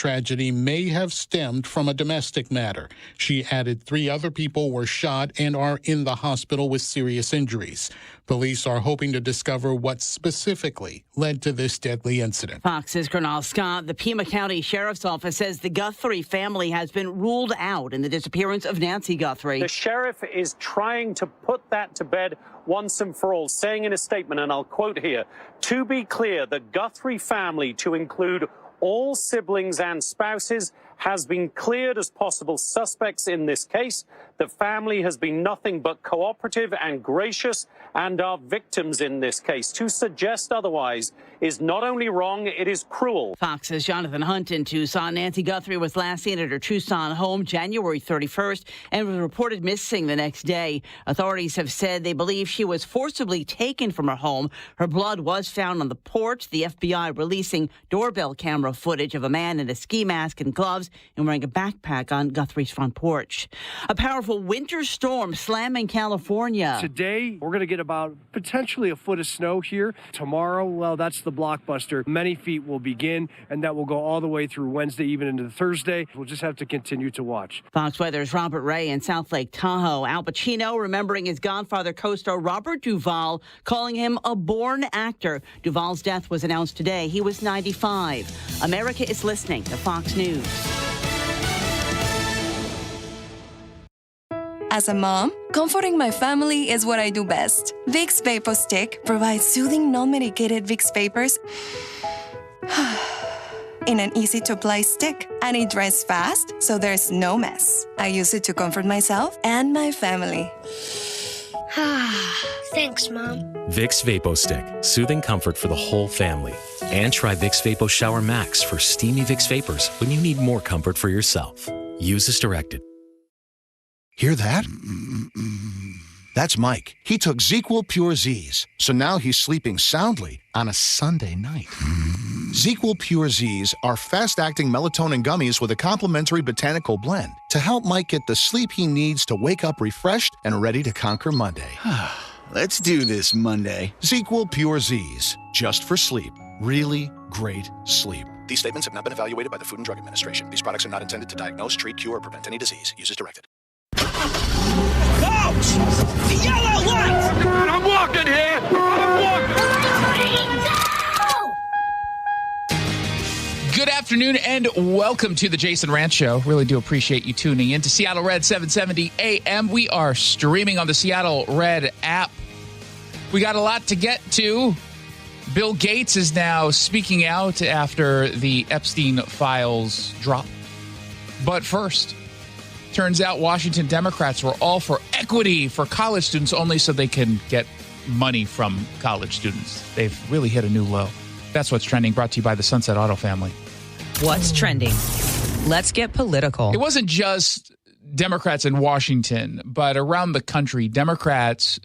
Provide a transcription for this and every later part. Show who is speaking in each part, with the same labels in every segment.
Speaker 1: tragedy may have stemmed from a domestic matter. She added 3 other people were shot and are in the hospital with serious injuries. Police are hoping to discover what specifically led to this deadly incident.
Speaker 2: Fox's Colonel Scott, the Pima County Sheriff's Office says the Guthrie family has been ruled out in the disappearance of Nancy Guthrie.
Speaker 3: The sheriff is trying to put that to bed once and for all, saying in a statement, and I'll quote here, "To be clear, the Guthrie family, to include all siblings and spouses, has been cleared as possible suspects in this case. The family has been nothing but cooperative and gracious and are victims in this case. To suggest otherwise is not only wrong, it is cruel."
Speaker 2: Fox's Jonathan Hunt in Tucson. Nancy Guthrie was last seen at her Tucson home January 31st and was reported missing the next day. Authorities have said they believe she was forcibly taken from her home. Her blood was found on the porch, the FBI releasing doorbell camera footage of a man in a ski mask and gloves and wearing a backpack on Guthrie's front porch. A powerful winter storm slamming California.
Speaker 4: Today, we're going to get about potentially a foot of snow here. Tomorrow, well, that's the blockbuster. Many feet will begin, and that will go all the way through Wednesday, even into Thursday. We'll just have to continue to watch.
Speaker 2: Fox Weather's Robert Ray in South Lake Tahoe. Al Pacino remembering his Godfather co-star Robert Duvall, calling him a born actor. Duvall's death was announced today. He was 95. America is listening to Fox News.
Speaker 5: As a mom, comforting my family is what I do best. Vicks VapoStick provides soothing, non-medicated Vicks vapors in an easy-to-apply stick, and it dries fast, so there's no mess. I use it to comfort myself and my family.
Speaker 6: Thanks, Mom.
Speaker 7: Vicks VapoStick, soothing comfort for the whole family. And try Vicks Vapo Shower Max for steamy Vicks vapors when you need more comfort for yourself. Use as directed.
Speaker 8: Hear that? That's Mike. He took ZQL Pure Z's, so now he's sleeping soundly on a Sunday night. ZQL Pure Z's are fast-acting melatonin gummies with a complementary botanical blend to help Mike get the sleep he needs to wake up refreshed and ready to conquer Monday.
Speaker 9: Let's do this Monday.
Speaker 8: ZQL Pure Z's, just for sleep. Really great sleep. These statements have not been evaluated by the Food and Drug Administration. These products are not intended to diagnose, treat, cure, or prevent any disease. Use as directed.
Speaker 10: Coach! The yellow light! I'm walking here!
Speaker 11: Good afternoon and welcome to the Jason Rantz Show. Really do appreciate you tuning in to Seattle Red 770 AM. We are streaming on the Seattle Red app. We got a lot to get to. Bill Gates is now speaking out after the Epstein files drop. But first, turns out Washington Democrats were all for equity for college students only so they can get money from college students. They've really hit a new low. That's what's trending, brought to you by the Sunset Auto family.
Speaker 12: What's trending? Let's get political.
Speaker 11: It wasn't just Democrats in Washington, but around the country, Democrats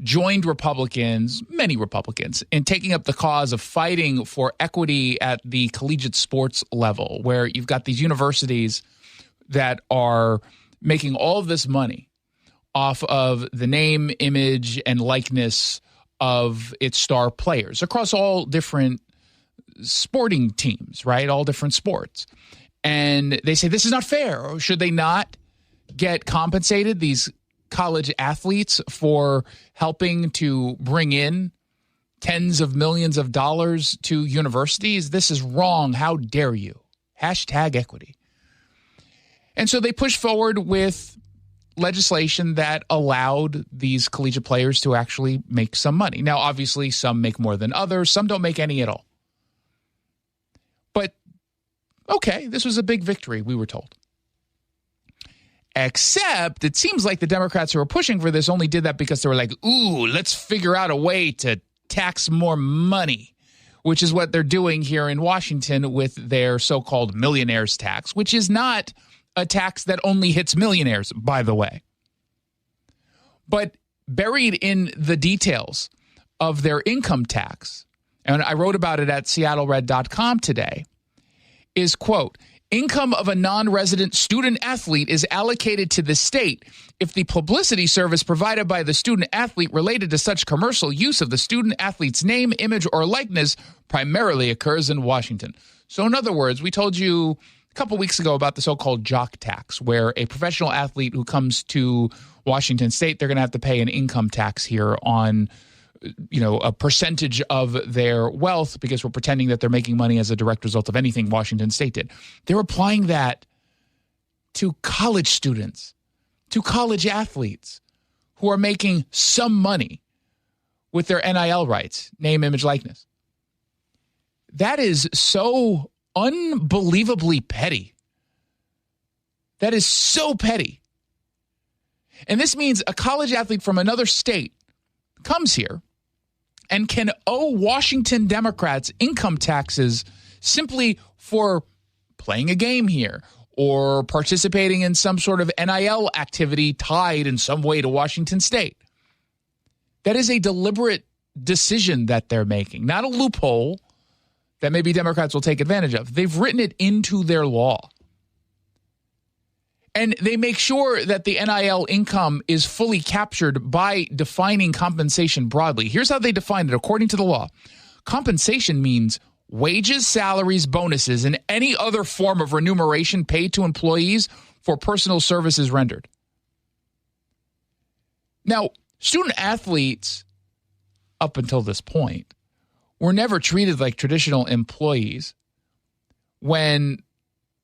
Speaker 11: joined Republicans, many Republicans, in taking up the cause of fighting for equity at the collegiate sports level, where you've got these universities that are making all of this money off of the name, image, and likeness of its star players across all different sporting teams, right? All different sports. And they say this is not fair. Or should they not get compensated, these college athletes, for helping to bring in tens of millions of dollars to universities? This is wrong. How dare you? Hashtag equity. And so they pushed forward with legislation that allowed these collegiate players to actually make some money. Now, obviously, some make more than others. Some don't make any at all. But, okay, this was a big victory, we were told. Except it seems like the Democrats who were pushing for this only did that because they were like, ooh, let's figure out a way to tax more money, which is what they're doing here in Washington with their so-called millionaires tax, which is not a tax that only hits millionaires, by the way. But buried in the details of their income tax, and I wrote about it at seattlered.com today, is, quote, income of a non-resident student athlete is allocated to the state if the publicity service provided by the student athlete related to such commercial use of the student athlete's name, image, or likeness primarily occurs in Washington. So in other words, we told you couple weeks ago about the so-called jock tax, where a professional athlete who comes to Washington State, they're going to have to pay an income tax here on, a percentage of their wealth because we're pretending that they're making money as a direct result of anything Washington State did. They're applying that to college students, to college athletes who are making some money with their NIL rights, name, image, likeness. That is so unbelievably petty. That is so petty. And this means a college athlete from another state comes here and can owe Washington Democrats income taxes simply for playing a game here or participating in some sort of NIL activity tied in some way to Washington State. That is a deliberate decision that they're making, not a loophole that maybe Democrats will take advantage of. They've written it into their law. And they make sure that the NIL income is fully captured by defining compensation broadly. Here's how they define it according to the law. Compensation means wages, salaries, bonuses, and any other form of remuneration paid to employees for personal services rendered. Now, student athletes, up until this point, were never treated like traditional employees when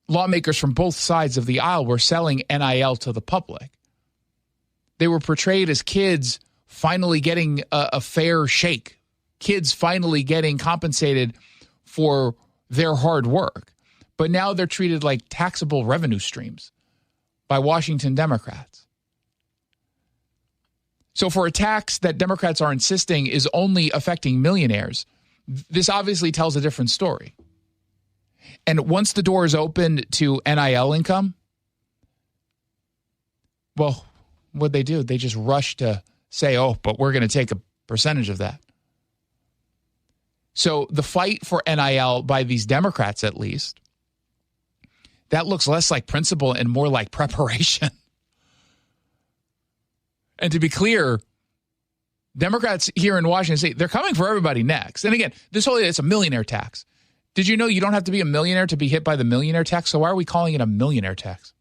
Speaker 11: lawmakers from both sides of the aisle were selling NIL to the public. They were portrayed as kids finally getting a fair shake, kids finally getting compensated for their hard work. But now they're treated like taxable revenue streams by Washington Democrats. So for a tax that Democrats are insisting is only affecting millionaires, this obviously tells a different story. And once the door is opened to NIL income, well, what'd they do? They just rush to say, but we're going to take a percentage of that. So the fight for NIL by these Democrats, at least, that looks less like principle and more like preparation. And to be clear, Democrats here in Washington State, they're coming for everybody next. And again, it's a millionaire tax. Did you know you don't have to be a millionaire to be hit by the millionaire tax? So why are we calling it a millionaire tax?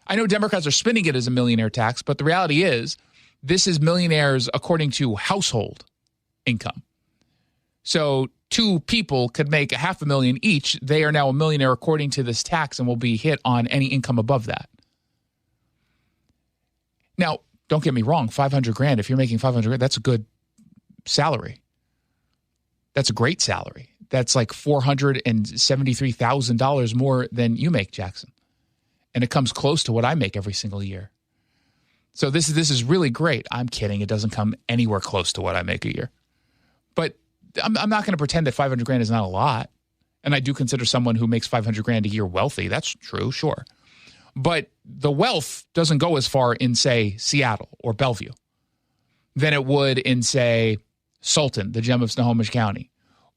Speaker 11: I know Democrats are spinning it as a millionaire tax, but the reality is this is millionaires according to household income. So two people could make $500,000 each. They are now a millionaire according to this tax and will be hit on any income above that. Now, don't get me wrong, $500,000, if you're making $500,000, that's a good salary. That's a great salary. That's like $473,000 more than you make, Jackson. And it comes close to what I make every single year. So this is really great. I'm kidding. It doesn't come anywhere close to what I make a year. But I'm not going to pretend that $500,000 is not a lot. And I do consider someone who makes $500,000 a year wealthy. That's true, sure. But the wealth doesn't go as far in, say, Seattle or Bellevue than it would in, say, Sultan, the gem of Snohomish County,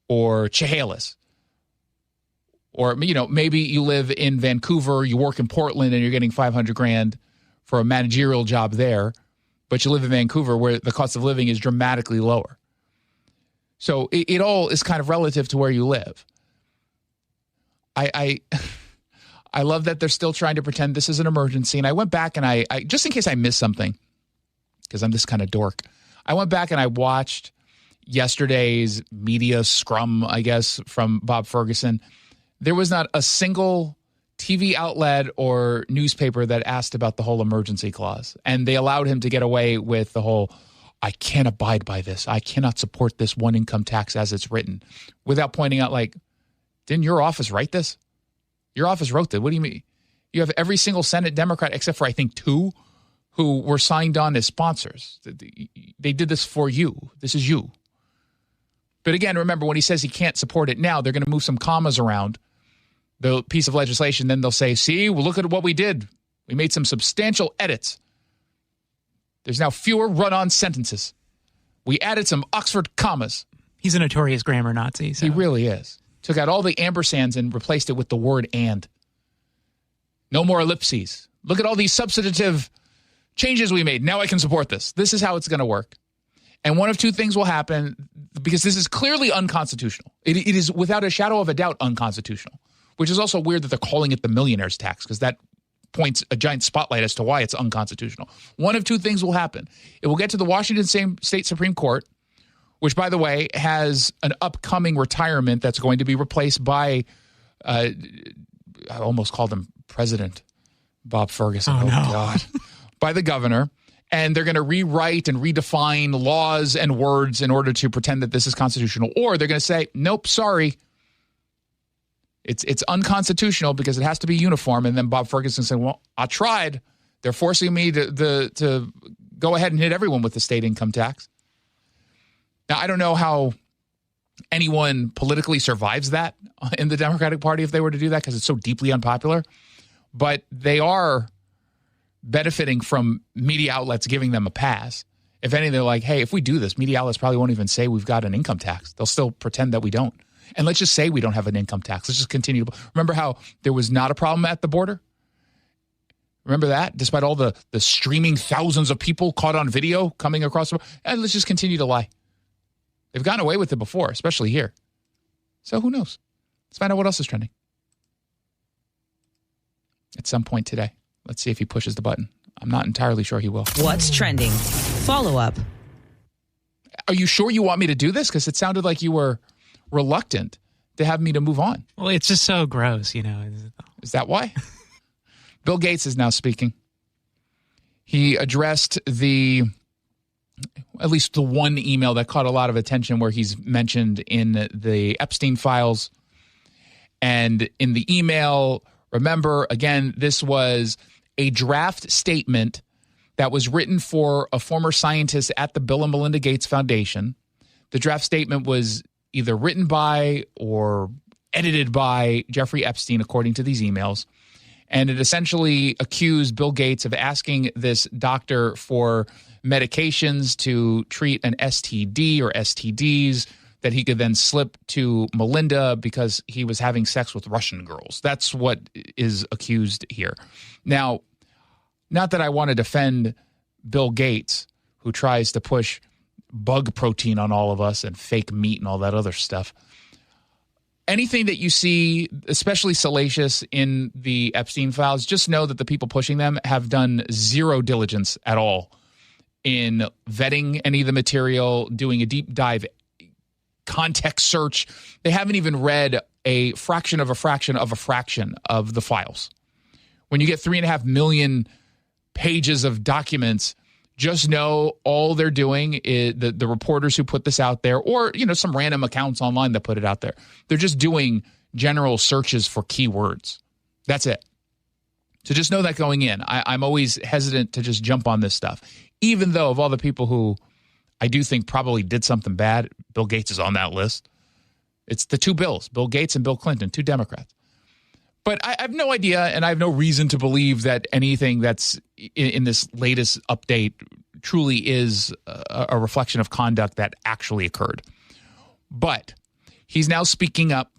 Speaker 11: or Chehalis. Or, maybe you live in Vancouver, you work in Portland, and you're getting $500,000 for a managerial job there, but you live in Vancouver where the cost of living is dramatically lower. So it all is kind of relative to where you live. I love that they're still trying to pretend this is an emergency. And I went back and I just in case I missed something, because I'm this kind of dork, I went back and I watched yesterday's media scrum, I guess, from Bob Ferguson. There was not a single TV outlet or newspaper that asked about the whole emergency clause. And they allowed him to get away with the whole, I can't abide by this. I cannot support this one income tax as it's written, without pointing out, like, didn't your office write this? Your office wrote that. What do you mean? You have every single Senate Democrat, except for I think 2, who were signed on as sponsors. They did this for you. This is you. But again, remember, when he says he can't support it now, they're going to move some commas around the piece of legislation. Then they'll say, see, well, look at what we did. We made some substantial edits. There's now fewer run-on sentences. We added some Oxford commas.
Speaker 6: He's a notorious grammar Nazi. So.
Speaker 11: He really is. Took out all the ampersands and replaced it with the word and. No more ellipses. Look at all these substantive changes we made. Now I can support this. This is how it's going to work. And one of two things will happen, because this is clearly unconstitutional. It is without a shadow of a doubt unconstitutional, which is also weird that they're calling it the millionaire's tax, because that points a giant spotlight as to why it's unconstitutional. One of two things will happen. It will get to the Washington State Supreme Court, which, by the way, has an upcoming retirement that's going to be replaced by, I almost called him President Bob Ferguson. Oh, no. God. By the governor. And they're going to rewrite and redefine laws and words in order to pretend that this is constitutional. Or they're going to say, nope, sorry. It's unconstitutional because it has to be uniform. And then Bob Ferguson said, well, I tried. They're forcing me to go ahead and hit everyone with the state income tax. Now, I don't know how anyone politically survives that in the Democratic Party if they were to do that, because it's so deeply unpopular. But they are benefiting from media outlets giving them a pass. If anything, they're like, hey, if we do this, media outlets probably won't even say we've got an income tax. They'll still pretend that we don't. And let's just say we don't have an income tax. Let's just continue. Remember how there was not a problem at the border? Remember that? Despite all the streaming thousands of people caught on video coming across the border. And let's just continue to lie. They've gotten away with it before, especially here. So who knows? Let's find out what else is trending. At some point today. Let's see if he pushes the button. I'm not entirely sure he will.
Speaker 12: What's trending? Follow up.
Speaker 11: Are you sure you want me to do this? Because it sounded like you were reluctant to have me to move on.
Speaker 6: Well, it's just so gross, you know.
Speaker 11: Is that why? Bill Gates is now speaking. He addressed at least the one email that caught a lot of attention where he's mentioned in the Epstein files. And in the email, remember, again, this was a draft statement that was written for a former scientist at the Bill and Melinda Gates Foundation. The draft statement was either written by or edited by Jeffrey Epstein, according to these emails. And it essentially accused Bill Gates of asking this doctor for medications to treat an STD or STDs that he could then slip to Melinda because he was having sex with Russian girls. That's what is accused here. Now, not that I want to defend Bill Gates, who tries to push bug protein on all of us and fake meat and all that other stuff. Anything that you see, especially salacious in the Epstein files, just know that the people pushing them have done zero diligence at all in vetting any of the material, doing a deep dive context search. They haven't even read a fraction of a fraction of a fraction of the files. When you get 3.5 million pages of documents, just know all they're doing is the reporters who put this out there, or some random accounts online that put it out there. They're just doing general searches for keywords. That's it. So just know that going in. I'm always hesitant to just jump on this stuff, even though of all the people who I do think probably did something bad, Bill Gates is on that list. It's the two Bills, Bill Gates and Bill Clinton, two Democrats. But I have no idea, and I have no reason to believe that anything that's in this latest update truly is a reflection of conduct that actually occurred. But he's now speaking up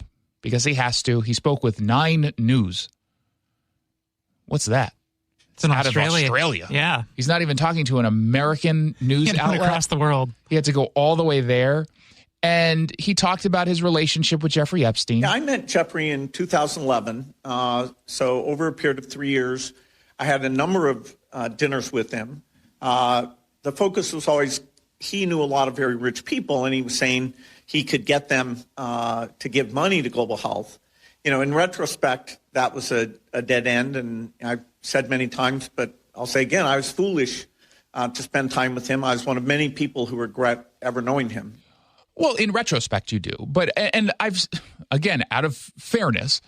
Speaker 11: because he has to. He spoke with 9 News. What's that?
Speaker 6: It's in
Speaker 11: out
Speaker 6: Australia.
Speaker 11: Of Australia.
Speaker 6: Yeah.
Speaker 11: He's not even talking to an American news outlet.
Speaker 6: Across the world.
Speaker 11: He had to go all the way there. And he talked about his relationship with Jeffrey Epstein.
Speaker 13: Yeah, I met Jeffrey in 2011. So over a period of 3 years, I had a number of dinners with him. The focus was always he knew a lot of very rich people, and he was saying he could get them to give money to global health. In retrospect, that was a dead end. And I've said many times, but I'll say again, I was foolish to spend time with him. I was one of many people who regret ever knowing him.
Speaker 11: Well, in retrospect, you do. But, and I've, again, out of fairness,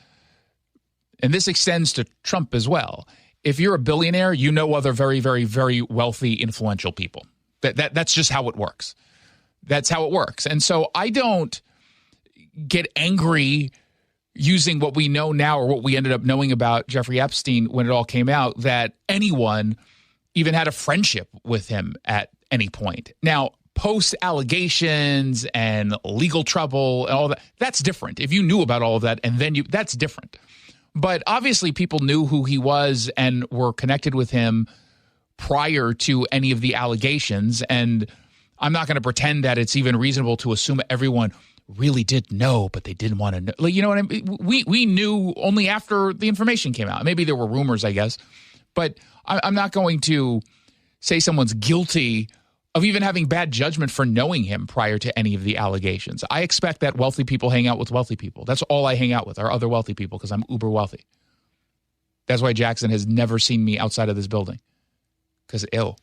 Speaker 11: and this extends to Trump as well, if you're a billionaire, you know other very, very, very wealthy, influential people. That's just how it works. That's how it works. And so I don't get angry using what we know now or what we ended up knowing about Jeffrey Epstein when it all came out, that anyone even had a friendship with him at any point. Now, post allegations and legal trouble and all that, that's different. If you knew about all of that and then that's different. But obviously people knew who he was and were connected with him prior to any of the allegations. And I'm not going to pretend that it's even reasonable to assume everyone really did know, but they didn't want to know. Like, you know what I mean? We knew only after the information came out. Maybe there were rumors, I guess. But I'm not going to say someone's guilty of even having bad judgment for knowing him prior to any of the allegations. I expect that wealthy people hang out with wealthy people. That's all I hang out with are other wealthy people because I'm uber wealthy. That's why Jackson has never seen me outside of this building. Because ill.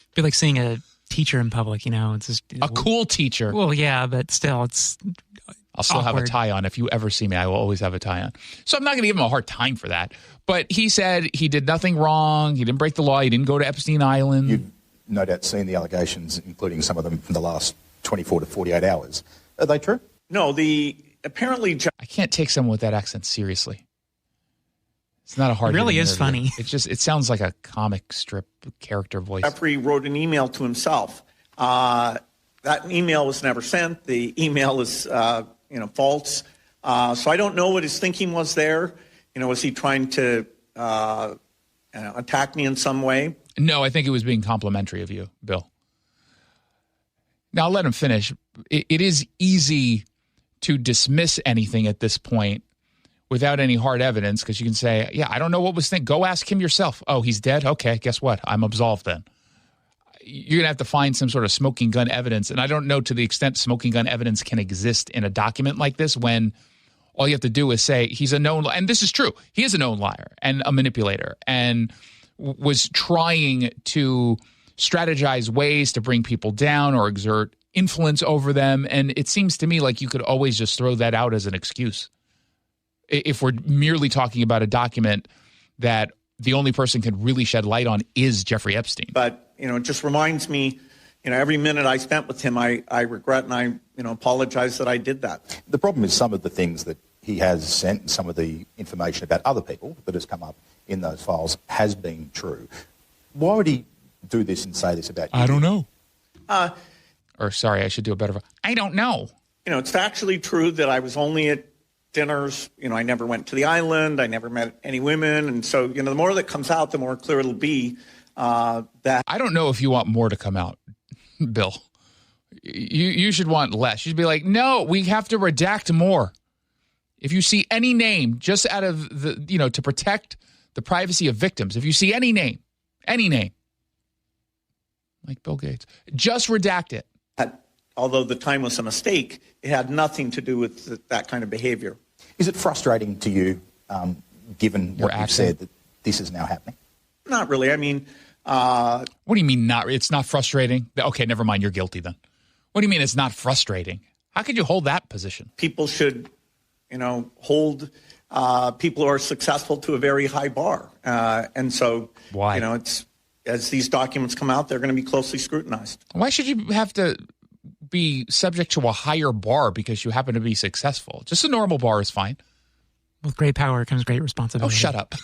Speaker 6: It'd be like seeing a teacher in public, you know. It's just
Speaker 11: a cool teacher.
Speaker 6: Well, yeah, but still, it's
Speaker 11: I'll still have a tie on. If you ever see me, I will always have a tie on. So I'm not going to give him a hard time for that. But he said he did nothing wrong. He didn't break the law. He didn't go to Epstein Island.
Speaker 14: You've no doubt seen the allegations, including some of them from the last 24 to 48 hours. Are they true?
Speaker 13: No, apparently...
Speaker 11: I can't take someone with that accent seriously. It's not a hard.
Speaker 6: It really is funny.
Speaker 11: It sounds like a comic strip character voice.
Speaker 13: Jeffrey wrote an email to himself. That email was never sent. The email is, false. So I don't know what his thinking was there. Was he trying to attack me in some way?
Speaker 11: No, I think it was being complimentary of you, Bill. Now, I'll let him finish. It is easy to dismiss anything at this point without any hard evidence because you can say, yeah, I don't know what was thinking. Go ask him yourself. Oh, he's dead? Okay, guess what? I'm absolved then. You're going to have to find some sort of smoking gun evidence. And I don't know to the extent smoking gun evidence can exist in a document like this when all you have to do is say he's a known, and this is true, he is a known liar and a manipulator and was trying to strategize ways to bring people down or exert influence over them. And it seems to me like you could always just throw that out as an excuse. If we're merely talking about a document that the only person can really shed light on is Jeffrey Epstein.
Speaker 13: But, it just reminds me, every minute I spent with him, I regret and I, apologize that I did that.
Speaker 14: The problem is some of the things that he has sent and some of the information about other people that has come up in those files has been true. Why would he do this and say this about you?
Speaker 11: I don't know. Or sorry, I should do a better. I don't know.
Speaker 13: It's factually true that I was only at dinners. I never went to the island. I never met any women. And so, the more that comes out, the more clear it'll be that.
Speaker 11: I don't know if you want more to come out, Bill. You should want less. You should be like, no, we have to redact more. If you see any name, just out of the, to protect the privacy of victims, if you see any name, like Bill Gates, just redact it.
Speaker 13: Although the time was a mistake, it had nothing to do with that kind of behavior.
Speaker 14: Is it frustrating to you, given what you've said, that this is now happening?
Speaker 13: Not really. I mean...
Speaker 11: what do you mean not? It's not frustrating? Okay, never mind. You're guilty then. What do you mean it's not frustrating? How could you hold that position?
Speaker 13: People should, hold people who are successful to a very high bar. And so,
Speaker 11: why?
Speaker 13: It's as these documents come out, they're going to be closely scrutinized.
Speaker 11: Why should you have to be subject to a higher bar because you happen to be successful? Just a normal bar is fine.
Speaker 6: With great power comes great responsibility.
Speaker 11: Oh, shut up.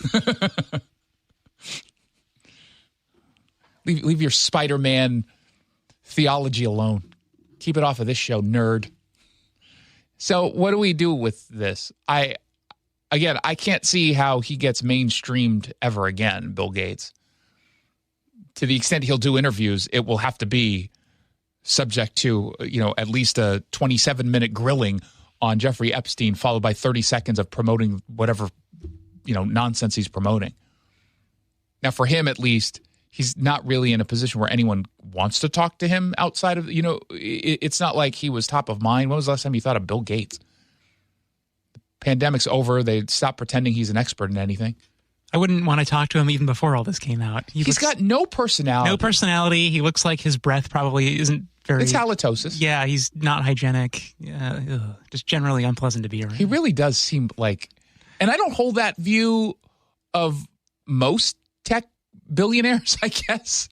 Speaker 11: Leave your Spider-Man theology alone. Keep it off of this show, nerd. So what do we do with this? I can't see how he gets mainstreamed ever again, Bill Gates. To the extent he'll do interviews, it will have to be subject to, at least a 27-minute grilling on Jeffrey Epstein, followed by 30 seconds of promoting whatever, nonsense he's promoting. Now, for him, at least, he's not really in a position where anyone wants to talk to him outside of, it's not like he was top of mind. When was the last time you thought of Bill Gates? The pandemic's over. They stopped pretending he's an expert in anything.
Speaker 6: I wouldn't want to talk to him even before all this came out.
Speaker 11: He's got no personality.
Speaker 6: No personality. He looks like his breath probably isn't very...
Speaker 11: It's halitosis.
Speaker 6: Yeah, he's not hygienic. Just generally unpleasant to be around.
Speaker 11: He really does seem like... And I don't hold that view of most tech billionaires, I guess.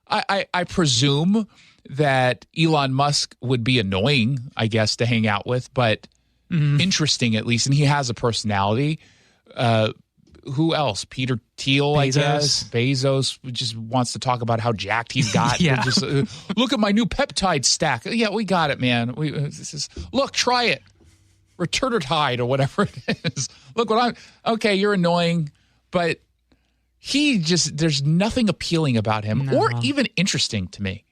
Speaker 11: I presume that Elon Musk would be annoying, I guess, to hang out with, but interesting at least. And he has a personality. Who else? Peter Thiel, I guess. Bezos just wants to talk about how jacked he's got.
Speaker 6: Yeah.
Speaker 11: Just, look at my new peptide stack. Yeah, we got it, man. Look, try it. Retarded or whatever it is. Look what okay, you're annoying, but there's nothing appealing about him or even interesting to me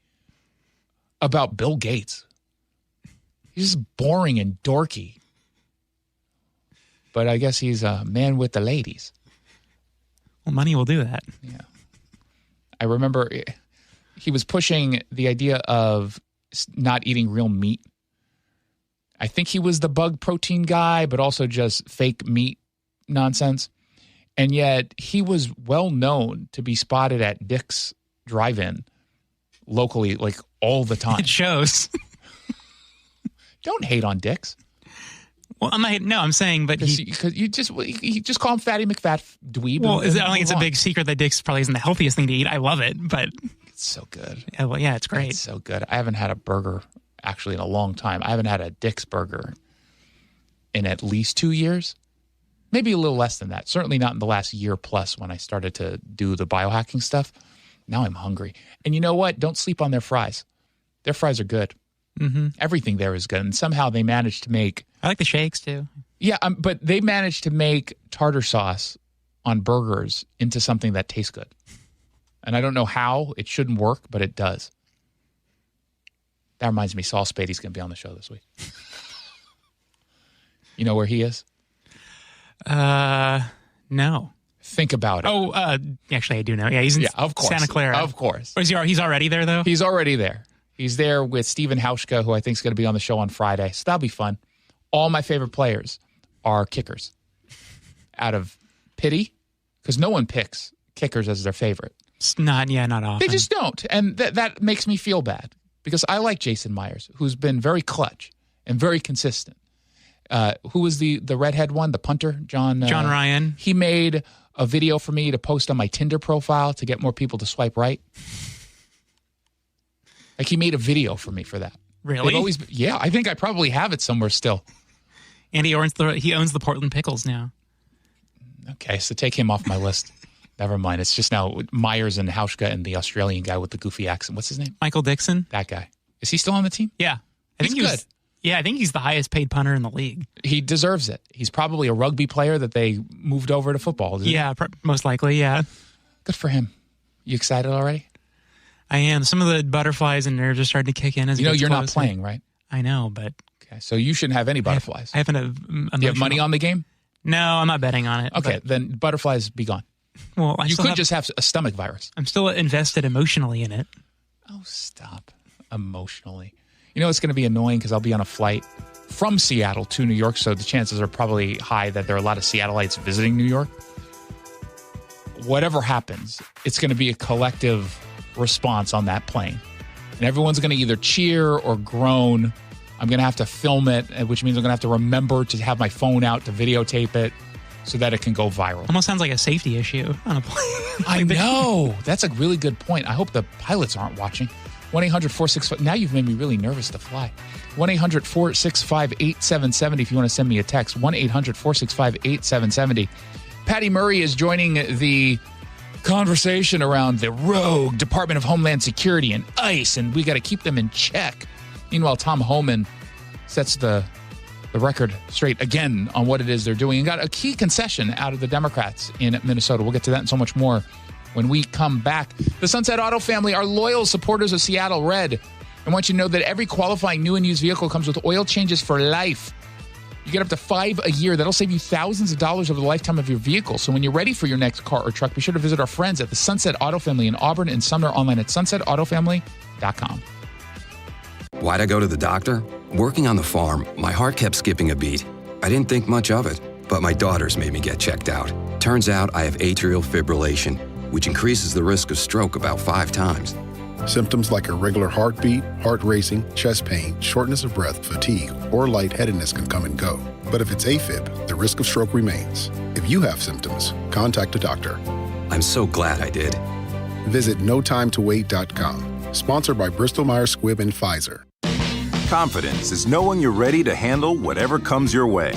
Speaker 11: about Bill Gates. He's just boring and dorky. But I guess he's a man with the ladies.
Speaker 6: Well, money will do that.
Speaker 11: Yeah. I remember he was pushing the idea of not eating real meat. I think he was the bug protein guy, but also just fake meat nonsense. And yet he was well known to be spotted at Dick's Drive-In locally, like all the time.
Speaker 6: It shows.
Speaker 11: Don't hate on Dick's.
Speaker 6: Well, I'm saying, but
Speaker 11: you just call him Fatty McFat Dweeb.
Speaker 6: Well, I don't think it's a big secret that Dick's probably isn't the healthiest thing to eat. I love it, but
Speaker 11: it's so good.
Speaker 6: Yeah, well, yeah, it's great.
Speaker 11: It's so good. I haven't had a burger actually in a long time. I haven't had a Dick's burger in at least 2 years. Maybe a little less than that. Certainly not in the last year plus when I started to do the biohacking stuff. Now I'm hungry. And you know what? Don't sleep on their fries. Their fries are good.
Speaker 6: Mm-hmm.
Speaker 11: Everything there is good. And somehow they managed to make...
Speaker 6: I like the shakes too.
Speaker 11: Yeah, but they managed to make tartar sauce on burgers into something that tastes good. And I don't know how. It shouldn't work, but it does. That reminds me, Saul Spady's going to be on the show this week. You know where he is?
Speaker 6: No.
Speaker 11: Think about it.
Speaker 6: Oh, actually, I do know. Yeah, he's in
Speaker 11: of course.
Speaker 6: Santa Clara.
Speaker 11: Of course.
Speaker 6: Or he's already there, though?
Speaker 11: He's already there. He's there with Steven Hauschka, who I think is going to be on the show on Friday. So that'll be fun. All my favorite players are kickers. Out of pity, because no one picks kickers as their favorite.
Speaker 6: It's not often.
Speaker 11: They just don't. And that makes me feel bad, because I like Jason Myers, who's been very clutch and very consistent. Who was the redhead one, the punter? John
Speaker 6: Ryan.
Speaker 11: He made a video for me to post on my Tinder profile to get more people to swipe right. Like, he made a video for me for that.
Speaker 6: Really?
Speaker 11: Yeah, I think I probably have it somewhere still.
Speaker 6: And he owns the Portland Pickles now.
Speaker 11: Okay, so take him off my list. Never mind. It's just now Myers and Hauschka and the Australian guy with the goofy accent. What's his name?
Speaker 6: Michael Dixon.
Speaker 11: That guy. Is he still on the team?
Speaker 6: Yeah.
Speaker 11: He's good.
Speaker 6: I think he's the highest paid punter in the league.
Speaker 11: He deserves it. He's probably a rugby player that they moved over to football.
Speaker 6: Yeah, most likely, yeah.
Speaker 11: Good for him. You excited already?
Speaker 6: I am. Some of the butterflies and nerves are starting to kick in as
Speaker 11: you know
Speaker 6: it gets
Speaker 11: you're
Speaker 6: closer.
Speaker 11: Not playing, right?
Speaker 6: I know, but...
Speaker 11: Okay, so you shouldn't have any butterflies.
Speaker 6: I haven't
Speaker 11: Do you have money on the game?
Speaker 6: No, I'm not betting on it.
Speaker 11: Okay, then butterflies be gone.
Speaker 6: Well,
Speaker 11: you could just have a stomach virus.
Speaker 6: I'm still invested emotionally in it.
Speaker 11: Oh, stop. Emotionally. You know, it's going to be annoying because I'll be on a flight from Seattle to New York, so the chances are probably high that there are a lot of Seattleites visiting New York. Whatever happens, it's going to be a collective response on that plane. And everyone's going to either cheer or groan. I'm going to have to film it, which means I'm going to have to remember to have my phone out to videotape it so that it can go viral.
Speaker 6: Almost sounds like a safety issue on a plane.
Speaker 11: I know. That's a really good point. I hope the pilots aren't watching. 1-800-465. Now you've made me really nervous to fly. 1-800-465-8770 if you want to send me a text. 1-800-465-8770. Patty Murray is joining the conversation around the rogue Department of Homeland Security and ICE, and we got to keep them in check. Meanwhile, Tom Homan sets the record straight again on what it is they're doing and got a key concession out of the Democrats in Minnesota. We'll get to that and so much more when we come back. The Sunset Auto family are loyal supporters of Seattle Red. I want you to know that every qualifying new and used vehicle comes with oil changes for life. You get up to 5 a year. That'll save you thousands of dollars over the lifetime of your vehicle. So when you're ready for your next car or truck, be sure to visit our friends at the Sunset Auto Family in Auburn and Sumner, online at sunsetautofamily.com.
Speaker 15: Why'd I go to the doctor? Working on the farm, my heart kept skipping a beat. I didn't think much of it, but my daughters made me get checked out. Turns out I have atrial fibrillation, which increases the risk of stroke about 5 times.
Speaker 16: Symptoms like irregular heartbeat, heart racing, chest pain, shortness of breath, fatigue, or lightheadedness can come and go. But if it's AFib, the risk of stroke remains. If you have symptoms, contact a doctor.
Speaker 15: I'm so glad I did.
Speaker 16: Visit notimetowait.com. Sponsored by Bristol-Myers Squibb and Pfizer.
Speaker 17: Confidence is knowing you're ready to handle whatever comes your way.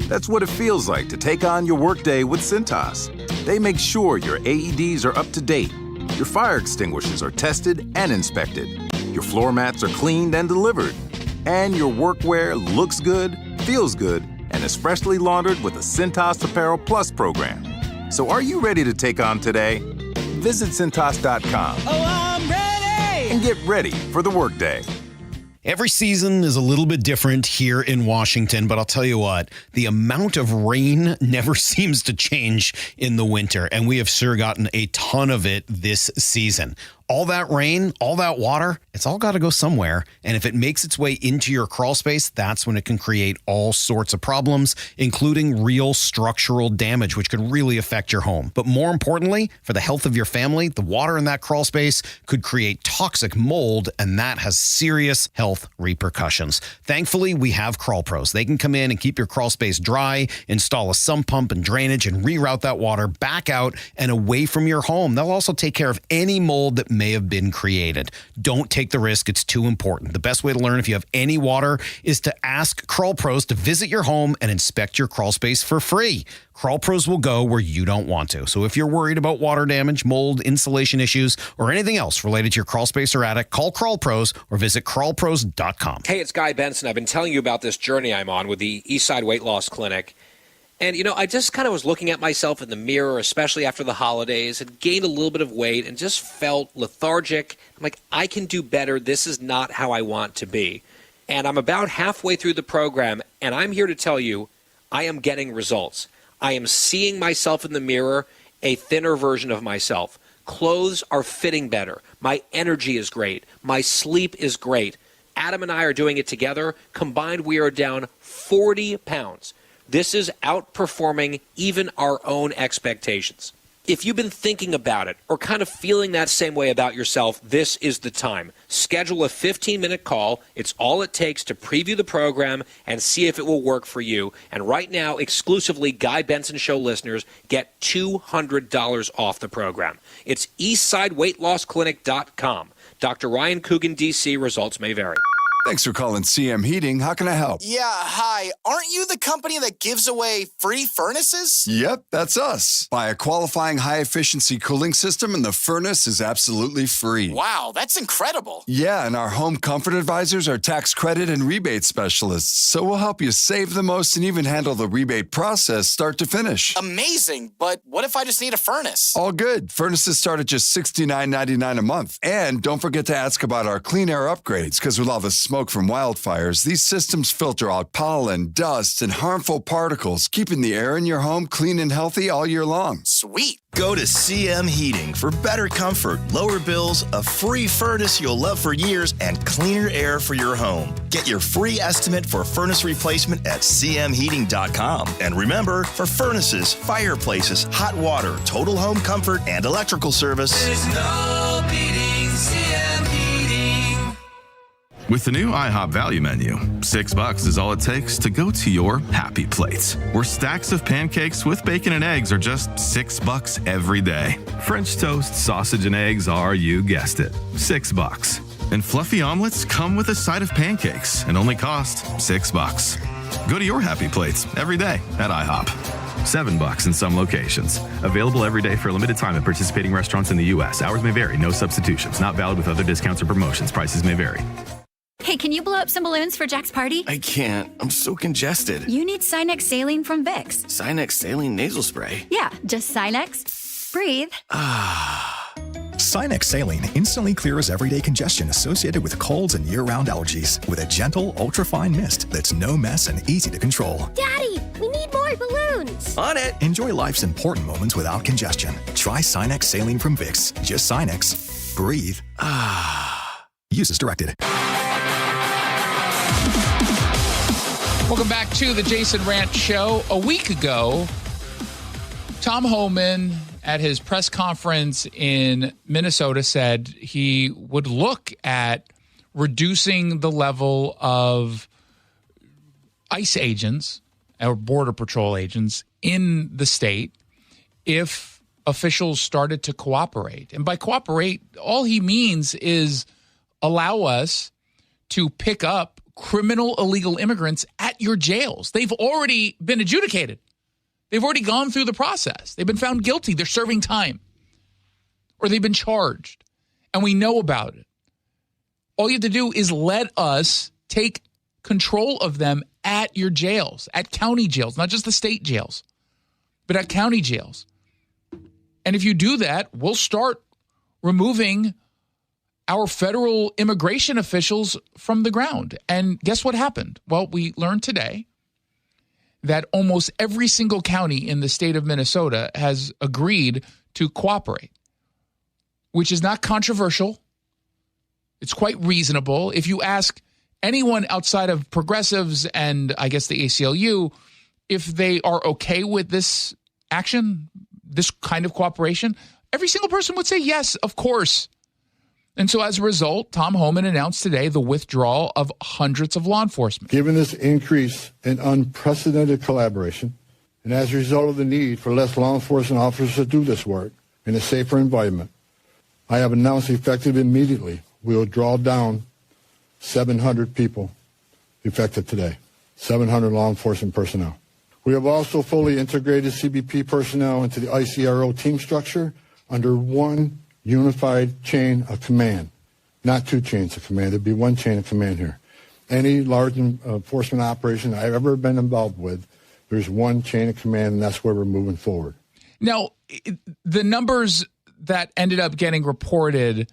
Speaker 17: That's what it feels like to take on your workday with Cintas. They make sure your AEDs are up to date, your fire extinguishers are tested and inspected, your floor mats are cleaned and delivered, and your workwear looks good, feels good, and is freshly laundered with a Cintas Apparel Plus program. So are you ready to take on today? Visit Cintas.com.
Speaker 10: Oh, I'm ready!
Speaker 17: And get ready for the workday.
Speaker 18: Every season is a little bit different here in Washington, but I'll tell you what, the amount of rain never seems to change in the winter, and we have sure gotten a ton of it this season. All that rain, all that water, it's all got to go somewhere. And if it makes its way into your crawl space, that's when it can create all sorts of problems, including real structural damage, which could really affect your home. But more importantly, for the health of your family, the water in that crawl space could create toxic mold, and that has serious health repercussions. Thankfully, we have Crawl Pros. They can come in and keep your crawl space dry, install a sump pump and drainage, and reroute that water back out and away from your home. They'll also take care of any mold that may have been created. Don't take the risk. It's too important. The best way to learn if you have any water is to ask Crawl Pros to visit your home and inspect your crawl space for free. Crawl Pros will go where you don't want to. So if you're worried about water damage, mold, insulation issues, or anything else related to your crawl space or attic, call Crawl Pros or visit crawlpros.com.
Speaker 19: Hey, it's Guy Benson. I've been telling you about this journey I'm on with the Eastside Weight Loss Clinic. And, I just kind of was looking at myself in the mirror, especially after the holidays, had gained a little bit of weight and just felt lethargic. I'm like, I can do better. This is not how I want to be. And I'm about halfway through the program, and I'm here to tell you I am getting results. I am seeing myself in the mirror, a thinner version of myself. Clothes are fitting better. My energy is great. My sleep is great. Adam and I are doing it together. Combined, we are down 40 pounds. This is outperforming even our own expectations. If you've been thinking about it or kind of feeling that same way about yourself, this is the time. Schedule a 15-minute call. It's all it takes to preview the program and see if it will work for you. And right now, exclusively Guy Benson Show listeners get $200 off the program. It's eastsideweightlossclinic.com. Dr. Ryan Coogan, D.C. Results may vary.
Speaker 20: Thanks for calling CM Heating. How can I help?
Speaker 21: Yeah, hi. Aren't you the company that gives away free furnaces?
Speaker 20: Yep, that's us. Buy a qualifying high-efficiency cooling system and the furnace is absolutely free.
Speaker 21: Wow, that's incredible.
Speaker 20: Yeah, and our home comfort advisors are tax credit and rebate specialists, so we'll help you save the most and even handle the rebate process start to finish.
Speaker 21: Amazing, but what if I just need a furnace?
Speaker 20: All good. Furnaces start at just $69.99 a month. And don't forget to ask about our clean air upgrades, because with all the smoke from wildfires, these systems filter out pollen, dust, and harmful particles, keeping the air in your home clean and healthy all year long.
Speaker 21: Sweet.
Speaker 22: Go to CM Heating for better comfort, lower bills, a free furnace you'll love for years, and cleaner air for your home. Get your free estimate for furnace replacement at cmheating.com. And remember, for furnaces, fireplaces, hot water, total home comfort, and electrical service,
Speaker 10: there's no beating CM Heating.
Speaker 23: With the new IHOP value menu, $6 is all it takes to go to your happy place, where stacks of pancakes with bacon and eggs are just $6 every day. French toast, sausage, and eggs are, you guessed it, $6. And fluffy omelets come with a side of pancakes and only cost $6. Go to your happy plates every day at IHOP. $7 in some locations. Available every day for a limited time at participating restaurants in the U.S. Hours may vary. No substitutions. Not valid with other discounts or promotions. Prices may vary.
Speaker 24: Hey, can you blow up some balloons for Jack's party?
Speaker 25: I can't. I'm so congested.
Speaker 24: You need Sinex Saline from Vicks.
Speaker 25: Sinex Saline nasal spray?
Speaker 24: Yeah, just Sinex. Breathe.
Speaker 26: Sinex Saline instantly clears everyday congestion associated with colds and year-round allergies with a gentle, ultra-fine mist that's no mess and easy to control.
Speaker 27: Daddy, we need more balloons.
Speaker 25: On it.
Speaker 26: Enjoy life's important moments without congestion. Try Sinex Saline from Vicks. Just Sinex. Breathe. Use as directed.
Speaker 11: Welcome back to the Jason Rantz Show. A week ago, Tom Homan at his press conference in Minnesota said he would look at reducing the level of ICE agents or Border Patrol agents in the state if officials started to cooperate. And by cooperate, all he means is allow us to pick up criminal illegal immigrants at your jails. They've already been adjudicated. They've already gone through the process. They've been found guilty. They're serving time. Or they've been charged. And we know about it. All you have to do is let us take control of them at your jails, at county jails, not just the state jails, but at county jails. And if you do that, we'll start removing our federal immigration officials from the ground. And guess what happened? Well, we learned today that almost every single county in the state of Minnesota has agreed to cooperate, which is not controversial. It's quite reasonable. If you ask anyone outside of progressives and I guess the ACLU if they are okay with this action, this kind of cooperation, every single person would say yes, of course. And so as a result, Tom Homan announced today the withdrawal of hundreds of law enforcement.
Speaker 1: Given this increase in unprecedented collaboration, and as a result of the need for less law enforcement officers to do this work in a safer environment, I have announced effective immediately we will draw down 700 people effective today, 700 law enforcement personnel. We have also fully integrated CBP personnel into the ICRO team structure under one unified chain of command, not two chains of command. There'd be one chain of command here. Any large enforcement operation I've ever been involved with, there's one chain of command, and that's where we're moving forward.
Speaker 11: Now, the numbers that ended up getting reported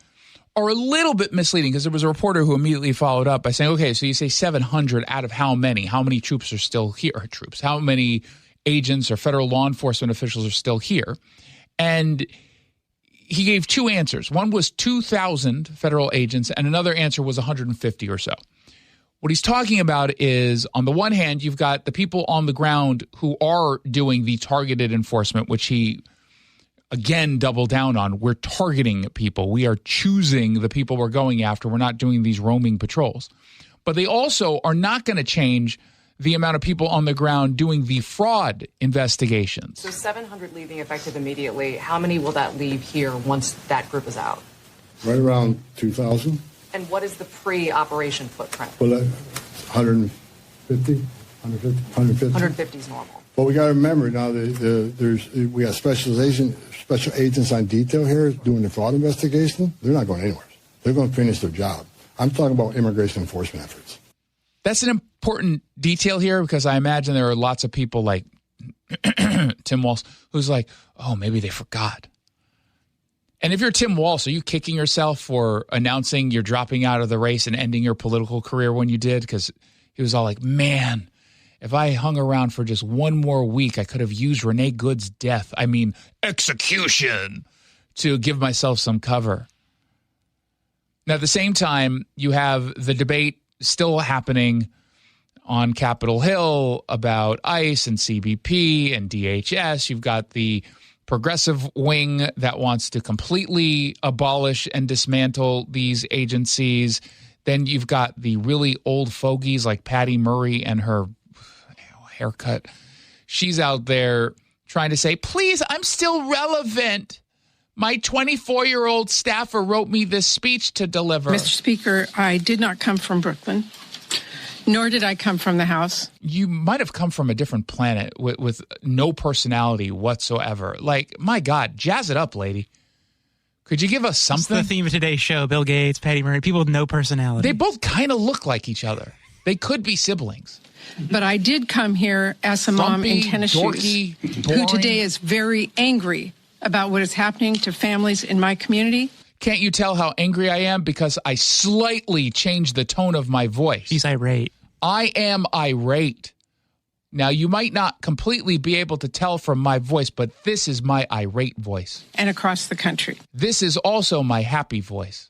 Speaker 11: are a little bit misleading because there was a reporter who immediately followed up by saying, okay, so you say 700 out of how many? How many troops are still here? How many agents or federal law enforcement officials are still here? And he gave two answers. One was 2,000 federal agents, and another answer was 150 or so. What he's talking about is, on the one hand, you've got the people on the ground who are doing the targeted enforcement, which he, again, doubled down on. We're targeting people. We are choosing the people we're going after. We're not doing these roaming patrols. But they also are not going to change the amount of people on the ground doing the fraud investigations.
Speaker 2: So 700 leaving effective immediately. How many will that leave here once that group is out?
Speaker 1: Right around 2,000.
Speaker 2: And what is the pre-operation footprint?
Speaker 1: Well, 150, 150.
Speaker 2: 150 is normal.
Speaker 1: But we got to remember now, we got special agents on detail here doing the fraud investigation. They're not going anywhere. They're going to finish their job. I'm talking about immigration enforcement efforts.
Speaker 11: That's an important detail here because I imagine there are lots of people like Tim Walsh who's like, oh, maybe they forgot. And if you're Tim Walsh, are you kicking yourself for announcing you're dropping out of the race and ending your political career when you did? Because he was all like, man, if I hung around for just one more week, I could have used Renee Good's death, execution, to give myself some cover. Now, at the same time, you have the debate still happening on Capitol Hill about ICE and CBP and DHS. You've got the progressive wing that wants to completely abolish and dismantle these agencies. Then you've got the really old fogies like Patty Murray and her haircut. She's out there trying to say, please, I'm still relevant. My 24-year-old staffer wrote me this speech to deliver.
Speaker 3: Mr. Speaker, I did not come from Brooklyn, nor did I come from the House.
Speaker 11: You might have come from a different planet with no personality whatsoever. Like, my God, jazz it up, lady. Could you give us something?
Speaker 6: It's the theme of today's show, Bill Gates, Patty Murray, people with no personality.
Speaker 11: They both kind of look like each other. They could be siblings.
Speaker 3: But I did come here as a mom in tennis shoes who today is very angry about what is happening to families in my community.
Speaker 11: Can't you tell how angry I am? Because I slightly changed the tone of my voice.
Speaker 6: She's irate.
Speaker 11: I am irate. Now, you might not completely be able to tell from my voice, but this is my irate voice.
Speaker 3: And across the country.
Speaker 11: This is also my happy voice.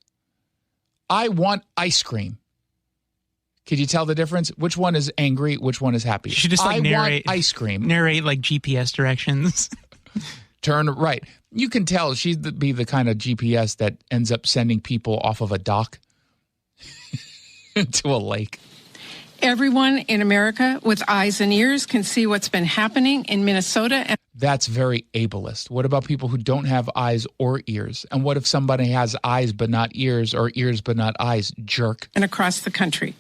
Speaker 11: I want ice cream. Could you tell the difference? Which one is angry? Which one is happy?
Speaker 6: You should just narrate
Speaker 11: want ice cream.
Speaker 6: Narrate like GPS directions.
Speaker 11: Turn right. You can tell she'd be the kind of GPS that ends up sending people off of a dock to a lake.
Speaker 3: Everyone in America with eyes and ears can see what's been happening in Minnesota.
Speaker 11: That's very ableist. What about people who don't have eyes or ears? And what if somebody has eyes but not ears or ears but not eyes? Jerk.
Speaker 3: And across the country.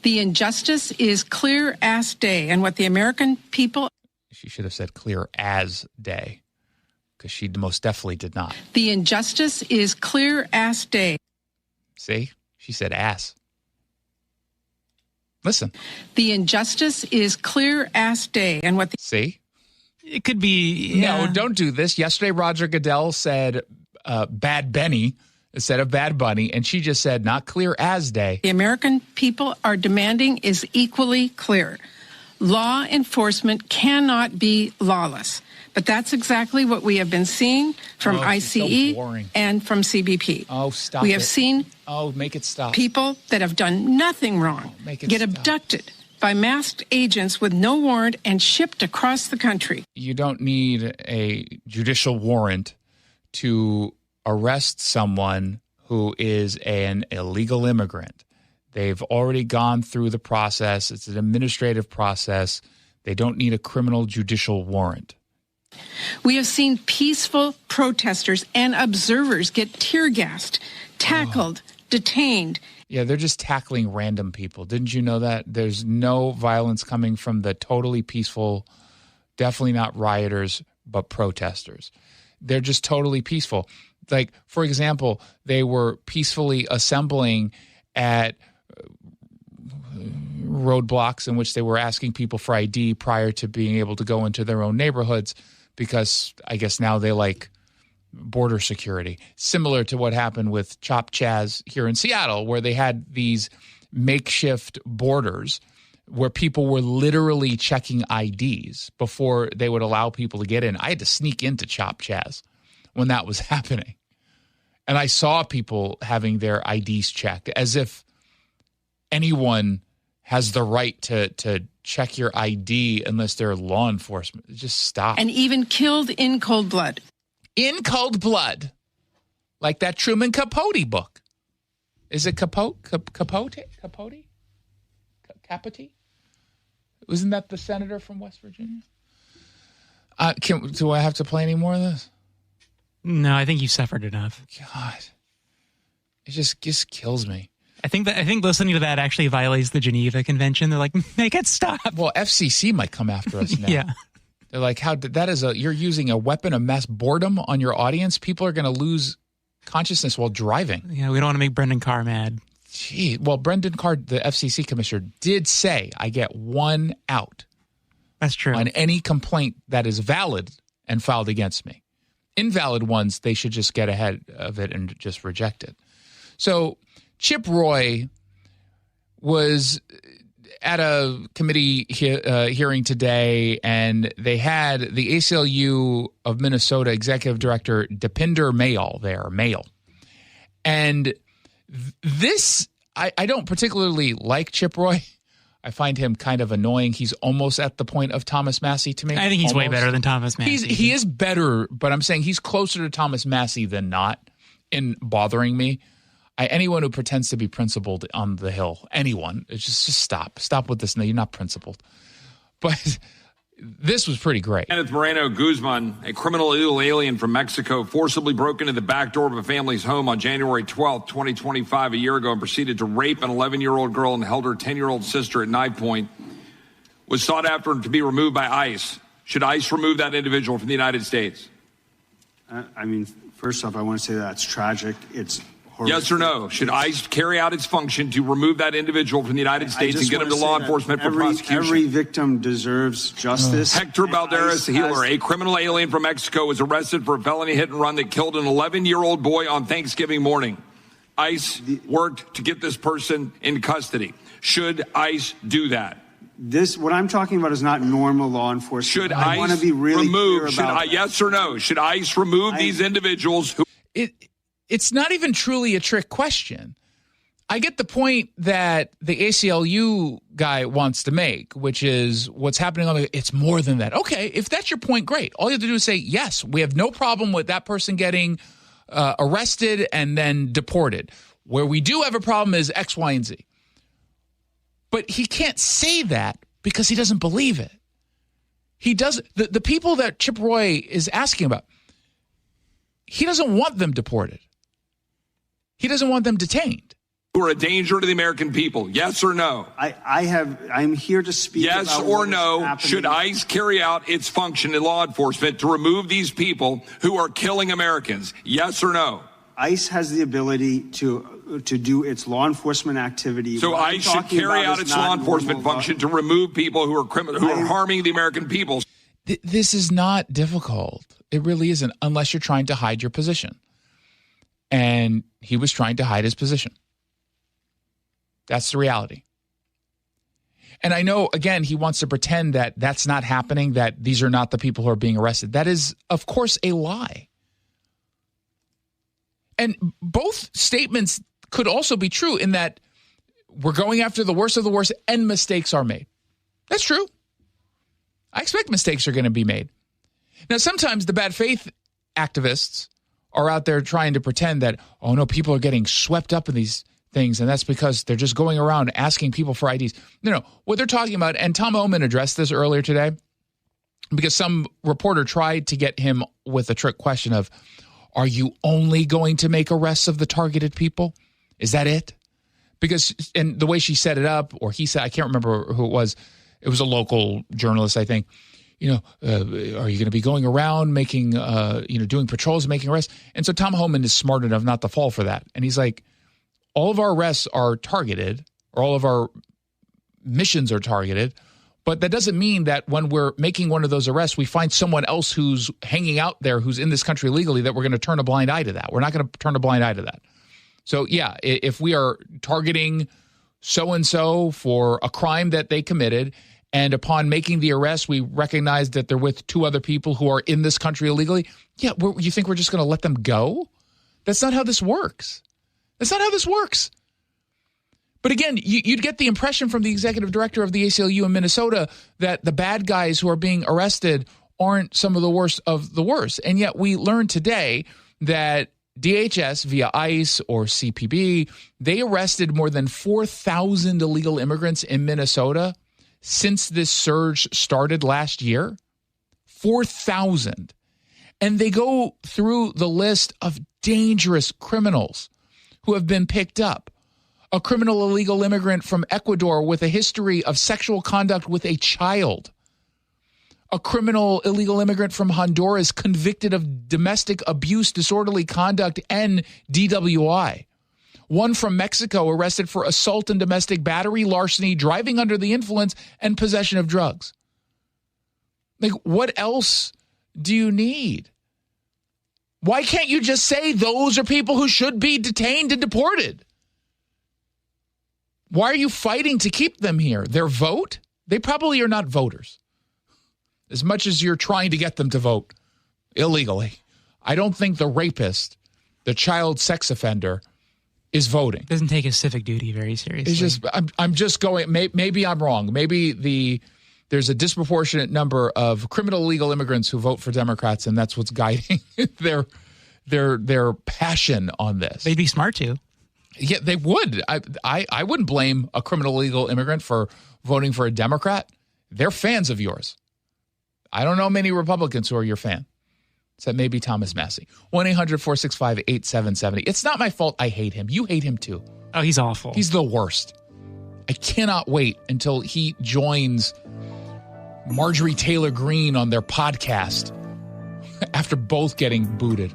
Speaker 3: The injustice is clear as day. And what the American people...
Speaker 11: She should have said clear as day. Because she most definitely did not.
Speaker 3: The injustice is clear as day.
Speaker 11: See? She said ass. Listen.
Speaker 3: The injustice is clear as day. And what the...
Speaker 11: See?
Speaker 6: It could be... Yeah.
Speaker 11: No, don't do this. Yesterday, Roger Goodell said Bad Benny instead of Bad Bunny, and she just said, not clear as day.
Speaker 3: The American people are demanding is equally clear. Law enforcement cannot be lawless. But that's exactly what we have been seeing from ICE and from CBP.
Speaker 11: Oh, stop
Speaker 3: We have seen
Speaker 11: make it stop.
Speaker 3: People that have done nothing wrong get abducted by masked agents with no warrant and shipped across the country.
Speaker 11: You don't need a judicial warrant to arrest someone who is an illegal immigrant. They've already gone through the process. It's an administrative process. They don't need a criminal judicial warrant.
Speaker 3: We have seen peaceful protesters and observers get tear gassed, tackled, detained.
Speaker 11: Yeah, they're just tackling random people. Didn't you know that? There's no violence coming from the totally peaceful, definitely not rioters, but protesters. They're just totally peaceful. Like, for example, they were peacefully assembling at roadblocks in which they were asking people for ID prior to being able to go into their own neighborhoods, because I guess now they like border security, similar to what happened with Chop Chaz here in Seattle, where they had these makeshift borders where people were literally checking IDs before they would allow people to get in. I had to sneak into Chop Chaz when that was happening. And I saw people having their IDs checked, as if anyone has the right to check your ID unless they're law enforcement. Just stop.
Speaker 3: And even killed in cold blood.
Speaker 11: In cold blood. Like that Truman Capote book. Is it Capote? Wasn't that the senator from West Virginia? Do I have to play any more of this?
Speaker 6: No, I think you've suffered enough.
Speaker 11: God. It just kills me.
Speaker 6: I think listening to that actually violates the Geneva Convention. They're like, make it stop.
Speaker 11: Well, FCC might come after us now.
Speaker 6: Yeah.
Speaker 11: They're like, you're using a weapon of mass boredom on your audience. People are going to lose consciousness while driving.
Speaker 6: Yeah, we don't want to make Brendan Carr mad.
Speaker 11: Gee, well, Brendan Carr, the FCC commissioner, did say I get one out.
Speaker 6: That's true.
Speaker 11: On any complaint that is valid and filed against me. Invalid ones, they should just get ahead of it and just reject it. So Chip Roy was at a committee hearing today, and they had the ACLU of Minnesota Executive Director Deepinder Mayal there, And this, I don't particularly like Chip Roy. I find him kind of annoying. He's almost at the point of Thomas Massey to me.
Speaker 6: I think he's way better than Thomas Massey.
Speaker 11: He is better, but I'm saying he's closer to Thomas Massey than not in bothering me. Anyone who pretends to be principled on the Hill, anyone, just stop. Stop with this. No, you're not principled. But this was pretty great.
Speaker 4: Kenneth Moreno Guzman, a criminal illegal alien from Mexico, forcibly broke into the back door of a family's home on January 12th, 2025, a year ago, and proceeded to rape an 11-year-old girl and held her 10-year-old sister at knife point, was sought after to be removed by ICE. Should ICE remove that individual from the United States?
Speaker 5: I mean, first off, I want to say that's tragic. It's horrific.
Speaker 4: Yes or no? Should ICE carry out its function to remove that individual from the United States and get him to law enforcement for prosecution?
Speaker 5: Every victim deserves justice.
Speaker 4: Hector Balderas Healer, a criminal alien from Mexico, was arrested for a felony hit and run that killed an 11-year-old boy on Thanksgiving morning. ICE worked to get this person in custody. Should ICE do that?
Speaker 5: What I'm talking about is not normal law enforcement.
Speaker 4: Should
Speaker 5: I want to be really clear about
Speaker 4: yes or no? Should ICE remove these individuals who...
Speaker 11: It's not even truly a trick question. I get the point that the ACLU guy wants to make, which is what's happening on it's more than that. Okay, if that's your point, great. All you have to do is say, yes, we have no problem with that person getting arrested and then deported. Where we do have a problem is X, Y, and Z. But he can't say that because he doesn't believe it. He doesn't. The people that Chip Roy is asking about, he doesn't want them deported. He doesn't want them detained.
Speaker 4: Who are a danger to the American people? Yes or no?
Speaker 5: I'm here to speak.
Speaker 4: Yes
Speaker 5: about
Speaker 4: or no? Should ICE carry out its function in law enforcement to remove these people who are killing Americans? Yes or no?
Speaker 5: ICE has the ability to do its law enforcement activity.
Speaker 4: So ICE should carry out its law enforcement function to remove people who are harming the American people.
Speaker 11: This is not difficult. It really isn't, unless you're trying to hide your position. And he was trying to hide his position. That's the reality. And I know, again, he wants to pretend that that's not happening, that these are not the people who are being arrested. That is, of course, a lie. And both statements could also be true in that we're going after the worst of the worst and mistakes are made. That's true. I expect mistakes are going to be made. Now, sometimes the bad faith activists are out there trying to pretend that, oh, no, people are getting swept up in these things, and that's because they're just going around asking people for IDs. No. What they're talking about, and Tom Oman addressed this earlier today, because some reporter tried to get him with a trick question of, are you only going to make arrests of the targeted people? Is that it? Because, and the way she set it up, or he said, I can't remember who it was a local journalist, I think, are you going to be going around making, doing patrols, making arrests? And so Tom Oman is smart enough not to fall for that. And he's like, all of our arrests are targeted, or all of our missions are targeted, but that doesn't mean that when we're making one of those arrests, we find someone else who's hanging out there, who's in this country illegally, that we're going to turn a blind eye to that. We're not going to turn a blind eye to that. So, yeah, if we are targeting so-and-so for a crime that they committed, and upon making the arrest, we recognize that they're with two other people who are in this country illegally, you think we're just going to let them go? That's not how this works. That's not how this works. But again, you'd get the impression from the executive director of the ACLU in Minnesota that the bad guys who are being arrested aren't some of the worst of the worst. And yet we learned today that DHS via ICE or CPB, they arrested more than 4,000 illegal immigrants in Minnesota since this surge started last year. 4,000. And they go through the list of dangerous criminals who have been picked up. A criminal illegal immigrant from Ecuador with a history of sexual conduct with a child. A criminal illegal immigrant from Honduras convicted of domestic abuse, disorderly conduct, and DWI. One from Mexico arrested for assault and domestic battery, larceny, driving under the influence, and possession of drugs. Like, what else do you need? Why can't you just say those are people who should be detained and deported? Why are you fighting to keep them here? Their vote? They probably are not voters. As much as you're trying to get them to vote illegally. I don't think the rapist, the child sex offender, is voting.
Speaker 6: Doesn't take his civic duty very seriously.
Speaker 11: It's just, I'm just going, maybe I'm wrong. Maybe there's a disproportionate number of criminal illegal immigrants who vote for Democrats, and that's what's guiding their passion on this.
Speaker 6: They'd be smart to.
Speaker 11: Yeah, they would. I wouldn't blame a criminal illegal immigrant for voting for a Democrat. They're fans of yours. I don't know many Republicans who are your fan. Except maybe Thomas Massey. 1-800-465-8770. It's not my fault I hate him. You hate him too.
Speaker 6: Oh, he's awful.
Speaker 11: He's the worst. I cannot wait until he joins Marjorie Taylor Greene on their podcast after both getting booted.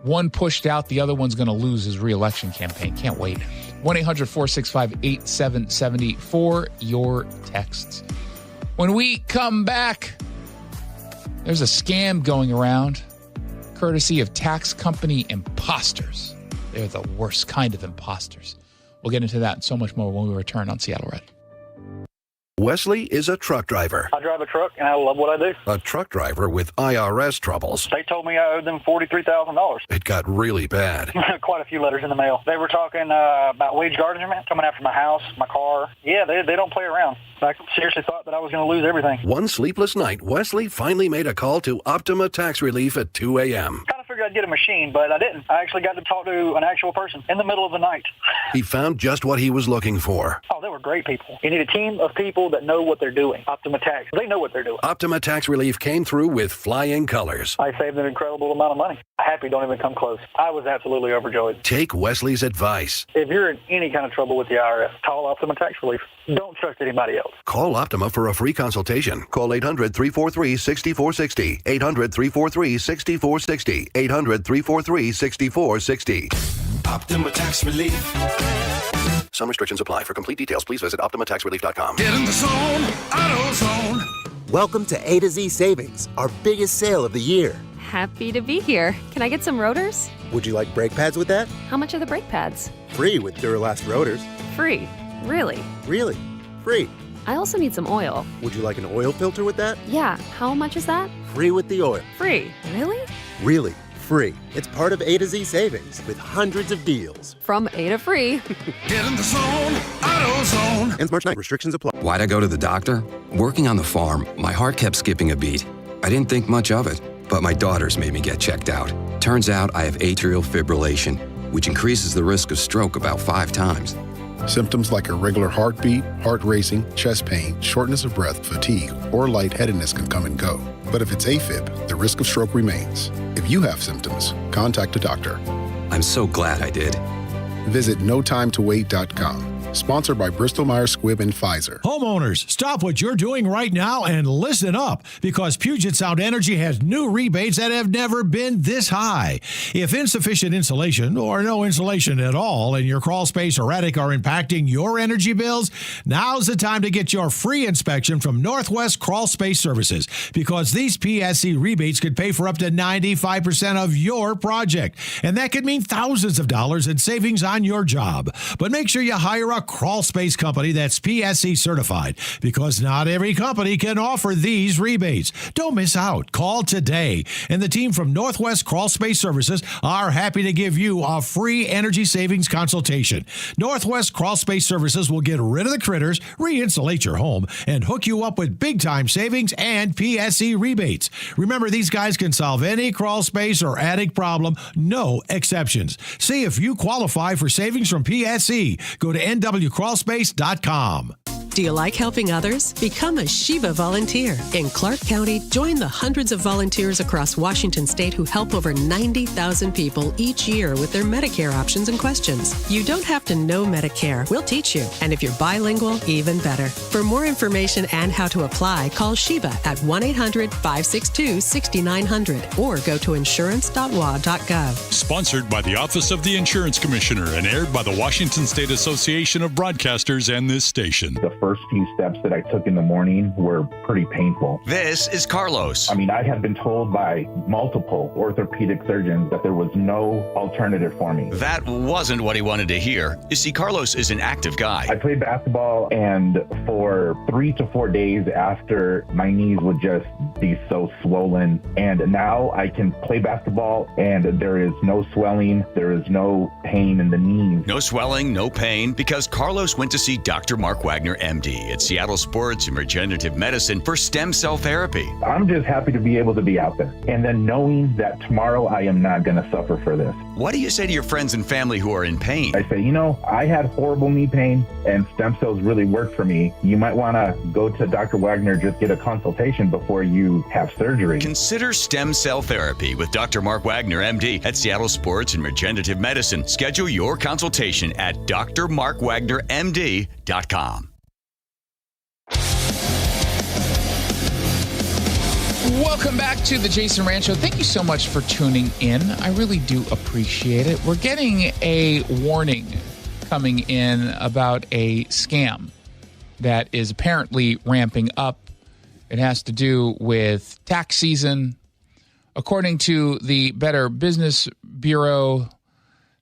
Speaker 11: One pushed out, the other one's going to lose his re-election campaign. Can't wait. 1-800-465-8770 for your texts. When we come back, there's a scam going around, courtesy of tax company imposters. They're the worst kind of imposters. We'll get into that and so much more when we return on Seattle Red.
Speaker 7: Wesley is a truck driver.
Speaker 8: I drive a truck, and I love what I do.
Speaker 7: A truck driver with IRS troubles.
Speaker 8: They told me I owed them $43,000.
Speaker 7: It got really bad.
Speaker 8: Quite a few letters in the mail. They were talking about wage garnishment, coming after my house, my car. Yeah, they don't play around. I seriously thought that I was going to lose everything.
Speaker 7: One sleepless night, Wesley finally made a call to Optima Tax Relief at 2 a.m.
Speaker 8: Kind of figured I'd get a machine, but I didn't. I actually got to talk to an actual person in the middle of the night.
Speaker 7: He found just what he was looking for.
Speaker 8: Oh, they were great people. You need a team of people that know what they're doing. Optima Tax, they know what they're doing.
Speaker 7: Optima Tax Relief came through with flying colors.
Speaker 8: I saved an incredible amount of money. Happy don't even come close. I was absolutely overjoyed.
Speaker 7: Take Wesley's advice.
Speaker 8: If you're in any kind of trouble with the IRS, call Optima Tax Relief. Don't trust anybody else.
Speaker 7: Call Optima for a free consultation. Call 800-343-6460. 800-343-6460. 800-343-6460.
Speaker 10: Optima Tax Relief.
Speaker 7: Some restrictions apply. For complete details, please visit OptimaTaxRelief.com.
Speaker 10: Get in the zone, AutoZone.
Speaker 9: Welcome to A to Z Savings, our biggest sale of the year. Happy to be here. Can I get some rotors?
Speaker 12: Would you like brake pads with that?
Speaker 9: How much are the brake pads?
Speaker 12: Free with Duralast rotors.
Speaker 9: Free. Really?
Speaker 12: Really? Free.
Speaker 9: I also need some oil.
Speaker 12: Would you like an oil filter with that?
Speaker 9: Yeah. How much is that?
Speaker 12: Free with the oil.
Speaker 9: Free. Really?
Speaker 12: Really. Free. It's part of A to Z savings with hundreds of deals.
Speaker 9: From A to free.
Speaker 10: Get in the zone, AutoZone.
Speaker 12: Ends March 9th. Restrictions apply.
Speaker 13: Why'd I go to the doctor? Working on the farm, my heart kept skipping a beat. I didn't think much of it, but my daughters made me get checked out. Turns out I have atrial fibrillation, which increases the risk of stroke about 5 times.
Speaker 14: Symptoms like irregular heartbeat, heart racing, chest pain, shortness of breath, fatigue, or lightheadedness can come and go. But if it's AFib, the risk of stroke remains. If you have symptoms, contact a doctor.
Speaker 13: I'm so glad I did.
Speaker 14: Visit notimetowait.com. Sponsored by Bristol-Myers Squibb and Pfizer.
Speaker 15: Homeowners, stop what you're doing right now and listen up, because Puget Sound Energy has new rebates that have never been this high. If insufficient insulation or no insulation at all in your crawl space or attic are impacting your energy bills, now's the time to get your free inspection from Northwest Crawl Space Services, because these PSC rebates could pay for up to 95% of your project. And that could mean thousands of dollars in savings on your job. But make sure you hire a crawl space company that's PSC certified, because not every company can offer these rebates. Don't miss out. Call today. And the team from Northwest Crawl Space Services are happy to give you a free energy savings consultation. Northwest Crawl Space Services will get rid of the critters, re-insulate your home, and hook you up with big-time savings and PSC rebates. Remember, these guys can solve any crawl space or attic problem, no exceptions. See if you qualify for savings from PSC. Go to nwcrawlspace.com.
Speaker 16: Do you like helping others? Become a Shiva volunteer. In Clark County, join the hundreds of volunteers across Washington state who help over 90,000 people each year with their Medicare options and questions. You don't have to know Medicare. We'll teach you. And if you're bilingual, even better. For more information and how to apply, call Shiva at 1-800-562-6900 or go to insurance.wa.gov.
Speaker 17: Sponsored by the Office of the Insurance Commissioner and aired by the Washington State Association of Broadcasters and this station.
Speaker 28: The first few steps that I took in the morning were pretty painful.
Speaker 29: This is Carlos.
Speaker 28: I mean, I had been told by multiple orthopedic surgeons that there was no alternative for me.
Speaker 29: That wasn't what he wanted to hear. You see, Carlos is an active guy.
Speaker 28: I played basketball, and for 3 to 4 days after, my knees would just be so swollen. And now I can play basketball, and there is no swelling. There is no pain in the knees.
Speaker 29: No swelling, no pain, because Carlos went to see Dr. Mark Wagner, MD, at Seattle Sports and Regenerative Medicine for stem cell therapy.
Speaker 28: I'm just happy to be able to be out there. And then knowing that tomorrow I am not going to suffer for this.
Speaker 29: What do you say to your friends and family who are in pain?
Speaker 28: I say, I had horrible knee pain and stem cells really worked for me. You might want to go to Dr. Wagner, just get a consultation before you have surgery.
Speaker 29: Consider stem cell therapy with Dr. Mark Wagner, MD, at Seattle Sports and Regenerative Medicine. Schedule your consultation at drmarkwagnermd.com.
Speaker 11: Welcome back to the Jason Rantz Show. Thank you so much for tuning in. I really do appreciate it. We're getting a warning coming in about a scam that is apparently ramping up. It has to do with tax season. According to the Better Business Bureau,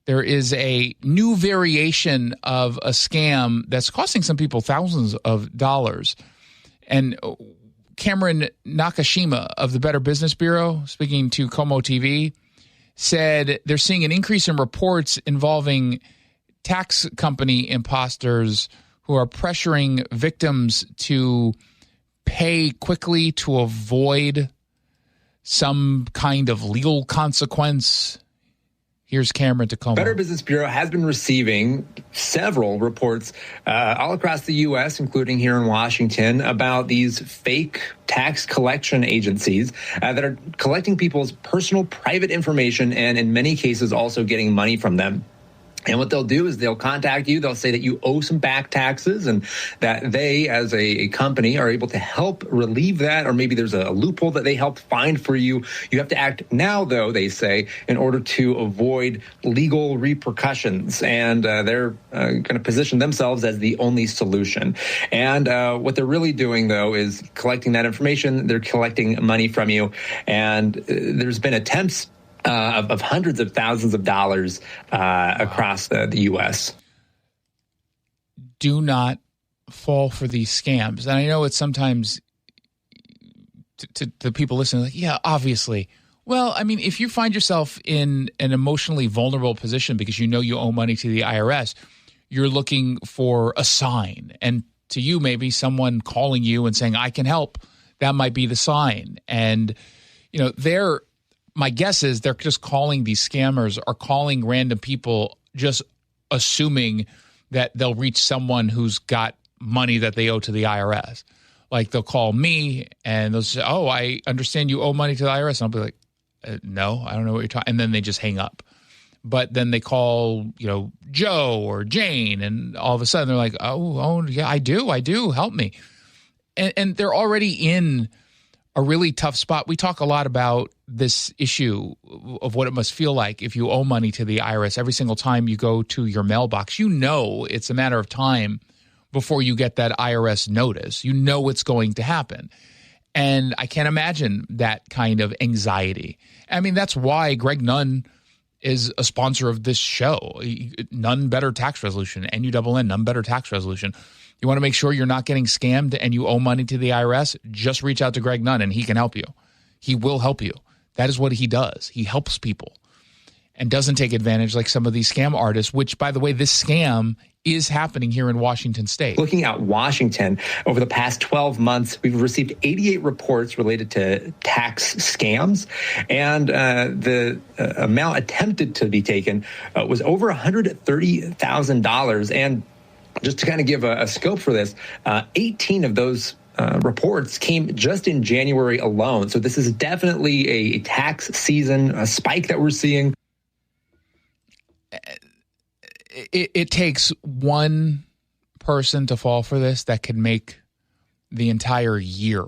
Speaker 11: there is a new variation of a scam that's costing some people thousands of dollars. And Cameron Nakashima of the Better Business Bureau, speaking to Como TV, said they're seeing an increase in reports involving tax company imposters who are pressuring victims to pay quickly to avoid some kind of legal consequence. Here's Cameron Tacoma.
Speaker 30: Better Business Bureau has been receiving several reports all across the U.S., including here in Washington, about these fake tax collection agencies that are collecting people's personal private information and in many cases also getting money from them. And what they'll do is they'll contact you. They'll say that you owe some back taxes and that they, as a company, are able to help relieve that. Or maybe there's a loophole that they helped find for you. You have to act now, though, they say, in order to avoid legal repercussions. And they're going to position themselves as the only solution. And what they're really doing, though, is collecting that information. They're collecting money from you. And there's been attempts of hundreds of thousands of dollars across the U.S.
Speaker 11: Do not fall for these scams. And I know it's sometimes to people listening, like, yeah, obviously. Well, I mean, if you find yourself in an emotionally vulnerable position because you know you owe money to the IRS, you're looking for a sign. And to you, maybe someone calling you and saying, I can help, that might be the sign. And, my guess is they're just calling, these scammers are calling random people just assuming that they'll reach someone who's got money that they owe to the IRS. Like they'll call me and they'll say, oh, I understand you owe money to the IRS. And I'll be like, no, I don't know what you're talking. And then they just hang up. But then they call, Joe or Jane. And all of a sudden they're like, oh yeah, I do. Help me. And they're already in a really tough spot. We talk a lot about this issue of what it must feel like if you owe money to the IRS. Every single time you go to your mailbox, it's a matter of time before you get that IRS notice. You know it's going to happen. And I can't imagine that kind of anxiety. I mean, that's why Greg Nunn is a sponsor of this show. None Better Tax Resolution, NUNN, None Better Tax Resolution. You want to make sure you're not getting scammed and you owe money to the IRS? Just reach out to Greg Nunn and he can help you. He will help you. That is what he does. He helps people and doesn't take advantage like some of these scam artists, which, by the way, this scam is happening here in Washington State.
Speaker 30: Looking at Washington, over the past 12 months, we've received 88 reports related to tax scams, and the amount attempted to be taken was over $130,000. And just to kind of give a scope for this, 18 of those reports came just in January alone. So this is definitely a tax season, a spike that we're seeing.
Speaker 11: It takes one person to fall for this that can make the entire year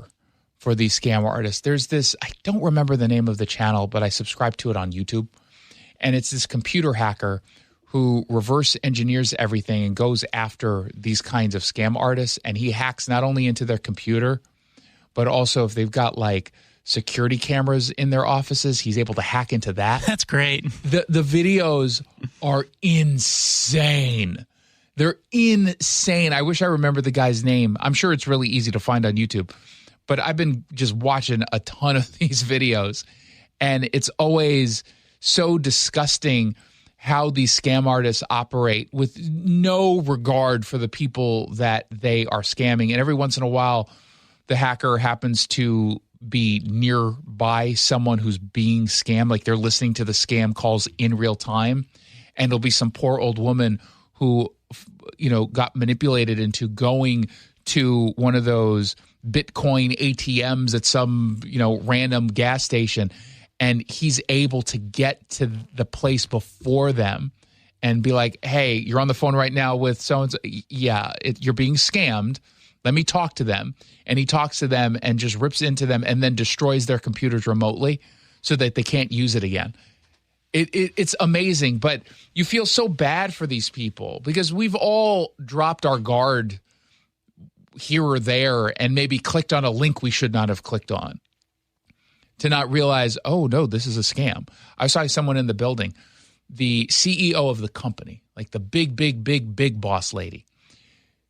Speaker 11: for these scam artists. There's this, I don't remember the name of the channel, but I subscribe to it on YouTube. And it's this computer hacker who reverse engineers everything and goes after these kinds of scam artists. And he hacks not only into their computer, but also if they've got like security cameras in their offices, he's able to hack into that.
Speaker 6: That's great.
Speaker 11: The videos are insane. They're insane. I wish I remember the guy's name. I'm sure it's really easy to find on YouTube. But I've been just watching a ton of these videos, and it's always so disgusting how these scam artists operate with no regard for the people that they are scamming. And every once in a while, the hacker happens to be nearby someone who's being scammed, like they're listening to the scam calls in real time. And there'll be some poor old woman who, got manipulated into going to one of those Bitcoin ATMs at some, random gas station. And he's able to get to the place before them and be like, hey, you're on the phone right now with so-and-so. Yeah, you're being scammed. Let me talk to them. And he talks to them and just rips into them and then destroys their computers remotely so that they can't use it again. It's amazing, but you feel so bad for these people because we've all dropped our guard here or there and maybe clicked on a link we should not have clicked on, to not realize, oh, no, this is a scam. I saw someone in the building, the CEO of the company, like the big boss lady.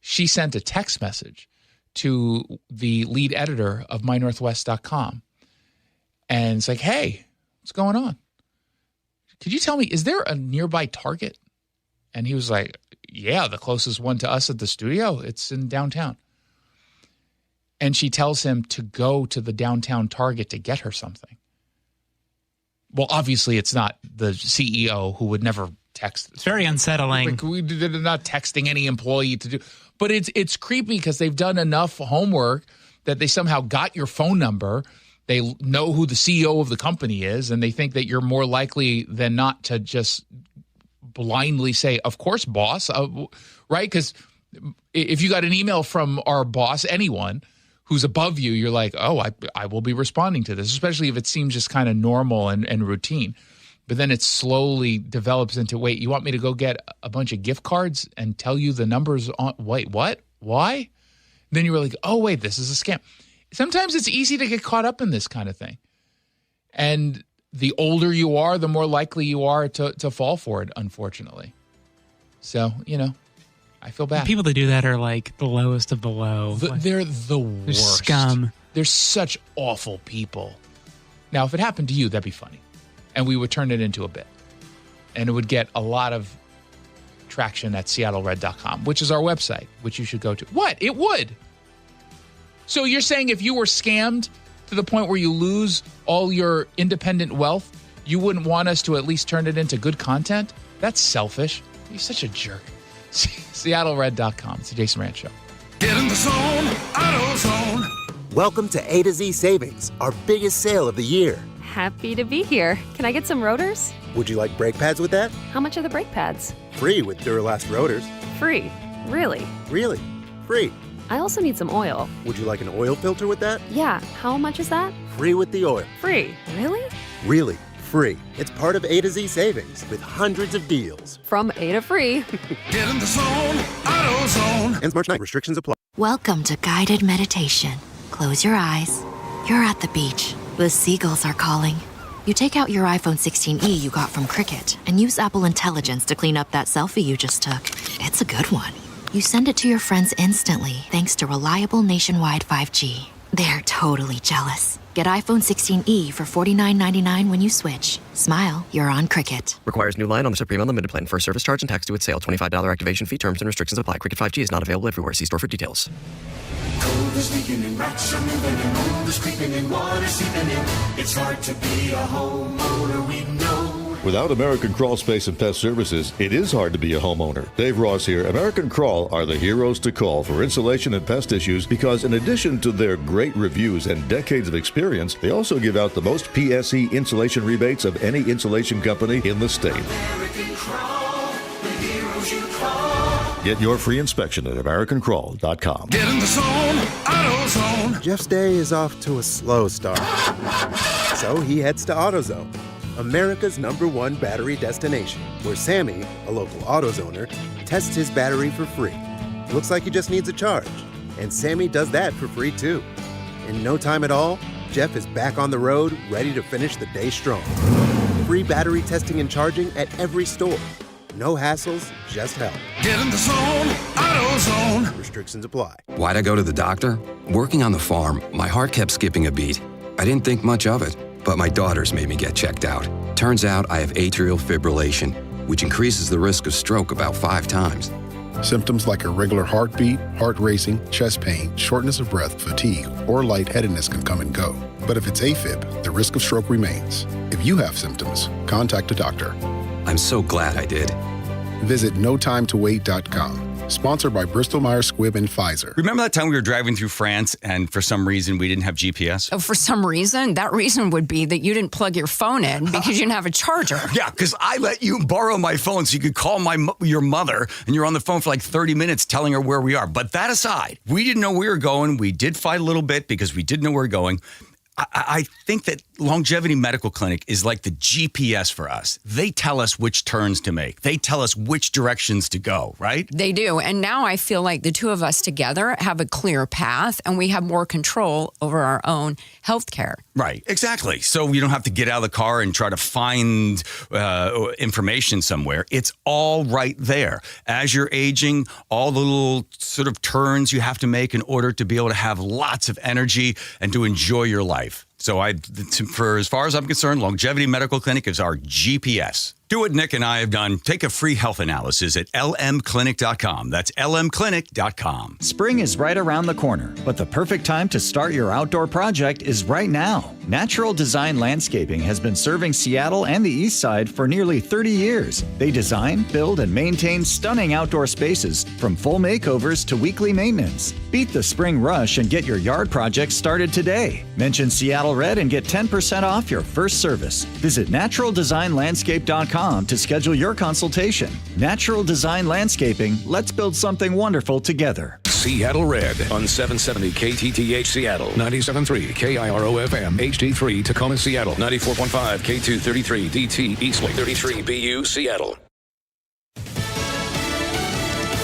Speaker 11: She sent a text message to the lead editor of mynorthwest.com. And it's like, hey, what's going on? Could you tell me, is there a nearby Target? And he was like, yeah, the closest one to us at the studio. It's in downtown. And she tells him to go to the downtown Target to get her something. Well, obviously, it's not the CEO who would never text.
Speaker 6: It's very unsettling.
Speaker 11: Like, they're not texting any employee to do. But it's creepy because they've done enough homework that they somehow got your phone number. They know who the CEO of the company is, and they think that you're more likely than not to just blindly say, of course, boss, right? Because if you got an email from our boss, anyone who's above you, you're like, oh, I will be responding to this, especially if it seems just kind of normal and routine. But then it slowly develops into, wait, you want me to go get a bunch of gift cards and tell you the numbers on, wait, what? Why? Then you're like, oh, wait, this is a scam. Sometimes it's easy to get caught up in this kind of thing. And the older you are, the more likely you are to fall for it, unfortunately. So, I feel bad.
Speaker 6: People that do that are like the lowest of the low.
Speaker 11: They're the worst.
Speaker 6: They're scum.
Speaker 11: They're such awful people. Now, if it happened to you, that'd be funny. And we would turn it into a bit. And it would get a lot of traction at seattlered.com, which is our website, which you should go to. What? It would. So you're saying if you were scammed to the point where you lose all your independent wealth, you wouldn't want us to at least turn it into good content? That's selfish. You're such a jerk. SeattleRed.com. It's the Jason Rantz Show.
Speaker 10: Get in the zone, AutoZone.
Speaker 12: Welcome to A to Z Savings, our biggest sale of the year.
Speaker 9: Happy to be here. Can I get some rotors?
Speaker 12: Would you like brake pads with that?
Speaker 9: How much are the brake pads?
Speaker 12: Free with Duralast rotors.
Speaker 9: Free. Really?
Speaker 12: Really? Free.
Speaker 9: I also need some oil.
Speaker 12: Would you like an oil filter with that?
Speaker 9: Yeah. How much is that?
Speaker 12: Free with the oil.
Speaker 9: Free. Really?
Speaker 12: Really. Free. It's part of A to Z Savings with hundreds of deals.
Speaker 9: From A to free.
Speaker 10: Get in the zone, AutoZone.
Speaker 12: Ends March 9th. Restrictions apply.
Speaker 18: Welcome to guided meditation. Close your eyes. You're at the beach. The seagulls are calling. You take out your iPhone 16e you got from Cricket and use Apple Intelligence to clean up that selfie you just took. It's a good one. You send it to your friends instantly thanks to reliable nationwide 5G. They're totally jealous. Get iPhone 16e for $49.99 when you switch. Smile, you're on Cricket.
Speaker 19: Requires new line on the Supreme Unlimited plan. First service charge and tax due at sale. $25 activation fee. Terms and restrictions apply. Cricket 5G is not available everywhere. See store for details.
Speaker 10: Cold is leaking and rats are moving and mold is creeping and water seeping in. It's hard to be a homeowner, we know.
Speaker 20: Without American Crawl Space and Pest Services, it is hard to be a homeowner. Dave Ross here. American Crawl are the heroes to call for insulation and pest issues because in addition to their great reviews and decades of experience, they also give out the most PSE insulation rebates of any insulation company in the state.
Speaker 10: American Crawl, the heroes you call.
Speaker 20: Get your free inspection at AmericanCrawl.com.
Speaker 10: Get in the zone, AutoZone.
Speaker 12: Jeff's day is off to a slow start. So he heads to AutoZone, America's #1 battery destination, where Sammy, a local AutoZoner, tests his battery for free. Looks like he just needs a charge. And Sammy does that for free too. In no time at all, Jeff is back on the road, ready to finish the day strong. Free battery testing and charging at every store. No hassles, just help.
Speaker 10: Get in the zone, AutoZone.
Speaker 12: Restrictions apply.
Speaker 13: Why'd I go to the doctor? Working on the farm, my heart kept skipping a beat. I didn't think much of it, but my daughters made me get checked out. Turns out I have atrial fibrillation, which increases the risk of stroke about 5 times.
Speaker 14: Symptoms like irregular heartbeat, heart racing, chest pain, shortness of breath, fatigue, or lightheadedness can come and go. But if it's AFib, the risk of stroke remains. If you have symptoms, contact a doctor.
Speaker 13: I'm so glad I did.
Speaker 14: Visit notimetowait.com. Sponsored by Bristol-Myers Squibb and Pfizer.
Speaker 29: Remember that time we were driving through France and for some reason we didn't have GPS?
Speaker 21: Oh, for some reason? That reason would be that you didn't plug your phone in because you didn't have a charger.
Speaker 29: Yeah, because I let you borrow my phone so you could call your mother and you're on the phone for like 30 minutes telling her where we are. But that aside, we didn't know where we were going. We did fight a little bit because we didn't know where we were going. I think that Longevity Medical Clinic is like the GPS for us. They tell us which turns to make. They tell us which directions to go, right?
Speaker 21: They do. And now I feel like the two of us together have a clear path and we have more control over our own health care.
Speaker 29: Right, exactly. So you don't have to get out of the car and try to find information somewhere. It's all right there. As you're aging, all the little sort of turns you have to make in order to be able to have lots of energy and to enjoy your life. So for as far as I'm concerned, Longevity Medical Clinic is our GPS. Do what Nick and I have done. Take a free health analysis at lmclinic.com. That's lmclinic.com.
Speaker 22: Spring is right around the corner, but the perfect time to start your outdoor project is right now. Natural Design Landscaping has been serving Seattle and the East Side for nearly 30 years. They design, build, and maintain stunning outdoor spaces, from full makeovers to weekly maintenance. Beat the spring rush and get your yard project started today. Mention Seattle Seattle Red and get 10% off your first service. Visit naturaldesignlandscape.com to schedule your consultation. Natural Design Landscaping, let's build something wonderful together.
Speaker 1: Seattle Red on 770 KTTH Seattle, 97.3 KIRO FM, HD3 Tacoma Seattle, 94.5 K233 DT Eastlake, 33 BU Seattle.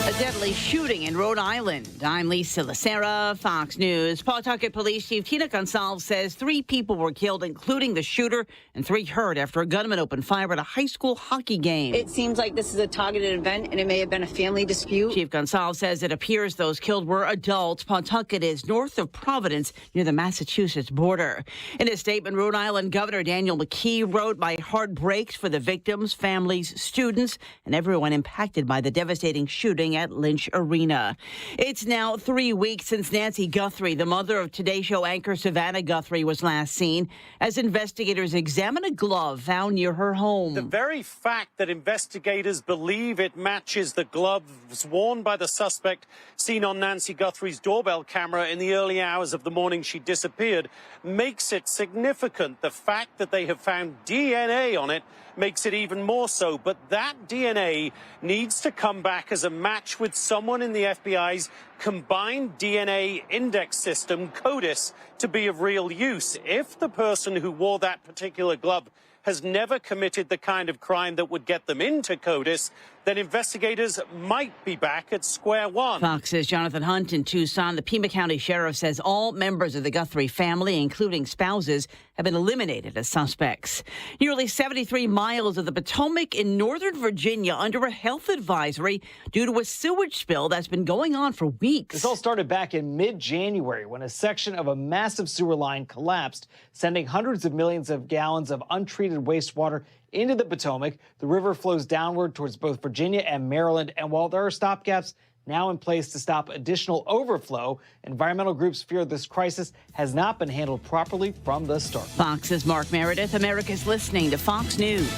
Speaker 2: A deadly shooting in Rhode Island. I'm Lisa Lacera, Fox News. Pawtucket Police Chief Tina Gonsalves says 3 people were killed, including the shooter, and 3 hurt after a gunman opened fire at a high school hockey game.
Speaker 3: It seems like this is a targeted event, and it may have been a family dispute.
Speaker 2: Chief Gonsalves says it appears those killed were adults. Pawtucket is north of Providence, near the Massachusetts border. In a statement, Rhode Island Governor Daniel McKee wrote, "My heart breaks for the victims, families, students, and everyone impacted by the devastating shooting at Lynch Arena." It's now 3 weeks since Nancy Guthrie, the mother of Today Show anchor Savannah Guthrie, was last seen as investigators examine a glove found near her home.
Speaker 4: The very fact that investigators believe it matches the gloves worn by the suspect seen on Nancy Guthrie's doorbell camera in the early hours of the morning she disappeared makes it significant. The fact that they have found DNA on it makes it even more so. But that DNA needs to come back as a match with someone in the FBI's combined DNA index system, CODIS, to be of real use. If the person who wore that particular glove has never committed the kind of crime that would get them into CODIS, then investigators might be back at square one.
Speaker 2: Fox's Jonathan Hunt in Tucson. The Pima County Sheriff says all members of the Guthrie family, including spouses, have been eliminated as suspects. Nearly 73 miles of the Potomac in Northern Virginia under a health advisory due to a sewage spill that's been going on for weeks.
Speaker 5: This all started back in mid-January when a section of a massive sewer line collapsed, sending hundreds of millions of gallons of untreated wastewater into the Potomac. The river flows downward towards both Virginia and Maryland, and while there are stopgaps now in place to stop additional overflow, environmental groups fear this crisis has not been handled properly from the start.
Speaker 2: Fox's Mark Meredith. America's listening to Fox News.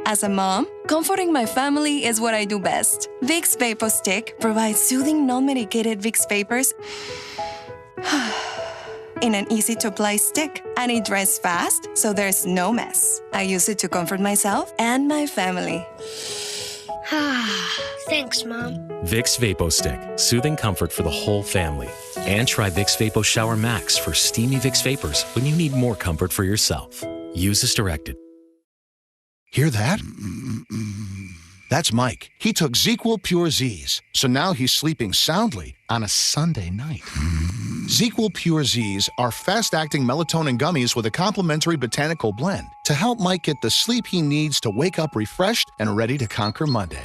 Speaker 23: As a mom, comforting my family is what I do best. Vicks Vapor Stick provides soothing, non-medicated Vicks vapors in an easy-to-apply stick, and it dries fast, so there's no mess. I use it to comfort myself and my family.
Speaker 24: Thanks, Mom. Vicks Vapo Stick, soothing comfort for the whole family. And try Vicks Vapo Shower Max for steamy Vicks Vapors when you need more comfort for yourself. Use as directed.
Speaker 25: Hear that? That's Mike. He took ZQL Pure Z's, so now he's sleeping soundly on a Sunday night. ZQL Pure Z's are fast-acting melatonin gummies with a complementary botanical blend to help Mike get the sleep he needs to wake up refreshed and ready to conquer Monday.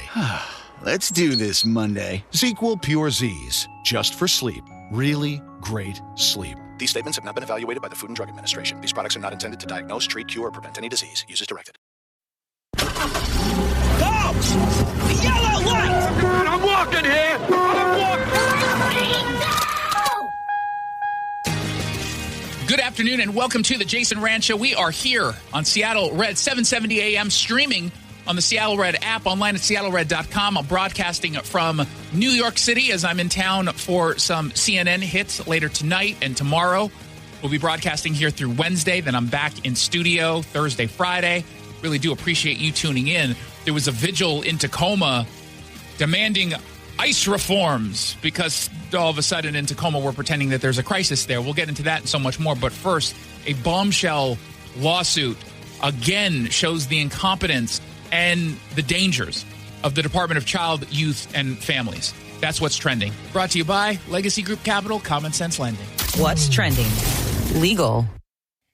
Speaker 26: Let's do this Monday.
Speaker 25: ZQL Pure Z's, just for sleep. Really great sleep. These statements have not been evaluated by the Food and Drug Administration. These products are not intended to diagnose, treat, cure, or prevent any disease. Use as directed.
Speaker 10: Folks! The yellow light! Oh, God, I'm walking here!
Speaker 11: Good afternoon and welcome to the Jason Rantz Show. We are here on Seattle Red, 770 AM, streaming on the Seattle Red app, online at seattlered.com. I'm broadcasting from New York City as I'm in town for some CNN hits later tonight and tomorrow. We'll be broadcasting here through Wednesday. Then I'm back in studio Thursday, Friday. Really do appreciate you tuning in. There was a vigil in Tacoma demanding ICE reforms because all of a sudden in Tacoma we're pretending that there's a crisis there. We'll get into that and so much more. But first, a bombshell lawsuit again shows the incompetence and the dangers of the Department of Child, Youth, and Families. That's what's trending. Brought to you by Legacy Group Capital, Common Sense Lending.
Speaker 27: What's trending? Legal.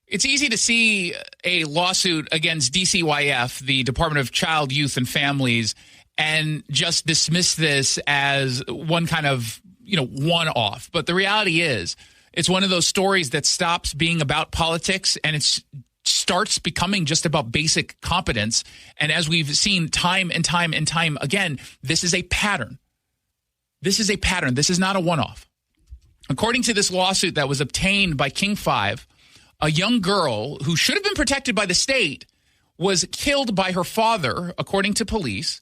Speaker 11: It's easy to see a lawsuit against DCYF, the Department of Child, Youth, and Families, and just dismiss this as one kind of, one-off. But the reality is, it's one of those stories that stops being about politics and it starts becoming just about basic competence. And as we've seen time and time and time again, this is a pattern. This is a pattern. This is not a one-off. According to this lawsuit that was obtained by King 5, a young girl who should have been protected by the state was killed by her father, according to police.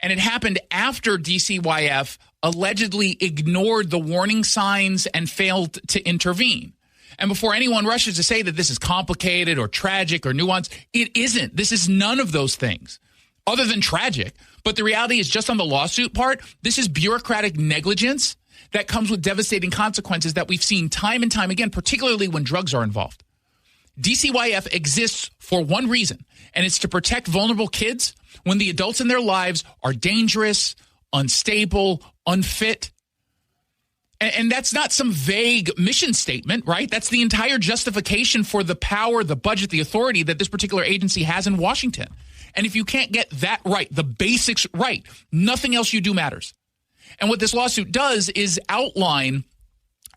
Speaker 11: And it happened after DCYF allegedly ignored the warning signs and failed to intervene. And before anyone rushes to say that this is complicated or tragic or nuanced, it isn't. This is none of those things other than tragic. But the reality is, just on the lawsuit part, this is bureaucratic negligence that comes with devastating consequences that we've seen time and time again, particularly when drugs are involved. DCYF exists for one reason, and it's to protect vulnerable kids when the adults in their lives are dangerous, unstable, unfit. And that's not some vague mission statement, right? That's the entire justification for the power, the budget, the authority that this particular agency has in Washington. And if you can't get that right, the basics right, nothing else you do matters. And what this lawsuit does is outline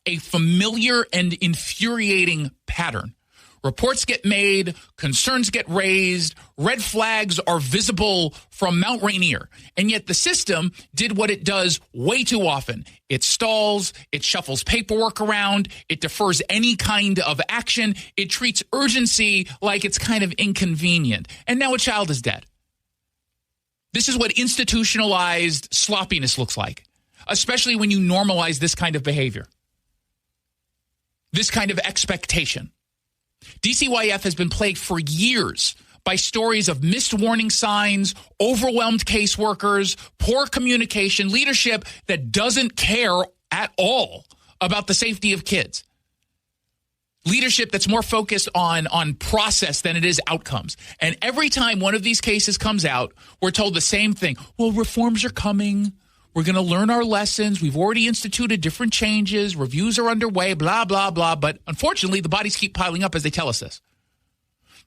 Speaker 11: a familiar and infuriating pattern. Reports get made, concerns get raised, red flags are visible from Mount Rainier. And yet the system did what it does way too often. It stalls, it shuffles paperwork around, it defers any kind of action, it treats urgency like it's kind of inconvenient. And now a child is dead. This is what institutionalized sloppiness looks like, especially when you normalize this kind of behavior, this kind of expectation. DCYF has been plagued for years by stories of missed warning signs, overwhelmed caseworkers, poor communication, leadership that doesn't care at all about the safety of kids. Leadership that's more focused on process than it is outcomes. And every time one of these cases comes out, we're told the same thing. Well, reforms are coming. We're going to learn our lessons. We've already instituted different changes. Reviews are underway, blah, blah, blah. But unfortunately, the bodies keep piling up as they tell us this.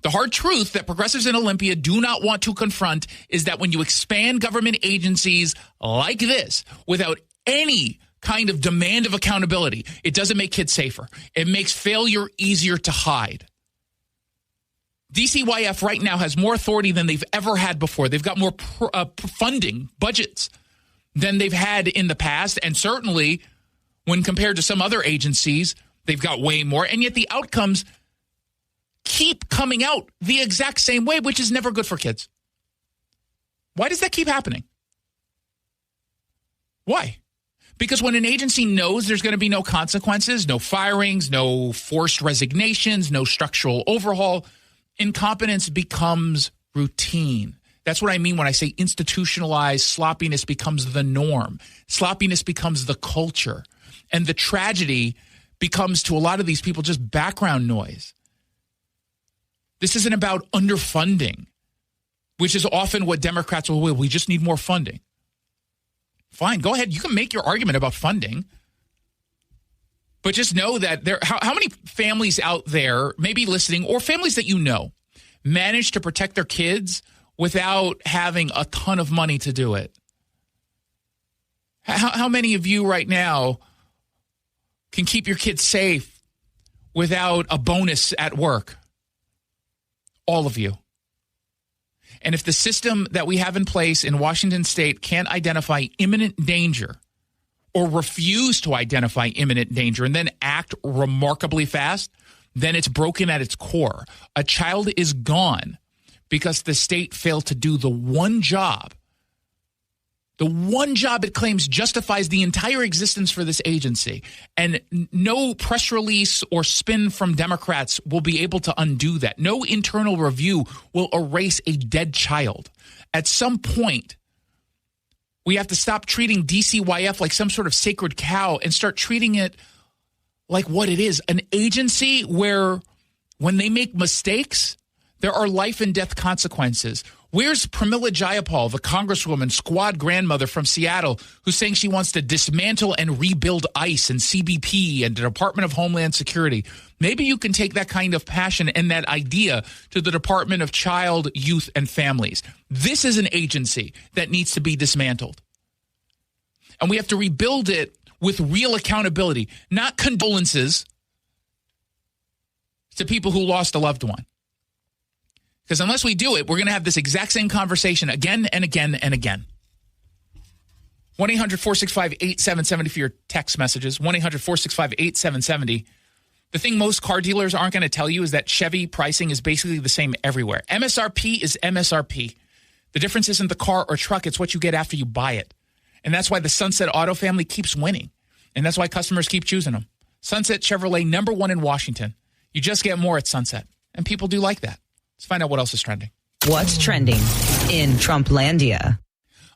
Speaker 11: The hard truth that progressives in Olympia do not want to confront is that when you expand government agencies like this without any kind of demand of accountability, it doesn't make kids safer. It makes failure easier to hide. DCYF right now has more authority than they've ever had before. They've got more funding, budgets, than they've had in the past. And certainly when compared to some other agencies, they've got way more. And yet the outcomes keep coming out the exact same way, which is never good for kids. Why does that keep happening? Why? Because when an agency knows there's going to be no consequences, no firings, no forced resignations, no structural overhaul, incompetence becomes routine. That's what I mean when I say institutionalized sloppiness becomes the norm. Sloppiness becomes the culture. And the tragedy becomes, to a lot of these people, just background noise. This isn't about underfunding, which is often what Democrats will. We just need more funding. Fine, go ahead. You can make your argument about funding. But just know that how many families out there, maybe listening, or families that you know, manage to protect their kids without having a ton of money to do it? How many of you right now can keep your kids safe without a bonus at work? All of you. And if the system that we have in place in Washington state can't identify imminent danger or refuse to identify imminent danger and then act remarkably fast, then it's broken at its core. A child is gone because the state failed to do the one job it claims justifies the entire existence for this agency. And no press release or spin from Democrats will be able to undo that. No internal review will erase a dead child. At some point, we have to stop treating DCYF like some sort of sacred cow and start treating it like what it is, an agency where when they make mistakes, there are life and death consequences. Where's Pramila Jayapal, the congresswoman, squad grandmother from Seattle, who's saying she wants to dismantle and rebuild ICE and CBP and the Department of Homeland Security? Maybe you can take that kind of passion and that idea to the Department of Child, Youth, and Families. This is an agency that needs to be dismantled. And we have to rebuild it with real accountability, not condolences to people who lost a loved one. Because unless we do it, we're going to have this exact same conversation again and again and again. 1-800-465-8770 for your text messages. 1-800-465-8770. The thing most car dealers aren't going to tell you is that Chevy pricing is basically the same everywhere. MSRP is MSRP. The difference isn't the car or truck. It's what you get after you buy it. And that's why the Sunset Auto family keeps winning. And that's why customers keep choosing them. Sunset Chevrolet, number one in Washington. You just get more at Sunset. And people do like that. Let's find out what else is trending.
Speaker 27: What's trending in Trumplandia?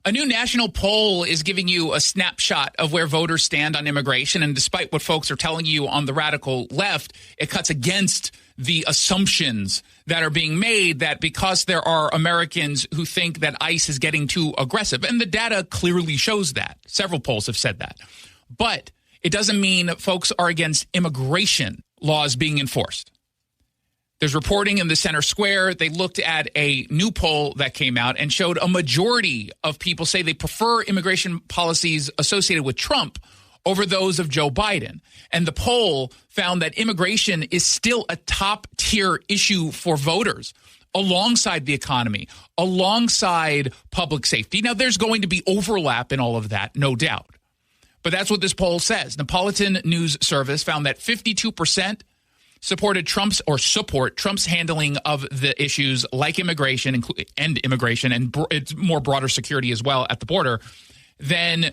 Speaker 11: A new national poll is giving you a snapshot of where voters stand on immigration. And despite what folks are telling you on the radical left, it cuts against the assumptions that are being made that because there are Americans who think that ICE is getting too aggressive. And the data clearly shows that. Several polls have said that. But it doesn't mean folks are against immigration laws being enforced. There's reporting in the Center Square. They looked at a new poll that came out and showed a majority of people say they prefer immigration policies associated with Trump over those of Joe Biden. And the poll found that immigration is still a top-tier issue for voters, alongside the economy, alongside public safety. Now, there's going to be overlap in all of that, no doubt. But that's what this poll says. Napolitan News Service found that 52% support Trump's handling of the issues like immigration and it's more broader security as well at the border than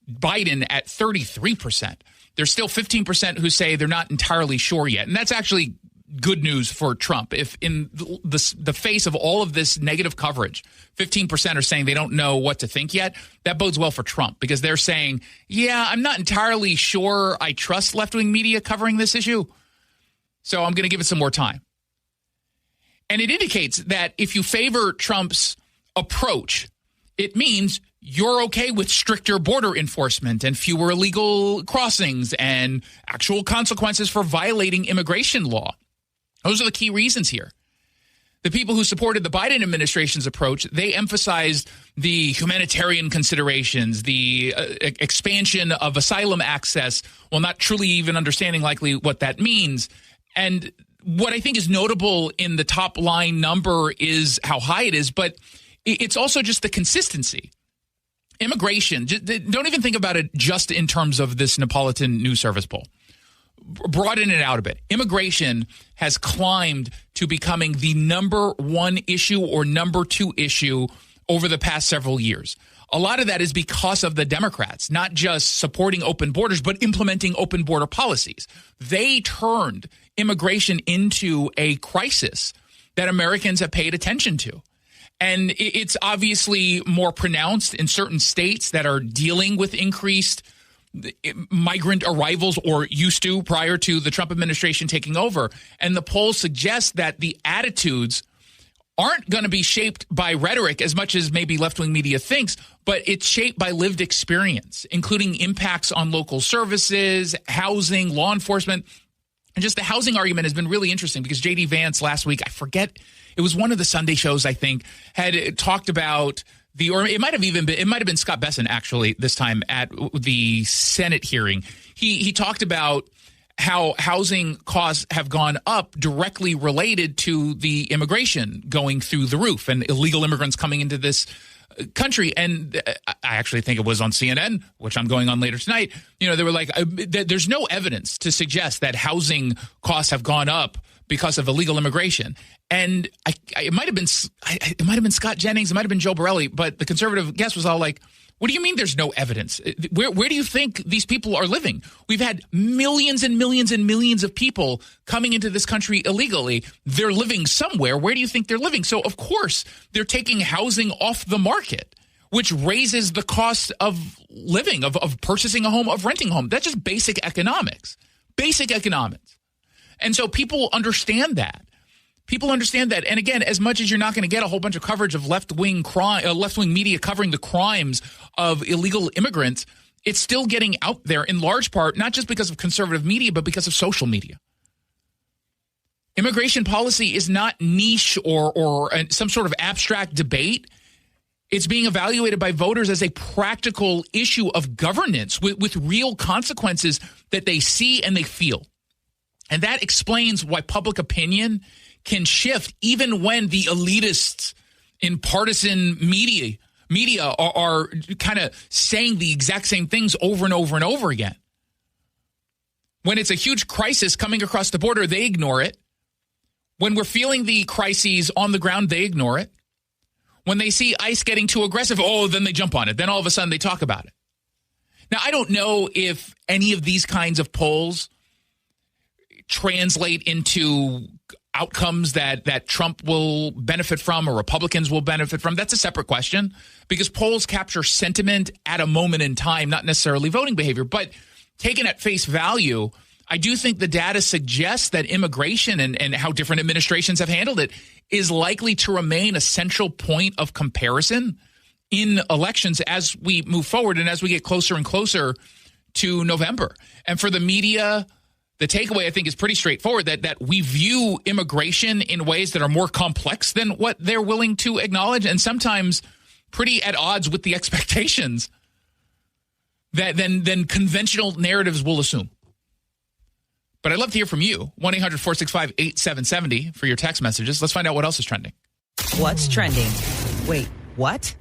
Speaker 11: Biden at 33%. There's still 15% who say they're not entirely sure yet. And that's actually good news for Trump. If in the face of all of this negative coverage, 15% are saying they don't know what to think yet, that bodes well for Trump because they're saying, yeah, I'm not entirely sure I trust left-wing media covering this issue. So I'm going to give it some more time. And it indicates that if you favor Trump's approach, it means you're okay with stricter border enforcement and fewer illegal crossings and actual consequences for violating immigration law. Those are the key reasons here. The people who supported the Biden administration's approach, they emphasized the humanitarian considerations, the expansion of asylum access, while not truly even understanding likely what that means. And what I think is notable in the top line number is how high it is, but it's also just the consistency. Immigration, don't even think about it just in terms of this Napolitan News Service poll. Broaden it out a bit. Immigration has climbed to becoming the number one issue or number two issue over the past several years. A lot of that is because of the Democrats, not just supporting open borders, but implementing open border policies. They turned immigration into a crisis that Americans have paid attention to. And it's obviously more pronounced in certain states that are dealing with increased migrant arrivals or used to prior to the Trump administration taking over. And the polls suggest that the attitudes aren't going to be shaped by rhetoric as much as maybe left-wing media thinks, but it's shaped by lived experience, including impacts on local services, housing, law enforcement. And just the housing argument has been really interesting because J.D. Vance last week, I forget, it was one of the Sunday shows, I think, had talked about it might have been Scott Besson actually this time at the Senate hearing. He talked about how housing costs have gone up directly related to the immigration going through the roof and illegal immigrants coming into this country. And I actually think it was on CNN, which I'm going on later tonight. You know, they were like, there's no evidence to suggest that housing costs have gone up because of illegal immigration. And it might have been Scott Jennings, it might have been Joe Borelli, but the conservative guest was all like, what do you mean there's no evidence? Where do you think these people are living? We've had millions and millions and millions of people coming into this country illegally. They're living somewhere. Where do you think they're living? So, of course, they're taking housing off the market, which raises the cost of living, of purchasing a home, of renting a home. That's just basic economics. Basic economics. And so people understand that. People understand that. And again, as much as you're not going to get a whole bunch of coverage of left-wing media covering the crimes of illegal immigrants, it's still getting out there in large part, not just because of conservative media, but because of social media. Immigration policy is not niche or some sort of abstract debate. It's being evaluated by voters as a practical issue of governance with real consequences that they see and they feel. And that explains why public opinion can shift even when the elitists in partisan media are kind of saying the exact same things over and over and over again. When it's a huge crisis coming across the border, they ignore it. When we're feeling the crises on the ground, they ignore it. When they see ICE getting too aggressive, then they jump on it. Then all of a sudden they talk about it. Now, I don't know if any of these kinds of polls translate into outcomes that Trump will benefit from or Republicans will benefit from. That's a separate question because polls capture sentiment at a moment in time, not necessarily voting behavior. But taken at face value, I do think the data suggests that immigration and how different administrations have handled it is likely to remain a central point of comparison in elections as we move forward and as we get closer and closer to November. And for the media, the takeaway, I think, is pretty straightforward, that we view immigration in ways that are more complex than what they're willing to acknowledge and sometimes pretty at odds with the expectations that then conventional narratives will assume. But I'd love to hear from you. 1-800-465-8770 for your text messages. Let's find out what else is trending.
Speaker 27: What's trending? Wait, what?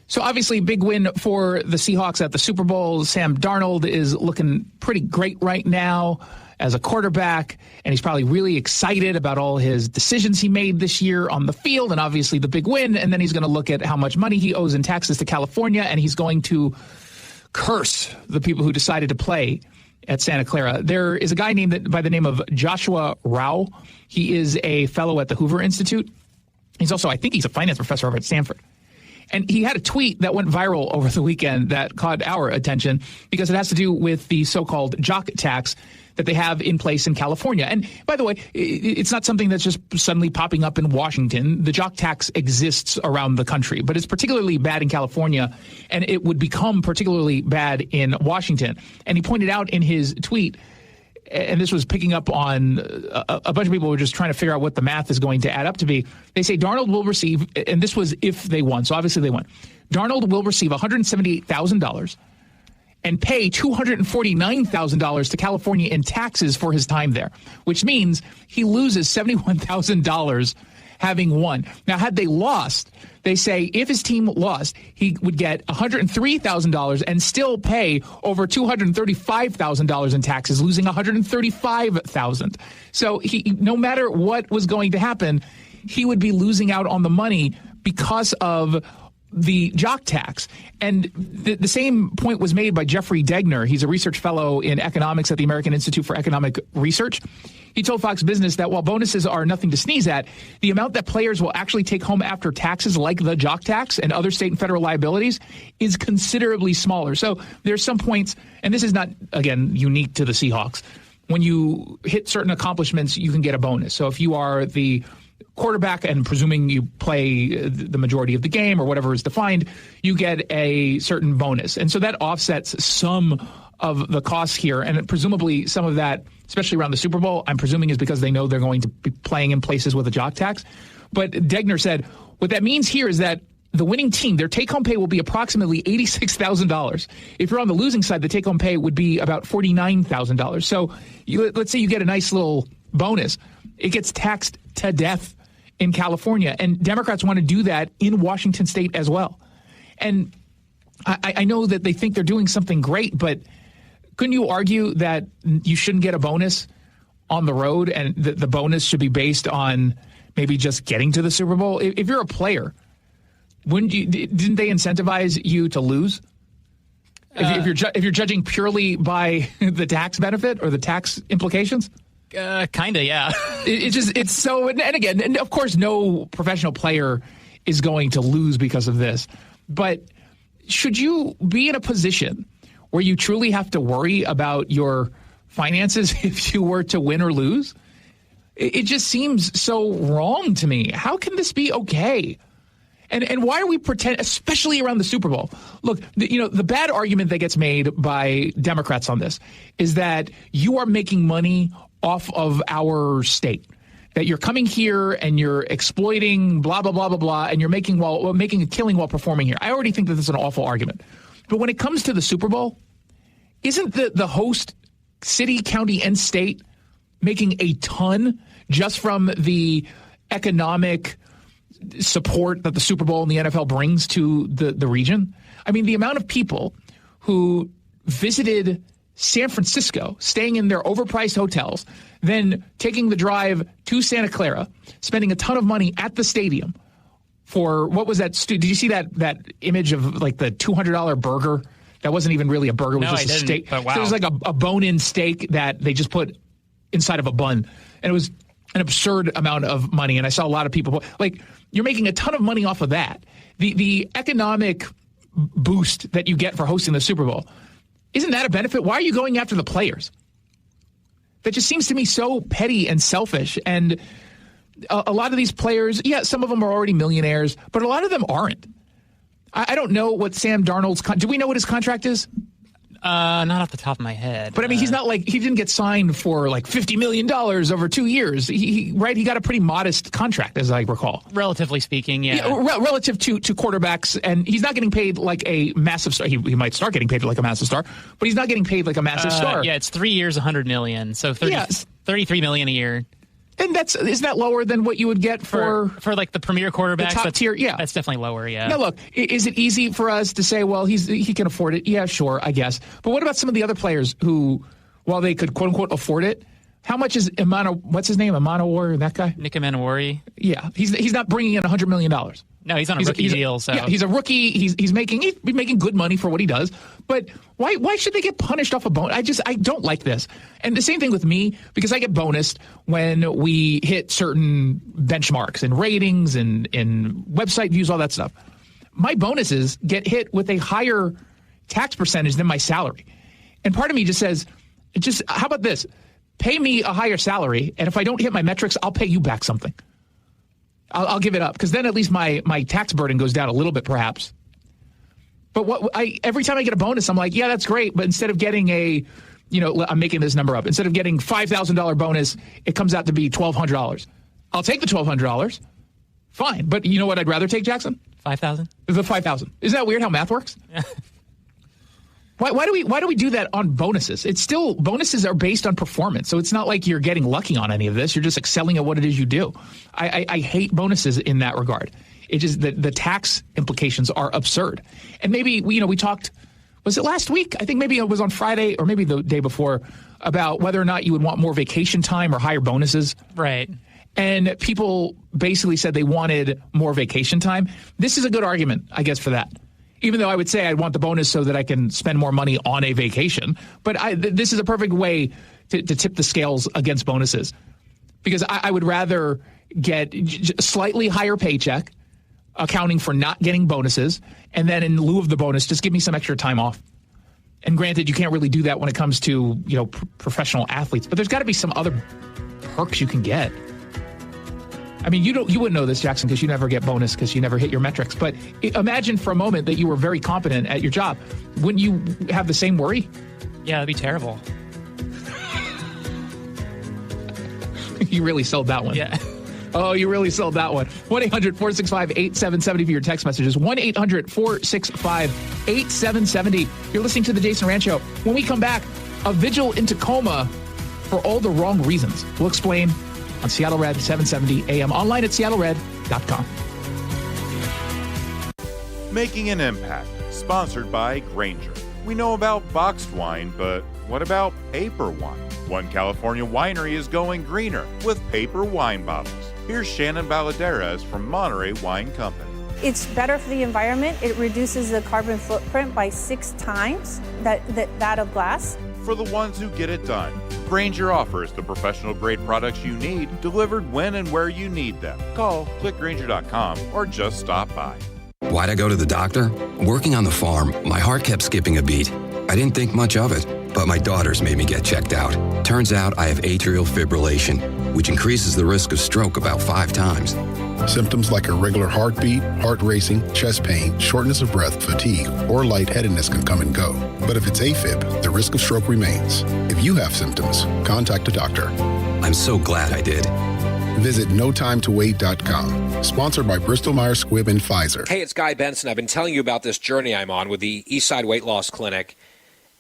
Speaker 11: So obviously, big win for the Seahawks at the Super Bowl. Sam Darnold is looking pretty great right now as a quarterback, and he's probably really excited about all his decisions he made this year on the field, and obviously the big win. And then he's going to look at how much money he owes in taxes to California, and he's going to curse the people who decided to play at Santa Clara. There is a guy by the name of Joshua Rao. He is a fellow at the Hoover Institute. He's also, I think he's a finance professor over at Stanford. And he had a tweet that went viral over the weekend that caught our attention because it has to do with the so-called jock tax that they have in place in California. And by the way, it's not something that's just suddenly popping up in Washington. The jock tax exists around the country, but it's particularly bad in California, and it would become particularly bad in Washington. And he pointed out in his tweet, and this was picking up on a bunch of people who were just trying to figure out what the math is going to add up to be. They say Darnold will receive, and this was if they won, so obviously they won. Darnold will receive $178,000 and pay $249,000 to California in taxes for his time there, which means he loses $71,000 having won. Now, had they lost, they say if his team lost, he would get $103,000 and still pay over $235,000 in taxes, losing $135,000. So he, no matter what was going to happen, he would be losing out on the money because of the jock tax. And the same point was made by Jeffrey Degner. He's a research fellow in economics at the American Institute for Economic Research. He told Fox Business that while bonuses are nothing to sneeze at, the amount that players will actually take home after taxes like the jock tax and other state and federal liabilities is considerably smaller. So there's some points, and this is not, again, unique to the Seahawks. When you hit certain accomplishments, you can get a bonus. So if you are the quarterback and presuming you play the majority of the game or whatever is defined, you get a certain bonus. And so that offsets some of the costs here. And presumably some of that, especially around the Super Bowl, I'm presuming is because they know they're going to be playing in places with a jock tax. But Degner said, what that means here is that the winning team, their take-home pay will be approximately $86,000. If you're on the losing side, the take-home pay would be about $49,000. So let's say you get a nice little bonus. It gets taxed to death in California. And Democrats want to do that in Washington state as well. And I know that they think they're doing something great, but couldn't you argue that you shouldn't get a bonus on the road and the bonus should be based on maybe just getting to the Super Bowl? If you're a player, didn't they incentivize you to lose? If you're judging purely by the tax benefit or the tax implications?
Speaker 6: Kinda, yeah.
Speaker 11: It's so, and again, and of course, no professional player is going to lose because of this. But should you be in a position where you truly have to worry about your finances if you were to win or lose? It just seems so wrong to me. How can this be okay? And why are we pretending, especially around the Super Bowl? Look, the bad argument that gets made by Democrats on this is that you are making money off of our state, that you're coming here and you're exploiting blah, blah, blah, blah, blah, and you're making a killing while performing here. I already think that this is an awful argument. But when it comes to the Super Bowl, isn't the host city, county, and state making a ton just from the economic support that the Super Bowl and the NFL brings to the region? I mean, the amount of people who visited San Francisco, staying in their overpriced hotels, then taking the drive to Santa Clara, spending a ton of money at the stadium for, what was that? Did you see that image of like the $200 burger? That wasn't even really a burger. It was just a steak.
Speaker 6: But wow.
Speaker 11: So it was like a bone-in steak that they just put inside of a bun. And it was an absurd amount of money. And I saw a lot of people, like, you're making a ton of money off of that. The economic boost that you get for hosting the Super Bowl, isn't that a benefit? Why are you going after the players? That just seems to me so petty and selfish. And a lot of these players, yeah, some of them are already millionaires, but a lot of them aren't. I don't know what Sam Darnold's do we know what his contract is?
Speaker 6: Not off the top of my head.
Speaker 11: But I mean, he's not like, he didn't get signed for like $50 million over 2 years. He got a pretty modest contract, as I recall.
Speaker 6: Relatively speaking, yeah.
Speaker 11: Relative to quarterbacks, and he's not getting paid like a massive star. He might start getting paid like a massive star, but he's not getting paid like a massive star.
Speaker 6: Yeah, it's 3 years, $100 million, so $33 million a year.
Speaker 11: And isn't that lower than what you would get for
Speaker 6: like the premier quarterbacks?
Speaker 11: The top tier, yeah.
Speaker 6: That's definitely lower, yeah.
Speaker 11: Now, look, is it easy for us to say, well, he can afford it? Yeah, sure, I guess. But what about some of the other players who, while they could, quote-unquote, afford it, how much is what's his name, Emanowari, that guy?
Speaker 6: Nick Emanowari?
Speaker 11: Yeah, he's not bringing in $100 million.
Speaker 6: No, he's on a rookie deal. So
Speaker 11: yeah, he's a rookie. He's making good money for what he does. But why should they get punished off a bonus? I don't like this. And the same thing with me, because I get bonused when we hit certain benchmarks and ratings and website views, all that stuff. My bonuses get hit with a higher tax percentage than my salary. And part of me just says, how about this? Pay me a higher salary, and if I don't hit my metrics, I'll pay you back something. I'll give it up, because then at least my tax burden goes down a little bit, perhaps. But every time I get a bonus, I'm like, yeah, that's great. But instead of getting I'm making this number up. Instead of getting $5,000 bonus, it comes out to be $1,200. I'll take the $1,200. Fine. But you know what I'd rather take, Jackson?
Speaker 6: $5,000?
Speaker 11: The $5,000. Isn't that weird how math works? Why do we do that on bonuses? It's still, bonuses are based on performance, so it's not like you're getting lucky on any of this. You're just excelling at what it is you do. I hate bonuses in that regard. It's just that the tax implications are absurd. And maybe we talked, was it last week? I think maybe it was on Friday or maybe the day before, about whether or not you would want more vacation time or higher bonuses.
Speaker 6: Right.
Speaker 11: And people basically said they wanted more vacation time. This is a good argument, I guess, for that. Even though I would say I'd want the bonus so that I can spend more money on a vacation. But this is a perfect way to tip the scales against bonuses. Because I would rather get a slightly higher paycheck, accounting for not getting bonuses, and then in lieu of the bonus, just give me some extra time off. And granted, you can't really do that when it comes to professional athletes. But there's got to be some other perks you can get. I mean, you wouldn't know this, Jackson, because you never get bonus because you never hit your metrics. But imagine for a moment that you were very competent at your job. Wouldn't you have the same worry?
Speaker 6: Yeah, that'd be terrible.
Speaker 11: You really sold that one.
Speaker 6: Yeah.
Speaker 11: Oh, you really sold that one. 1-800-465-8770 for your text messages. 1-800-465-8770. You're listening to the Jason Rantz Show. When we come back, a vigil in Tacoma for all the wrong reasons. We'll explain on Seattle Red, 770 AM, online at seattlered.com.
Speaker 7: Making an Impact, sponsored by Grainger. We know about boxed wine, but what about paper wine? One California winery is going greener with paper wine bottles. Here's Shannon Baladeras from Monterey Wine Company.
Speaker 8: It's better for the environment. It reduces the carbon footprint by 6 times that of glass.
Speaker 7: For the ones who get it done, Grainger offers the professional-grade products you need delivered when and where you need them. Call, click Grainger.com, or just stop by.
Speaker 13: Why'd I go to the doctor? Working on the farm, my heart kept skipping a beat. I didn't think much of it, but my daughters made me get checked out. Turns out I have atrial fibrillation, which increases the risk of stroke about 5 times.
Speaker 14: Symptoms like irregular heartbeat, heart racing, chest pain, shortness of breath, fatigue, or lightheadedness can come and go. But if it's AFib, the risk of stroke remains. If you have symptoms, contact a doctor.
Speaker 13: I'm so glad I did.
Speaker 14: Visit notimetowait.com. Sponsored by Bristol-Myers Squibb and Pfizer.
Speaker 9: Hey, it's Guy Benson. I've been telling you about this journey I'm on with the Eastside Weight Loss Clinic.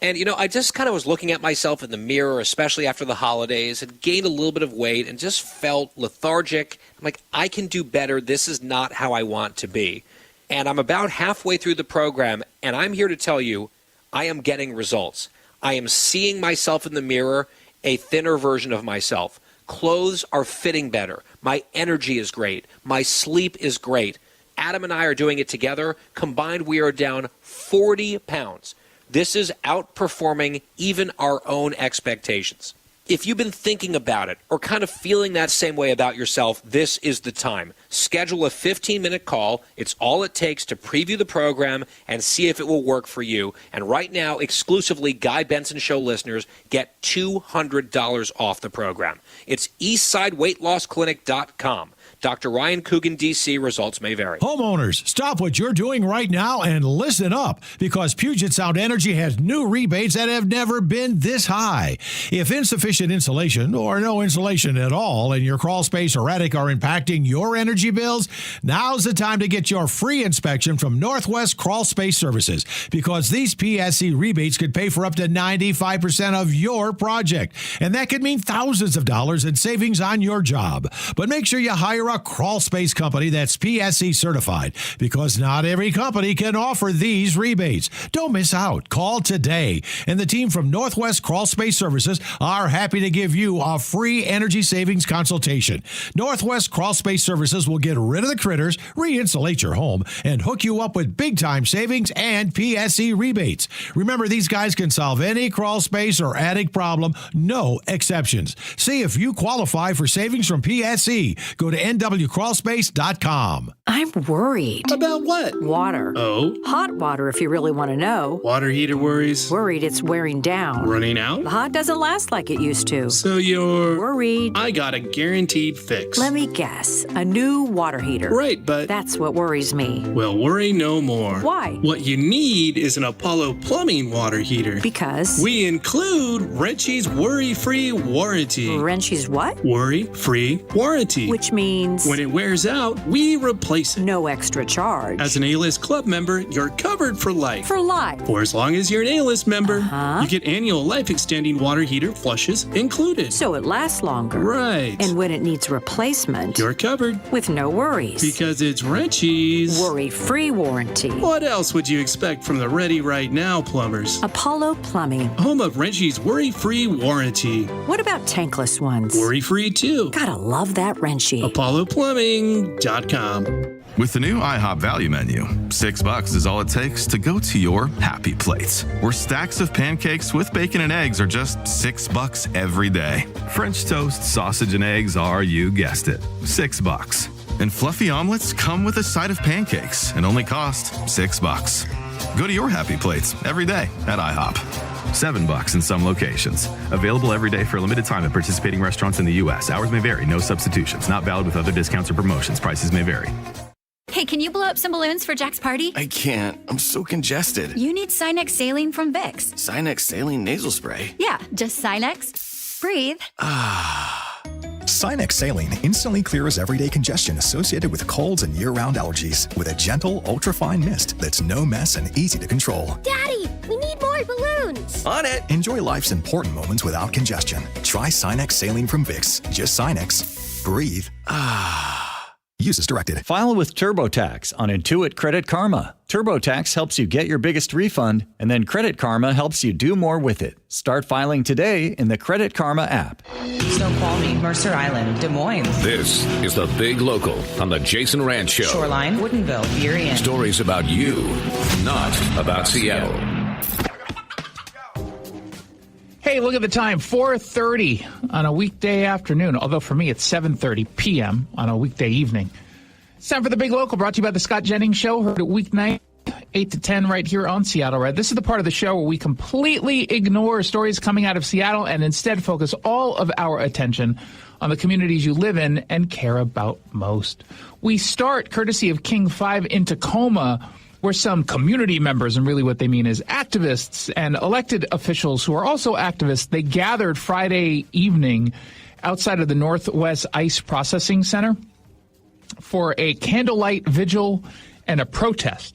Speaker 9: And, I just kind of was looking at myself in the mirror, especially after the holidays, had gained a little bit of weight and just felt lethargic. I'm like, I can do better. This is not how I want to be. And I'm about halfway through the program, and I'm here to tell you I am getting results. I am seeing myself in the mirror, a thinner version of myself. Clothes are fitting better. My energy is great. My sleep is great. Adam and I are doing it together. Combined, we are down 40 pounds. This is outperforming even our own expectations. If you've been thinking about it or kind of feeling that same way about yourself, this is the time. Schedule a 15-minute call. It's all it takes to preview the program and see if it will work for you. And right now, exclusively Guy Benson Show listeners get $200 off the program. It's eastsideweightlossclinic.com. Dr. Ryan Coogan, D.C. Results may vary.
Speaker 12: Homeowners, stop what you're doing right now and listen up, because Puget Sound Energy has new rebates that have never been this high. If insufficient insulation or no insulation at all in your crawl space or attic are impacting your energy bills, now's the time to get your free inspection from Northwest Crawl Space Services, because these PSC rebates could pay for up to 95% of your project. And that could mean thousands of dollars in savings on your job. But make sure you hire a crawl space company that's PSC certified, because not every company can offer these rebates. Don't miss out. Call today. And the team from Northwest Crawl Space Services are happy to give you a free energy savings consultation. Northwest Crawl Space Services will get rid of the critters, re-insulate your home, and hook you up with big-time savings and PSC rebates. Remember, these guys can solve any crawl space or attic problem, no exceptions. See if you qualify for savings from PSC. Go to nwcrawlspace.com.
Speaker 15: I'm worried.
Speaker 16: About what?
Speaker 15: Water.
Speaker 16: Oh?
Speaker 15: Hot water, if you really want to know.
Speaker 16: Water heater worries?
Speaker 15: Worried it's wearing down.
Speaker 16: Running out?
Speaker 15: The hot doesn't last like it used to.
Speaker 16: So you're...
Speaker 15: worried.
Speaker 16: I got a guaranteed fix.
Speaker 15: Let me guess. A new water heater.
Speaker 16: Right, but...
Speaker 15: that's what worries me.
Speaker 16: Well, worry no more.
Speaker 15: Why?
Speaker 16: What you need is an Apollo Plumbing water heater.
Speaker 15: Because?
Speaker 16: We include Wrenchy's worry-free warranty.
Speaker 15: Wrenchy's what?
Speaker 16: Worry-free warranty.
Speaker 15: Which means?
Speaker 16: When it wears out, we replace it.
Speaker 15: No extra charge.
Speaker 16: As an A-List Club member, you're covered for life.
Speaker 15: For life?
Speaker 16: For as long as you're an A-List member. You get annual life-extending water heater flushes included.
Speaker 15: So it lasts longer.
Speaker 16: Right.
Speaker 15: And when it needs replacement,
Speaker 16: you're covered.
Speaker 15: With no worries.
Speaker 16: Because it's Wrenchy's
Speaker 15: worry-free warranty.
Speaker 16: What else would you expect from the Ready Right Now plumbers?
Speaker 15: Apollo Plumbing.
Speaker 16: Home of Wrenchy's worry-free warranty.
Speaker 15: What about tankless ones?
Speaker 16: Worry-free too.
Speaker 15: Gotta love that Wrenchy.
Speaker 16: ApolloPlumbing.com.
Speaker 17: With the new IHOP value menu, $6 is all it takes to go to your happy plates, where stacks of pancakes with bacon and eggs are just $6 every day. French toast, sausage, and eggs are, you guessed it, $6. And fluffy omelets come with a side of pancakes and only cost $6. Go to your happy plates every day at IHOP. $7 in some locations. Available every day for a limited time at participating restaurants in the U.S. Hours may vary. No substitutions. Not valid with other discounts or promotions. Prices may vary.
Speaker 18: Hey, can you blow up some balloons for Jack's party?
Speaker 19: I can't. I'm so congested.
Speaker 18: You need Sinex Saline from Vicks.
Speaker 19: Sinex Saline Nasal Spray?
Speaker 18: Yeah, just Sinex. Breathe.
Speaker 20: Sinex Saline instantly clears everyday congestion associated with colds and year-round allergies with a gentle, ultra-fine mist that's no mess and easy to control.
Speaker 18: Daddy, we need more balloons.
Speaker 19: On it.
Speaker 20: Enjoy life's important moments without congestion. Try Sinex Saline from Vicks. Just Sinex. Breathe. Use as directed.
Speaker 22: File with TurboTax on Intuit Credit Karma. TurboTax helps you get your biggest refund, and then Credit Karma helps you do more with it. Start filing today in the Credit Karma app.
Speaker 27: Snow Quality, Mercer Island, Des Moines.
Speaker 1: This is the Big Local on the Jason Rantz Show.
Speaker 27: Shoreline, Woodinville, Burien.
Speaker 1: Stories about you, not about Seattle.
Speaker 11: Hey, look at the time, 4:30 on a weekday afternoon, although for me it's 7:30 p.m. on a weekday evening. It's time for the Big Local, brought to you by the Scott Jennings Show, heard at weeknight, 8 to 10 right here on Seattle Red. This is the part of the show where we completely ignore stories coming out of Seattle and instead focus all of our attention on the communities you live in and care about most. We start, courtesy of King 5 in Tacoma, where some community members, and really what they mean is activists and elected officials who are also activists, they gathered Friday evening outside of the Northwest Ice Processing Center for a candlelight vigil and a protest.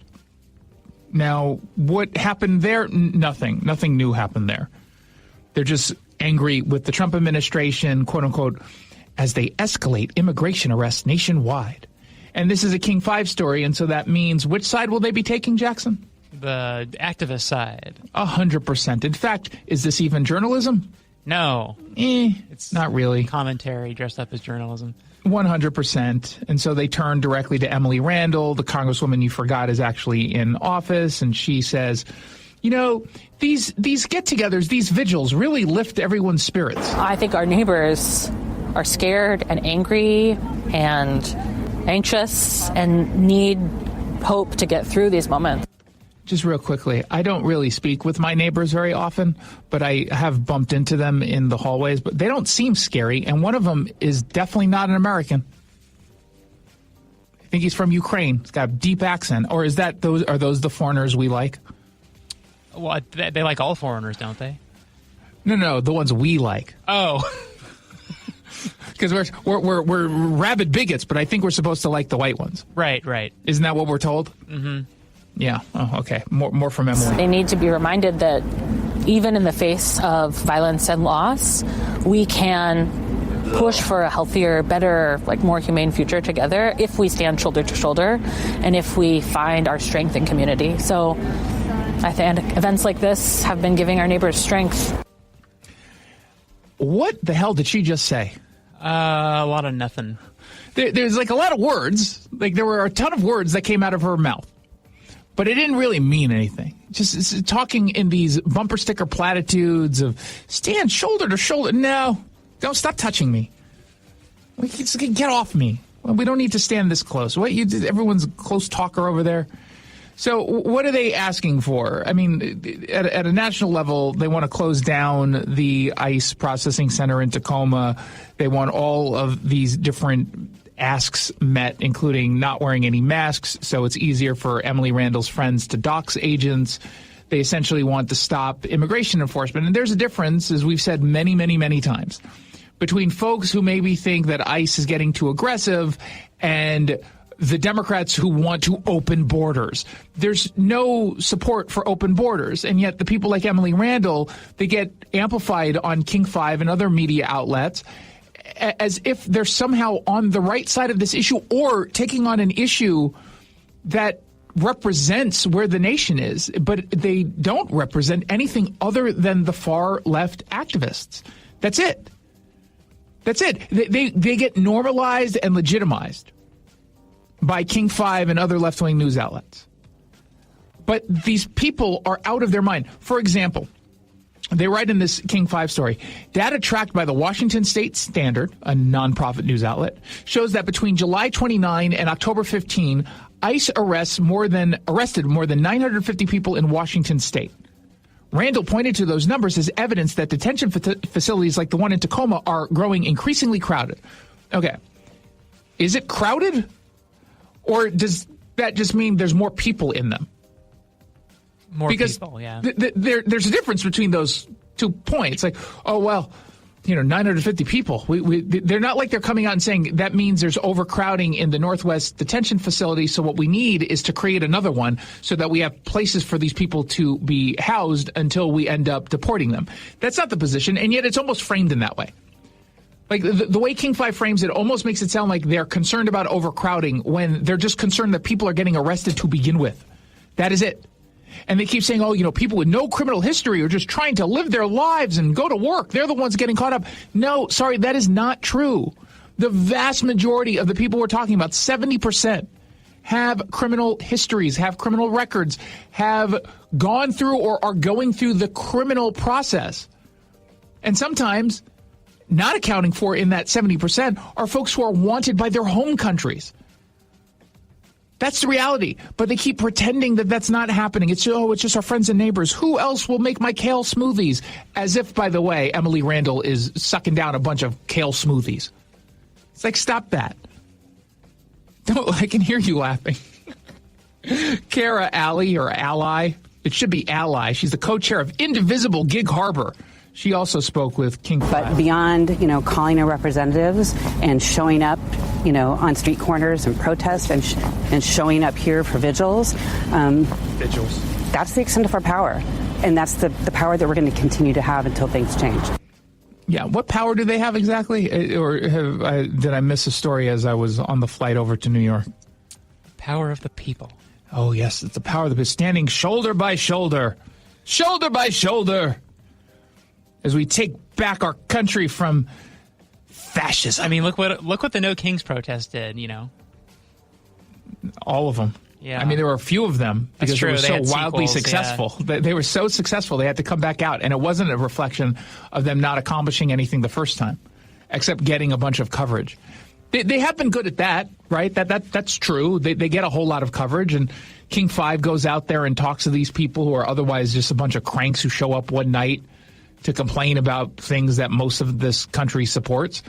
Speaker 11: Now, what happened there? Nothing. Nothing new happened there. They're just angry with the Trump administration, quote unquote, as they escalate immigration arrests nationwide. And this is a King 5 story, and so that means which side will they be taking, Jackson?
Speaker 6: The activist side.
Speaker 11: 100%. In fact, is this even journalism?
Speaker 6: No.
Speaker 11: It's not really.
Speaker 6: Commentary dressed up as journalism.
Speaker 11: 100%. And so they turn directly to Emily Randall, the congresswoman you forgot is actually in office, and she says, you know, these get-togethers, these vigils really lift everyone's spirits.
Speaker 2: I think our neighbors are scared and angry and anxious and need hope to get through these moments.
Speaker 11: Just real quickly, I don't really speak with my neighbors very often, but I have bumped into them in the hallways, but they don't seem scary, and one of them is definitely not an American. I think he's from Ukraine. He's got a deep accent. Or are those the foreigners we like?
Speaker 6: Well, they like all foreigners, don't they?
Speaker 11: No, the ones we like.
Speaker 6: Oh.
Speaker 11: Because we're rabid bigots, but I think we're supposed to like the white ones.
Speaker 6: Right.
Speaker 11: Isn't that what we're told?
Speaker 6: Mm-hmm.
Speaker 11: Yeah. Oh, okay. More from Emily.
Speaker 2: They need to be reminded that even in the face of violence and loss, we can push for a healthier, better, more humane future together if we stand shoulder to shoulder and if we find our strength in community. So I think events like this have been giving our neighbors strength.
Speaker 11: What the hell did she just say?
Speaker 6: A lot of nothing.
Speaker 11: There's a lot of words. There were a ton of words that came out of her mouth. But it didn't really mean anything. Just talking in these bumper sticker platitudes of stand shoulder to shoulder. No, don't stop touching me. Get off me. We don't need to stand this close. Everyone's a close talker over there. So what are they asking for? I mean, at a national level, they want to close down the ICE processing center in Tacoma. They want all of these different asks met, including not wearing any masks, so it's easier for Emily Randall's friends to dox agents. They essentially want to stop immigration enforcement. And there's a difference, as we've said many, many, many times, between folks who maybe think that ICE is getting too aggressive and the Democrats who want to open borders. There's no support for open borders, and yet the people like Emily Randall, they get amplified on King 5 and other media outlets as if they're somehow on the right side of this issue or taking on an issue that represents where the nation is, but they don't represent anything other than the far left activists. That's it. They get normalized and legitimized by King 5 and other left-wing news outlets. But these people are out of their mind. For example, they write in this King 5 story, data tracked by the Washington State Standard, a nonprofit news outlet, shows that between July 29 and October 15, ICE arrested more than 950 people in Washington State. Randall pointed to those numbers as evidence that detention facilities like the one in Tacoma are growing increasingly crowded. Okay. Is it crowded? Or does that just mean there's more people in them?
Speaker 6: Because people, yeah.
Speaker 11: There's a difference between those 2 points. 950 people. They're not like they're coming out and saying that means there's overcrowding in the Northwest detention facility, so what we need is to create another one so that we have places for these people to be housed until we end up deporting them. That's not the position, and yet it's almost framed in that way. The way King 5 frames it almost makes it sound like they're concerned about overcrowding when they're just concerned that people are getting arrested to begin with. That is it. And they keep saying, people with no criminal history are just trying to live their lives and go to work. They're the ones getting caught up. No, sorry, that is not true. The vast majority of the people we're talking about, 70%, have criminal histories, have criminal records, have gone through or are going through the criminal process. And sometimes not accounting for in that 70% are folks who are wanted by their home countries. That's the reality. But they keep pretending that that's not happening. It's just our friends and neighbors. Who else will make my kale smoothies? As if, by the way, Emily Randall is sucking down a bunch of kale smoothies. It's stop that. I can hear you laughing. Kara Alley, or Ally. It should be Ally. She's the co-chair of Indivisible Gig Harbor. She also spoke with King 5.
Speaker 3: But beyond, calling our representatives and showing up, on street corners and protests and showing up here for vigils. That's the extent of our power. And that's the power that we're going to continue to have until things change.
Speaker 11: Yeah. What power do they have exactly? Or did I miss a story as I was on the flight over to New York?
Speaker 6: Power of the people.
Speaker 11: Oh, yes. It's the power of the people standing shoulder by shoulder. Shoulder by shoulder. as we take back our country from fascism.
Speaker 6: I mean, look what the No Kings protest did,
Speaker 11: All of them.
Speaker 6: Yeah.
Speaker 11: I mean, there were a few of them because they were so wildly
Speaker 6: sequels,
Speaker 11: successful. They were so successful, they had to come back out. And it wasn't a reflection of them not accomplishing anything the first time, except getting a bunch of coverage. They have been good at that, right? That's true. They get a whole lot of coverage. And King 5 goes out there and talks to these people who are otherwise just a bunch of cranks who show up one night to complain about things that most of this country supports.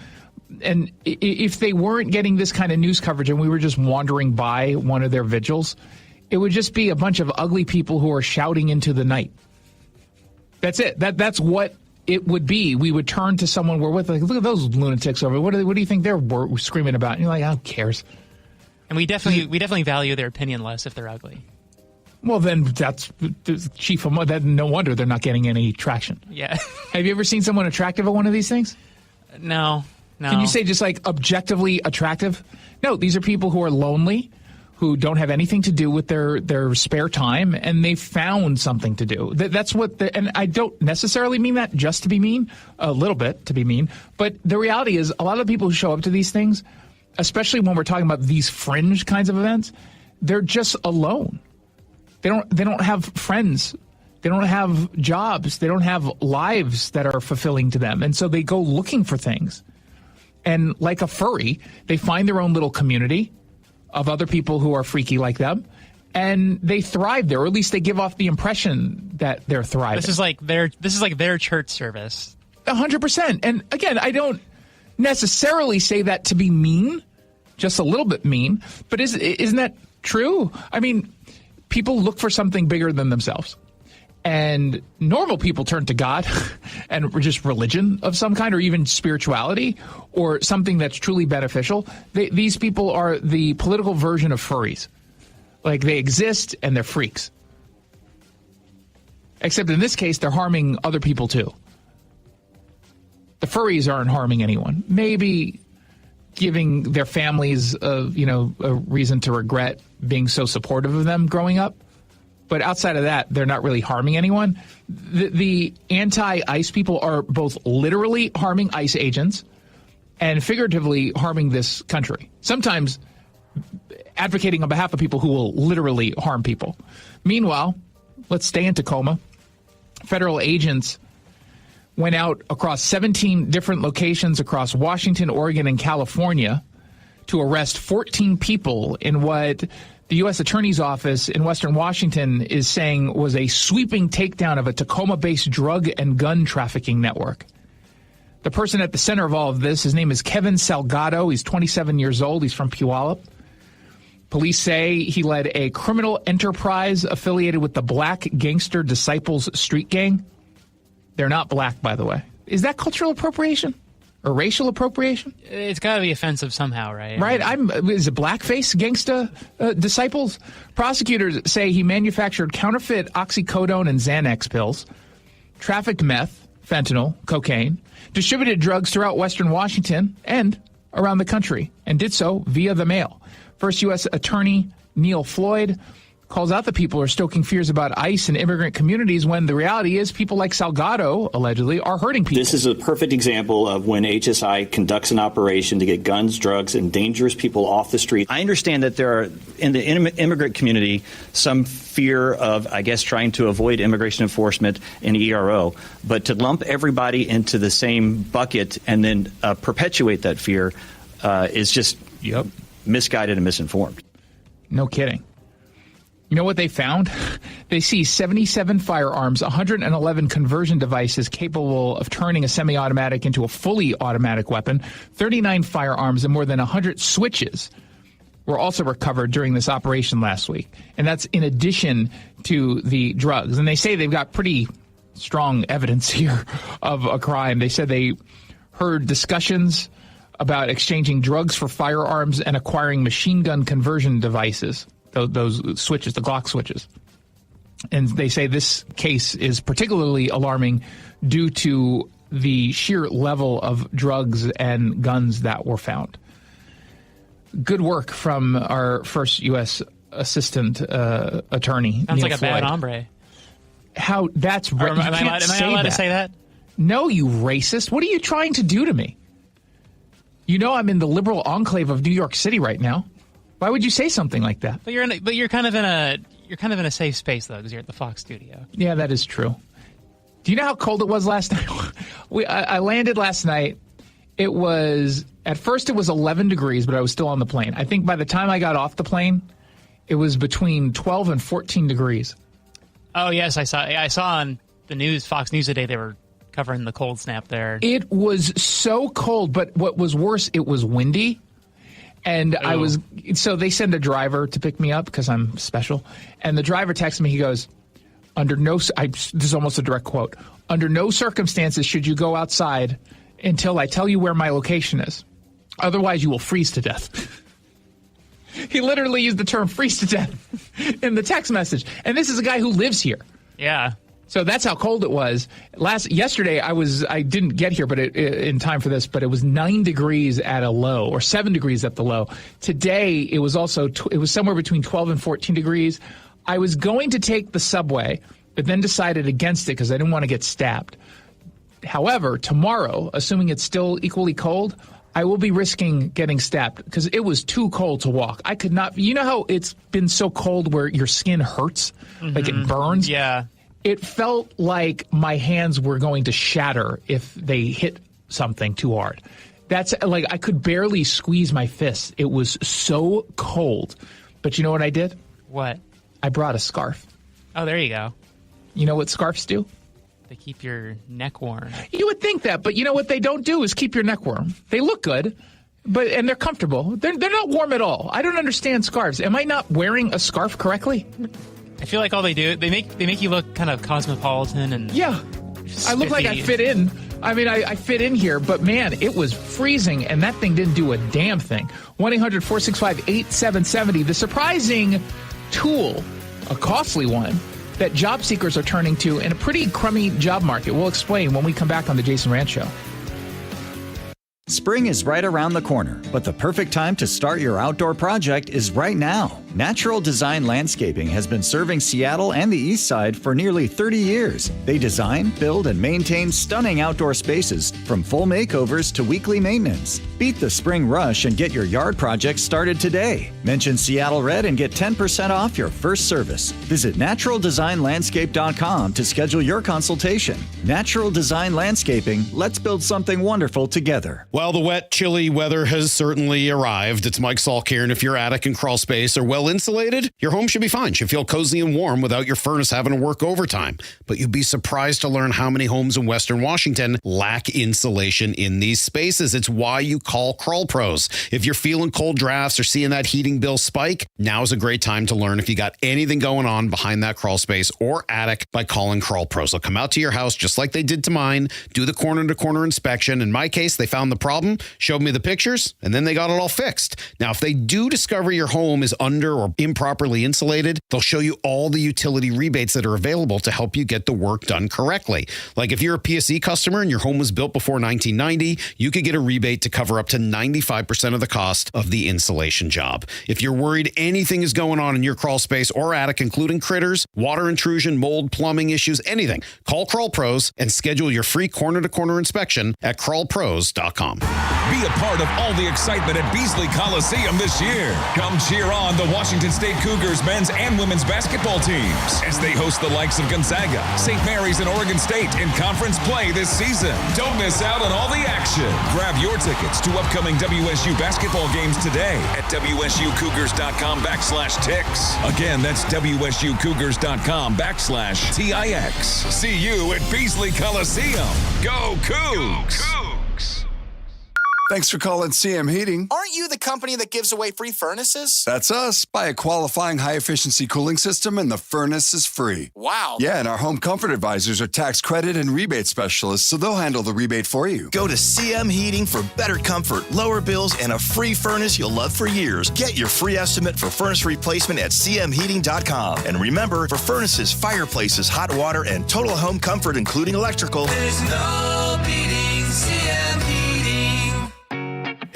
Speaker 11: And if they weren't getting this kind of news coverage and we were just wandering by one of their vigils, it would just be a bunch of ugly people who are shouting into the night. That's it. That's what it would be. We would turn to someone we're with, like, look at those lunatics over there. What do you think they're screaming about? And you're like, who cares?
Speaker 6: And we definitely value their opinion less if they're ugly.
Speaker 11: Well, then that's the chief of that. No wonder they're not getting any traction.
Speaker 6: Yeah.
Speaker 11: Have you ever seen someone attractive at one of these things?
Speaker 6: No.
Speaker 11: Can you say just like objectively attractive? No, these are people who are lonely, who don't have anything to do with their spare time, and they found something to do. That's what. And I don't necessarily mean that just to be mean, a little bit to be mean, but the reality is a lot of the people who show up to these things, especially when we're talking about these fringe kinds of events, they're just alone. They don't have friends. They don't have jobs. They don't have lives that are fulfilling to them, and so they go looking for things. And like a furry, they find their own little community of other people who are freaky like them, and they thrive there, or at least they give off the impression that they're thriving.
Speaker 6: This is like their church service.
Speaker 11: 100%. And again, I don't necessarily say that to be mean, just a little bit mean, but isn't that true? I mean, people look for something bigger than themselves. And normal people turn to God and just religion of some kind, or even spirituality, or something that's truly beneficial. These people are the political version of furries. Like, they exist and they're freaks. Except in this case, they're harming other people too. The furries aren't harming anyone. Maybe giving their families a reason to regret being so supportive of them growing up. But outside of that, they're not really harming anyone. The anti-ICE people are both literally harming ICE agents and figuratively harming this country. Sometimes advocating on behalf of people who will literally harm people. Meanwhile, let's stay in Tacoma. Federal agents went out across 17 different locations across Washington, Oregon, and California to arrest 14 people in what the U.S. Attorney's Office in Western Washington is saying was a sweeping takedown of a Tacoma-based drug and gun trafficking network. The person at the center of all of this, his name is Kevin Salgado. He's 27 years old. He's from Puyallup. Police say he led a criminal enterprise affiliated with the Black Gangster Disciples street gang. They're not black, by the way. Is that cultural appropriation? Or racial appropriation?
Speaker 6: It's got to be offensive somehow, right?
Speaker 11: Right. Is it blackface gangsta disciples? Prosecutors say he manufactured counterfeit oxycodone and Xanax pills, trafficked meth, fentanyl, cocaine, distributed drugs throughout Western Washington and around the country, and did so via the mail. First U.S. Attorney Neil Floyd calls out the people who are stoking fears about ICE and immigrant communities when the reality is people like Salgado, allegedly, are hurting people.
Speaker 4: This is a perfect example of when HSI conducts an operation to get guns, drugs, and dangerous people off the street. I understand that there are, in the immigrant community, some fear of, I guess, trying to avoid immigration enforcement and ERO. But to lump everybody into the same bucket and then perpetuate that fear is just misguided and misinformed.
Speaker 11: No kidding. You know what they found? They see 77 firearms, 111 conversion devices capable of turning a semi-automatic into a fully automatic weapon, 39 firearms, and more than 100 switches were also recovered during this operation last week. And that's in addition to the drugs. And they say they've got pretty strong evidence here of a crime. They said they heard discussions about exchanging drugs for firearms and acquiring machine gun conversion devices. Those switches, the Glock switches. And they say this case is particularly alarming due to the sheer level of drugs and guns that were found. Good work from our first U.S. assistant attorney.
Speaker 6: Sounds
Speaker 11: Neil
Speaker 6: like a
Speaker 11: Floyd.
Speaker 6: bad hombre.
Speaker 11: How that's right.
Speaker 6: Am I allowed to say that?
Speaker 11: No, you racist. What are you trying to do to me? You know I'm in the liberal enclave of New York City right now. Why would you say something like that?
Speaker 6: But you're kind of in a safe space though, because you're at the Fox studio.
Speaker 11: Yeah, that is true. Do you know how cold it was last night? I landed last night. It was, at first it was 11 degrees, but I was still on the plane. I think by the time I got off the plane, it was between 12 and 14 degrees.
Speaker 6: Oh yes, I saw on the news, Fox News today, they were covering the cold snap there.
Speaker 11: It was so cold, but what was worse, it was windy. And so they send a driver to pick me up because I'm special. And the driver texted me, he goes, this is almost a direct quote, under no circumstances should you go outside until I tell you where my location is. Otherwise, you will freeze to death. He literally used the term freeze to death in the text message. And this is a guy who lives here.
Speaker 6: Yeah.
Speaker 11: So that's how cold it was. Yesterday, I didn't get here in time for this, but it was 9 degrees at a low, or 7 degrees at the low. Today, it was also it was somewhere between 12 and 14 degrees. I was going to take the subway, but then decided against it because I didn't want to get stabbed. However, tomorrow, assuming it's still equally cold, I will be risking getting stabbed because it was too cold to walk. I could not. You know how it's been so cold where your skin hurts, like it burns?
Speaker 6: Yeah.
Speaker 11: It felt like my hands were going to shatter if they hit something too hard. That's like I could barely squeeze my fists. It was so cold. But you know what I did?
Speaker 6: What?
Speaker 11: I brought a scarf.
Speaker 6: Oh, there you go.
Speaker 11: You know what scarves do?
Speaker 6: They keep your neck warm.
Speaker 11: You would think that, but you know what they don't do is keep your neck warm. They look good, and they're comfortable. They're not warm at all. I don't understand scarves. Am I not wearing a scarf correctly?
Speaker 6: I feel like all they do, they make you look kind of cosmopolitan and
Speaker 11: yeah. I look like I fit in. I mean, I fit in here, but man, it was freezing, and that thing didn't do a damn thing. 1-800-465-8770. The surprising tool, a costly one, that job seekers are turning to in a pretty crummy job market. We'll explain when we come back on the Jason Rantz Show.
Speaker 22: Spring is right around the corner, but the perfect time to start your outdoor project is right now. Natural Design Landscaping has been serving Seattle and the East Side for nearly 30 years. They design, build, and maintain stunning outdoor spaces, from full makeovers to weekly maintenance. Beat the spring rush and get your yard project started today. Mention Seattle Red and get 10% off your first service. Visit naturaldesignlandscape.com to schedule your consultation. Natural Design Landscaping, let's build something wonderful together.
Speaker 5: Well, the wet, chilly weather has certainly arrived. It's Mike Salk here, and if your attic and crawl space are well insulated, your home should be fine. Should feel cozy and warm without your furnace having to work overtime. But you'd be surprised to learn how many homes in Western Washington lack insulation in these spaces. It's why you call Crawl Pros. If you're feeling cold drafts or seeing that heating bill spike, now's a great time to learn if you got anything going on behind that crawl space or attic by calling Crawl Pros. They'll come out to your house just like they did to mine, do the corner-to-corner inspection. In my case, they found the problem, showed me the pictures, and then they got it all fixed. Now, if they do discover your home is under or improperly insulated, they'll show you all the utility rebates that are available to help you get the work done correctly. Like if you're a PSE customer and your home was built before 1990, you could get a rebate to cover up to 95% of the cost of the insulation job. If you're worried anything is going on in your crawl space or attic, including critters, water intrusion, mold, plumbing issues, anything, call Crawl Pros and schedule your free corner-to-corner inspection at crawlpros.com.
Speaker 10: Be a part of all the excitement at Beasley Coliseum this year. Come cheer on the Washington State Cougars men's and women's basketball teams as they host the likes of Gonzaga, St. Mary's, and Oregon State in conference play this season. Don't miss out on all the action. Grab your tickets to upcoming WSU basketball games today at WSUCougars.com/Tix. Again, that's WSUCougars.com/TIX. See you at Beasley Coliseum. Go Cougs!
Speaker 21: Thanks for calling CM Heating.
Speaker 23: Aren't you the company that gives away free furnaces?
Speaker 21: That's us. Buy a qualifying high-efficiency cooling system and the furnace is free.
Speaker 23: Wow.
Speaker 21: Yeah, and our home comfort advisors are tax credit and rebate specialists, so they'll handle the rebate for you.
Speaker 19: Go to CM Heating for better comfort, lower bills, and a free furnace you'll love for years. Get your free estimate for furnace replacement at cmheating.com. And remember, for furnaces, fireplaces, hot water, and total home comfort, including electrical,
Speaker 24: there's no beating CM Heating.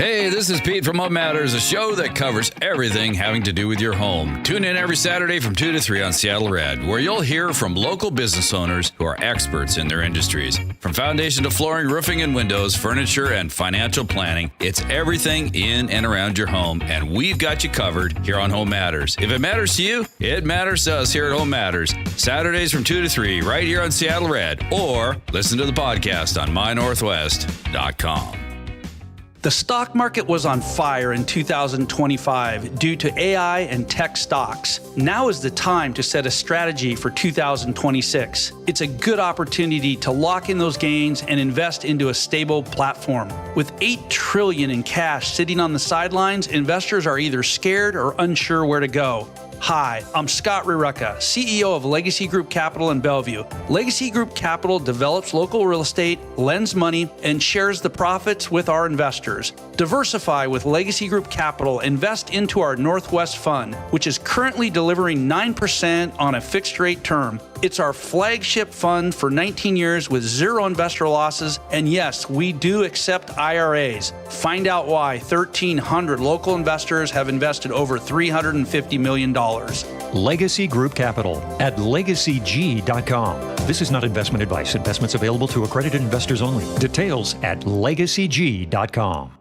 Speaker 7: Hey, this is Pete from What Matters, a show that covers everything having to do with your home. Tune in every Saturday from 2 to 3 on Seattle Red, where you'll hear from local business owners who are experts in their industries. From foundation to flooring, roofing and windows, furniture and financial planning, it's everything in and around your home, and we've got you covered here on Home Matters. If it matters to you, it matters to us here at Home Matters. Saturdays from 2 to 3 right here on Seattle Red, or listen to the podcast on mynorthwest.com.
Speaker 8: The stock market was on fire in 2025 due to AI and tech stocks. Now is the time to set a strategy for 2026. It's a good opportunity to lock in those gains and invest into a stable platform. With $8 trillion in cash sitting on the sidelines, investors are either scared or unsure where to go. Hi, I'm Scott Rurecka, CEO of Legacy Group Capital in Bellevue. Legacy Group Capital develops local real estate, lends money, and shares the profits with our investors. Diversify with Legacy Group Capital. Invest into our Northwest Fund, which is currently delivering 9% on a fixed rate term. It's our flagship fund for 19 years with zero investor losses. And yes, we do accept IRAs. Find out why 1,300 local investors have invested over $350 million.
Speaker 13: Legacy Group Capital at legacyg.com. This is not investment advice. Investments available to accredited investors only. Details at legacyg.com.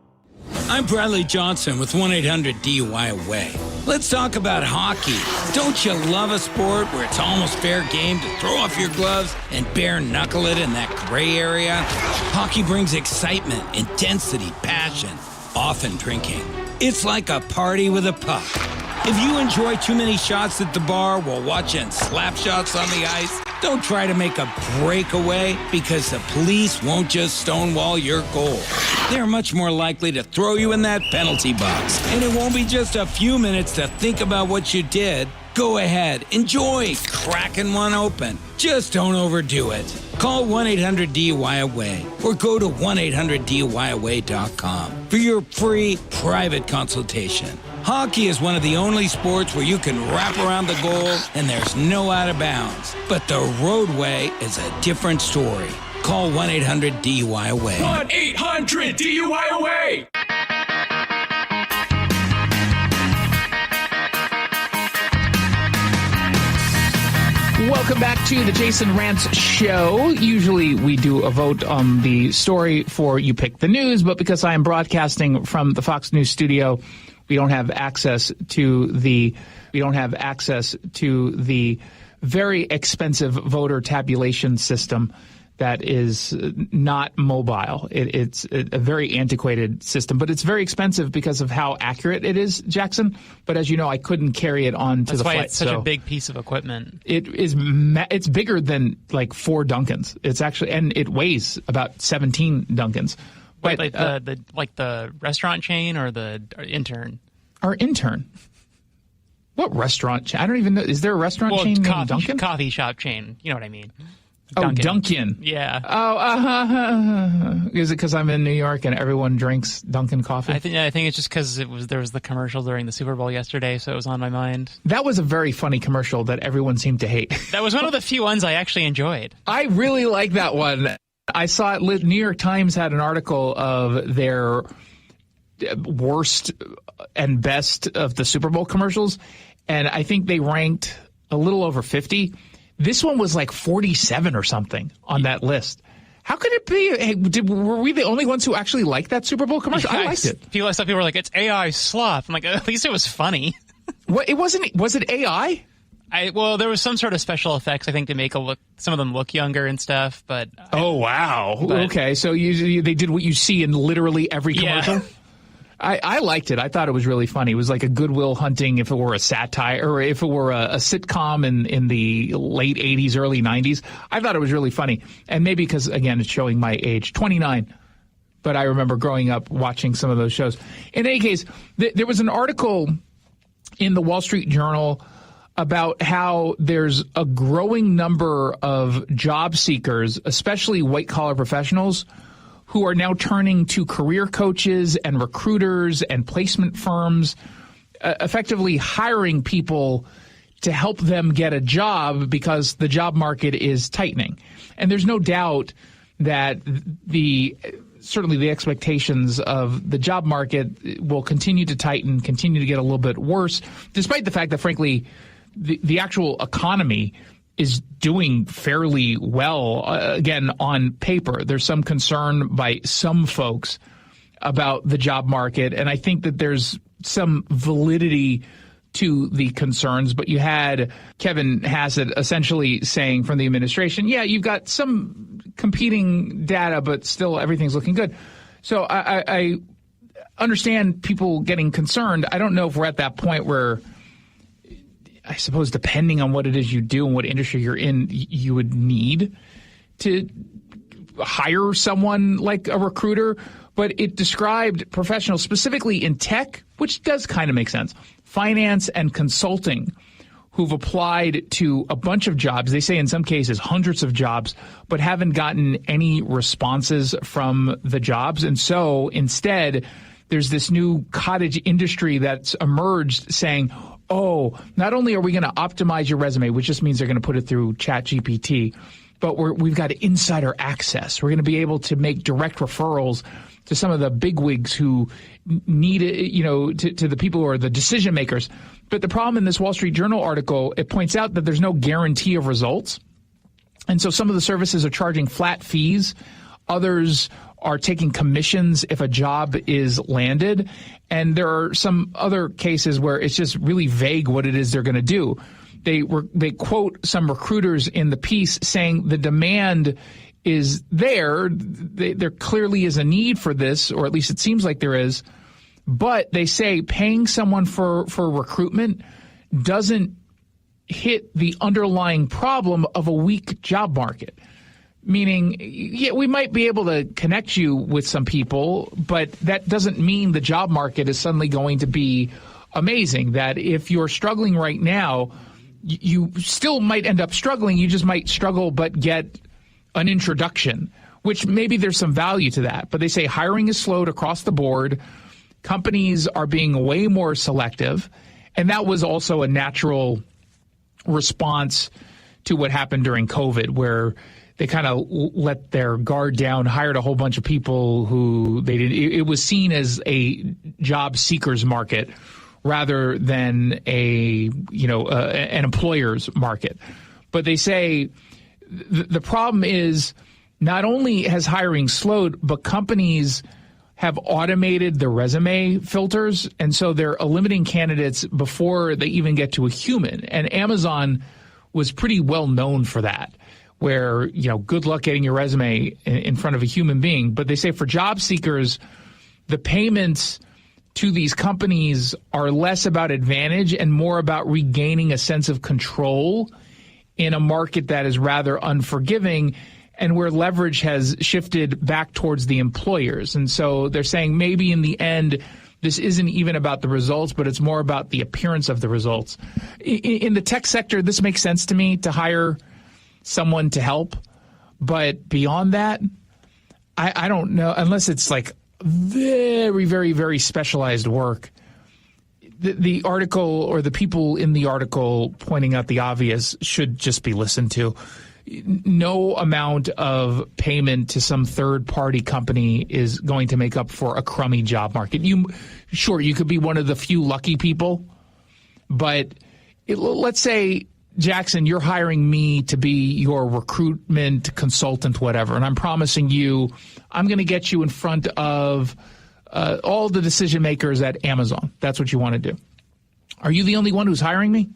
Speaker 14: I'm Bradley Johnson with 1-800-DUI-AWAY. Let's talk about hockey. Don't you love a sport where it's almost fair game to throw off your gloves and bare knuckle it in that gray area? Hockey brings excitement, intensity, passion, often drinking. It's like a party with a puck. If you enjoy too many shots at the bar while watching slap shots on the ice, don't try to make a breakaway because the police won't just stonewall your goal. They're much more likely to throw you in that penalty box. And it won't be just a few minutes to think about what you did. Go ahead, enjoy cracking one open. Just don't overdo it. Call 1-800-DUI-AWAY or go to 1-800-DUI-AWAY.com for your free private consultation. Hockey is one of the only sports where you can wrap around the goal and there's no out of bounds. But the roadway is a different story. Call 1-800-DUI-AWAY.
Speaker 10: 1-800-DUI-AWAY.
Speaker 11: Welcome back to the Jason Rantz Show. Usually we do a vote on the story for You Pick the News, but because I am broadcasting from the Fox News studio, we don't have access to the very expensive voter tabulation system that is not mobile. It's a very antiquated system, but it's very expensive because of how accurate it is, Jackson. But as you know, I couldn't carry it on to the flight.
Speaker 6: That's why it's such a big piece of equipment.
Speaker 11: It's bigger than like 4 Duncans. It's actually, and it weighs about 17 Duncans.
Speaker 6: Wait, like the restaurant chain or the intern?
Speaker 11: Our intern. What restaurant chain? I don't even know. Is there a restaurant chain named Duncan?
Speaker 6: Coffee shop chain. You know what I mean.
Speaker 11: Dunkin'. Oh, Dunkin'.
Speaker 6: Yeah.
Speaker 11: Oh, is it because I'm in New York and everyone drinks Dunkin' coffee?
Speaker 6: I think it's just because there was the commercial during the Super Bowl yesterday, so it was on my mind.
Speaker 11: That was a very funny commercial that everyone seemed to hate.
Speaker 6: That was one of the few ones I actually enjoyed.
Speaker 11: I really like that one. I saw it. New York Times had an article of their worst and best of the Super Bowl commercials, and I think they ranked a little over 50. This one was like 47 or something on that list. How could it be? Hey, were we the only ones who actually liked that Super Bowl commercial? I liked it.
Speaker 6: I saw people were like, it's AI sloth. I'm like, at least it was funny.
Speaker 11: What? It wasn't. Was it AI?
Speaker 6: Well, there was some sort of special effects, I think, to make some of them look younger and stuff. But
Speaker 11: oh wow, okay. So they did what you see in literally every commercial. Yeah. I liked it. I thought it was really funny. It was like a Goodwill Hunting if it were a satire, or if it were a sitcom in the late 80s, early 90s. I thought it was really funny. And maybe because, again, it's showing my age, 29. But I remember growing up watching some of those shows. In any case, there was an article in the Wall Street Journal about how there's a growing number of job seekers, especially white-collar professionals, who are now turning to career coaches and recruiters and placement firms, effectively hiring people to help them get a job because the job market is tightening. And there's no doubt that the certainly the expectations of the job market will continue to tighten, continue to get a little bit worse, despite the fact that, frankly, the actual economy is doing fairly well. Again, on paper, there's some concern by some folks about the job market, and I think that there's some validity to the concerns. But you had Kevin Hassett essentially saying from the administration, yeah, you've got some competing data, but still everything's looking good. So I understand people getting concerned. I don't know if we're at that point where, I suppose, depending on what it is you do and what industry you're in, you would need to hire someone like a recruiter. But it described professionals specifically in tech, which does kind of make sense, finance and consulting, who've applied to a bunch of jobs. They say in some cases hundreds of jobs, but haven't gotten any responses from the jobs. And so instead, there's this new cottage industry that's emerged saying, oh, not only are we going to optimize your resume, which just means they're going to put it through ChatGPT, but we've got insider access. We're going to be able to make direct referrals to some of the bigwigs who need it, to the people who are the decision makers. But the problem in this Wall Street Journal article, it points out that there's no guarantee of results. And so some of the services are charging flat fees. Others are taking commissions if a job is landed. And there are some other cases where it's just really vague what it is they're going to do. They quote some recruiters in the piece saying the demand is there. There clearly is a need for this, or at least it seems like there is. But they say paying someone for recruitment doesn't hit the underlying problem of a weak job market. Meaning, yeah, we might be able to connect you with some people, but that doesn't mean the job market is suddenly going to be amazing. That if you're struggling right now, you still might end up struggling. You just might struggle but get an introduction, which maybe there's some value to that. But they say hiring is slowed across the board. Companies are being way more selective. And that was also a natural response to what happened during COVID, where they kind of let their guard down, hired a whole bunch of people who they didn't. It was seen as a job seekers market rather than an employer's market. But they say the problem is not only has hiring slowed, but companies have automated the resume filters, and so they're eliminating candidates before they even get to a human. And Amazon was pretty well known for that, where, good luck getting your resume in front of a human being. But they say for job seekers, the payments to these companies are less about advantage and more about regaining a sense of control in a market that is rather unforgiving and where leverage has shifted back towards the employers. And so they're saying maybe in the end, this isn't even about the results, but it's more about the appearance of the results. In the tech sector, this makes sense to me, to hire someone to help. But beyond that, I don't know, unless it's like very, very, very specialized work. The article, or the people in the article pointing out the obvious, should just be listened to. No amount of payment to some third-party company is going to make up for a crummy job market. You could be one of the few lucky people, but let's say, Jackson, you're hiring me to be your recruitment consultant, whatever, and I'm promising you I'm going to get you in front of all the decision makers at Amazon. That's what you want to do. Are you the only one who's hiring me?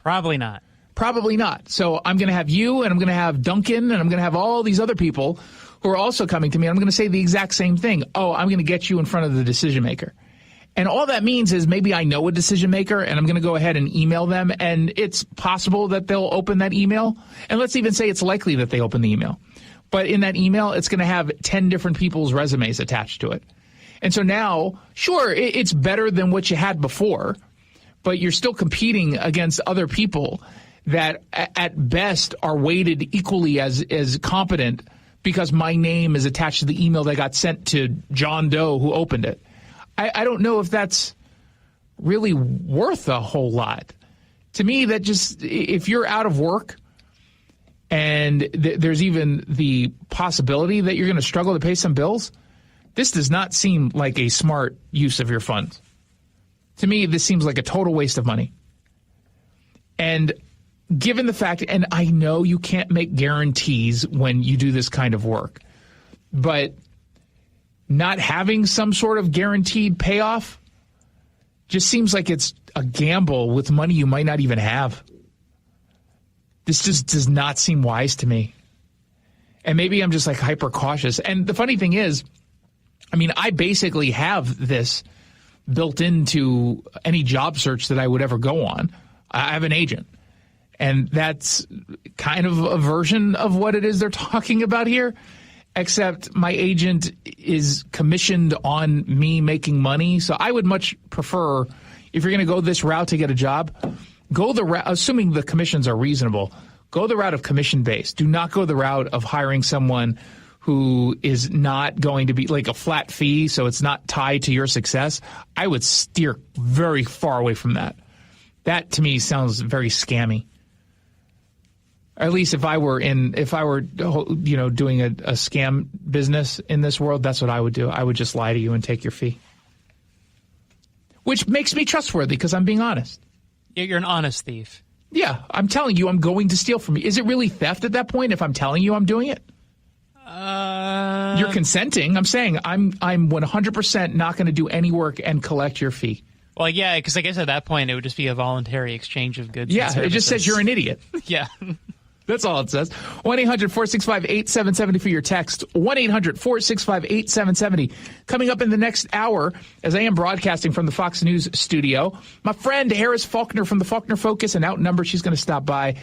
Speaker 6: Probably not.
Speaker 11: Probably not. So I'm going to have you, and I'm going to have Duncan, and I'm going to have all these other people who are also coming to me. I'm going to say the exact same thing. Oh, I'm going to get you in front of the decision maker. And all that means is maybe I know a decision maker, and I'm going to go ahead and email them, and it's possible that they'll open that email. And let's even say it's likely that they open the email. But in that email, it's going to have 10 different people's resumes attached to it. And so now, sure, it's better than what you had before, but you're still competing against other people that at best are weighted equally as competent because my name is attached to the email that got sent to John Doe who opened it. I don't know if that's really worth a whole lot. To me, that just, if you're out of work and there's even the possibility that you're going to struggle to pay some bills, This does not seem like a smart use of your funds. To me, this seems like a total waste of money. And given the fact, and I know you can't make guarantees when you do this kind of work, but not having some sort of guaranteed payoff just seems like it's a gamble with money you might not even have. This just does not seem wise to me. And maybe I'm just like hyper cautious. And the funny thing is, I mean, I basically have this built into any job search that I would ever go on. I have an agent. And that's kind of a version of what it is they're talking about here, except my agent is commissioned on me making money. So I would much prefer, if you're going to go this route to get a job, go the route, assuming the commissions are reasonable, go the route of commission-based. Do not go the route of hiring someone who is not going to be like a flat fee, so it's not tied to your success. I would steer very far away from that. That, to me, sounds very scammy. Or at least if I were doing a scam business in this world, that's what I would do. I would just lie to you and take your fee. Which makes me trustworthy because I'm being honest.
Speaker 6: Yeah, you're an honest thief.
Speaker 11: Yeah, I'm telling you I'm going to steal from you. Is it really theft at that point if I'm telling you I'm doing it? You're consenting. I'm saying I'm 100% not going to do any work and collect your fee.
Speaker 6: Well, yeah, because I guess at that point it would just be a voluntary exchange of goods.
Speaker 11: Yeah,
Speaker 6: and services.
Speaker 11: it just says you're an idiot.
Speaker 6: Yeah.
Speaker 11: That's all it says. 1-800-465-8770 for your text. 1-800-465-8770. Coming up in the next hour, as I am broadcasting from the Fox News studio, my friend Harris Faulkner from the Faulkner Focus and Outnumbered, she's going to stop by,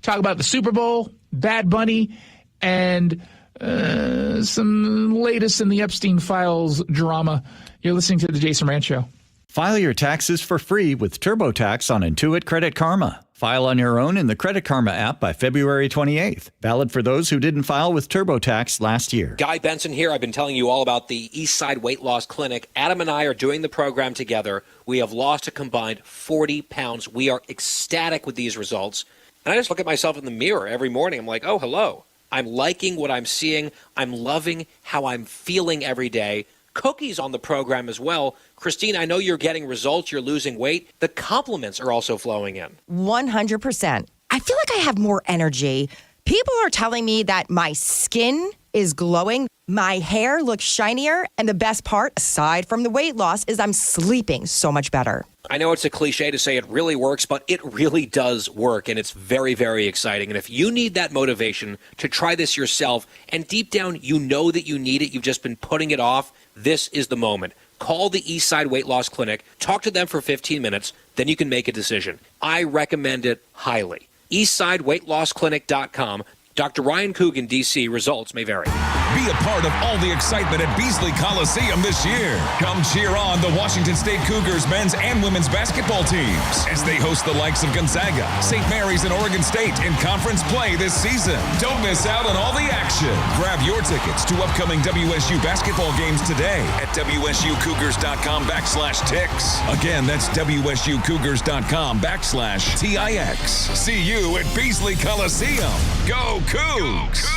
Speaker 11: talk about the Super Bowl, Bad Bunny, and some latest in the Epstein Files drama. You're listening to the Jason Rantz Show.
Speaker 22: File your taxes for free with TurboTax on Intuit Credit Karma. File on your own in the Credit Karma app by February 28th. Valid for those who didn't file with TurboTax last year.
Speaker 9: Guy Benson here. I've been telling you all about the Eastside Weight Loss Clinic. Adam and I are doing the program together. We have lost a combined 40 pounds. We are ecstatic with these results. And I just look at myself in the mirror every morning. I'm like, oh, hello. I'm liking what I'm seeing. I'm loving how I'm feeling every day. Cookie's on the program as well. Christine, I know you're getting results. You're losing weight. The compliments are also flowing in.
Speaker 12: 100%. I feel like I have more energy. People are telling me that my skin is glowing. My hair looks shinier. And the best part, aside from the weight loss, is I'm sleeping so much better.
Speaker 9: I know it's a cliche to say it really works, but it really does work, and it's very, very exciting. And if you need that motivation to try this yourself, and deep down you know that you need it, you've just been putting it off, this is the moment. Call the Eastside Weight Loss Clinic, talk to them for 15 minutes, then you can make a decision. I recommend it highly. EastsideWeightLossClinic.com. Dr. Ryan Coogan, D.C. Results may vary.
Speaker 10: Be a part of all the excitement at Beasley Coliseum this year. Come cheer on the Washington State Cougars men's and women's basketball teams as they host the likes of Gonzaga, St. Mary's, and Oregon State in conference play this season. Don't miss out on all the action. Grab your tickets to upcoming WSU basketball games today at WSUCougars.com/tix. Again, that's WSUCougars.com/TIX. See you at Beasley Coliseum. Go Cougs!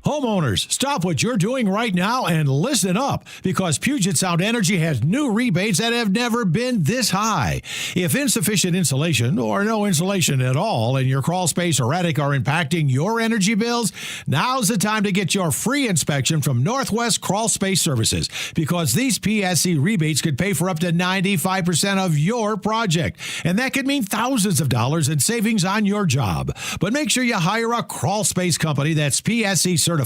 Speaker 15: Homeowners, stop what you're doing right now and listen up, because Puget Sound Energy has new rebates that have never been this high. If insufficient insulation or no insulation at all in your crawl space or attic are impacting your energy bills, now's the time to get your free inspection from Northwest Crawl Space Services, because these PSC rebates could pay for up to 95% of your project, and that could mean thousands of dollars in savings on your job. But make sure you hire a crawl space company that's PSC certified,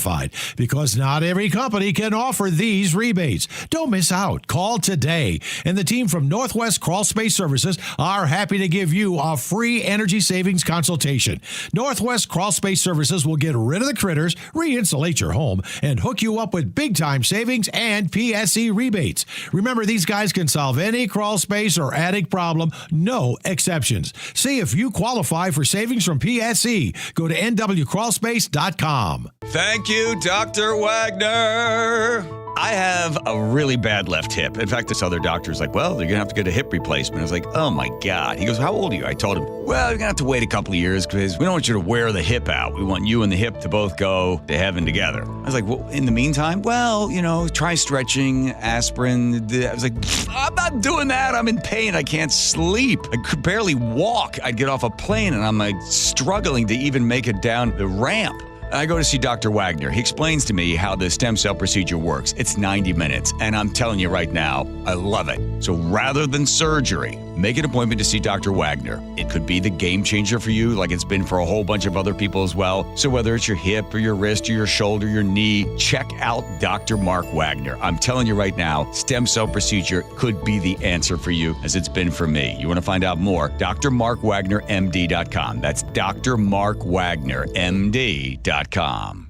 Speaker 15: because not every company can offer these rebates. Don't miss out. Call today, and the team from Northwest Crawl Space Services are happy to give you a free energy savings consultation. Northwest Crawl Space Services will get rid of the critters, re-insulate your home, and hook you up with big-time savings and PSC rebates. Remember, these guys can solve any crawl space or attic problem, no exceptions. See if you qualify for savings from PSC. Go to nwcrawlspace.com.
Speaker 10: Thank you, Dr. Wagner.
Speaker 16: I have a really bad left hip. In fact, this other doctor's like, well, you're going to have to get a hip replacement. I was like, oh, my God. He goes, how old are you? I told him, well, you're going to have to wait a couple of years because we don't want you to wear the hip out. We want you and the hip to both go to heaven together. I was like, well, in the meantime, well, try stretching, aspirin. I was like, I'm not doing that. I'm in pain. I can't sleep. I could barely walk. I'd get off a plane and I'm like struggling to even make it down the ramp. I go to see Dr. Wagner. He explains to me how the stem cell procedure works. It's 90 minutes, and I'm telling you right now, I love it. So rather than surgery, make an appointment to see Dr. Wagner. It could be the game changer for you, like it's been for a whole bunch of other people as well. So whether it's your hip or your wrist or your shoulder, your knee, check out Dr. Mark Wagner. I'm telling you right now, stem cell procedure could be the answer for you, as it's been for me. You want to find out more? drmarkwagnermd.com. That's drmarkwagnermd.com.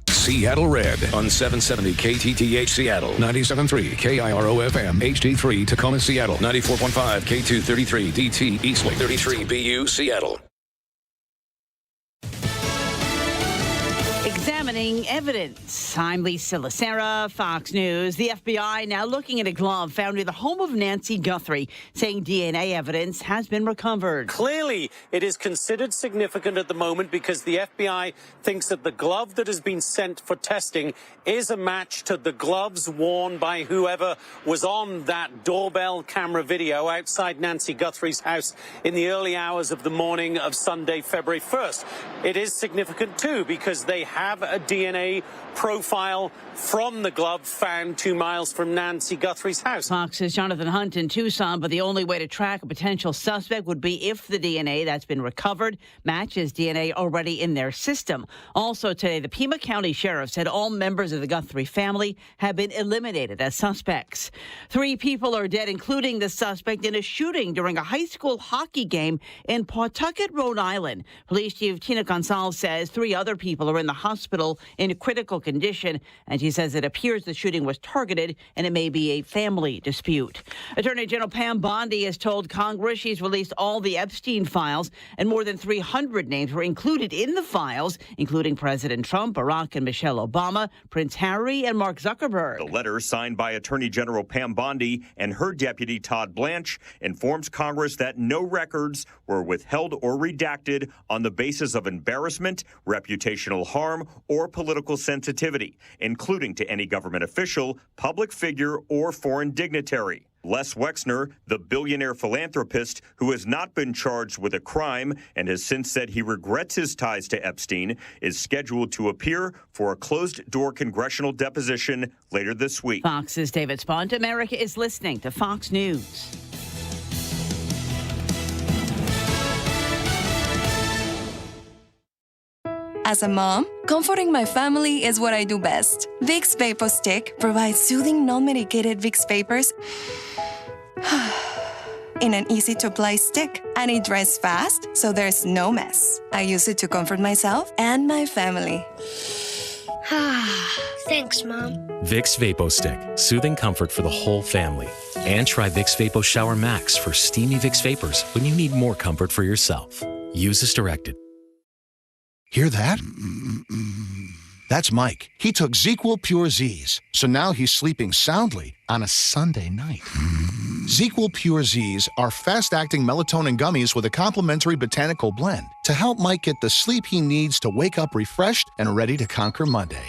Speaker 1: Seattle Red on 770 KTTH Seattle, 97.3 KIRO FM, HD3 Tacoma Seattle, 94.5 K233 DT Eastlake, 33 BU Seattle.
Speaker 17: Examining evidence. I'm Lisa Lacera, Fox News. The FBI now looking at a glove found in the home of Nancy Guthrie, saying DNA evidence has been recovered.
Speaker 18: Clearly, it is considered significant at the moment because the FBI thinks that the glove that has been sent for testing is a match to the gloves worn by whoever was on that doorbell camera video outside Nancy Guthrie's house in the early hours of the morning of Sunday, February 1st. It is significant, too, because they have a DNA profile from the glove found 2 miles from Nancy Guthrie's house.
Speaker 17: Fox's Jonathan Hunt in Tucson, but the only way to track a potential suspect would be if the DNA that's been recovered matches DNA already in their system. Also today, the Pima County Sheriff said all members of the Guthrie family have been eliminated as suspects. 3 people are dead, including the suspect in a shooting during a high school hockey game in Pawtucket, Rhode Island. Police Chief Tina Gonzalez says 3 other people are in the hospital in critical condition, and she says it appears the shooting was targeted and it may be a family dispute. Attorney General Pam Bondi has told Congress she's released all the Epstein files, and more than 300 names were included in the files, including President Trump, Barack and Michelle Obama, Prince Harry, and Mark Zuckerberg.
Speaker 20: The letter, signed by Attorney General Pam Bondi and her deputy Todd Blanche, informs Congress that no records were withheld or redacted on the basis of embarrassment, reputational harm, or political sensitivity, including to any government official, public figure, or foreign dignitary. Les Wexner, the billionaire philanthropist who has not been charged with a crime and has since said he regrets his ties to Epstein, is scheduled to appear for a closed-door congressional deposition later this week.
Speaker 17: Fox's David Spont. America is listening to Fox News.
Speaker 24: As a mom, comforting my family is what I do best. Vicks Vapor Stick provides soothing, non-medicated Vicks Vapors in an easy-to-apply stick, and it dries fast, so there's no mess. I use it to comfort myself and my family.
Speaker 25: Thanks, Mom.
Speaker 26: Vicks Vapo Stick, soothing comfort for the whole family. And try Vicks Vapo Shower Max for steamy Vicks Vapors when you need more comfort for yourself. Use as directed.
Speaker 28: Hear that? That's Mike. He took ZzzQuil Pure Z's, so now he's sleeping soundly on a Sunday night. ZzzQuil Pure Z's are fast-acting melatonin gummies with a complementary botanical blend to help Mike get the sleep he needs to wake up refreshed and ready to conquer Monday.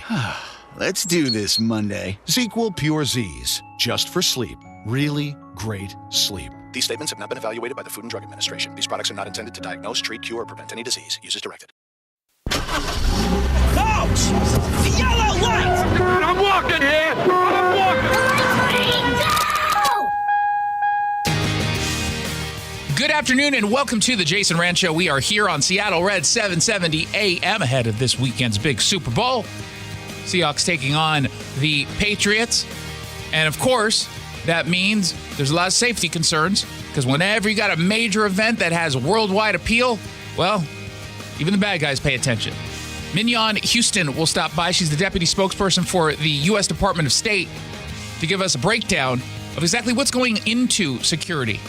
Speaker 29: Let's do this Monday.
Speaker 28: ZzzQuil Pure Z's, just for sleep. Really great sleep. These statements have not been evaluated by the Food and Drug Administration. These products are not intended to diagnose, treat, cure, or prevent any disease. Use as directed.
Speaker 25: Coach! The yellow light! I'm walking here! I'm walking!
Speaker 11: Good afternoon and welcome to the Jason Rantz Show. We are here on Seattle Red 770 AM ahead of this weekend's big Super Bowl. Seahawks taking on the Patriots. And of course, that means there's a lot of safety concerns because whenever you got a major event that has worldwide appeal, well, even the bad guys pay attention. Mignon Houston will stop by. She's the deputy spokesperson for the U.S. Department of State to give us a breakdown of exactly what's going into security.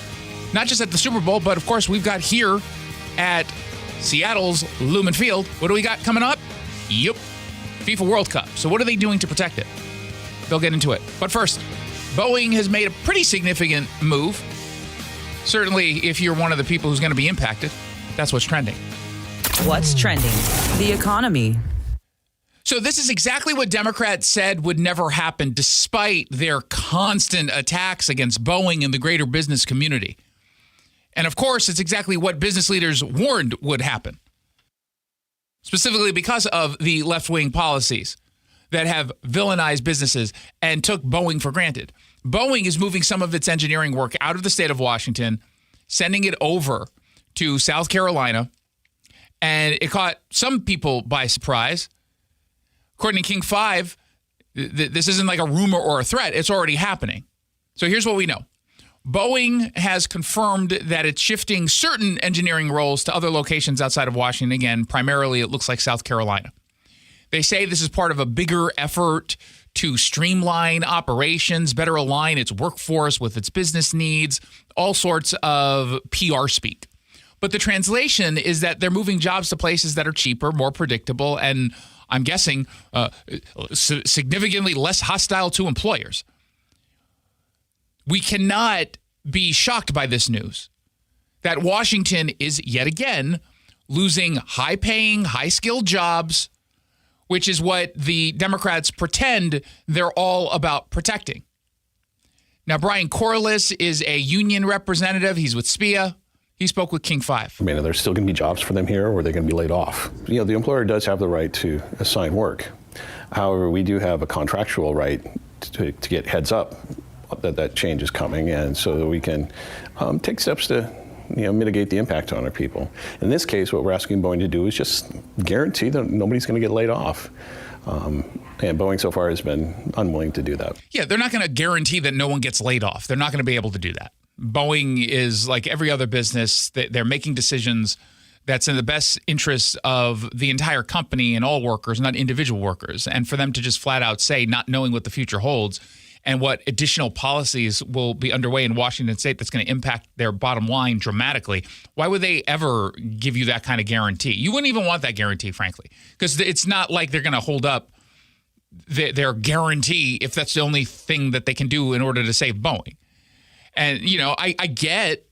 Speaker 11: Not just at the Super Bowl, but of course we've got here at Seattle's Lumen Field. What do we got coming up? Yep, FIFA World Cup. So what are they doing to protect it? They'll get into it. But first, Boeing has made a pretty significant move. Certainly, if you're one of the people who's going to be impacted, that's what's trending.
Speaker 2: What's trending? The economy.
Speaker 11: So this is exactly what Democrats said would never happen, despite their constant attacks against Boeing and the greater business community. And of course, it's exactly what business leaders warned would happen, specifically because of the left-wing policies that have villainized businesses and took Boeing for granted. Boeing is moving some of its engineering work out of the state of Washington, sending it over to South Carolina, and it caught some people by surprise. According to King 5, this isn't like a rumor or a threat. It's already happening. So here's what we know. Boeing has confirmed that it's shifting certain engineering roles to other locations outside of Washington. Again, primarily it looks like South Carolina. They say this is part of a bigger effort to streamline operations, better align its workforce with its business needs, all sorts of PR speak. But the translation is that they're moving jobs to places that are cheaper, more predictable, and I'm guessing significantly less hostile to employers. We cannot be shocked by this news that Washington is yet again losing high-paying, high-skilled jobs, which is what the Democrats pretend they're all about protecting. Now, Brian Corliss is a union representative. He's with SPIA. He spoke with King 5.
Speaker 3: I mean, are there still going to be jobs for them here, or are they going to be laid off? You know, the employer does have the right to assign work. However, we do have a contractual right to get heads up that change is coming, and so that we can take steps to mitigate the impact on our people. In this case, what we're asking Boeing to do is just guarantee that nobody's going to get laid off. And Boeing so far has been unwilling to do that.
Speaker 11: Yeah, they're not going to guarantee that no one gets laid off. They're not going to be able to do that. Boeing is like every other business. They're making decisions that's in the best interest of the entire company and all workers, not individual workers. And for them to just flat out say, not knowing what the future holds and what additional policies will be underway in Washington state that's going to impact their bottom line dramatically, why would they ever give you that kind of guarantee? You wouldn't even want that guarantee, frankly, because it's not like they're going to hold up their guarantee if that's the only thing that they can do in order to save Boeing. And, I get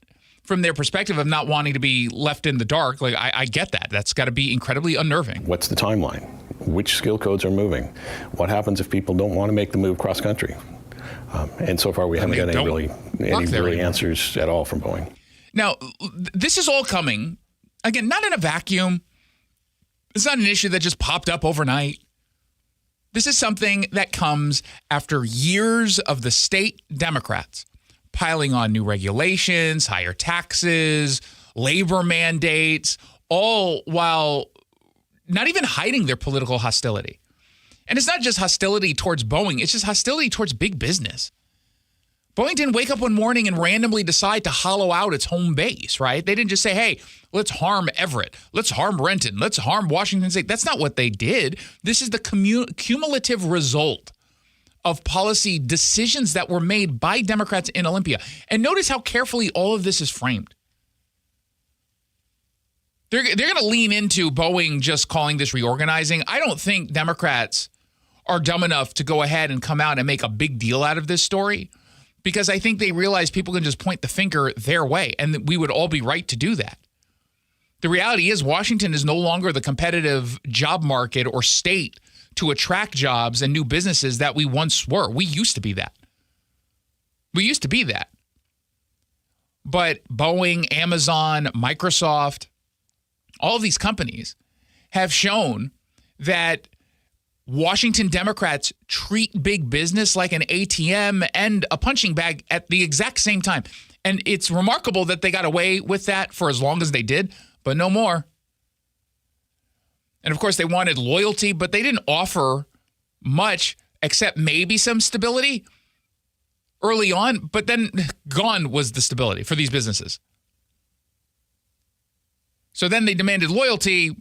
Speaker 11: from their perspective of not wanting to be left in the dark. Like, I get that. That's got to be incredibly unnerving.
Speaker 3: What's the timeline? Which skill codes are moving? What happens if people don't want to make the move cross country? And so far, we haven't got any answers at all from Boeing.
Speaker 11: Now, this is all coming, again, not in a vacuum. It's not an issue that just popped up overnight. This is something that comes after years of the state Democrats piling on new regulations, higher taxes, labor mandates, all while not even hiding their political hostility. And it's not just hostility towards Boeing, it's just hostility towards big business. Boeing didn't wake up one morning and randomly decide to hollow out its home base, right? They didn't just say, hey, let's harm Everett, let's harm Renton, let's harm Washington State. That's not what they did. This is the cumulative result of policy decisions that were made by Democrats in Olympia. And notice how carefully all of this is framed. They're going to lean into Boeing just calling this reorganizing. I don't think Democrats are dumb enough to go ahead and come out and make a big deal out of this story, because I think they realize people can just point the finger their way, and we would all be right to do that. The reality is Washington is no longer the competitive job market or state to attract jobs and new businesses that we once were. We used to be that. But Boeing, Amazon, Microsoft, all of these companies have shown that Washington Democrats treat big business like an ATM and a punching bag at the exact same time. And it's remarkable that they got away with that for as long as they did, but no more. And of course, they wanted loyalty, but they didn't offer much except maybe some stability early on. But then gone was the stability for these businesses. So then they demanded loyalty,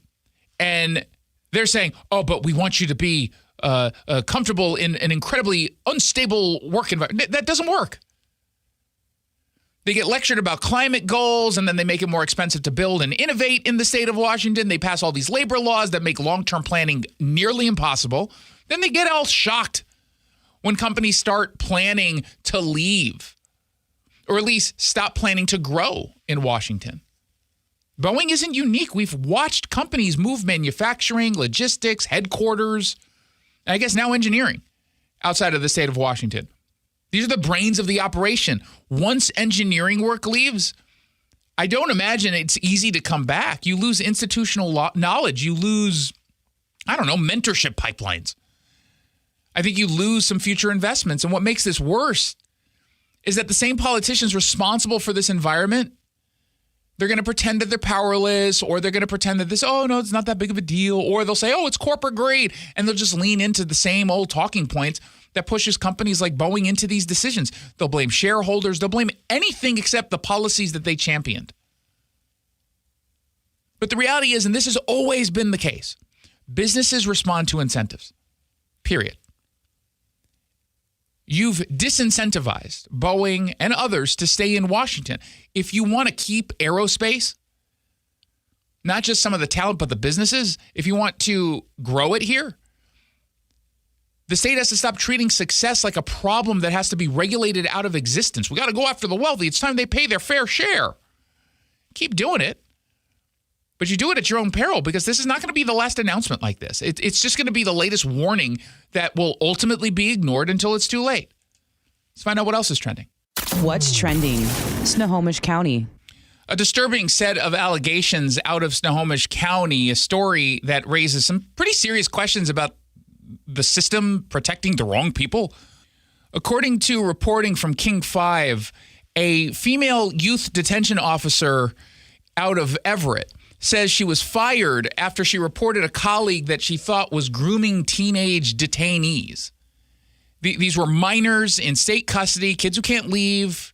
Speaker 11: and they're saying, oh, but we want you to be comfortable in an incredibly unstable work environment. That doesn't work. They get lectured about climate goals, and then they make it more expensive to build and innovate in the state of Washington. They pass all these labor laws that make long-term planning nearly impossible. Then they get all shocked when companies start planning to leave, or at least stop planning to grow in Washington. Boeing isn't unique. We've watched companies move manufacturing, logistics, headquarters, and I guess now engineering outside of the state of Washington. These are the brains of the operation. Once engineering work leaves, I don't imagine it's easy to come back. You lose institutional knowledge. You lose, mentorship pipelines. I think you lose some future investments. And what makes this worse is that the same politicians responsible for this environment, they're going to pretend that they're powerless, or they're going to pretend that it's not that big of a deal, or they'll say, it's corporate greed, and they'll just lean into the same old talking points that pushes companies like Boeing into these decisions. They'll blame shareholders. They'll blame anything except the policies that they championed. But the reality is, and this has always been the case, businesses respond to incentives, period. You've disincentivized Boeing and others to stay in Washington. If you want to keep aerospace, not just some of the talent, but the businesses, if you want to grow it here, the state has to stop treating success like a problem that has to be regulated out of existence. We got to go after the wealthy. It's time they pay their fair share. Keep doing it, but you do it at your own peril, because this is not going to be the last announcement like this. It's just going to be the latest warning that will ultimately be ignored until it's too late. Let's find out what else is trending.
Speaker 2: What's trending? Snohomish County.
Speaker 11: A disturbing set of allegations out of Snohomish County, a story that raises some pretty serious questions about the system protecting the wrong people. According to reporting from King 5, a female youth detention officer out of Everett says she was fired after she reported a colleague that she thought was grooming teenage detainees. These were minors in state custody, kids who can't leave,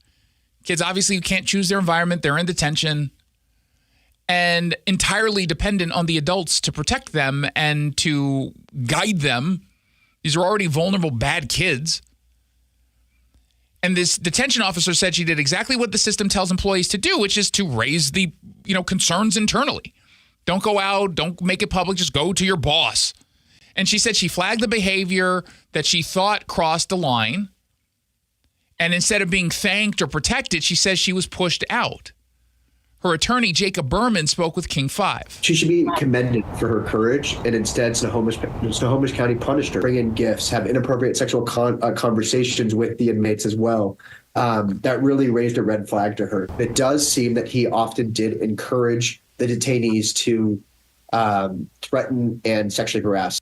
Speaker 11: kids obviously who can't choose their environment, they're in detention, and entirely dependent on the adults to protect them and to guide them. These are already vulnerable, bad kids. And this detention officer said she did exactly what the system tells employees to do, which is to raise the, concerns internally. Don't go out, don't make it public, just go to your boss. And she said she flagged the behavior that she thought crossed the line. And instead of being thanked or protected, she says she was pushed out. Her attorney, Jacob Berman, spoke with King 5.
Speaker 4: She should be commended for her courage, and instead Snohomish County punished her. Bring in gifts, have inappropriate sexual conversations with the inmates as well. That really raised a red flag to her. It does seem that he often did encourage the detainees to threaten and sexually harass.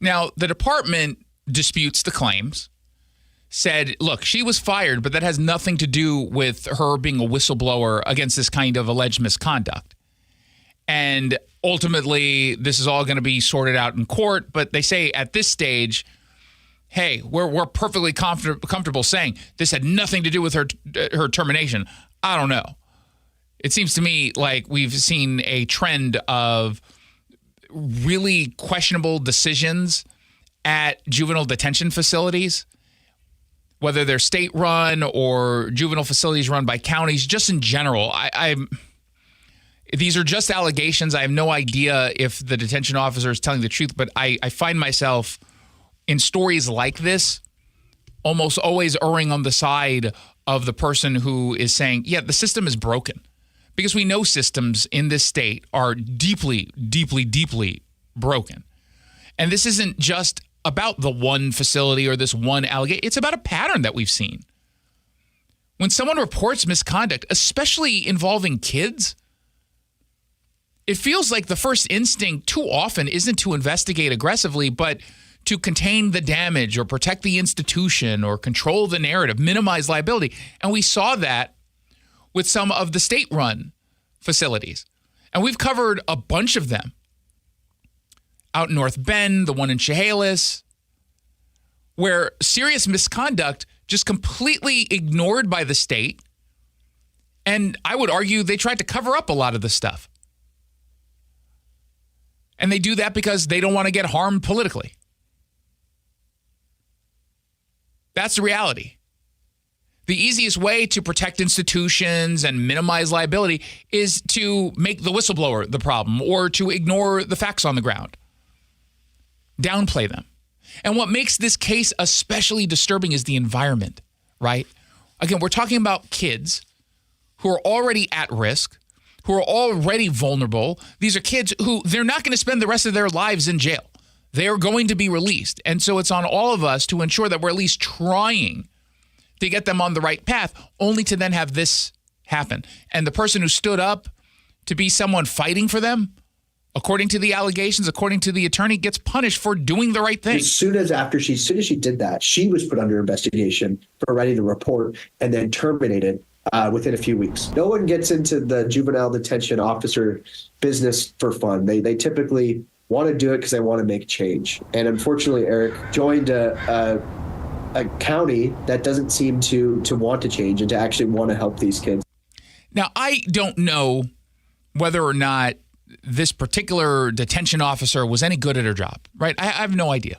Speaker 11: Now, the department disputes the claims. Said, look, she was fired, but that has nothing to do with her being a whistleblower against this kind of alleged misconduct. And ultimately, this is all going to be sorted out in court. But they say at this stage, hey, we're perfectly comfortable saying this had nothing to do with her termination. I don't know. It seems to me like we've seen a trend of really questionable decisions at juvenile detention facilities, whether they're state-run or juvenile facilities run by counties, just in general. These are just allegations. I have no idea if the detention officer is telling the truth, but I find myself in stories like this almost always erring on the side of the person who is saying, yeah, the system is broken. Because we know systems in this state are deeply, deeply, deeply broken. And this isn't just about the one facility or this one allegation. It's about a pattern that we've seen. When someone reports misconduct, especially involving kids, it feels like the first instinct too often isn't to investigate aggressively, but to contain the damage or protect the institution or control the narrative, minimize liability. And we saw that with some of the state-run facilities. And we've covered a bunch of them. Out in North Bend, the one in Chehalis, where serious misconduct just completely ignored by the state. And I would argue they tried to cover up a lot of the stuff. And they do that because they don't want to get harmed politically. That's the reality. The easiest way to protect institutions and minimize liability is to make the whistleblower the problem or to ignore the facts on the ground. Downplay them. And what makes this case especially disturbing is the environment, right? Again, we're talking about kids who are already at risk, who are already vulnerable. These are kids who they're not going to spend the rest of their lives in jail. They are going to be released. And so it's on all of us to ensure that we're at least trying to get them on the right path, only to then have this happen. And the person who stood up to be someone fighting for them, according to the allegations, according to the attorney, gets punished for doing the right thing.
Speaker 4: As soon as she did that, she was put under investigation for writing the report and then terminated within a few weeks. No one gets into the juvenile detention officer business for fun. They typically want to do it because they want to make change. And unfortunately, Eric joined a county that doesn't seem to want to change and to actually want to help these kids.
Speaker 11: Now, I don't know whether or not this particular detention officer was any good at her job, right? I have no idea.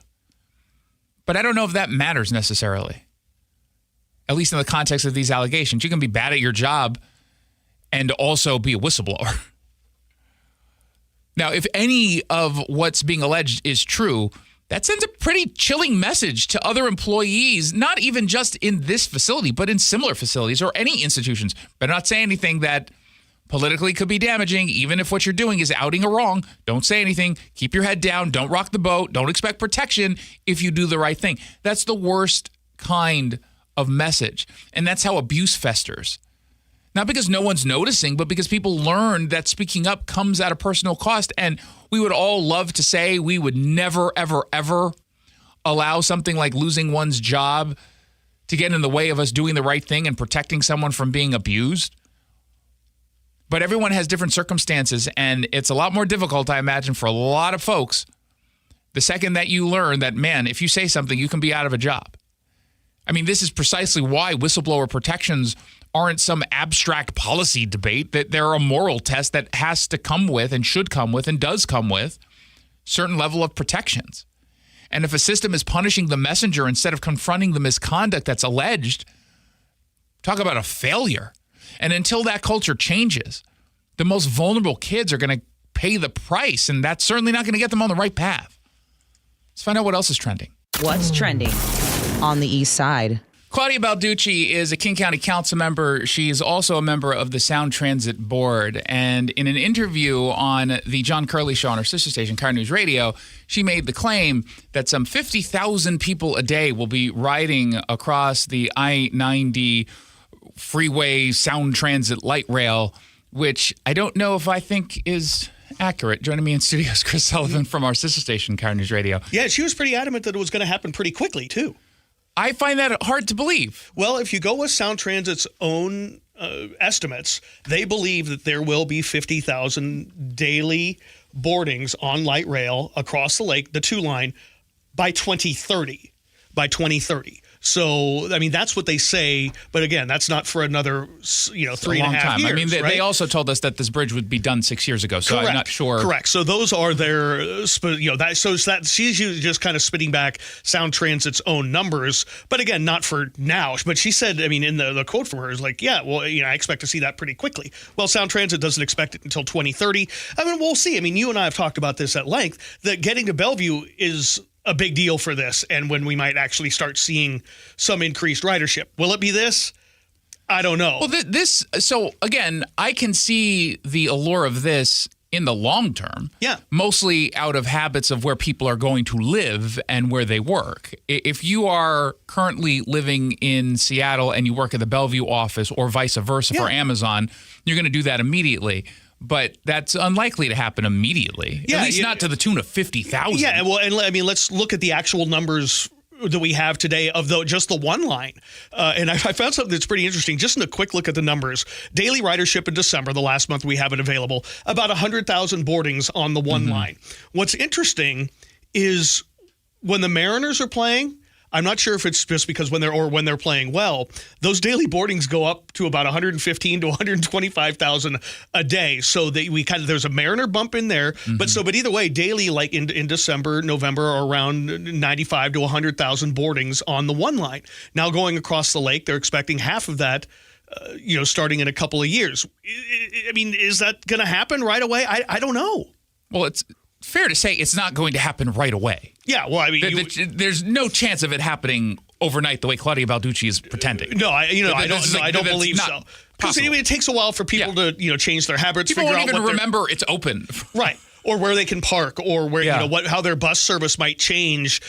Speaker 11: But I don't know if that matters necessarily, at least in the context of these allegations. You can be bad at your job and also be a whistleblower. Now, if any of what's being alleged is true, that sends a pretty chilling message to other employees, not even just in this facility, but in similar facilities or any institutions. Better not say anything that politically could be damaging, even if what you're doing is outing a wrong. Don't say anything. Keep your head down. Don't rock the boat. Don't expect protection if you do the right thing. That's the worst kind of message. And that's how abuse festers. Not because no one's noticing, but because people learn that speaking up comes at a personal cost. And we would all love to say we would never, ever, ever allow something like losing one's job to get in the way of us doing the right thing and protecting someone from being abused. But everyone has different circumstances, and it's a lot more difficult, I imagine, for a lot of folks the second that you learn that, man, if you say something, you can be out of a job. I mean, this is precisely why whistleblower protections aren't some abstract policy debate, that they're a moral test that has to come with and should come with and does come with certain level of protections. And if a system is punishing the messenger instead of confronting the misconduct that's alleged, talk about a failure. And until that culture changes, the most vulnerable kids are going to pay the price, and that's certainly not going to get them on the right path. Let's find out what else is trending.
Speaker 2: What's trending on the east side?
Speaker 11: Claudia Balducci is a King County Council member. She is also a member of the Sound Transit Board. And in an interview on the John Curley Show on her sister station, Car News Radio, she made the claim that some 50,000 people a day will be riding across the I-90 freeway sound transit light rail, which I don't know if I think is accurate. Joining me in studio is Chris Sullivan from our sister station, Car News Radio.
Speaker 5: Yeah, she was pretty adamant that it was going to happen pretty quickly, too.
Speaker 11: I find that hard to believe.
Speaker 5: Well, if you go with Sound Transit's own estimates, they believe that there will be 50,000 daily boardings on light rail across the lake, the 2-line, by 2030. So, I mean, that's what they say. But again, that's not for another, 3.5 years.
Speaker 11: I mean, they also told us that this bridge would be done 6 years ago. So
Speaker 5: Correct.
Speaker 11: I'm not sure.
Speaker 5: Correct. So those are their, she's usually just kind of spitting back Sound Transit's own numbers. But again, not for now. But she said, I mean, in the quote from her is like, yeah, well, I expect to see that pretty quickly. Well, Sound Transit doesn't expect it until 2030. I mean, we'll see. I mean, you and I have talked about this at length, that getting to Bellevue is a big deal for this, and when we might actually start seeing some increased ridership. Will it be this? I don't know.
Speaker 11: Well, so again, I can see the allure of this in the long term.
Speaker 5: Yeah.
Speaker 11: Mostly out of habits of where people are going to live and where they work. If you are currently living in Seattle and you work at the Bellevue office or vice versa for Amazon, you're going to do that immediately. But that's unlikely to happen immediately.
Speaker 5: Yeah,
Speaker 11: at least not to the tune of 50,000.
Speaker 5: Yeah, well, and I mean, let's look at the actual numbers that we have today of just the 1 line. And I found something that's pretty interesting. Just in a quick look at the numbers, daily ridership in December, the last month we have it available, about 100,000 boardings on the 1 line. What's interesting is when the Mariners are playing, I'm not sure if it's just because when they're playing well, those daily boardings go up to about 115 to 125,000 a day. So there's a Mariner bump in there, but either way, daily, like in December, November, are around 95 to 100,000 boardings on the 1 line. Now going across the lake, they're expecting half of that. Starting in a couple of years. I mean, is that going to happen right away? I don't know.
Speaker 11: Well, it's fair to say it's not going to happen right away.
Speaker 5: Yeah, well, I mean,
Speaker 11: there's no chance of it happening overnight the way Claudia Balducci is pretending.
Speaker 5: No, I don't believe so. Because it takes a while for people to change their habits.
Speaker 11: People won't even remember it's open.
Speaker 5: Right. Or where they can park, or where how their bus service might change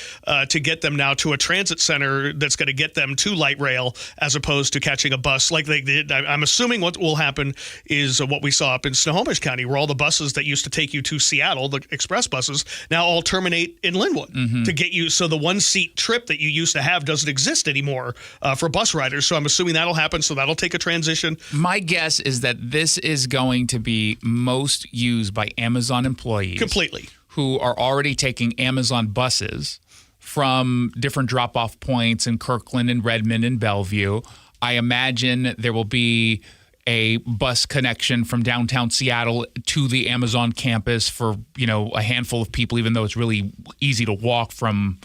Speaker 5: to get them now to a transit center that's going to get them to light rail as opposed to catching a bus like they did. I'm assuming what will happen is what we saw up in Snohomish County, where all the buses that used to take you to Seattle, the express buses, now all terminate in Linwood to get you. So the one-seat trip that you used to have doesn't exist anymore for bus riders. So I'm assuming that'll happen. So that'll take a transition.
Speaker 11: My guess is that this is going to be most used by Amazon employees.
Speaker 5: Completely.
Speaker 11: Who are already taking Amazon buses from different drop-off points in Kirkland and Redmond and Bellevue. I imagine there will be a bus connection from downtown Seattle to the Amazon campus for, a handful of people, even though it's really easy to walk from,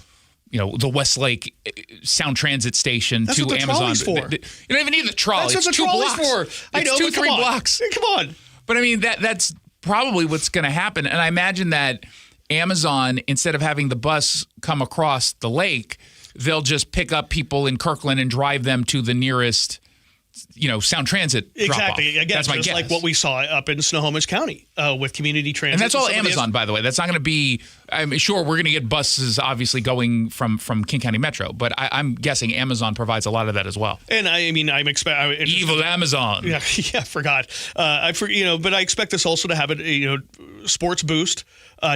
Speaker 11: the Westlake Sound Transit Station to
Speaker 5: what the
Speaker 11: Amazon.
Speaker 5: For.
Speaker 11: You don't even need the trolley.
Speaker 5: That's what
Speaker 11: it's
Speaker 5: the
Speaker 11: 2
Speaker 5: trolley's
Speaker 11: blocks.
Speaker 5: for. I know,
Speaker 11: it's 2-3 blocks.
Speaker 5: Come on.
Speaker 11: But I mean, that's probably what's going to happen. And I imagine that Amazon, instead of having the bus come across the lake, they'll just pick up people in Kirkland and drive them to the nearest, Sound Transit
Speaker 5: Exactly.
Speaker 11: drop-off.
Speaker 5: Again,
Speaker 11: that's my
Speaker 5: just
Speaker 11: guess.
Speaker 5: like what we saw up in Snohomish County with community transit.
Speaker 11: And that's all Amazon, by the way. That's not going to be, sure, we're going to get buses obviously going from King County Metro, but I'm guessing Amazon provides a lot of that as well.
Speaker 5: And I'm expecting
Speaker 11: evil Amazon.
Speaker 5: Yeah, I forgot. But I expect this also to have a sports boost.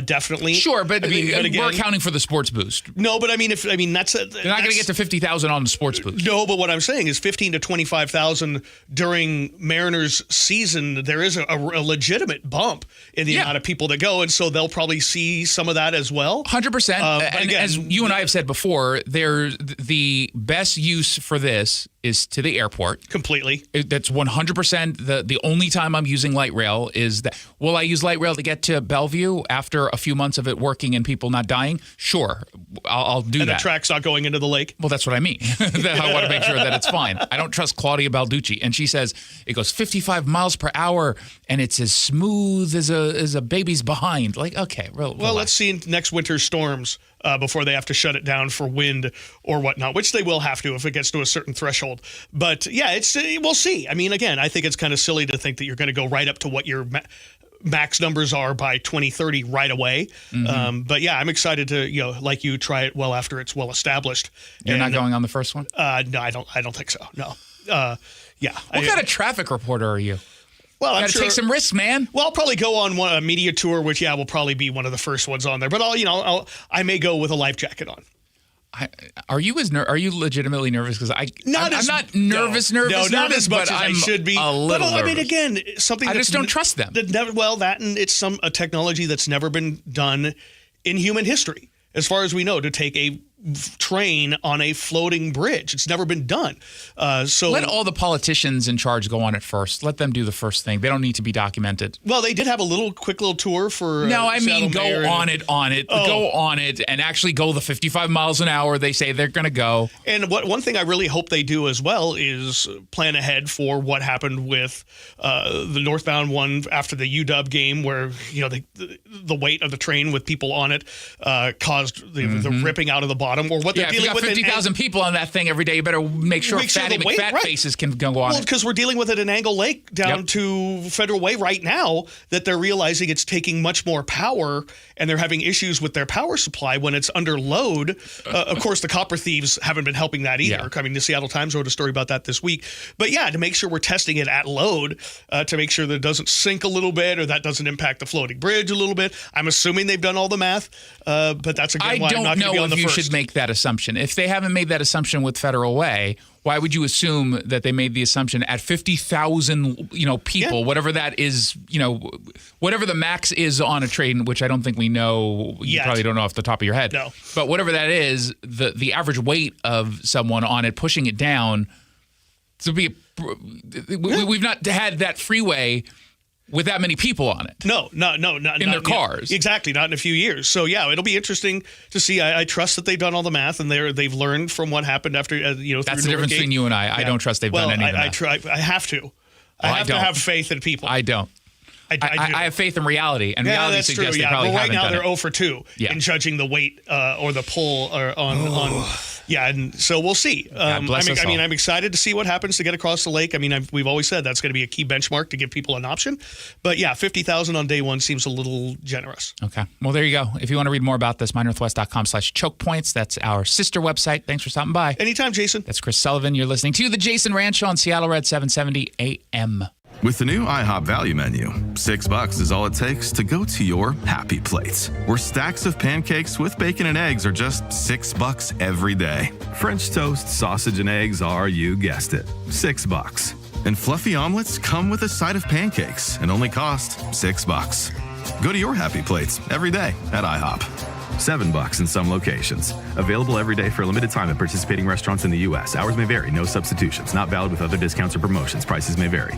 Speaker 5: Definitely.
Speaker 11: Sure, but
Speaker 5: again,
Speaker 11: we're accounting for the sports boost.
Speaker 5: No, but
Speaker 11: they're not going to get to 50,000 on the sports boost.
Speaker 5: No, but what I'm saying is 15 to 25,000 during Mariners season. There is a legitimate bump in the amount of people that go, and so they'll probably see some of that as well.
Speaker 11: 100%. And again, as you and I have said before, the best use for this is to the airport.
Speaker 5: Completely.
Speaker 11: That's 100%. The only time I'm using light rail is that. Will I use light rail to get to Bellevue after a few months of it working and people not dying? Sure, I'll do that.
Speaker 5: And the track's not going into the lake?
Speaker 11: Well, that's what I mean. I want to make sure that it's fine. I don't trust Claudia Balducci. And she says it goes 55 miles per hour and it's as smooth as a baby's behind. Like, okay,
Speaker 5: well, let's see next winter's storms before they have to shut it down for wind or whatnot, which they will have to if it gets to a certain threshold. But yeah, we'll see. I mean, again, I think it's kind of silly to think that you're going to go right up to what your max numbers are by 2030 right away. But yeah, I'm excited to, like you, try it well after it's well established.
Speaker 11: You're not going on the first one?
Speaker 5: No, I don't think so. No. Yeah.
Speaker 11: What kind of traffic reporter are you?
Speaker 5: Well, I'm
Speaker 11: gotta
Speaker 5: sure,
Speaker 11: take some risks, man.
Speaker 5: Well, I'll probably go on a media tour, which will probably be one of the first ones on there. But I may go with a life jacket on.
Speaker 11: Are you legitimately nervous? Because I'm not nervous.
Speaker 5: No, not as much as I should be.
Speaker 11: A little nervous.
Speaker 5: I mean, again, something
Speaker 11: I just don't trust them.
Speaker 5: That and it's a technology that's never been done in human history, as far as we know, to take a train on a floating bridge. It's never been done. So
Speaker 11: let all the politicians in charge go on it first. Let them do the first thing. They don't need to be documented.
Speaker 5: Well, they did have a quick little tour for.
Speaker 11: No, I mean go on it.
Speaker 5: Oh.
Speaker 11: Go on it, and actually go the 55 miles an hour they say they're going to go.
Speaker 5: And one thing I really hope they do as well is plan ahead for what happened with the northbound one after the UW game, where the weight of the train with people on it caused the ripping out of the bottom. Or what they're dealing with.
Speaker 11: If you got 50,000 people on that thing every day, you better make sure Fatty McFat faces can go on.
Speaker 5: Well, because we're dealing with it in Angle Lake down to Federal Way right now, that they're realizing it's taking much more power, and they're having issues with their power supply when it's under load. Of course, the copper thieves haven't been helping that either. I mean, the Seattle Times wrote a story about that this week. But yeah, to make sure we're testing it at load, to make sure that it doesn't sink a little bit or that doesn't impact the floating bridge a little bit. I'm assuming they've done all the math, but that's again why I'm not going to be on the first.
Speaker 11: I don't know if you should make that assumption. If they haven't made that assumption with Federal Way, why would you assume that they made the assumption at 50,000, people, whatever that is, whatever the max is on a train, which I don't think we know. You probably don't know off the top of your head.
Speaker 5: No.
Speaker 11: But whatever that is, the average weight of someone on it, pushing it down to be, we've not had that freeway with that many people on it.
Speaker 5: No, not
Speaker 11: in their cars.
Speaker 5: Exactly, not in a few years. So yeah, it'll be interesting to see. I trust that they've done all the math and they've learned from what happened after.
Speaker 11: That's the difference between you and I. Yeah. I don't trust they've done any of that.
Speaker 5: I have to. I have to have faith in people.
Speaker 11: I don't. I have faith in reality, and
Speaker 5: yeah,
Speaker 11: reality
Speaker 5: that's
Speaker 11: suggests
Speaker 5: true.
Speaker 11: they probably
Speaker 5: Well, right
Speaker 11: haven't
Speaker 5: now
Speaker 11: done
Speaker 5: they're
Speaker 11: it.
Speaker 5: 0 for 2 in judging the weight or the pull on. Yeah, and so we'll see.
Speaker 11: bless us all.
Speaker 5: I'm excited to see what happens to get across the lake. I mean, we've always said that's going to be a key benchmark to give people an option. But yeah, 50,000 on day one seems a little generous.
Speaker 11: Okay. Well, there you go. If you want to read more about this, mynorthwest.com/chokepoints. That's our sister website. Thanks for stopping by.
Speaker 5: Anytime, Jason.
Speaker 11: That's Chris Sullivan. You're listening to The Jason Rantz Show on Seattle Red 770 AM.
Speaker 6: With the new IHOP value menu, $6 is all it takes to go to your happy place, where stacks of pancakes with bacon and eggs are just $6 every day. French toast, sausage, and eggs are, you guessed it, $6. And fluffy omelets come with a side of pancakes and only cost $6. Go to your happy plates every day at IHOP. $7 in some locations. Available every day for a limited time at participating restaurants in the U.S. Hours may vary. No substitutions. Not valid with other discounts or promotions. Prices may vary.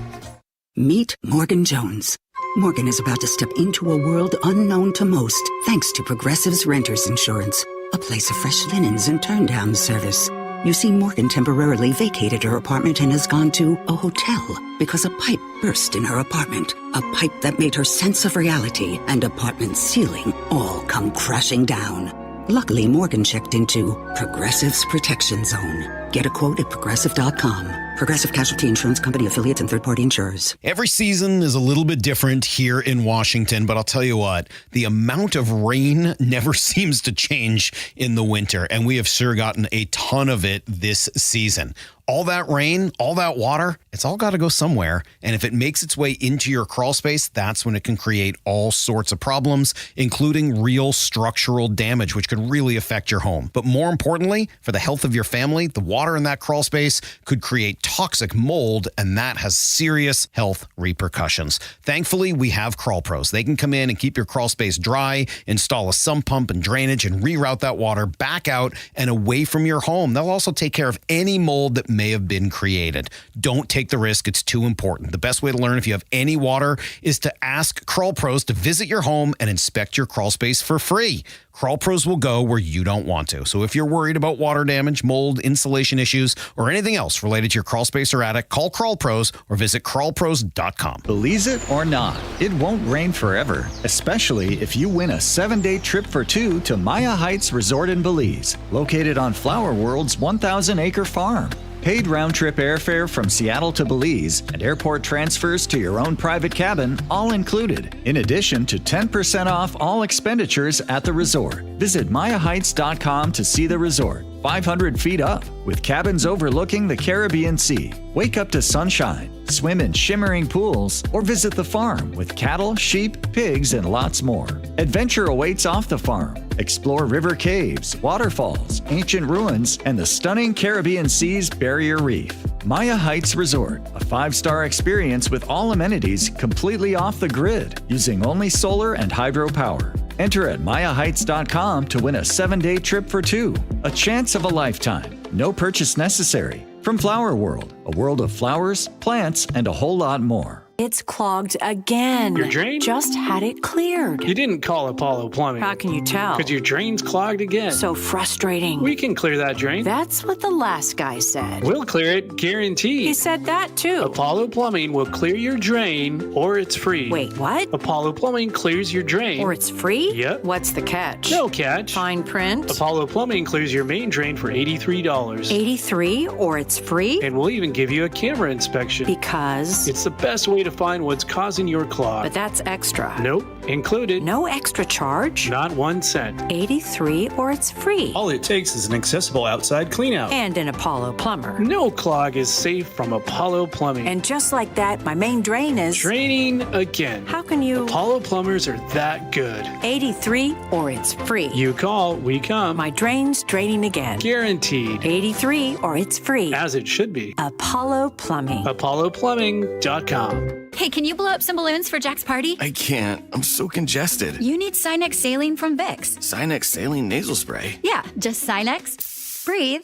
Speaker 7: Meet Morgan Jones. Morgan is about to step into a world unknown to most, thanks to Progressive's Renters Insurance, a place of fresh linens and turn-down service. You see, Morgan temporarily vacated her apartment and has gone to a hotel because a pipe burst in her apartment. A pipe that made her sense of reality and apartment ceiling all come crashing down. Luckily, Morgan checked into Progressive's Protection Zone. Get a quote at Progressive.com. Progressive Casualty Insurance Company, affiliates, and third-party insurers.
Speaker 8: Every season is a little bit different here in Washington, but I'll tell you what, the amount of rain never seems to change in the winter, and we have sure gotten a ton of it this season. All that rain, all that water, it's all got to go somewhere. And if it makes its way into your crawl space, that's when it can create all sorts of problems, including real structural damage, which could really affect your home. But more importantly, for the health of your family, the water in that crawl space could create toxic mold, and that has serious health repercussions. Thankfully, we have Crawl Pros. They can come in and keep your crawl space dry, install a sump pump and drainage, and reroute that water back out and away from your home. They'll also take care of any mold that may have been created. Don't take the risk. It's too important. The best way to learn if you have any water is to ask Crawl Pros to visit your home and inspect your crawl space for free. Crawl Pros will go where you don't want to. So if you're worried about water damage, mold, insulation issues, or anything else related to your crawl space or attic, call Crawl Pros or visit crawlpros.com.
Speaker 22: Believe it or not, it won't rain forever, especially if you win a 7-day trip for two to Maya Heights Resort in Belize, located on Flower World's 1,000-acre farm. Paid round-trip airfare from Seattle to Belize and airport transfers to your own private cabin, all included, in addition to 10% off all expenditures at the resort. Visit MayaHeights.com to see the resort, 500 feet up, with cabins overlooking the Caribbean Sea. Wake up to sunshine, swim in shimmering pools, or visit the farm with cattle, sheep, pigs, and lots more. Adventure awaits off the farm. Explore river caves, waterfalls, ancient ruins, and the stunning Caribbean Sea's barrier reef. Maya Heights Resort, a 5-star experience with all amenities completely off the grid, using only solar and hydropower. Enter at MayaHeights.com to win a 7-day trip for two. A chance of a lifetime. No purchase necessary. From Flower World, a world of flowers, plants, and a whole lot more.
Speaker 13: It's clogged again.
Speaker 18: Your drain?
Speaker 13: Just had it cleared.
Speaker 18: You didn't call Apollo Plumbing.
Speaker 13: How can you tell?
Speaker 18: Because your drain's clogged again.
Speaker 13: So frustrating.
Speaker 18: We can clear that drain.
Speaker 13: That's what the last guy said.
Speaker 18: We'll clear it, guaranteed.
Speaker 13: He said that too.
Speaker 18: Apollo Plumbing will clear your drain, or it's free.
Speaker 13: Wait, what?
Speaker 18: Apollo Plumbing clears your drain.
Speaker 13: Or it's free?
Speaker 18: Yep.
Speaker 13: What's the catch?
Speaker 18: No catch.
Speaker 13: Fine print?
Speaker 18: Apollo Plumbing clears your main drain for $83.
Speaker 13: $83, or it's free?
Speaker 18: And we'll even give you a camera inspection.
Speaker 13: Because?
Speaker 18: It's the best way to find what's causing your clog.
Speaker 13: But that's extra.
Speaker 18: Nope. Included.
Speaker 13: No extra charge?
Speaker 18: Not 1 cent.
Speaker 13: $83, or it's free.
Speaker 18: All it takes is an accessible outside cleanout.
Speaker 13: And an Apollo plumber.
Speaker 18: No clog is safe from Apollo Plumbing.
Speaker 13: And just like that, my main drain is...
Speaker 18: draining again.
Speaker 13: How can you...
Speaker 18: Apollo plumbers are that good.
Speaker 13: $83, or it's free.
Speaker 18: You call, we come.
Speaker 13: My drain's draining again.
Speaker 18: Guaranteed.
Speaker 13: $83, or it's free.
Speaker 18: As it should be.
Speaker 13: Apollo Plumbing.
Speaker 18: ApolloPlumbing.com.
Speaker 14: Hey, can you blow up some balloons for Jack's party?
Speaker 19: I can't. I'm so congested.
Speaker 14: You need Sinex Saline from Vicks.
Speaker 19: Sinex Saline Nasal Spray.
Speaker 14: Yeah, just Sinex. Breathe.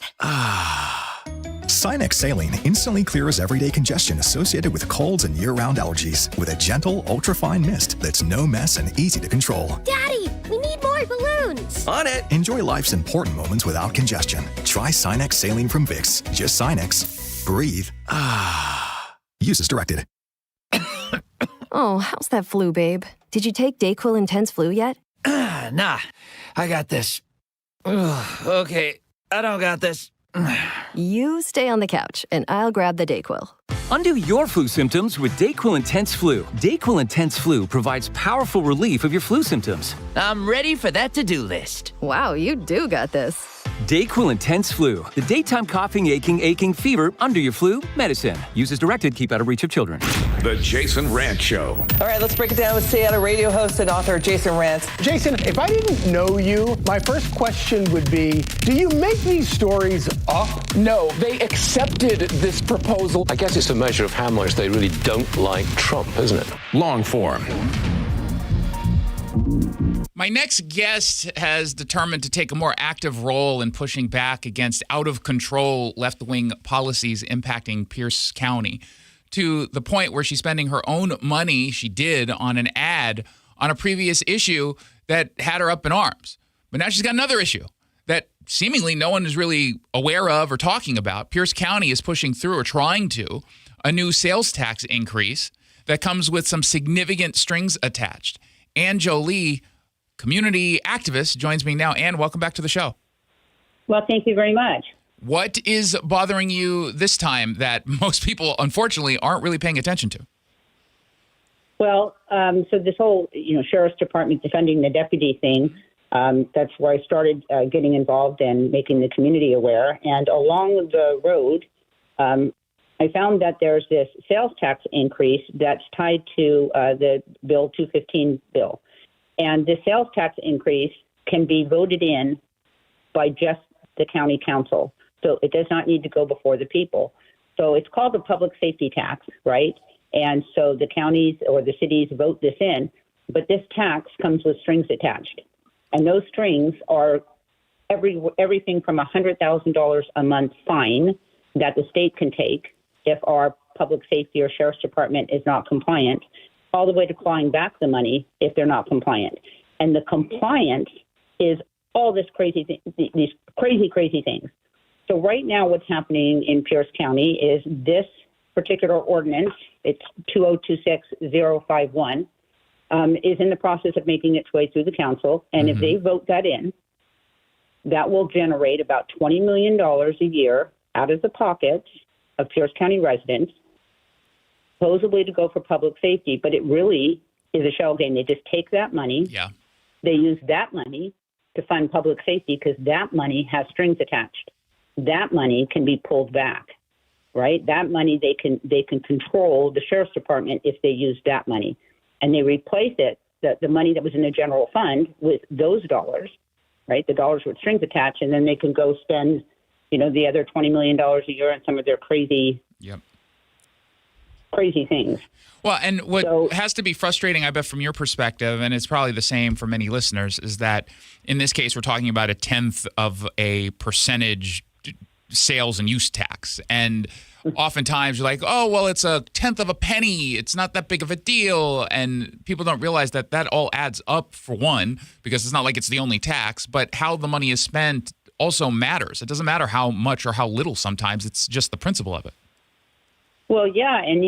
Speaker 21: Sinex Saline instantly clears everyday congestion associated with colds and year-round allergies with a gentle, ultra-fine mist that's no mess and easy to control.
Speaker 14: Daddy, we need more balloons.
Speaker 19: On it.
Speaker 21: Enjoy life's important moments without congestion. Try Sinex Saline from Vicks. Just Sinex. Breathe. Use as directed.
Speaker 1: Oh, how's that flu, babe? Did you take DayQuil Intense Flu yet?
Speaker 9: Nah, I got this. Ugh, okay, I don't got this.
Speaker 1: You stay on the couch, and I'll grab the DayQuil.
Speaker 10: Undo your flu symptoms with DayQuil Intense Flu. DayQuil Intense Flu provides powerful relief of your flu symptoms.
Speaker 9: I'm ready for that to-do list.
Speaker 1: Wow, you do got this.
Speaker 10: DayQuil Intense Flu. The daytime coughing, aching, fever, under your flu medicine. Use as directed. Keep out of reach of children.
Speaker 12: The Jason Rantz Show.
Speaker 15: All right, let's break it down with Seattle radio host and author Jason Rantz.
Speaker 16: Jason, if I didn't know you, my first question would be, do you make these stories up?
Speaker 20: No, they accepted this proposal.
Speaker 23: I guess it's a measure of how much they really don't like Trump, isn't it?
Speaker 12: Long form.
Speaker 11: My next guest has determined to take a more active role in pushing back against out-of-control left-wing policies impacting Pierce County, to the point where she's spending her own money she did on an ad on a previous issue that had her up in arms. But now she's got another issue that seemingly no one is really aware of or talking about. Pierce County is pushing through, or trying to, a new sales tax increase that comes with some significant strings attached. Ann Jolie, community activist, joins me now. Ann, welcome back to the show.
Speaker 27: Well, thank you very much.
Speaker 11: What is bothering you this time that most people, unfortunately, aren't really paying attention to?
Speaker 27: Well, so this whole, Sheriff's Department defunding the deputy thing, that's where I started getting involved and making the community aware. And along the road, I found that there's this sales tax increase that's tied to the Bill 215 bill. And the sales tax increase can be voted in by just the county council. So it does not need to go before the people. So it's called a public safety tax, right? And so the counties or the cities vote this in, but this tax comes with strings attached. And those strings are everything from $100,000 a month fine that the state can take if our public safety or sheriff's department is not compliant, all the way to clawing back the money if they're not compliant. And the compliance is all this these crazy things. So right now what's happening in Pierce County is this particular ordinance, it's 2026051, is in the process of making its way through the council. And if they vote that in, that will generate about $20 million a year out of the pockets of Pierce County residents, supposedly to go for public safety, but it really is a shell game. They just take that money.
Speaker 11: Yeah.
Speaker 27: They use that money to fund public safety because that money has strings attached. That money can be pulled back, right? That money they can control the sheriff's department if they use that money, and they replace it, the money that was in the general fund, with those dollars, right? The dollars with strings attached, and then they can go spend, the other $20 million a year on some of their crazy things.
Speaker 11: Well, and what has to be frustrating, I bet, from your perspective, and it's probably the same for many listeners, is that in this case, we're talking about 1/10 of a percentage sales and use tax. And oftentimes you're like, oh, well, it's 1/10 of a penny. It's not that big of a deal. And people don't realize that all adds up, for one, because it's not like it's the only tax, but how the money is spent also matters. It doesn't matter how much or how little sometimes. It's just the principle of it.
Speaker 27: Well, yeah, and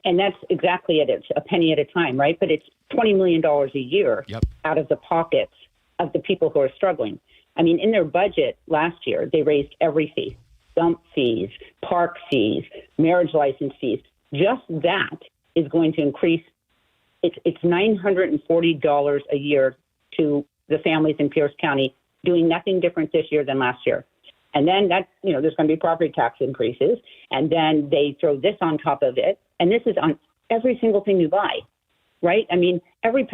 Speaker 27: and that's exactly it. It's a penny at a time, right? But it's $20 million a year out of the pockets of the people who are struggling. I mean, in their budget last year, they raised every fee: dump fees, park fees, marriage license fees. Just that is going to increase. It's $940 a year to the families in Pierce County, doing nothing different this year than last year. And then there's going to be property tax increases. And then they throw this on top of it. And this is on every single thing you buy, right? I mean, every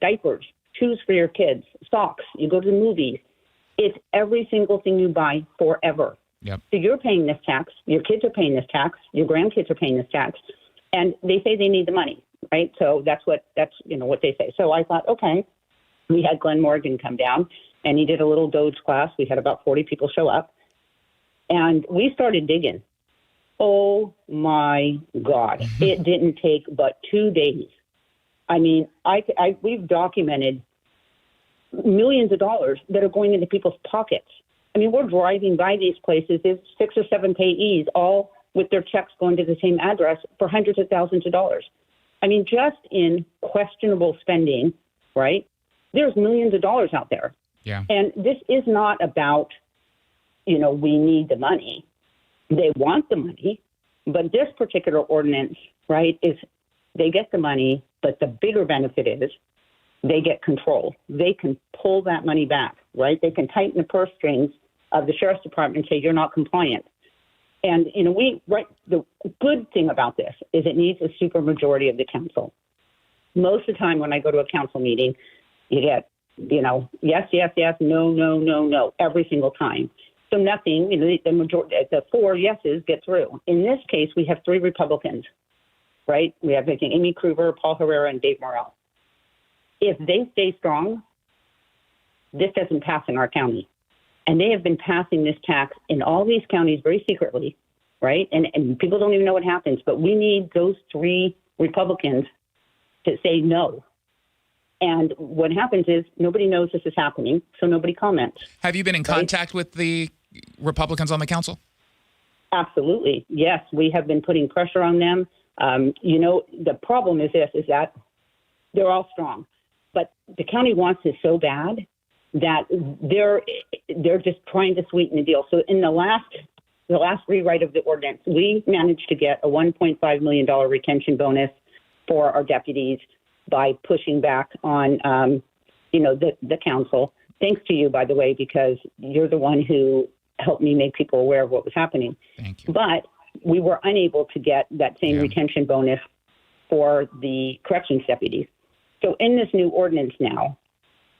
Speaker 27: diapers, shoes for your kids, socks, you go to the movies. It's every single thing you buy forever.
Speaker 11: Yep.
Speaker 27: So you're paying this tax. Your kids are paying this tax. Your grandkids are paying this tax. And they say they need the money, right? So that's what they say. So I thought, okay, we had Glenn Morgan come down, and he did a little Doge class. We had about 40 people show up, and we started digging. Oh, my God. It didn't take but 2 days. I mean, we've documented millions of dollars that are going into people's pockets. I mean, we're driving by these places. There's 6 or 7 payees, all with their checks going to the same address for hundreds of thousands of dollars. I mean, just in questionable spending, right? There's millions of dollars out there.
Speaker 11: Yeah.
Speaker 27: And this is not about, we need the money. They want the money. But this particular ordinance, right, is they get the money, but the bigger benefit is they get control. They can pull that money back, right? They can tighten the purse strings of the sheriff's department and say, you're not compliant. And, the good thing about this is it needs a supermajority of the council. Most of the time when I go to a council meeting, you get, yes, yes, yes, no, no, no, no, every single time. So nothing, the majority, the 4 yeses get through. In this case, we have 3 Republicans, right? We have Amy Kruger, Paul Herrera, and Dave Morrell. If they stay strong, this doesn't pass in our county. And they have been passing this tax in all these counties very secretly, right? And people don't even know what happens. But we need those 3 Republicans to say no. And what happens is nobody knows this is happening, so nobody comments.
Speaker 11: Have you been in contact with the Republicans on the council?
Speaker 27: Absolutely. Yes, we have been putting pressure on them. The problem is that they're all strong. But the county wants this so bad that they're just trying to sweeten the deal. So in the last rewrite of the ordinance, we managed to get a $1.5 million retention bonus for our deputies by pushing back on, the council. Thanks to you, by the way, because you're the one who helped me make people aware of what was happening.
Speaker 11: Thank you.
Speaker 27: But we were unable to get that same retention bonus for the corrections deputies. So in this new ordinance now,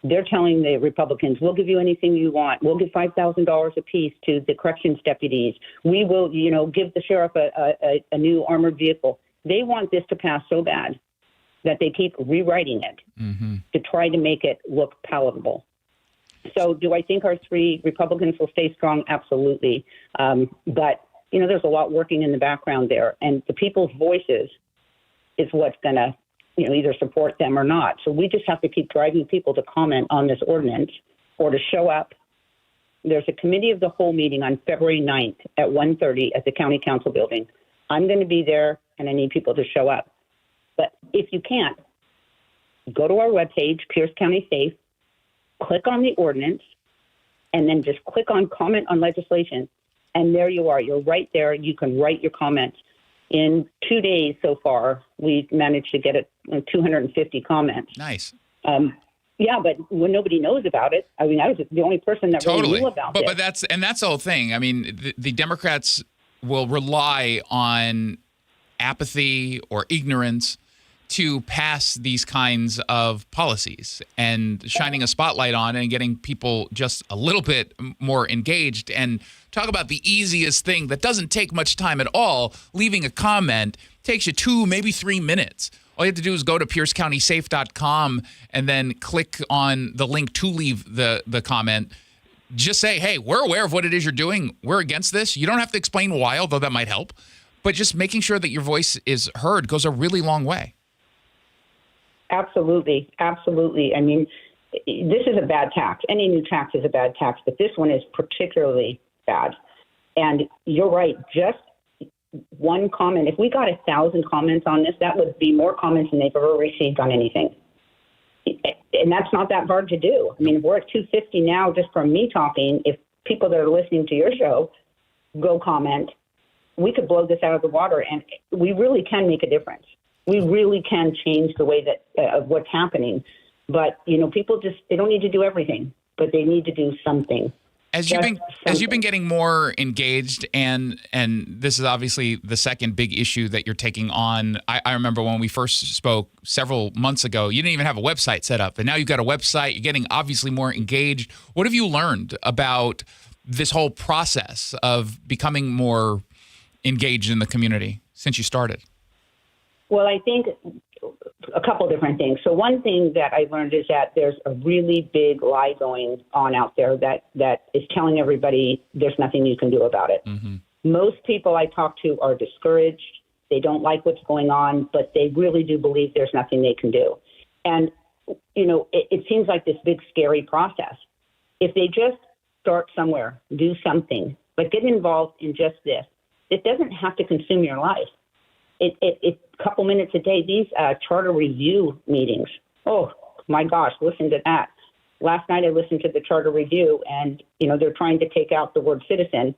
Speaker 27: they're telling the Republicans, we'll give you anything you want. We'll give $5,000 apiece to the corrections deputies. We will, give the sheriff a new armored vehicle. They want this to pass so bad that they keep rewriting it to try to make it look palatable. So do I think our 3 Republicans will stay strong? Absolutely. But, there's a lot working in the background there. And the people's voices is what's going to either support them or not. So we just have to keep driving people to comment on this ordinance or to show up. There's a committee of the whole meeting on February 9th at 1:30 at the county council building. I'm going to be there, and I need people to show up. But if you can't, go to our webpage, Pierce County Safe, click on the ordinance, and then just click on comment on legislation. And there you are. You're right there. You can write your comments. In 2 days so far, we've managed to get 250 comments.
Speaker 11: Nice.
Speaker 27: Yeah, but when nobody knows about it, I was the only person that really knew about it.
Speaker 11: But that's the whole thing. I mean, the Democrats will rely on apathy or ignorance to pass these kinds of policies, and shining a spotlight on it and getting people just a little bit more engaged. And talk about the easiest thing that doesn't take much time at all. Leaving a comment takes you 2, maybe 3 minutes. All you have to do is go to piercecountysafe.com and then click on the link to leave the comment. Just say, hey, we're aware of what it is you're doing. We're against this. You don't have to explain why, although that might help. But just making sure that your voice is heard goes a really long way.
Speaker 27: Absolutely. Absolutely. I mean, this is a bad tax. Any new tax is a bad tax, but this one is particularly bad. And you're right. Just one comment. If we got 1,000 comments on this, that would be more comments than they've ever received on anything. And that's not that hard to do. I mean, if we're at 250 now just from me talking. If people that are listening to your show go comment, we could blow this out of the water, and we really can make a difference. We really can change the way that of what's happening. But, people they don't need to do everything, but they need to do something.
Speaker 11: As you've been getting more engaged, and this is obviously the second big issue that you're taking on. I remember when we first spoke several months ago, you didn't even have a website set up, and now you've got a website. You're getting obviously more engaged. What have you learned about this whole process of becoming more engaged in the community since you started?
Speaker 27: Well, I think a couple different things. So one thing that I learned is that there's a really big lie going on out there that is telling everybody there's nothing you can do about it. Mm-hmm. Most people I talk to are discouraged. They don't like what's going on, but they really do believe there's nothing they can do. And, it seems like this big, scary process. If they just start somewhere, do something, but get involved in just this, it doesn't have to consume your life. a couple minutes a day. These charter review meetings. Oh my gosh, listen to that. Last night I listened to the charter review, and they're trying to take out the word citizen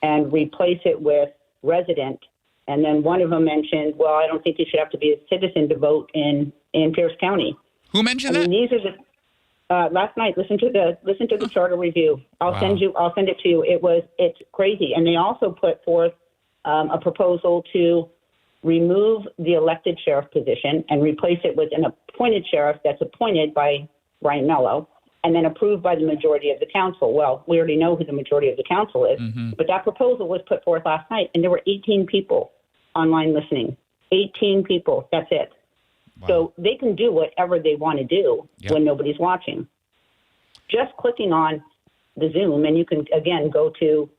Speaker 27: and replace it with resident. And then one of them mentioned, well, I don't think you should have to be a citizen to vote in Pierce County.
Speaker 11: Who mentioned that?
Speaker 27: These are the last night. Listen to the charter review. I'll send it to you. It's crazy. And they also put forth a proposal to remove the elected sheriff position and replace it with an appointed sheriff that's appointed by Brian Mello and then approved by the majority of the council. Well, we already know who the majority of the council is, but that proposal was put forth last night, and there were 18 people online listening. 18 people. That's it. Wow. So they can do whatever they want to do when nobody's watching. Just clicking on the Zoom, and you can, again, go to,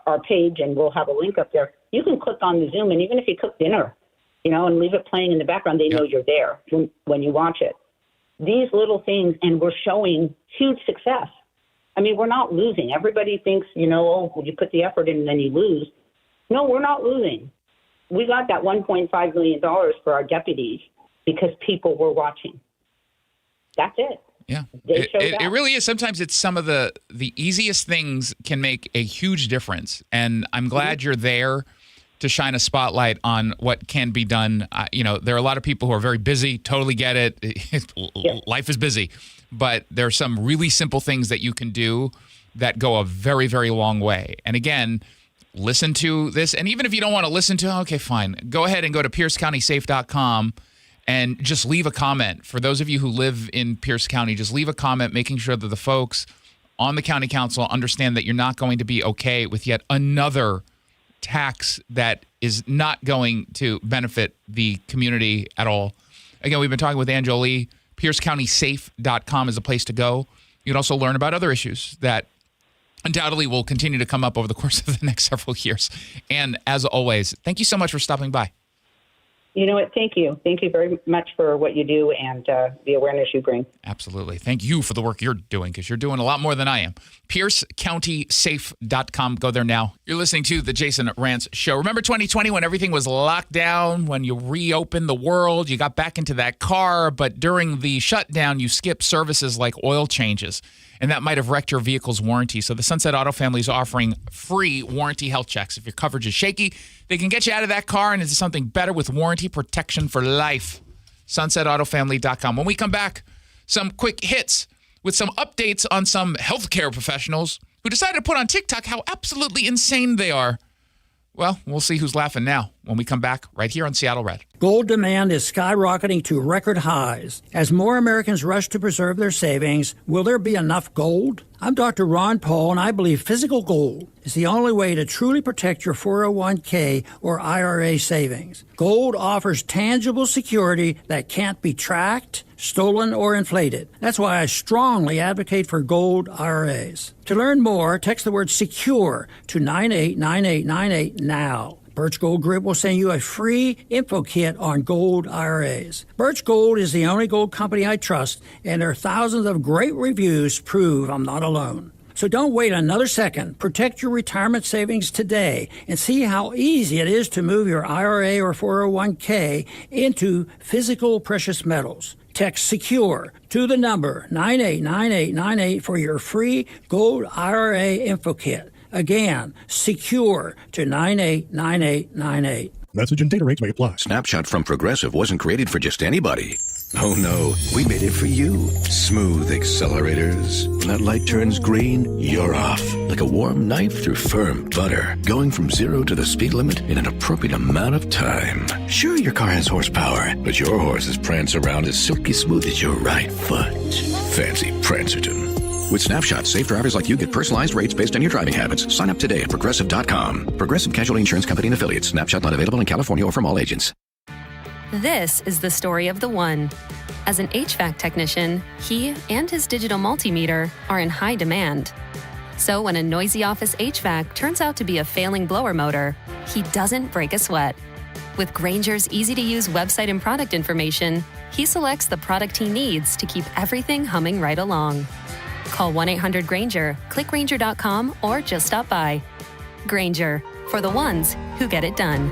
Speaker 27: our page, and we'll have a link up there. You can click on the Zoom, and even if you cook dinner, and leave it playing in the background, they know you're there when you watch it. These little things, and we're showing huge success. I mean, we're not losing. Everybody thinks, you put the effort in and then you lose. No, we're not losing. We got that $1.5 million for our deputies because people were watching. That's it.
Speaker 11: Yeah, it really is. Sometimes it's some of the easiest things can make a huge difference. And I'm glad you're there to shine a spotlight on what can be done. There are a lot of people who are very busy, totally get it. Life is busy. But there are some really simple things that you can do that go a very, very long way. And again, listen to this. And even if you don't want to listen to, okay, fine. Go ahead and go to piercecountysafe.com and just leave a comment. For those of you who live in Pierce County, just leave a comment making sure that the folks on the county council understand that you're not going to be okay with yet another tax that is not going to benefit the community at all. Again, we've been talking with Angela Lee. PierceCountySafe.com is a place to go. You can also learn about other issues that undoubtedly will continue to come up over the course of the next several years. And as always, thank you so much for stopping by.
Speaker 27: You know what? Thank you. Thank you very much for what you do and the awareness you bring.
Speaker 11: Absolutely. Thank you for the work you're doing, because you're doing a lot more than I am. PierceCountySafe.com. Go there now. You're listening to The Jason Rantz Show. Remember 2020 when everything was locked down, when you reopened the world, you got back into that car, but during the shutdown, you skipped services like oil changes, and that might have wrecked your vehicle's warranty. So the Sunset Auto family is offering free warranty health checks. If your coverage is shaky, they can get you out of that car and into something better with warranty protection for life. SunsetAutoFamily.com. When we come back, some quick hits with some updates on some healthcare professionals who decided to put on TikTok how absolutely insane they are. Well, we'll see who's laughing now when we come back right here on Seattle Red.
Speaker 2: Gold demand is skyrocketing to record highs. As more Americans rush to preserve their savings, will there be enough gold? I'm Dr. Ron Paul, and I believe physical gold is the only way to truly protect your 401k or IRA savings. Gold offers tangible security that can't be tracked, stolen, or inflated. That's why I strongly advocate for gold IRAs. To learn more, text the word SECURE to 989898 now. Birch Gold Group will send you a free info kit on gold IRAs. Birch Gold is the only gold company I trust, and their thousands of great reviews prove I'm not alone. So don't wait another second. Protect your retirement savings today and see how easy it is to move your IRA or 401k into physical precious metals. Text SECURE to the number 989898 for your free gold IRA info kit. Again, SECURE to 989898.
Speaker 3: Message and data rates may apply.
Speaker 4: Snapshot from Progressive wasn't created for just anybody. Oh no, we made it for you. Smooth accelerators. When that light turns green, you're off. Like a warm knife through firm butter. Going from 0 to the speed limit in an appropriate amount of time. Sure, your car has horsepower, but your horses prance around as silky smooth as your right foot. Fancy Prancerton. With Snapshot, safe drivers like you get personalized rates based on your driving habits. Sign up today at Progressive.com. Progressive Casualty Insurance Company and Affiliates. Snapshot not available in California or from all agents.
Speaker 17: This is the story of the one. As an HVAC technician, he and his digital multimeter are in high demand. So when a noisy office HVAC turns out to be a failing blower motor, he doesn't break a sweat. With Grainger's easy-to-use website and product information, he selects the product he needs to keep everything humming right along. Call 1-800-GRAINGER, click Grainger.com, or just stop by. Grainger, for the ones who get it done.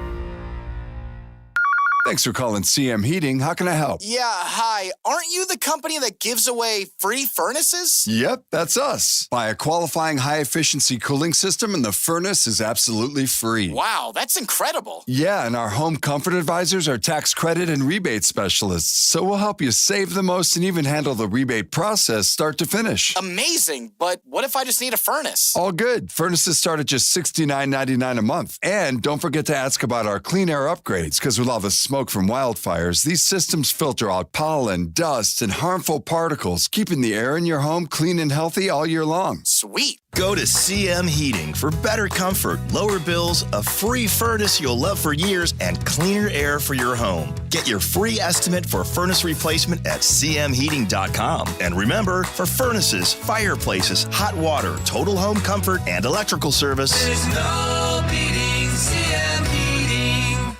Speaker 3: Thanks for calling CM Heating. How can I help?
Speaker 5: Yeah, hi. Aren't you the company that gives away free furnaces?
Speaker 3: Yep, that's us. Buy a qualifying high-efficiency cooling system and the furnace is absolutely free.
Speaker 5: Wow, that's incredible.
Speaker 3: Yeah, and our home comfort advisors are tax credit and rebate specialists, so we'll help you save the most and even handle the rebate process start to finish.
Speaker 5: Amazing, but what if I just need a furnace?
Speaker 3: All good. Furnaces start at just $69.99 a month. And don't forget to ask about our clean air upgrades, because with all the smoke from wildfires, these systems filter out pollen, dust, and harmful particles, keeping the air in your home clean and healthy all year long.
Speaker 5: Sweet.
Speaker 6: Go to CM Heating for better comfort, lower bills, a free furnace you'll love for years, and cleaner air for your home. Get your free estimate for furnace replacement at cmheating.com. And remember, for furnaces, fireplaces, hot water, total home comfort, and electrical service, there's no beating CM Heating.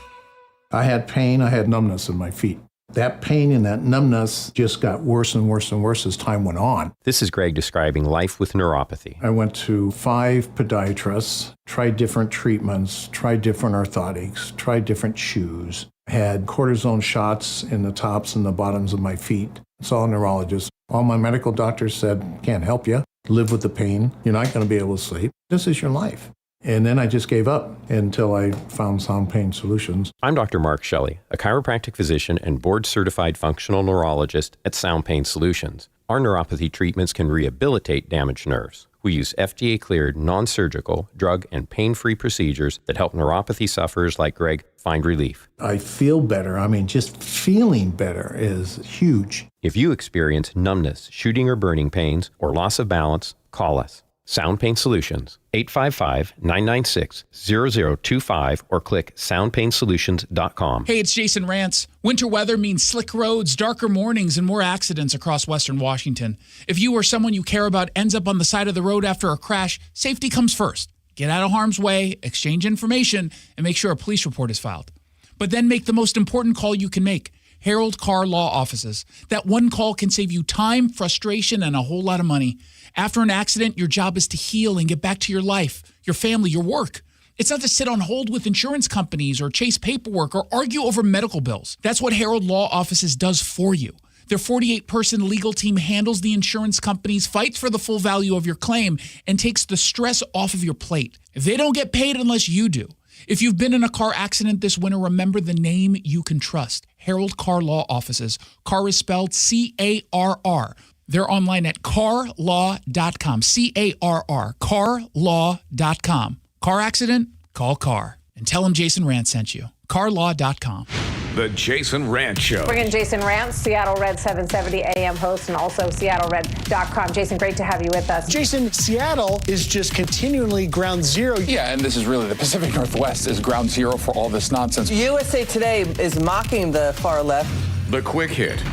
Speaker 7: I had pain, I had numbness in my feet. That pain and that numbness just got worse and worse and worse as time went on.
Speaker 24: This is Greg describing life with neuropathy.
Speaker 7: I went to 5 podiatrists, tried different treatments, tried different orthotics, tried different shoes, had cortisone shots in the tops and the bottoms of my feet. Saw a neurologist. All my medical doctors said, can't help you. Live with the pain. You're not going to be able to sleep. This is your life. And then I just gave up until I found Sound Pain Solutions.
Speaker 24: I'm Dr. Mark Shelley, a chiropractic physician and board-certified functional neurologist at Sound Pain Solutions. Our neuropathy treatments can rehabilitate damaged nerves. We use FDA-cleared, non-surgical, drug and pain-free procedures that help neuropathy sufferers like Greg find relief.
Speaker 7: I feel better. I mean, just feeling better is huge.
Speaker 24: If you experience numbness, shooting or burning pains, or loss of balance, call us. Sound Pain Solutions, 855-996-0025 or click soundpainsolutions.com.
Speaker 11: Hey, it's Jason Rantz. Winter weather means slick roads, darker mornings, and more accidents across Western Washington. If you or someone you care about ends up on the side of the road after a crash, safety comes first. Get out of harm's way, exchange information, and make sure a police report is filed. But then make the most important call you can make. Harold Car Law Offices. That one call can save you time, frustration, and a whole lot of money. After an accident, your job is to heal and get back to your life, your family, your work. It's not to sit on hold with insurance companies or chase paperwork or argue over medical bills. That's what Harold Law Offices does for you. Their 48-person legal team handles the insurance companies, fights for the full value of your claim, and takes the stress off of your plate. They don't get paid unless you do. If you've been in a car accident this winter, remember the name you can trust. Harold Car Law Offices. Car is spelled C-A-R-R. They're online at carlaw.com. C-A-R-R. Carlaw.com. Car accident? Call CAR. And tell them Jason Rantz sent you. Carlaw.com.
Speaker 12: The Jason Rantz Show.
Speaker 25: Bring in Jason Rantz, Seattle Red 770 AM host, and also SeattleRed.com. Jason, great to have you with us.
Speaker 16: Jason, Seattle is just continually ground zero.
Speaker 20: Yeah, and this is really the Pacific Northwest is ground zero for all this nonsense.
Speaker 15: USA Today is mocking the far left.
Speaker 12: The quick hit.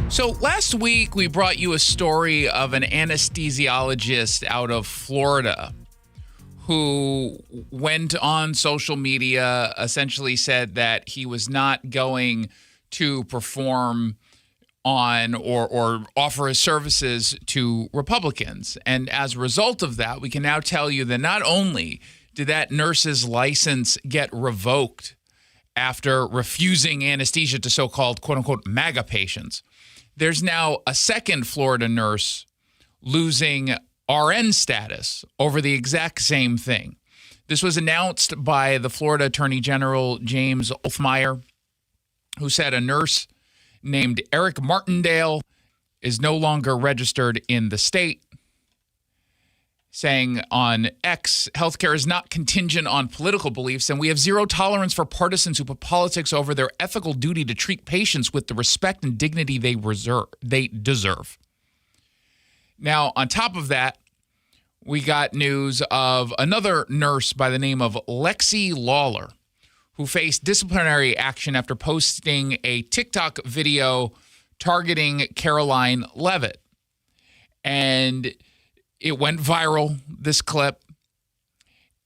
Speaker 11: So last week, we brought you a story of an anesthesiologist out of Florida who went on social media, essentially said that he was not going to perform on or offer his services to Republicans. And as a result of that, we can now tell you that not only did that nurse's license get revoked after refusing anesthesia to so-called quote-unquote MAGA patients, there's now a second Florida nurse losing RN status over the exact same thing. This was announced by the Florida Attorney General James Olfmeyer, who said a nurse named Eric Martindale is no longer registered in the state, saying on X, healthcare is not contingent on political beliefs, and we have zero tolerance for partisans who put politics over their ethical duty to treat patients with the respect and dignity they deserve. Now, on top of that, we got news of another nurse by the name of Lexi Lawler, who faced disciplinary action after posting a TikTok video targeting Caroline Levitt. And it went viral, this clip,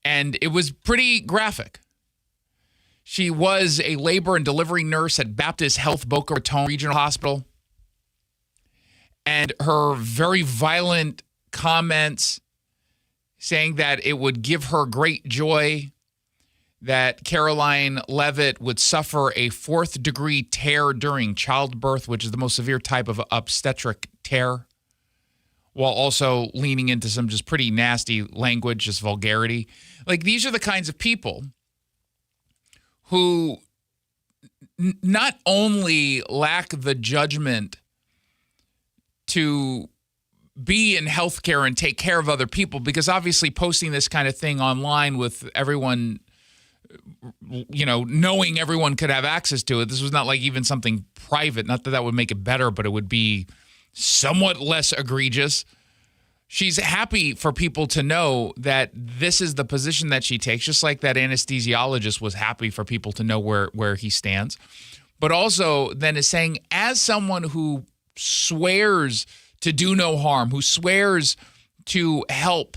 Speaker 11: and it was pretty graphic. She was a labor and delivery nurse at Baptist Health Boca Raton Regional Hospital. And her very violent comments saying that it would give her great joy that Caroline Leavitt would suffer a 4th-degree tear during childbirth, which is the most severe type of obstetric tear, while also leaning into some just pretty nasty language, just vulgarity. Like, these are the kinds of people who not only lack the judgment to be in healthcare and take care of other people, because obviously posting this kind of thing online with everyone, knowing everyone could have access to it, this was not like even something private. Not that would make it better, but it would be somewhat less egregious. She's happy for people to know that this is the position that she takes, just like that anesthesiologist was happy for people to know where he stands. But also then is saying, as someone who swears to do no harm, who swears to help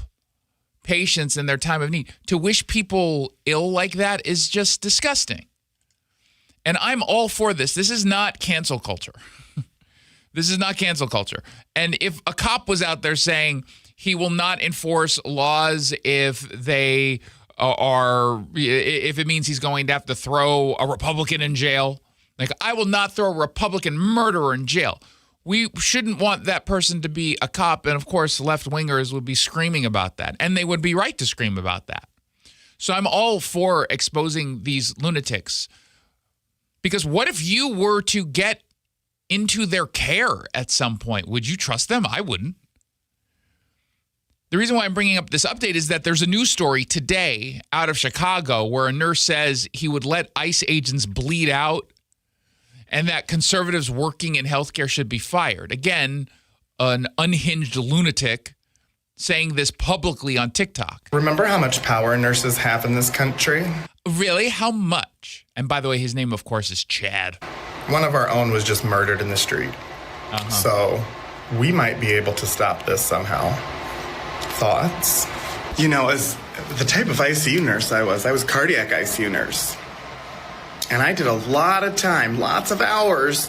Speaker 11: patients in their time of need, to wish people ill like that is just disgusting. And I'm all for this. This is not cancel culture. This is not cancel culture. And if a cop was out there saying he will not enforce laws if they if it means he's going to have to throw a Republican in jail, like, I will not throw a Republican murderer in jail. We shouldn't want that person to be a cop. And of course, left-wingers would be screaming about that. And they would be right to scream about that. So I'm all for exposing these lunatics. Because what if you were to get into their care at some point? Would you trust them? I wouldn't. The reason why I'm bringing up this update is that there's a news story today out of Chicago where a nurse says he would let ICE agents bleed out and that conservatives working in healthcare should be fired. Again, an unhinged lunatic saying this publicly on TikTok.
Speaker 8: Remember how much power nurses have in this country?
Speaker 11: Really? How much? And by the way, his name, of course, is Chad.
Speaker 8: One of our own was just murdered in the street. So we might be able to stop this somehow. Thoughts? As the type of ICU nurse I was cardiac ICU nurse. And I did a lot of time, lots of hours,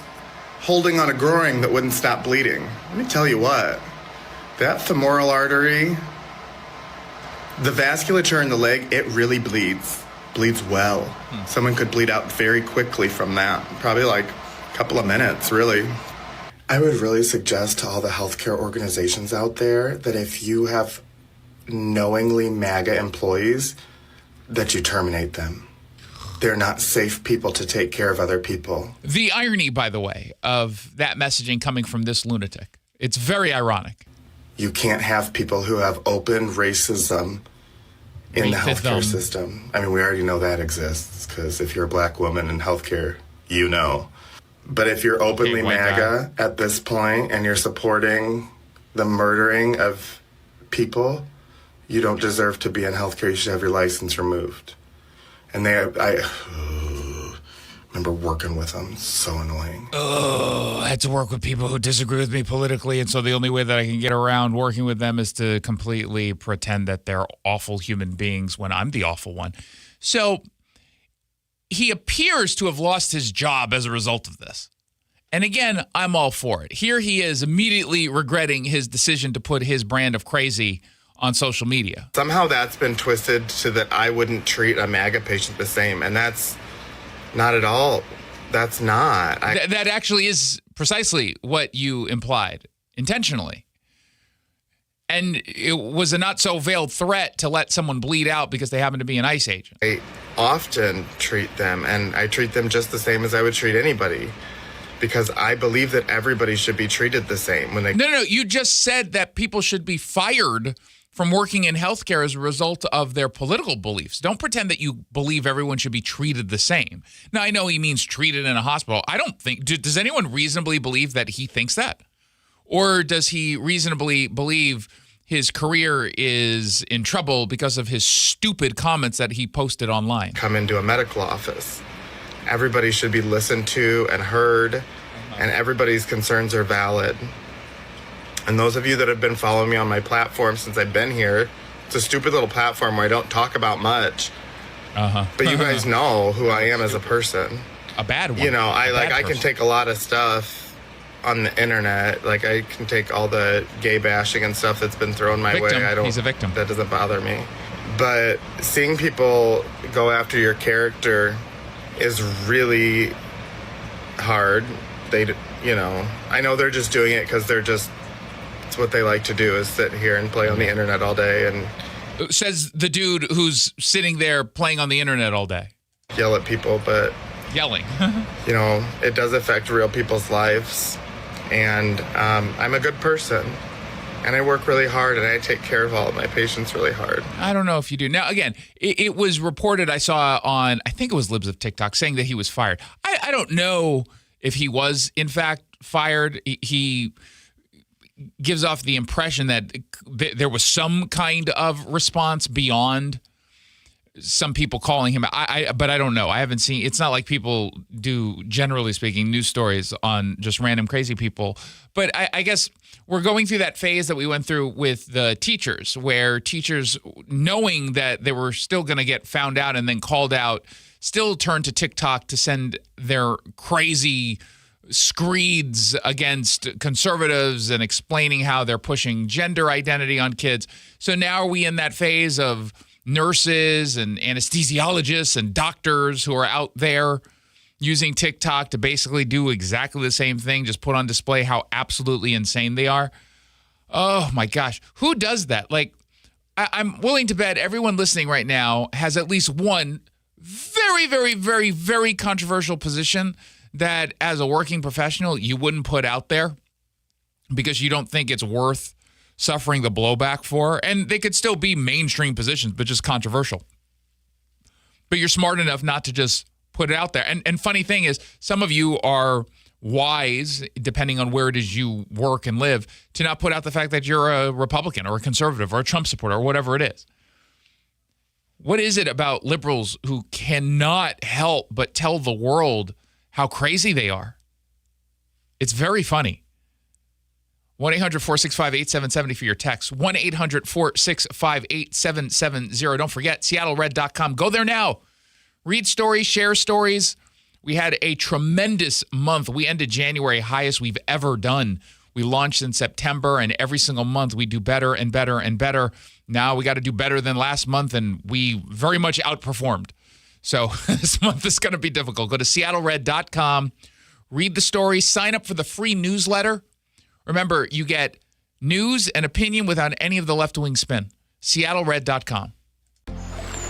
Speaker 8: holding on a groin that wouldn't stop bleeding. Let me tell you what, that femoral artery, the vasculature in the leg, it really bleeds well. Someone could bleed out very quickly from that, probably like a couple of minutes, really. I would really suggest to all the healthcare organizations out there that if you have knowingly MAGA employees, that you terminate them. They're not safe people to take care of other people.
Speaker 11: The irony, by the way, of that messaging coming from this lunatic. It's very ironic.
Speaker 8: You can't have people who have open racism in the healthcare system. I mean, we already know that exists, because if you're a black woman in healthcare, you know. But if you're openly MAGA at this point and you're supporting the murdering of people, you don't deserve to be in healthcare. You should have your license removed. And I remember working with them. So annoying.
Speaker 11: Oh, I had to work with people who disagree with me politically, and so the only way that I can get around working with them is to completely pretend that they're awful human beings when I'm the awful one. So he appears to have lost his job as a result of this. And again, I'm all for it. Here he is immediately regretting his decision to put his brand of crazy on social media.
Speaker 8: Somehow that's been twisted so that I wouldn't treat a MAGA patient the same. And that's not at all. That's not.
Speaker 11: That actually is precisely what you implied intentionally. And it was a not so veiled threat to let someone bleed out because they happen to be an ICE agent.
Speaker 8: I often treat them, and I treat them just the same as I would treat anybody, because I believe that everybody should be treated the same. When they
Speaker 11: No, you just said that people should be fired from working in healthcare as a result of their political beliefs. Don't pretend that you believe everyone should be treated the same. Now, I know he means treated in a hospital. I don't think, does anyone reasonably believe that he thinks that? Or does he reasonably believe his career is in trouble because of his stupid comments that he posted online?
Speaker 8: Come into a medical office. Everybody should be listened to and heard, and everybody's concerns are valid. And those of you that have been following me on my platform since I've been here, it's a stupid little platform where I don't talk about much. But you guys know who I am as a person.
Speaker 11: A bad one.
Speaker 8: You know, I can take a lot of stuff on the internet. Like, I can take all the gay bashing and stuff that's been thrown my way.
Speaker 11: He's a victim.
Speaker 8: That doesn't bother me. But seeing people go after your character is really hard. I know they're just doing it because it's what they like to do, is sit here and play on the internet all day and
Speaker 11: says the dude who's sitting there playing on the internet all day.
Speaker 8: Yell at people, but
Speaker 11: yelling.
Speaker 8: It does affect real people's lives. And I'm a good person. And I work really hard, and I take care of all of my patients really hard.
Speaker 11: I don't know if you do. Now, again, it was reported, I saw on, I think it was Libs of TikTok, saying that he was fired. I don't know if he was, in fact, fired. He gives off the impression that there was some kind of response beyond some people calling him. But I don't know. I haven't seen. It's not like people do, generally speaking, news stories on just random crazy people. But I guess we're going through that phase that we went through with the teachers, where teachers, knowing that they were still going to get found out and then called out, still turned to TikTok to send their crazy screeds against conservatives and explaining how they're pushing gender identity on kids. So now are we in that phase of nurses and anesthesiologists and doctors who are out there using TikTok to basically do exactly the same thing, just put on display how absolutely insane they are? Oh my gosh. Who does that? Like, I'm willing to bet everyone listening right now has at least one very, very, very, very controversial position that as a working professional you wouldn't put out there because you don't think it's worth suffering the blowback for. And they could still be mainstream positions, but just controversial. But you're smart enough not to just put it out there. And funny thing is, some of you are wise, depending on where it is you work and live, to not put out the fact that you're a Republican or a conservative or a Trump supporter or whatever it is. What is it about liberals who cannot help but tell the world how crazy they are? It's very funny. 1-800-465-8770 for your text. 1-800-465-8770. Don't forget, SeattleRed.com. Go there now. Read stories, share stories. We had a tremendous month. We ended January highest we've ever done. We launched in September, and every single month we do better and better and better. Now we got to do better than last month, and we very much outperformed. So this month is going to be difficult. Go to SeattleRed.com, read the story, sign up for the free newsletter. Remember, you get news and opinion without any of the left-wing spin. SeattleRed.com.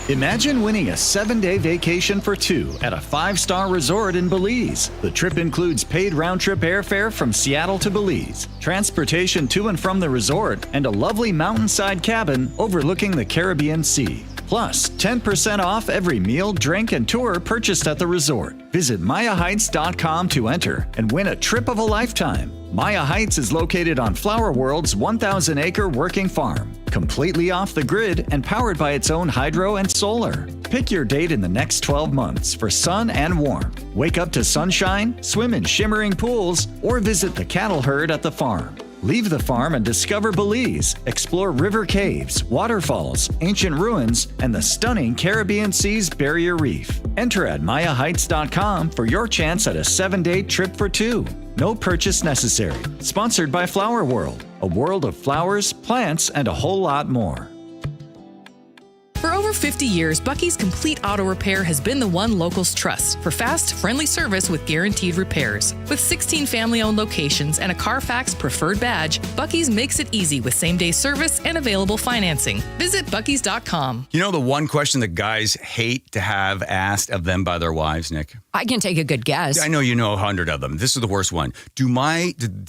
Speaker 13: Imagine winning a 7-day vacation for two at a 5-star resort in Belize. The trip includes paid round-trip airfare from Seattle to Belize, transportation to and from the resort, and a lovely mountainside cabin overlooking the Caribbean Sea. Plus, 10% off every meal, drink, and tour purchased at the resort. Visit MayaHeights.com to enter and win a trip of a lifetime. Maya Heights is located on Flower World's 1,000-acre working farm, completely off the grid and powered by its own hydro and solar. Pick your date in the next 12 months for sun and warmth. Wake up to sunshine, swim in shimmering pools, or visit the cattle herd at the farm. Leave the farm and discover Belize. Explore river caves, waterfalls, ancient ruins, and the stunning Caribbean Sea's barrier reef. Enter at MayaHeights.com for your chance at a 7-day trip for two. No purchase necessary. Sponsored by Flower World, a world of flowers, plants, and a whole lot more.
Speaker 14: For over 50 years, Bucky's Complete Auto Repair has been the one locals trust for fast, friendly service with guaranteed repairs. With 16 family-owned locations and a Carfax preferred badge, Bucky's makes it easy with same-day service and available financing. Visit Bucky's.com.
Speaker 18: You know the one question that guys hate to have asked of them by their wives, Nick?
Speaker 19: I can take a good guess.
Speaker 18: I know you know 100 of them. This is the worst one. Do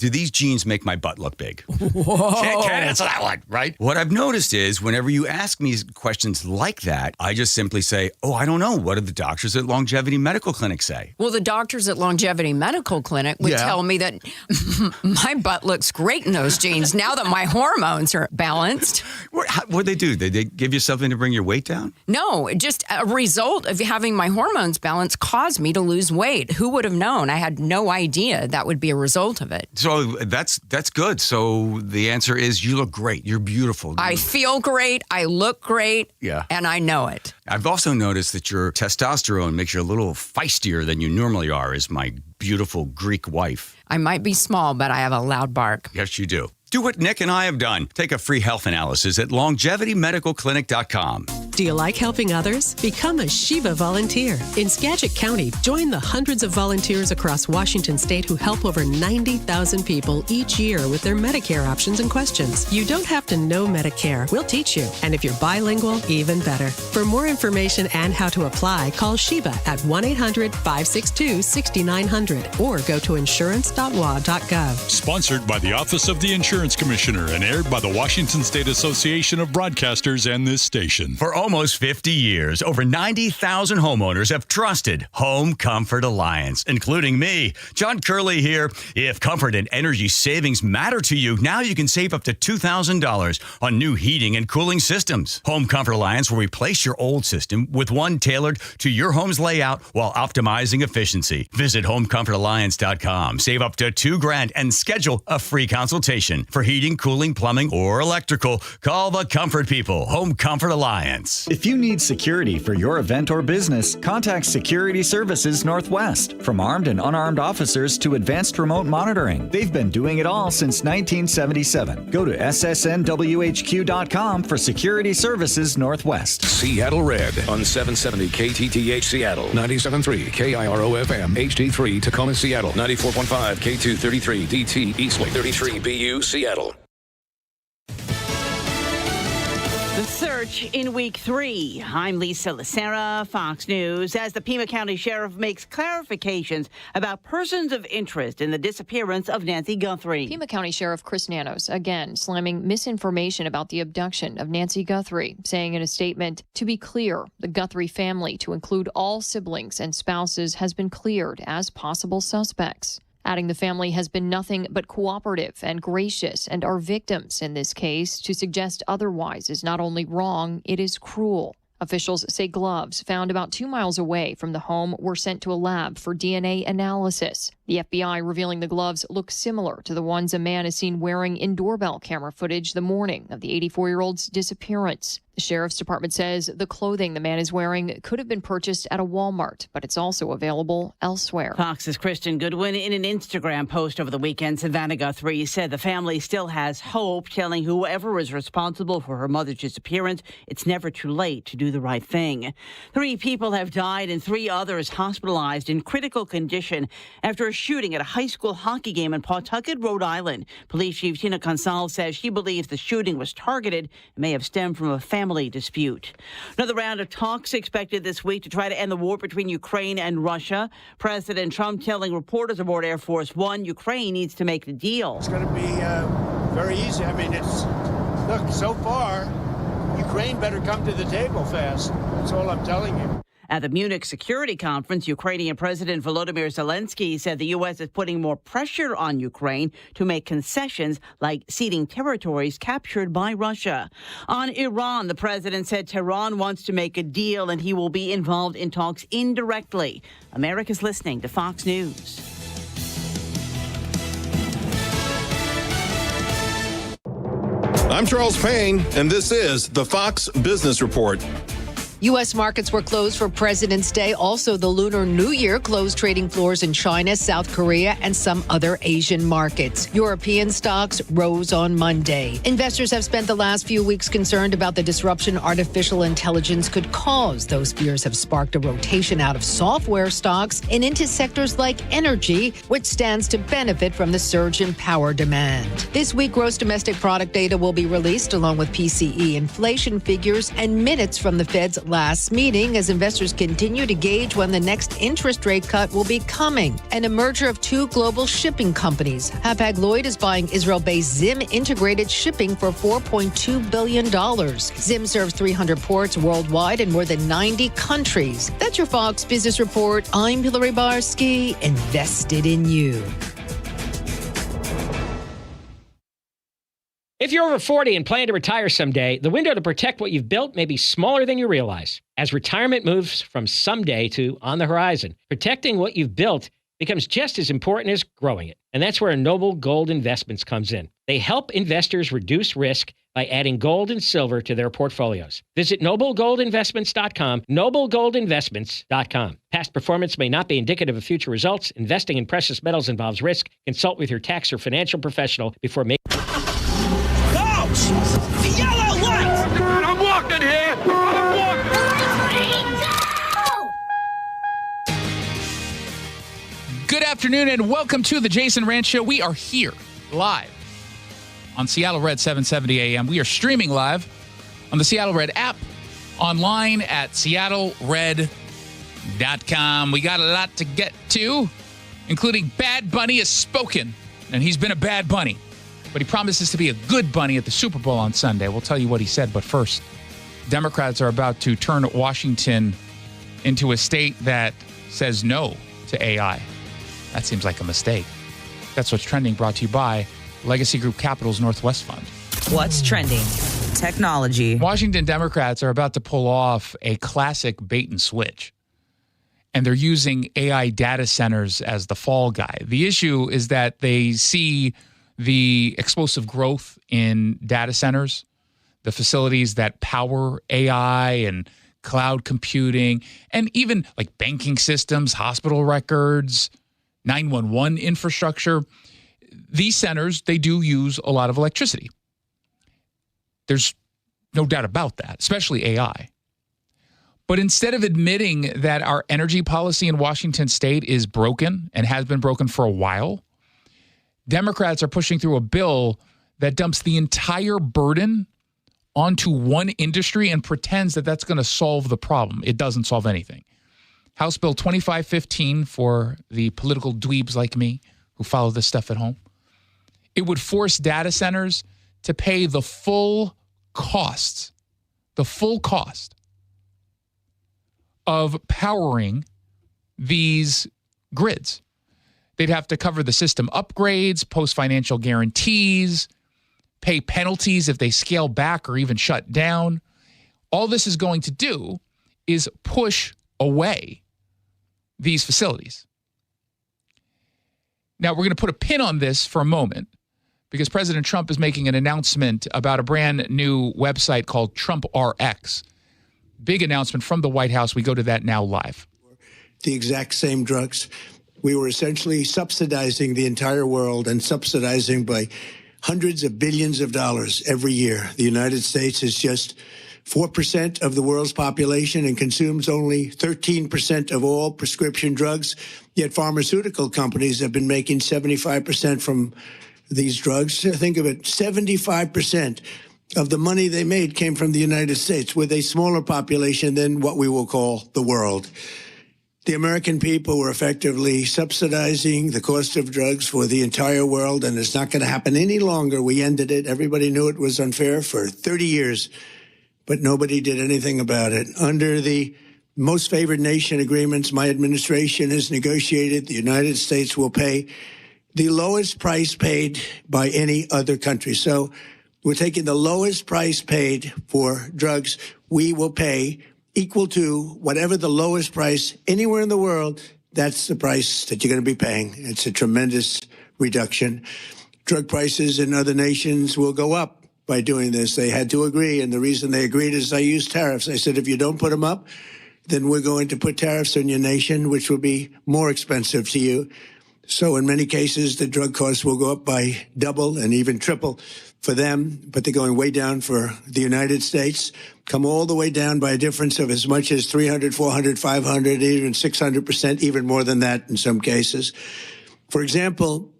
Speaker 18: these jeans make my butt look big?
Speaker 19: Whoa.
Speaker 18: Can't answer that one, right? What I've noticed is whenever you ask me questions like that, I just simply say, oh, I don't know. What do the doctors at Longevity Medical Clinic say?
Speaker 19: Well, the doctors at Longevity Medical Clinic would tell me that my butt looks great in those jeans now that my hormones are balanced.
Speaker 18: What'd they do? Did they give you something to bring your weight down?
Speaker 19: No, just a result of having my hormones balanced caused me to lose weight. Who would have known? I had no idea that would be a result of it.
Speaker 18: So that's good. So the answer is you look great. You're beautiful.
Speaker 19: I feel great. I look great.
Speaker 18: Yeah.
Speaker 19: And I know it.
Speaker 18: I've also noticed that your testosterone makes you a little feistier than you normally are, as my beautiful Greek wife.
Speaker 19: I might be small, but I have a loud bark.
Speaker 18: Yes, you do. Do what Nick and I have done. Take a free health analysis at longevitymedicalclinic.com.
Speaker 1: Do you like helping others? Become a Shiva volunteer. In Skagit County, join the hundreds of volunteers across Washington state who help over 90,000 people each year with their Medicare options and questions. You don't have to know Medicare. We'll teach you. And if you're bilingual, even better. For more information and how to apply, call Shiva at 1-800-562-6900 or go to insurance.wa.gov.
Speaker 9: Sponsored by the Office of the Insurance Commissioner and aired by the Washington State Association of Broadcasters and this station.
Speaker 18: For almost 50 years, over 90,000 homeowners have trusted Home Comfort Alliance, including me. John Curley here. If comfort and energy savings matter to you, now you can save up to $2,000 on new heating and cooling systems. Home Comfort Alliance will replace your old system with one tailored to your home's layout while optimizing efficiency. Visit homecomfortalliance.com. Save up to $2,000 and schedule a free consultation. For heating, cooling, plumbing, or electrical, call the Comfort People. Home Comfort Alliance.
Speaker 13: If you need security for your event or business, contact Security Services Northwest. From armed and unarmed officers to advanced remote monitoring, they've been doing it all since 1977. Go to ssnwhq.com for Security Services Northwest.
Speaker 4: Seattle Red on 770 KTTH Seattle, 97.3 KIRO FM, HD3 Tacoma Seattle, 94.5 K233 DT Eastway, 33 BU Seattle.
Speaker 10: The search in week 3. I'm Lisa Lacera, Fox News, as the Pima County Sheriff makes clarifications about persons of interest in the disappearance of Nancy Guthrie.
Speaker 21: Pima County Sheriff Chris Nanos again slamming misinformation about the abduction of Nancy Guthrie, saying in a statement, to be clear, the Guthrie family, to include all siblings and spouses, has been cleared as possible suspects. Adding the family has been nothing but cooperative and gracious and are victims in this case. To suggest otherwise is not only wrong, it is cruel. Officials say gloves found about 2 miles away from the home were sent to a lab for DNA analysis. The FBI revealing the gloves look similar to the ones a man is seen wearing in doorbell camera footage the morning of the 84-year-old's disappearance. The Sheriff's Department says the clothing the man is wearing could have been purchased at a Walmart, but it's also available elsewhere.
Speaker 10: Fox's Kristen Goodwin, in an Instagram post over the weekend, Savannah Guthrie said the family still has hope, telling whoever is responsible for her mother's disappearance it's never too late to do the right thing. 3 people have died and 3 others hospitalized in critical condition after a shooting at a high school hockey game in Pawtucket, Rhode Island. Police Chief Tina Consal says she believes the shooting was targeted and may have stemmed from a family dispute. Another round of talks expected this week to try to end the war between Ukraine and Russia. President Trump telling reporters aboard Air Force One Ukraine needs to make the deal.
Speaker 22: It's going to be very easy. I mean, look, so far, Ukraine better come to the table fast. That's all I'm telling you.
Speaker 10: At the Munich Security Conference, Ukrainian President Volodymyr Zelensky said the U.S. is putting more pressure on Ukraine to make concessions like ceding territories captured by Russia. On Iran, the president said Tehran wants to make a deal and he will be involved in talks indirectly. America's listening to Fox News.
Speaker 23: I'm Charles Payne, and this is the Fox Business Report.
Speaker 19: U.S. markets were closed for President's Day. Also, the Lunar New Year closed trading floors in China, South Korea, and some other Asian markets. European stocks rose on Monday. Investors have spent the last few weeks concerned about the disruption artificial intelligence could cause. Those fears have sparked a rotation out of software stocks and into sectors like energy, which stands to benefit from the surge in power demand. This week, gross domestic product data will be released along with PCE inflation figures and minutes from the Fed's last meeting as investors continue to gauge when the next interest rate cut will be coming. And a merger of 2 global shipping companies. Hapag-Lloyd is buying Israel-based Zim Integrated Shipping for $4.2 billion. Zim serves 300 ports worldwide in more than 90 countries. That's your Fox Business Report. I'm Hillary Barsky, invested in you.
Speaker 26: If you're over 40 and plan to retire someday, the window to protect what you've built may be smaller than you realize. As retirement moves from someday to on the horizon, protecting what you've built becomes just as important as growing it. And that's where Noble Gold Investments comes in. They help investors reduce risk by adding gold and silver to their portfolios. Visit noblegoldinvestments.com, noblegoldinvestments.com. Past performance may not be indicative of future results. Investing in precious metals involves risk. Consult with your tax or financial professional before making...
Speaker 11: afternoon and welcome to the Jason Rantz Show. We are here live on Seattle Red 770 AM. We are streaming live on the Seattle Red app, online at seattlered.com. We got a lot to get to, including Bad Bunny has spoken, and he's been a bad bunny, but he promises to be a good bunny at the Super Bowl on Sunday. We'll tell you what he said, but first, Democrats are about to turn Washington into a state that says no to AI. That seems like a mistake. That's what's trending, brought to you by Legacy Group Capital's Northwest Fund.
Speaker 2: What's trending? Technology.
Speaker 11: Washington Democrats are about to pull off a classic bait and switch, and they're using AI data centers as the fall guy. The issue is that they see the explosive growth in data centers, the facilities that power AI and cloud computing, and even like banking systems, hospital records, 911 infrastructure. These centers, they do use a lot of electricity. There's no doubt about that, especially AI. But instead of admitting that our energy policy in Washington state is broken and has been broken for a while, Democrats are pushing through a bill that dumps the entire burden onto one industry and pretends that that's going to solve the problem. It doesn't solve anything. House Bill 2515, for the political dweebs like me who follow this stuff at home, it would force data centers to pay the full cost of powering these grids. They'd have to cover the system upgrades, post financial guarantees, pay penalties if they scale back or even shut down. All this is going to do is push away these facilities. Now, we're going to put a pin on this for a moment because President Trump is making an announcement about a brand new website called Trump RX. Big announcement from the White House. We go to that now live.
Speaker 22: The exact same drugs. We were essentially subsidizing the entire world and subsidizing by hundreds of billions of dollars every year. The United States is just 4% of the world's population and consumes only 13% of all prescription drugs. Yet pharmaceutical companies have been making 75% from these drugs. Think of it, 75% of the money they made came from the United States, with a smaller population than what we will call the world. The American people were effectively subsidizing the cost of drugs for the entire world, and it's not going to happen any longer. We ended it. Everybody knew it was unfair for 30 years, but nobody did anything about it. Under the most favored nation agreements my administration has negotiated, the United States will pay the lowest price paid by any other country. So we're taking the lowest price paid for drugs. We will pay equal to whatever the lowest price anywhere in the world. That's the price that you're going to be paying. It's a tremendous reduction. Drug prices in other nations will go up by doing this. They had to agree, and the reason they agreed is I used tariffs. I said, if you don't put them up, then we're going to put tariffs on your nation, which will be more expensive to you. So in many cases, the drug costs will go up by double and even triple for them, but they're going way down for the United States, come all the way down by a difference of as much as 300, 400, 500, even 600%, even more than that in some cases. For example,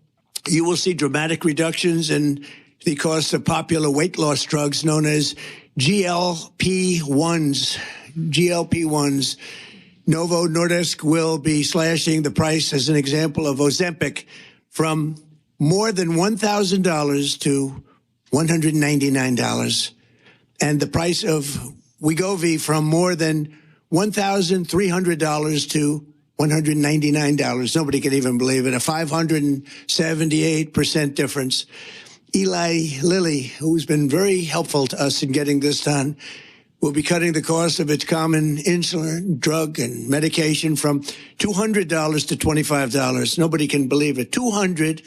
Speaker 22: you will see dramatic reductions in the cost of popular weight loss drugs known as GLP-1s. GLP-1s. Novo Nordisk will be slashing the price, as an example, of Ozempic from more than $1,000 to $199, and the price of Wegovy from more than $1,300 to $199. Nobody can even believe it. A 578% difference. Eli Lilly, who's been very helpful to us in getting this done, will be cutting the cost of its common insulin, drug, and medication from $200 to $25. Nobody can believe it. $200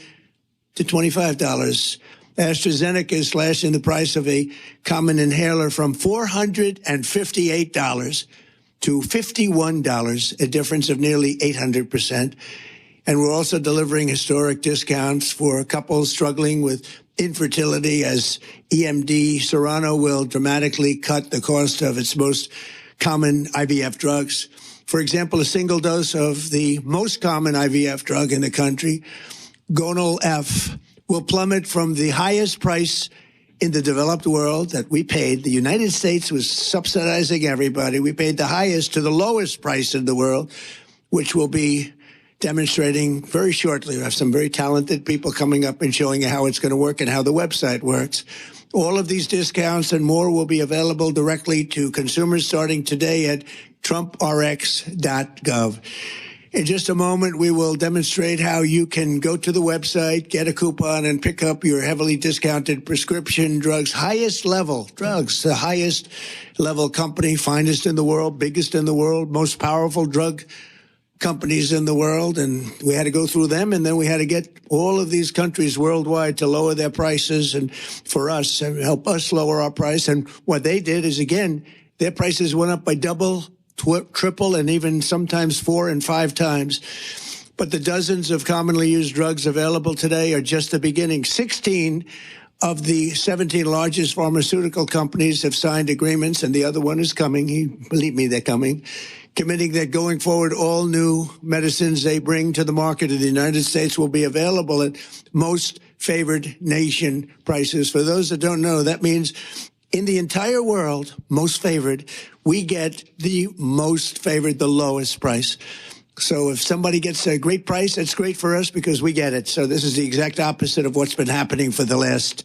Speaker 22: to $25. AstraZeneca is slashing the price of a common inhaler from $458 to $51, a difference of nearly 800%. And we're also delivering historic discounts for couples struggling with infertility, as EMD Serrano will dramatically cut the cost of its most common IVF drugs For example, a single dose of the most common IVF drug in the country, Gonal F, will plummet from the highest price in the developed world that we paid. The United States was subsidizing everybody. We paid the highest to the lowest price in the world, which will be demonstrating very shortly. We have some very talented people coming up and showing you how it's going to work and how the website works. All of these discounts and more will be available directly to consumers starting today at trumprx.gov. In just a moment, we will demonstrate how you can go to the website, get a coupon, and pick up your heavily discounted prescription drugs, highest level drugs, the highest level company, finest in the world, biggest in the world, most powerful drug companies in the world. And we had to go through them, and then we had to get all of these countries worldwide to lower their prices and for us, help us lower our price. And what they did is, again, their prices went up by double, triple, and even sometimes 4 and 5 times. But the dozens of commonly used drugs available today are just the beginning. 16 of the 17 largest pharmaceutical companies have signed agreements, and the other one is coming. Believe me, they're coming. Committing that going forward, all new medicines they bring to the market in the United States will be available at most favored nation prices. For those that don't know, that means in the entire world, most favored, we get the most favored, the lowest price. So if somebody gets a great price, that's great for us because we get it. So this is the exact opposite of what's been happening for the last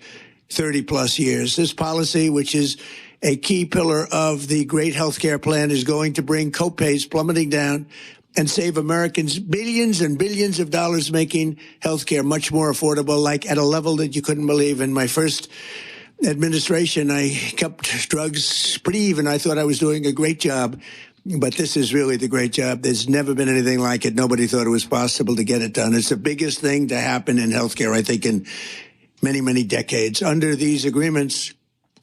Speaker 22: 30 plus years. This policy, which is a key pillar of the great health care plan, is going to bring copays plummeting down and save Americans billions and billions of dollars, making health care much more affordable, like at a level that you couldn't believe. In my first administration, I kept drugs pretty even. I thought I was doing a great job, but this is really the great job. There's never been anything like it. Nobody thought it was possible to get it done. It's the biggest thing to happen in healthcare, I think, in many, many decades. Under these agreements,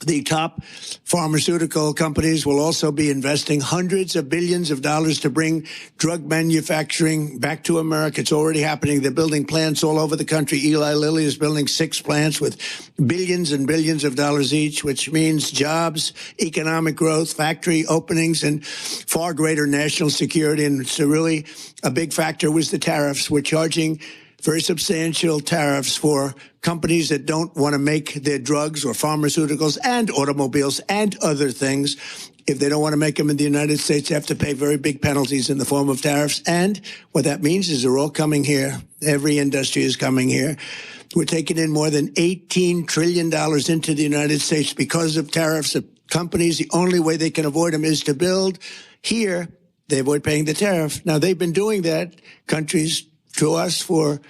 Speaker 22: the top pharmaceutical companies will also be investing hundreds of billions of dollars to bring drug manufacturing back to America. It's already happening. They're building plants all over the country. Eli Lilly is building 6 plants with billions and billions of dollars each, which means jobs, economic growth, factory openings, and far greater national security. And it's really a big factor was the tariffs. We're charging very substantial tariffs for companies that don't want to make their drugs or pharmaceuticals and automobiles and other things. If they don't want to make them in the United States, they have to pay very big penalties in the form of tariffs. And what that means is they're all coming here. Every industry is coming here. We're taking in more than $18 trillion into the United States because of tariffs. The companies, the only way they can avoid them is to build here. They avoid paying the tariff. Now, they've been doing that, countries, to us for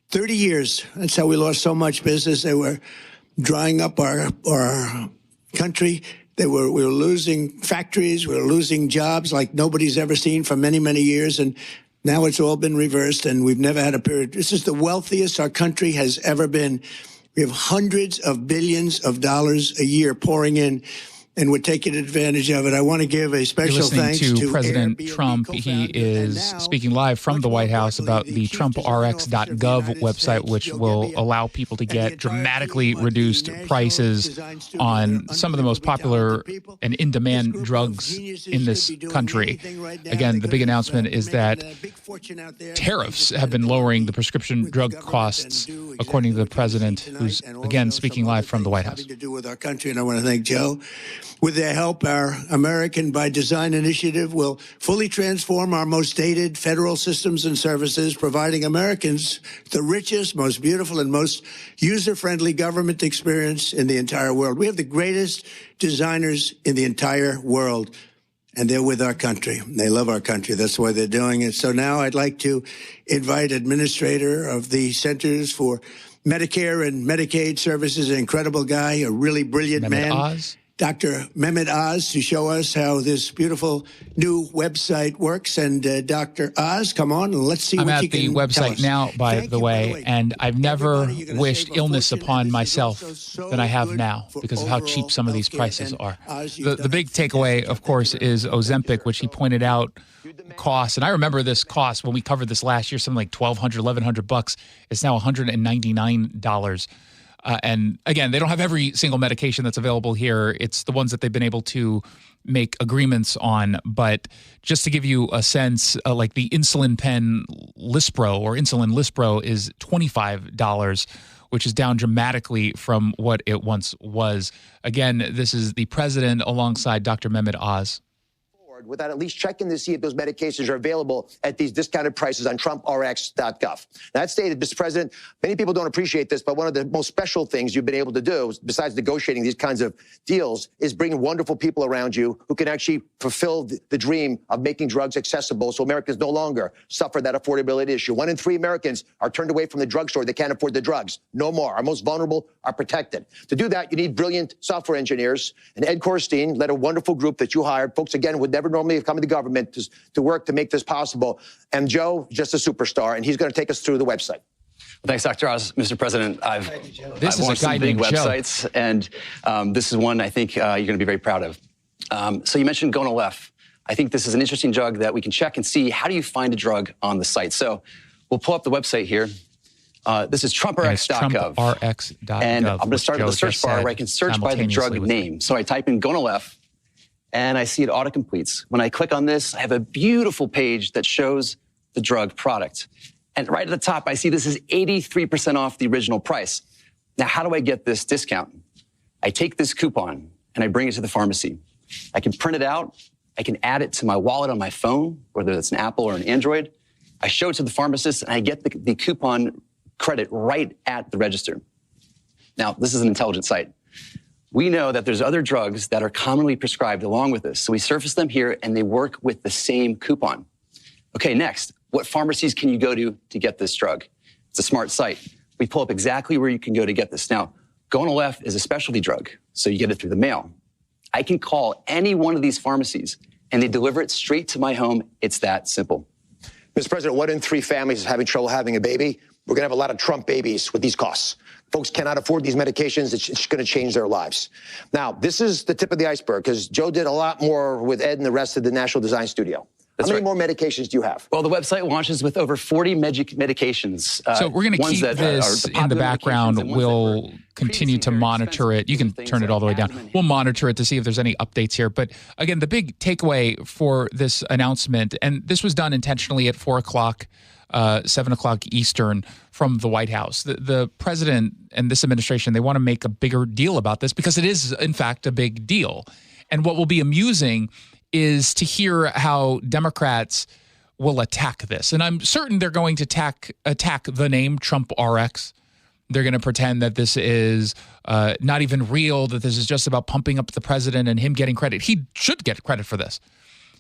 Speaker 22: 30 years. That's how we lost so much business. They were drying up our country. We were losing factories. We were losing jobs like nobody's ever seen for many, many years. And now it's all been reversed, and we've never had a period. This is the wealthiest our country has ever been. We have hundreds of billions of dollars a year pouring in, and we're taking advantage of it. I want to give a special thanks to
Speaker 11: President Trump. He is speaking live from the White House about the TrumpRx.gov website, which will allow people to get dramatically reduced prices on some of the most popular and in-demand drugs in this country. Again, the big announcement is that tariffs have been lowering the prescription drug costs, according to the president, who's, again, speaking live from the White House.
Speaker 22: To do with our country, and I want to thank Joe. With their help, our American by Design initiative will fully transform our most dated federal systems and services, providing Americans the richest, most beautiful, and most user-friendly government experience in the entire world. We have the greatest designers in the entire world, and they're with our country. They love our country. That's why they're doing it. So now I'd like to invite Administrator of the Centers for Medicare and Medicaid Services, an incredible guy, a really brilliant man.
Speaker 11: Oz.
Speaker 22: Dr. Mehmet Oz, to show us how this beautiful new website works. And Dr. Oz, come on, and let's see what you can
Speaker 11: I'm at the website now, by the way, and I've never wished illness upon myself than I have now because of how cheap some of these prices are. The big takeaway, of course, is Ozempic, which he pointed out costs. And I remember this cost when we covered this last year, something like $1,200, $1,100. It's now $199. And again, they don't have every single medication that's available here. It's the ones that they've been able to make agreements on. But just to give you a sense, like the insulin pen Lispro or insulin Lispro is $25, which is down dramatically from what it once was. Again, this is the president alongside Dr. Mehmet Oz.
Speaker 3: Without at least checking to see if those medications are available at these discounted prices on TrumpRx.gov. Now, that stated, Mr. President, many people don't appreciate this, but one of the most special things you've been able to do, besides negotiating these kinds of deals, is bringing wonderful people around you who can actually fulfill the dream of making drugs accessible so Americans no longer suffer that affordability issue. 1 in 3 Americans are turned away from the drugstore. They can't afford the drugs. No more. Our most vulnerable are protected. To do that, you need brilliant software engineers. And Ed Korstein led a wonderful group that you hired. Folks, again, would never normally have come to the government to work to make this possible. And Joe, just a superstar, and he's going to take us through the website.
Speaker 5: Well, thanks, Dr. Oz. Mr. President, I've launched some big websites, and this is one I think you're going to be very proud of. So you mentioned Gonal-F. I think this is an interesting drug that we can check and see how do you find a drug on the site. So we'll pull up the website here. This is TrumpRx.gov.
Speaker 11: TrumpRx.gov.
Speaker 5: And I'm going to start with the search bar where I can search by the drug name. So I type in Gonal-F, and I see it auto-completes. When I click on this, I have a beautiful page that shows the drug product. And right at the top, I see this is 83% off the original price. Now, how do I get this discount? I take this coupon and I bring it to the pharmacy. I can print it out. I can add it to my wallet on my phone, whether it's an Apple or an Android. I show it to the pharmacist and I get the coupon credit right at the register. Now, this is an intelligent site. We know that there's other drugs that are commonly prescribed along with this. So we surface them here and they work with the same coupon. Okay, next, what pharmacies can you go to get this drug? It's a smart site. We pull up exactly where you can go to get this. Now, Gonal-F is a specialty drug, so you get it through the mail. I can call any one of these pharmacies and they deliver it straight to my home. It's that simple.
Speaker 3: Mr. President, 1 in 3 families is having trouble having a baby. We're going to have a lot of Trump babies with these costs. Folks cannot afford these medications. It's going to change their lives. Now, this is the tip of the iceberg because Joe did a lot more with Ed and the rest of the National Design Studio. How many more medications do you have?
Speaker 5: Well, the website launches with over 40 medications.
Speaker 11: So we're going to keep this in the background. We'll continue to monitor it. You can turn it all the way down. We'll monitor it to see if there's any updates here. But again, the big takeaway for this announcement, and this was done intentionally at 4 o'clock, 7 o'clock Eastern from the White House. The president and this administration, they want to make a bigger deal about this because it is, in fact, a big deal. And what will be amusing is to hear how Democrats will attack this. And I'm certain they're going to attack the name Trump RX. They're going to pretend that this is not even real, that this is just about pumping up the president and him getting credit. He should get credit for this.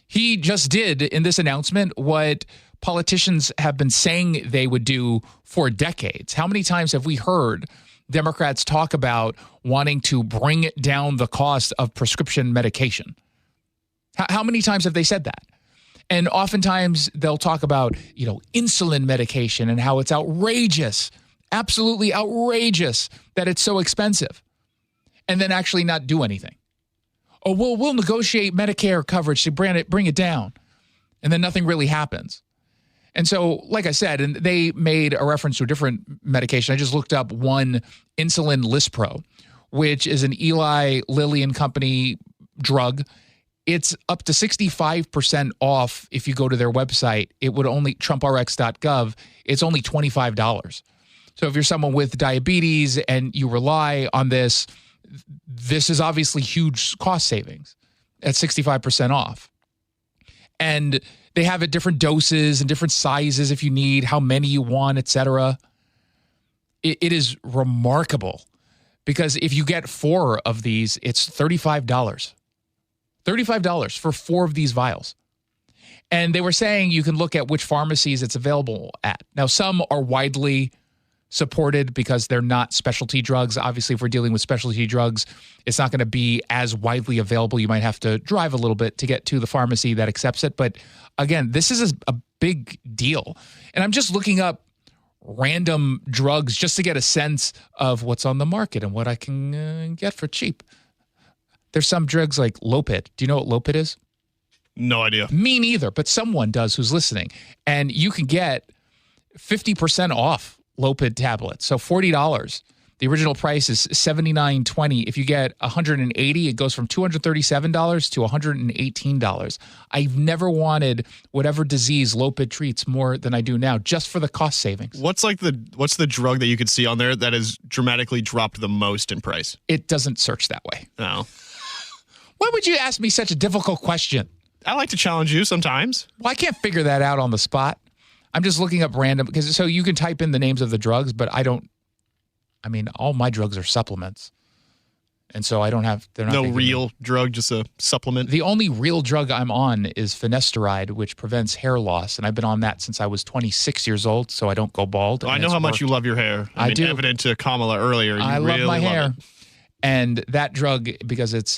Speaker 11: He just did in this announcement what politicians have been saying they would do for decades. How many times have we heard Democrats talk about wanting to bring down the cost of prescription medication? How many times have they said that? And oftentimes they'll talk about, insulin medication and how it's outrageous, absolutely outrageous that it's so expensive, and then actually not do anything. Oh, we'll negotiate Medicare coverage to bring it down, and then nothing really happens. And so, like I said, and they made a reference to a different medication. I just looked up one, insulin Lispro, which is an Eli Lilly and Company drug. It's up to 65% off if you go to their website. It would only, TrumpRx.gov, it's only $25. So if you're someone with diabetes and you rely on this, this is obviously huge cost savings at 65% off. And they have it different doses and different sizes if you need, how many you want, etc. It is remarkable because if you get 4 of these, it's $35. $35 for 4 of these vials. And they were saying you can look at which pharmacies it's available at. Now, some are widely supported because they're not specialty drugs. Obviously, if we're dealing with specialty drugs, it's not going to be as widely available. You might have to drive a little bit to get to the pharmacy that accepts it. But again, this is a big deal. And I'm just looking up random drugs just to get a sense of what's on the market and what I can get for cheap. There's some drugs like Lopid. Do you know what Lopid is?
Speaker 6: No idea.
Speaker 11: Me neither, but someone does who's listening. And you can get 50% off Lopid tablets. So $40. The original price is $79.20. If you get 180, it goes from $237 to $118. I've never wanted whatever disease Lopid treats more than I do now, just for the cost savings.
Speaker 6: What's the drug that you could see on there that has dramatically dropped the most in price?
Speaker 11: It doesn't search that way.
Speaker 6: No.
Speaker 11: Why would you ask me such a difficult question?
Speaker 6: I like to challenge you sometimes.
Speaker 11: Well, I can't figure that out on the spot. I'm just looking up random, because so you can type in the names of the drugs, but all my drugs are supplements. And so I don't have... They're not
Speaker 6: no real drug, just a supplement?
Speaker 11: The only real drug I'm on is finasteride, which prevents hair loss. And I've been on that since I was 26 years old, so I don't go bald.
Speaker 6: Well, I know how much you love your hair.
Speaker 11: I do.
Speaker 6: Evident to Kamala earlier. You
Speaker 11: I
Speaker 6: really
Speaker 11: love my hair.
Speaker 6: it.
Speaker 11: And that drug, because it's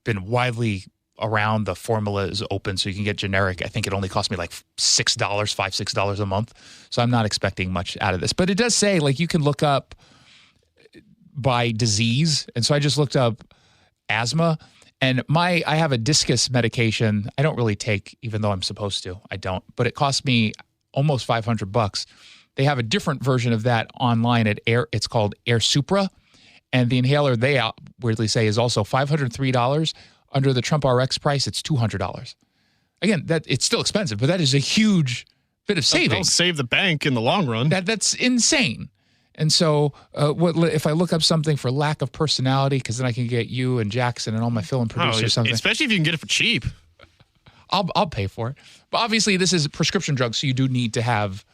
Speaker 11: been widely around, the formula is open, so you can get generic. I think it only cost me like $6 a month. So I'm not expecting much out of this. But it does say, like, you can look up by disease. And so I just looked up asthma. And I have a discus medication I don't really take, even though I'm supposed to. I don't. But it cost me almost $500. They have a different version of that online at it's called Air Supra. And the inhaler they weirdly say is also $503. Under the Trump RX price, it's $200. Again, it's still expensive, but that is a huge bit of savings.
Speaker 6: That'll save the bank in the long run.
Speaker 11: That's insane. And so if I look up something for lack of personality, because then I can get you and Jackson and all my fill-in producers something.
Speaker 6: Especially if you can get it for cheap.
Speaker 11: I'll pay for it. But obviously, this is a prescription drug, so you do need to have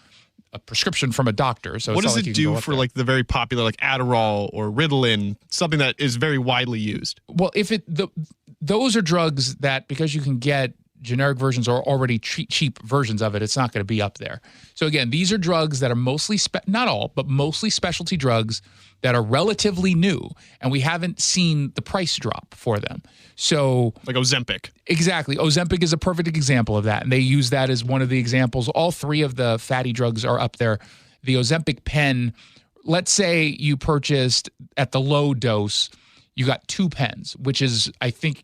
Speaker 11: a prescription from a doctor. So
Speaker 6: what does it do for like the very popular like Adderall or Ritalin, something that is very widely used?
Speaker 11: Well, those are drugs that, because you can get generic versions or already cheap versions of it, it's not going to be up there. So again, these are drugs that are mostly, not all, but mostly specialty drugs that are relatively new, and we haven't seen the price drop for them. So
Speaker 6: like Ozempic.
Speaker 11: Exactly. Ozempic is a perfect example of that, and they use that as one of the examples. All three of the fatty drugs are up there. The Ozempic pen, let's say you purchased at the low dose, you got 2 pens, which is, I think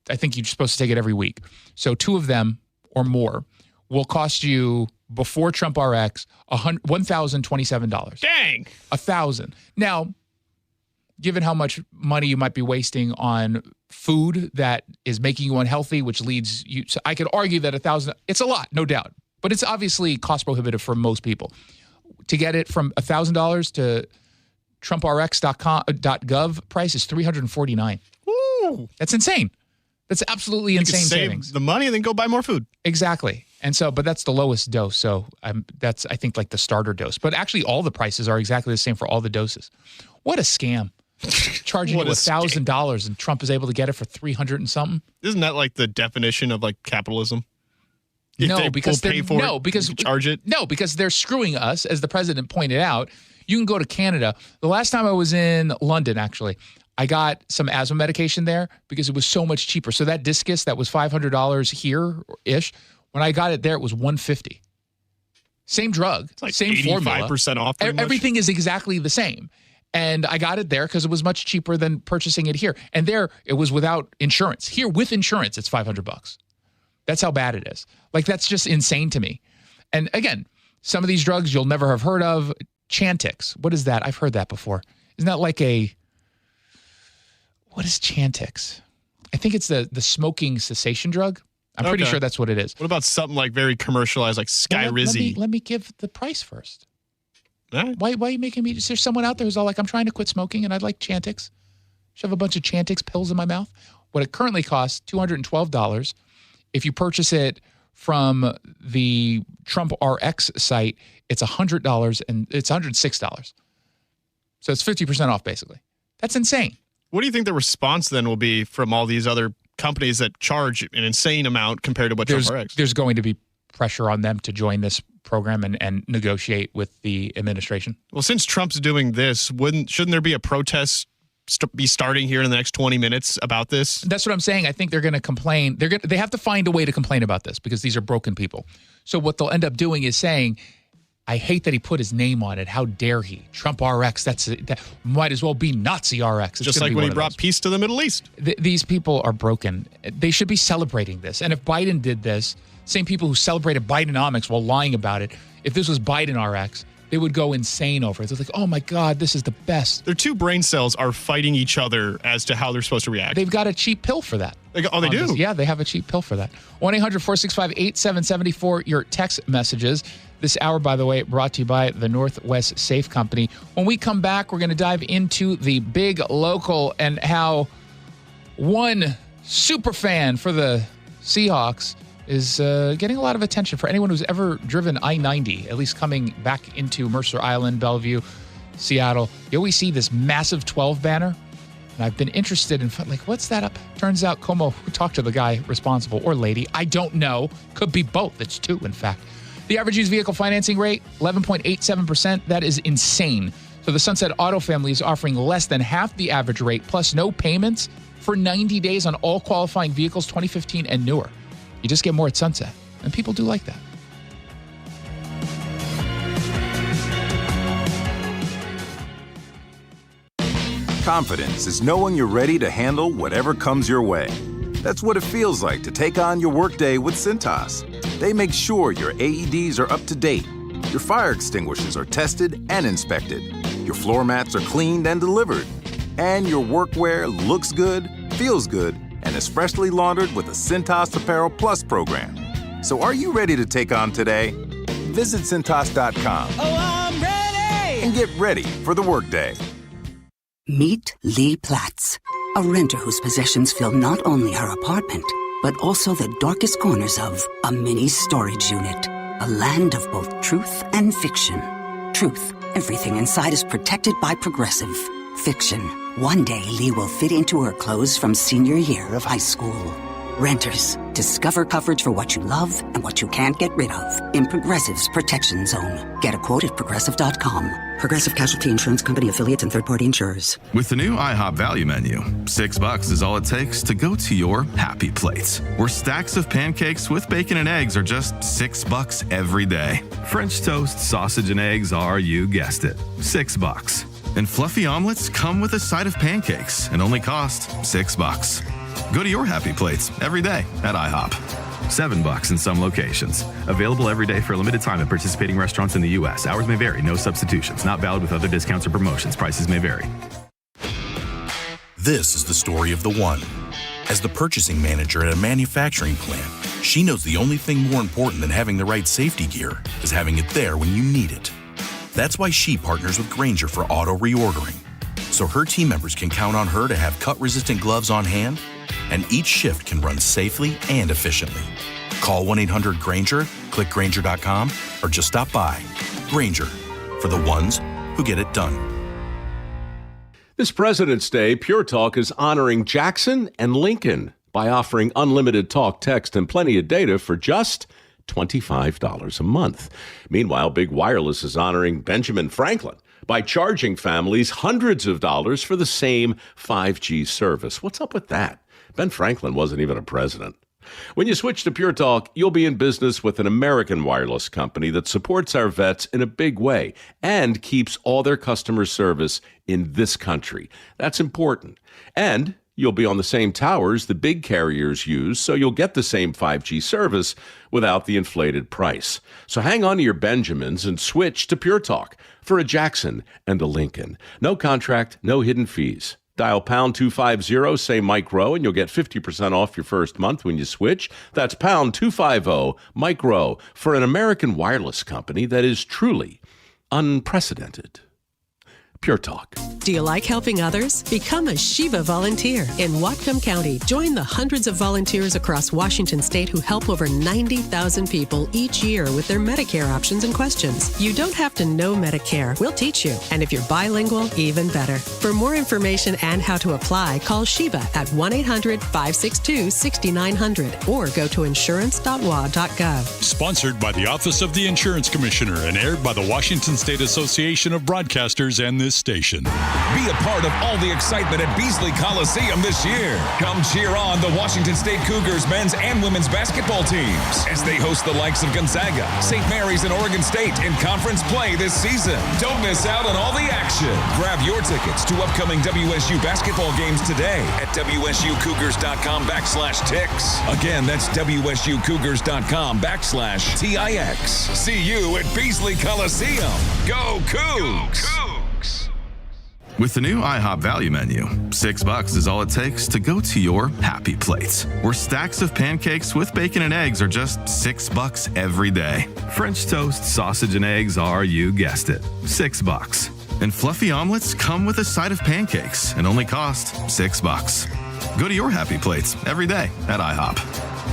Speaker 11: you're supposed to take it every week. So 2 of them or more will cost you, before Trump RX, $1,027.
Speaker 6: Dang!
Speaker 11: $1,000. Now, given how much money you might be wasting on food that is making you unhealthy, which leads you, so I could argue that $1,000, it's a lot, no doubt, but it's obviously cost prohibitive for most people. To get it from $1,000 to TrumpRx.gov price is $349.
Speaker 6: Woo!
Speaker 11: That's insane. That's absolutely insane savings.
Speaker 6: Save the money and then go buy more food.
Speaker 11: Exactly. And so, but that's the lowest dose. So that's, I think, like the starter dose. But actually, all the prices are exactly the same for all the doses. What a scam. Charging you $1,000 and Trump is able to get it for 300 and something.
Speaker 6: Isn't that like the definition of like capitalism?
Speaker 11: No, because
Speaker 6: charge it.
Speaker 11: No, because they're screwing us, as the president pointed out. You can go to Canada. The last time I was in London, actually, I got some asthma medication there because it was so much cheaper. So that discus that was $500 here-ish, when I got it there, it was $150. Same drug,
Speaker 6: it's like
Speaker 11: same formula.
Speaker 6: 85% off.
Speaker 11: Everything is exactly the same. And I got it there because it was much cheaper than purchasing it here. And there, it was without insurance. Here, with insurance, it's $500. That's how bad it is. Like, that's just insane to me. And again, some of these drugs you'll never have heard of. Chantix. What is that? I've heard that before. Isn't that like what is Chantix? I think it's the smoking cessation drug. I'm pretty sure that's what it is.
Speaker 6: What about something like very commercialized, like Skyrizi?
Speaker 11: Let me give the price first.
Speaker 6: Right.
Speaker 11: Why are you making me? Is there someone out there who's all like, I'm trying to quit smoking and I'd like Chantix? Shove a bunch of Chantix pills in my mouth. What it currently costs, $212. If you purchase it from the Trump RX site, it's $100 and it's $106. So it's 50% off, basically. That's insane.
Speaker 6: What do you think the response then will be from all these other companies that charge an insane amount compared to what Trump RX?
Speaker 11: There's going to be pressure on them to join this program and negotiate with the administration.
Speaker 6: Well, since Trump's doing this, shouldn't there be a protest be starting here in the next 20 minutes about this?
Speaker 11: That's what I'm saying. I think they're going to complain. They have to find a way to complain about this because these are broken people. So what they'll end up doing is saying, I hate that he put his name on it. How dare he? Trump RX, that might as well be Nazi RX.
Speaker 6: Just like when he brought peace to the Middle East.
Speaker 11: These people are broken. They should be celebrating this. And if Biden did this, same people who celebrated Bidenomics while lying about it, if this was Biden RX, they would go insane over it. It's like, oh my God, this is the best.
Speaker 6: Their two brain cells are fighting each other as to how they're supposed to react.
Speaker 11: They've got a cheap pill for that.
Speaker 6: They do?
Speaker 11: Yeah, they have a cheap pill for that. 1-800-465-8770 for your text messages. This hour, by the way, brought to you by the Northwest Safe Company. When we come back, we're going to dive into the big local and how one super fan for the Seahawks is getting a lot of attention for anyone who's ever driven I-90, at least coming back into Mercer Island, Bellevue, Seattle. You always see this massive 12 banner. And I've been interested in, like, what's that up? Turns out Como talked to the guy responsible, or lady. I don't know. Could be both. It's two, in fact. The average used vehicle financing rate, 11.87%. That is insane. So the Sunset Auto family is offering less than half the average rate, plus no payments for 90 days on all qualifying vehicles 2015 and newer. You just get more at Sunset. And people do like that.
Speaker 7: Confidence is knowing you're ready to handle whatever comes your way. That's what it feels like to take on your workday with Cintas. They make sure your AEDs are up to date, your fire extinguishers are tested and inspected, your floor mats are cleaned and delivered, and your workwear looks good, feels good, and is freshly laundered with the Cintas Apparel Plus program. So are you ready to take on today? Visit Cintas.com.
Speaker 16: Oh, I'm ready!
Speaker 7: And get ready for the workday.
Speaker 17: Meet Lee Platts, a renter whose possessions fill not only her apartment, but also the darkest corners of a mini storage unit. A land of both truth and fiction. Truth, everything inside is protected by Progressive. Fiction, one day Lee will fit into her clothes from senior year of high school. Renters, discover coverage for what you love and what you can't get rid of in Progressive's Protection Zone. Get a quote at Progressive.com. Progressive Casualty Insurance Company affiliates and third-party insurers.
Speaker 20: With the new IHOP value menu, $6 is all it takes to go to your happy place, where stacks of pancakes with bacon and eggs are just $6 every day. French toast, sausage, and eggs are, you guessed it, $6. And fluffy omelets come with a side of pancakes and only cost $6. Go to your happy plates every day at IHOP. $7 in some locations. Available every day for a limited time at participating restaurants in the U.S. Hours may vary. No substitutions. Not valid with other discounts or promotions. Prices may vary.
Speaker 24: This is the story of the one. As the purchasing manager at a manufacturing plant, she knows the only thing more important than having the right safety gear is having it there when you need it. That's why she partners with Grainger for auto reordering, so her team members can count on her to have cut-resistant gloves on hand, and each shift can run safely and efficiently. Call 1-800-GRAINGER, click Grainger.com, or just stop by. Grainger, for the ones who get it done.
Speaker 25: This President's Day, Pure Talk is honoring Jackson and Lincoln by offering unlimited talk, text, and plenty of data for just $25 a month. Meanwhile, Big Wireless is honoring Benjamin Franklin by charging families hundreds of dollars for the same 5G service. What's up with that? Ben Franklin wasn't even a president. When you switch to Pure Talk, you'll be in business with an American wireless company that supports our vets in a big way and keeps all their customer service in this country. That's important. And you'll be on the same towers the big carriers use, so you'll get the same 5G service without the inflated price. So hang on to your Benjamins and switch to Pure Talk for a Jackson and a Lincoln. No contract, no hidden fees. Dial pound 250, say Mike Rowe, and you'll get 50% off your first month when you switch. That's pound 250, Mike Rowe, for an American wireless company that is truly unprecedented. Pure Talk.
Speaker 1: Do you like helping others? Become a Shiva volunteer. In Whatcom County, join the hundreds of volunteers across Washington state who help over 90,000 people each year with their Medicare options and questions. You don't have to know Medicare. We'll teach you. And if you're bilingual, even better. For more information and how to apply, call Shiva at 1-800-562-6900 or go to insurance.wa.gov.
Speaker 9: Sponsored by the Office of the Insurance Commissioner and aired by the Washington State Association of Broadcasters and this this station.
Speaker 8: Be a part of all the excitement at Beasley Coliseum this year. Come cheer on the Washington State Cougars men's and women's basketball teams as they host the likes of Gonzaga, St. Mary's, and Oregon State in conference play this season. Don't miss out on all the action. Grab your tickets to upcoming WSU basketball games today at WSUCougars.com/tix. Again, that's WSUCougars.com/TIX. See you at Beasley Coliseum. Go Cougs!
Speaker 20: With the new IHOP value menu, $6 is all it takes to go to your happy place, where stacks of pancakes with bacon and eggs are just $6 every day. French toast, sausage, and eggs are, you guessed it, $6. And fluffy omelets come with a side of pancakes and only cost $6. Go to your happy plates every day at IHOP.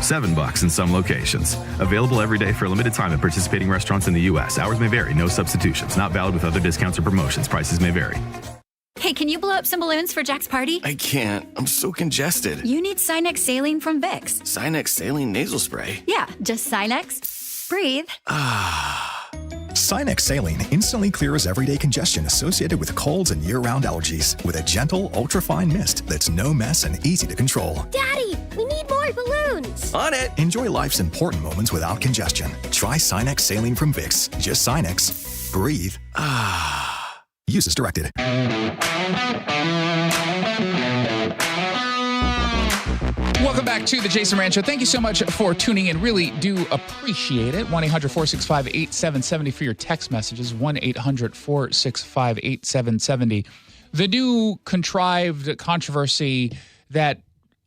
Speaker 20: $7 in some locations. Available every day for a limited time at participating restaurants in the U.S. Hours may vary. No substitutions. Not valid with other discounts or promotions. Prices may vary.
Speaker 12: Hey, can you blow up some balloons for Jack's party?
Speaker 13: I can't. I'm so congested.
Speaker 12: You need Sinex Saline from Vicks.
Speaker 13: Sinex Saline nasal spray?
Speaker 12: Yeah, just Sinex. Breathe.
Speaker 14: Sinex Saline instantly clears everyday congestion associated with colds and year-round allergies with a gentle, ultra-fine mist that's no mess and easy to control.
Speaker 15: Daddy, we need more balloons.
Speaker 13: On it.
Speaker 14: Enjoy life's important moments without congestion. Try Sinex Saline from Vicks. Just Sinex. Breathe. Use as directed.
Speaker 11: Welcome back to the Jason Rantz Show. Thank you so much for tuning in. Really do appreciate it. 1-800-465-8770 for your text messages. 1-800-465-8770. The new contrived controversy that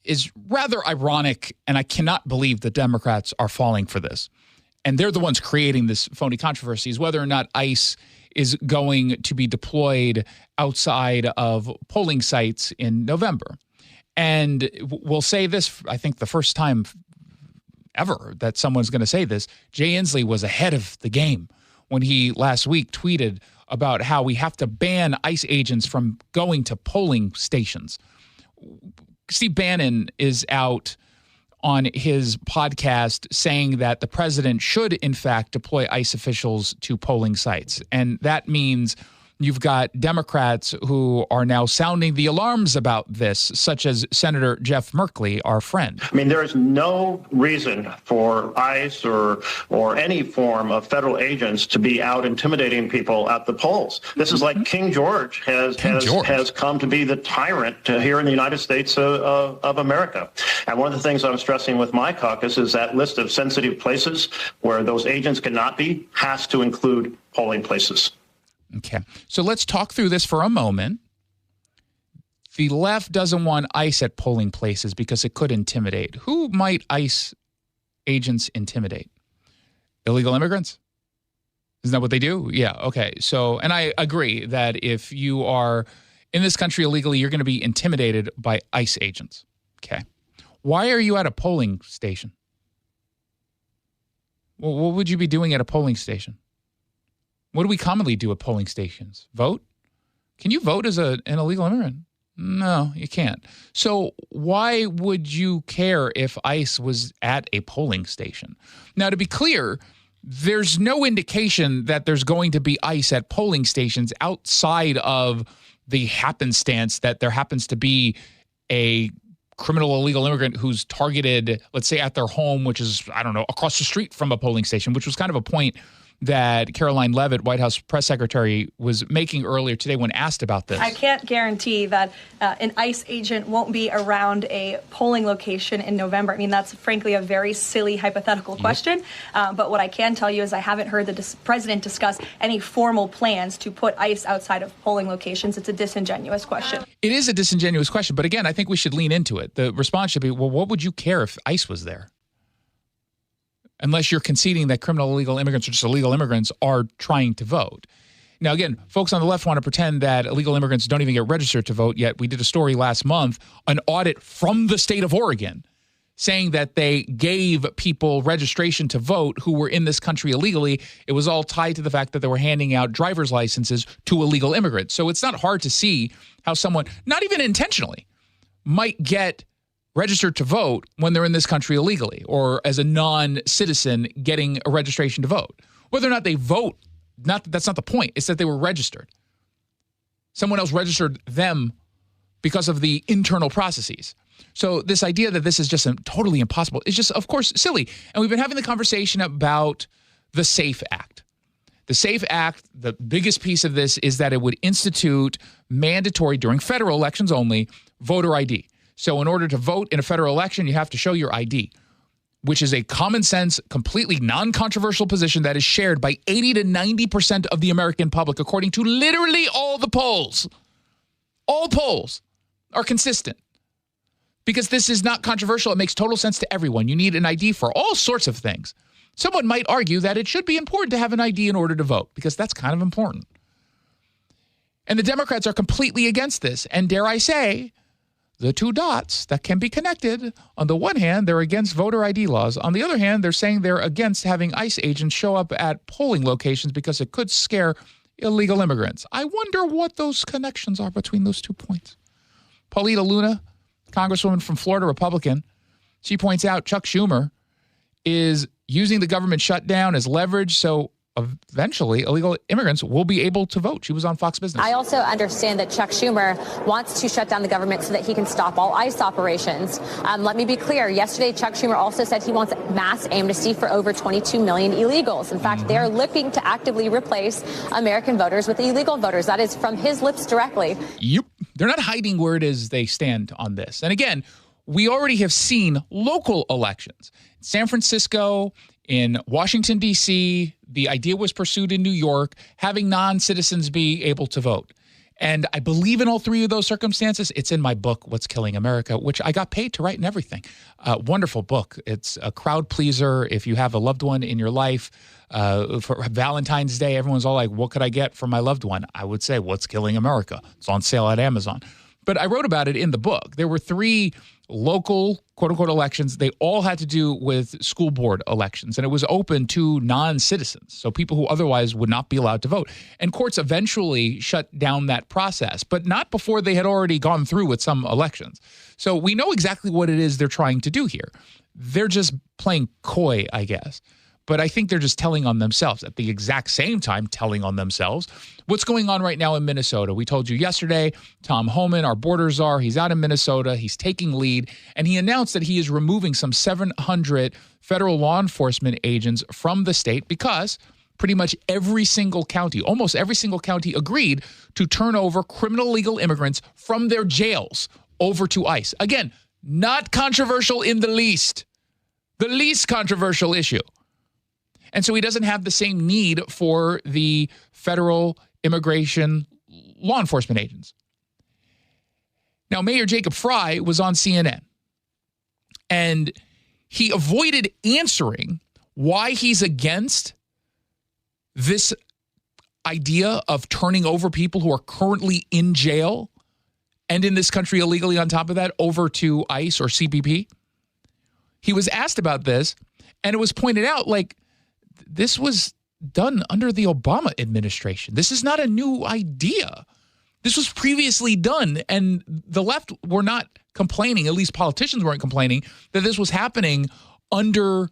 Speaker 11: is rather ironic, and I cannot believe the Democrats are falling for this. And they're the ones creating this phony controversy, is whether or not ICE is going to be deployed outside of polling sites in November. And we'll say this, I think the first time ever that someone's going to say this, Jay Inslee was ahead of the game when he last week tweeted about how we have to ban ICE agents from going to polling stations. Steve Bannon is out on his podcast saying that the president should, in fact, deploy ICE officials to polling sites. And that means you've got Democrats who are now sounding the alarms about this, such as Senator Jeff Merkley, our friend.
Speaker 18: I mean, there is no reason for ICE or any form of federal agents to be out intimidating people at the polls. This is like King George has come to be the tyrant here in the United States of America. And one of the things I'm stressing with my caucus is that list of sensitive places where those agents cannot be has to include polling places.
Speaker 11: Okay, so let's talk through this for a moment. The left doesn't want ICE at polling places because it could intimidate. Who might ICE agents intimidate? Illegal immigrants? Isn't that what they do? Yeah, okay. So, and I agree that if you are in this country illegally, you're going to be intimidated by ICE agents. Okay. Why are you at a polling station? Well, what would you be doing at a polling station? What do we commonly do at polling stations? Vote? Can you vote as an illegal immigrant? No, you can't. So why would you care if ICE was at a polling station? Now, to be clear, there's no indication that there's going to be ICE at polling stations outside of the happenstance that there happens to be a criminal illegal immigrant who's targeted, let's say, at their home, which is, I don't know, across the street from a polling station, which was kind of a point that Caroline Leavitt, White House press secretary, was making earlier today when asked about this.
Speaker 27: I can't guarantee that an ICE agent won't be around a polling location in November. I mean, that's frankly a very silly hypothetical question. But what I can tell you is I haven't heard the president discuss any formal plans to put ICE outside of polling locations. It's a disingenuous question.
Speaker 11: It is a disingenuous question. But again, I think we should lean into it. The response should be, well, what would you care if ICE was there? Unless you're conceding that criminal illegal immigrants or just illegal immigrants are trying to vote. Now, again, folks on the left want to pretend that illegal immigrants don't even get registered to vote yet. We did a story last month, an audit from the state of Oregon, saying that they gave people registration to vote who were in this country illegally. It was all tied to the fact that they were handing out driver's licenses to illegal immigrants. So it's not hard to see how someone, not even intentionally, might get registered to vote when they're in this country illegally or as a non-citizen getting a registration to vote. Whether or not they vote, that's not the point. It's that they were registered. Someone else registered them because of the internal processes. So this idea that this is just totally impossible is just, of course, silly. And we've been having the conversation about the SAFE Act. The SAFE Act, the biggest piece of this is that it would institute mandatory, during federal elections only, voter ID. So in order to vote in a federal election, you have to show your ID, which is a common sense, completely non-controversial position that is shared by 80 to 90% of the American public, according to literally all the polls. All polls are consistent because this is not controversial. It makes total sense to everyone. You need an ID for all sorts of things. Someone might argue that it should be important to have an ID in order to vote because that's kind of important. And the Democrats are completely against this. And dare I say, the two dots that can be connected, on the one hand, they're against voter ID laws. On the other hand, they're saying they're against having ICE agents show up at polling locations because it could scare illegal immigrants. I wonder what those connections are between those 2 points. Paulita Luna, Congresswoman from Florida, Republican, she points out Chuck Schumer is using the government shutdown as leverage so eventually illegal immigrants will be able to vote. She was on Fox Business.
Speaker 2: I also understand that Chuck Schumer wants to shut down the government so that he can stop all ICE operations. Let me be clear. Yesterday, Chuck Schumer also said he wants mass amnesty for over 22 million illegals. In fact, they're looking to actively replace American voters with illegal voters. That is from his lips directly.
Speaker 11: Yep. They're not hiding where it is they stand on this. And again, we already have seen local elections. San Francisco, in Washington, D.C., the idea was pursued in New York, having non-citizens be able to vote. And I believe in all three of those circumstances. It's in my book, What's Killing America, which I got paid to write and everything. Wonderful book. It's a crowd pleaser. If you have a loved one in your life, for Valentine's Day, everyone's all like, what could I get for my loved one? I would say, What's Killing America? It's on sale at Amazon. But I wrote about it in the book. There were 3 local, quote-unquote, elections. They all had to do with school board elections, and it was open to non-citizens, so people who otherwise would not be allowed to vote. And courts eventually shut down that process, but not before they had already gone through with some elections. So we know exactly what it is they're trying to do here. They're just playing coy, I guess. But I think they're just telling on themselves at the exact same time, telling on themselves. What's going on right now in Minnesota? We told you yesterday, Tom Homan, our border czar, he's out in Minnesota. He's taking lead. And he announced that he is removing some 700 federal law enforcement agents from the state because pretty much every single county, almost every single county agreed to turn over criminal legal immigrants from their jails over to ICE. Again, not controversial in the least controversial issue. And so he doesn't have the same need for the federal immigration law enforcement agents. Now, Mayor Jacob Fry was on CNN, and he avoided answering why he's against this idea of turning over people who are currently in jail and in this country illegally on top of that over to ICE or CBP. He was asked about this, and it was pointed out, like, this was done under the Obama administration. This is not a new idea. This was previously done, and the left were not complaining, at least politicians weren't complaining, that this was happening under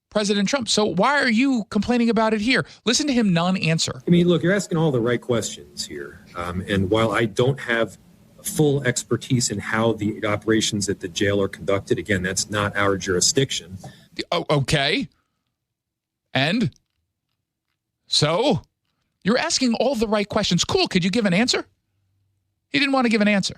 Speaker 11: President Trump. So why are you complaining about it here? Listen to him non-answer.
Speaker 4: I mean, look, you're asking all the right questions here. And while I don't have full expertise in how the operations at the jail are conducted, again, that's not our jurisdiction.
Speaker 11: Okay. And so you're asking all the right questions. Cool. Could you give an answer? He didn't want to give an answer.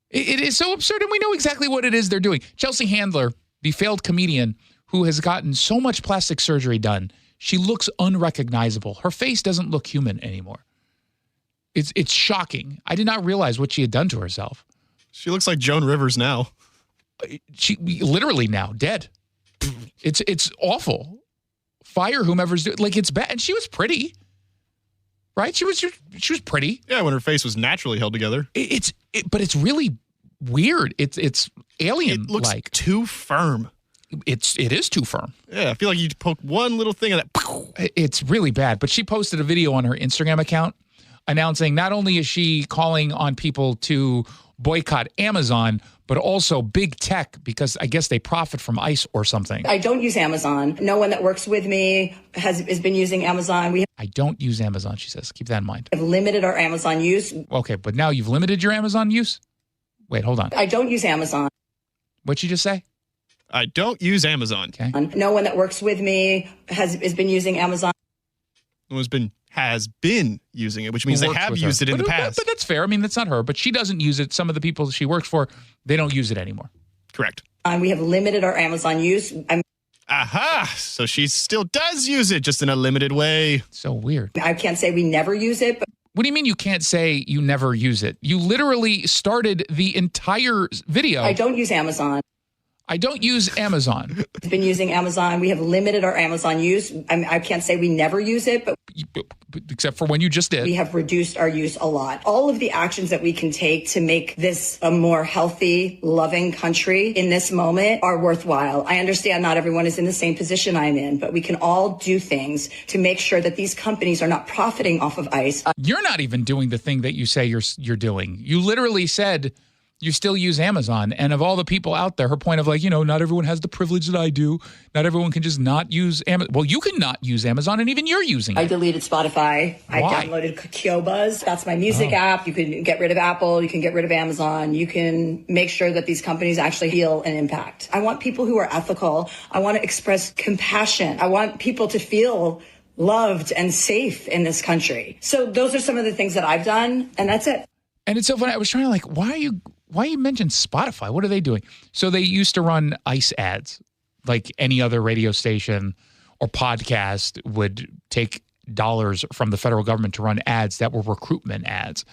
Speaker 11: It is so absurd, and we know exactly what it is they're doing. Chelsea Handler, the failed comedian who has gotten so much plastic surgery done, she looks unrecognizable. Her face doesn't look human anymore. It's shocking. I did not realize what she had done to herself.
Speaker 6: She looks like Joan Rivers now.
Speaker 11: She literally now dead. It's awful. Fire whomever's doing, like, it's bad. And she was pretty, right? She was pretty.
Speaker 6: Yeah, when her face was naturally held together.
Speaker 11: But it's really weird. It's alien.
Speaker 6: It looks like too firm.
Speaker 11: It is too firm.
Speaker 6: Yeah, I feel like you poke one little thing of that.
Speaker 11: It's really bad. But she posted a video on her Instagram account announcing not only is she calling on people to boycott Amazon, but also big tech because I guess they profit from ICE or something.
Speaker 3: I don't use Amazon. No one that works with me has been using Amazon.
Speaker 11: I don't use Amazon, she says. Keep that in mind.
Speaker 3: Have limited our Amazon use.
Speaker 11: Okay, but now you've limited your Amazon use? Wait, hold on.
Speaker 3: I don't use Amazon.
Speaker 11: What'd you just say?
Speaker 6: I don't use Amazon.
Speaker 11: Okay.
Speaker 3: No one that works with me has been using Amazon.
Speaker 6: Has been using it, which means they have used it in the past.
Speaker 11: But that's fair. I mean, that's not her, but she doesn't use it. Some of the people she works for, they don't use it anymore.
Speaker 6: Correct.
Speaker 3: We have limited our Amazon use.
Speaker 6: Aha! So she still does use it, just in a limited way.
Speaker 11: So weird.
Speaker 3: I can't say we never use it, but
Speaker 11: what do you mean you can't say you never use it? You literally started the entire video.
Speaker 3: I don't use Amazon.
Speaker 11: I don't use Amazon.
Speaker 3: I've been using Amazon. We have limited our Amazon use. I can't say we never use it, but
Speaker 11: except for when you just did.
Speaker 3: We have reduced our use a lot. All of the actions that we can take to make this a more healthy, loving country in this moment are worthwhile. I understand not everyone is in the same position I'm in, but we can all do things to make sure that these companies are not profiting off of ICE.
Speaker 11: You're not even doing the thing that you say you're doing. You literally said you still use Amazon. And of all the people out there, her point of not everyone has the privilege that I do. Not everyone can just not use Amazon. Well, you can not use Amazon, and even you're using it.
Speaker 3: I deleted Spotify.
Speaker 11: Why?
Speaker 3: I downloaded Kyobuzz. That's my music app. You can get rid of Apple. You can get rid of Amazon. You can make sure that these companies actually feel an impact. I want people who are ethical. I want to express compassion. I want people to feel loved and safe in this country. So those are some of the things that I've done, and that's it.
Speaker 11: And it's so funny. I was trying to why you mentioned Spotify? What are they doing? So they used to run ICE ads like any other radio station or podcast would take dollars from the federal government to run ads that were recruitment ads.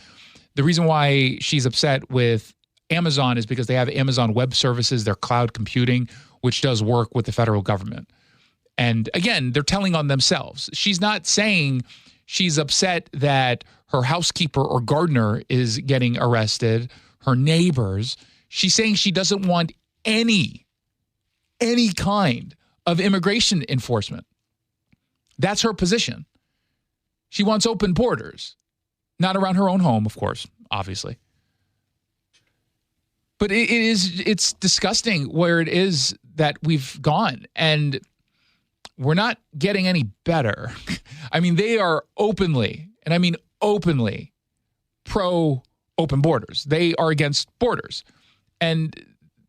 Speaker 11: The reason why she's upset with Amazon is because they have Amazon Web Services, their cloud computing, which does work with the federal government. And again, they're telling on themselves. She's not saying she's upset that her housekeeper or gardener is getting arrested, her neighbors. She's saying she doesn't want any kind of immigration enforcement. That's her position. She wants open borders, not around her own home, of course, obviously. But it's disgusting where it is that we've gone, and we're not getting any better. I mean, they are openly, and I mean openly, pro-open borders. They are against borders. And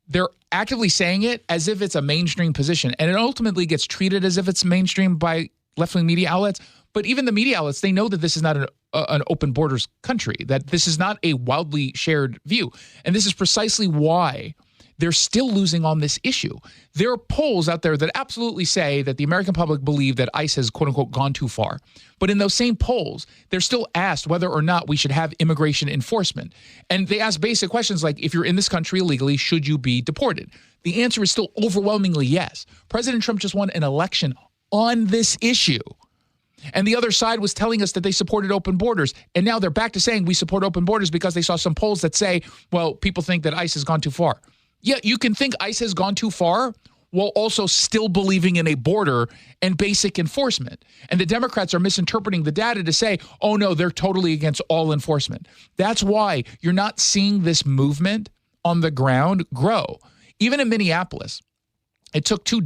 Speaker 11: they're actively saying it as if it's a mainstream position. And it ultimately gets treated as if it's mainstream by left-wing media outlets. But even the media outlets, they know that this is not an open borders country, that this is not a wildly shared view. And this is precisely why they're still losing on this issue. There are polls out there that absolutely say that the American public believe that ICE has, quote unquote, gone too far. But in those same polls, they're still asked whether or not we should have immigration enforcement. And they ask basic questions like, if you're in this country illegally, should you be deported? The answer is still overwhelmingly yes. President Trump just won an election on this issue. And the other side was telling us that they supported open borders. And now they're back to saying we support open borders because they saw some polls that say, well, people think that ICE has gone too far. Yeah, you can think ICE has gone too far while also still believing in a border and basic enforcement. And the Democrats are misinterpreting the data to say, oh, no, they're totally against all enforcement. That's why you're not seeing this movement on the ground grow. Even in Minneapolis, it took 2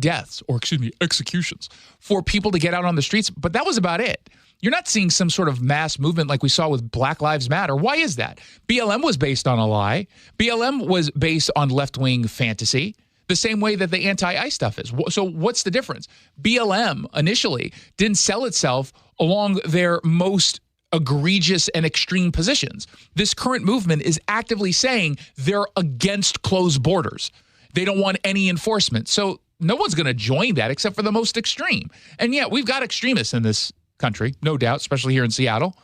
Speaker 11: executions for people to get out on the streets, but that was about it. You're not seeing some sort of mass movement like we saw with Black Lives Matter. Why is that? BLM was based on a lie. BLM was based on left-wing fantasy, the same way that the anti-ICE stuff is. So what's the difference? BLM initially didn't sell itself along their most egregious and extreme positions. This current movement is actively saying they're against closed borders. They don't want any enforcement. So no one's going to join that except for the most extreme. And yeah, we've got extremists in this country, no doubt, especially here in Seattle,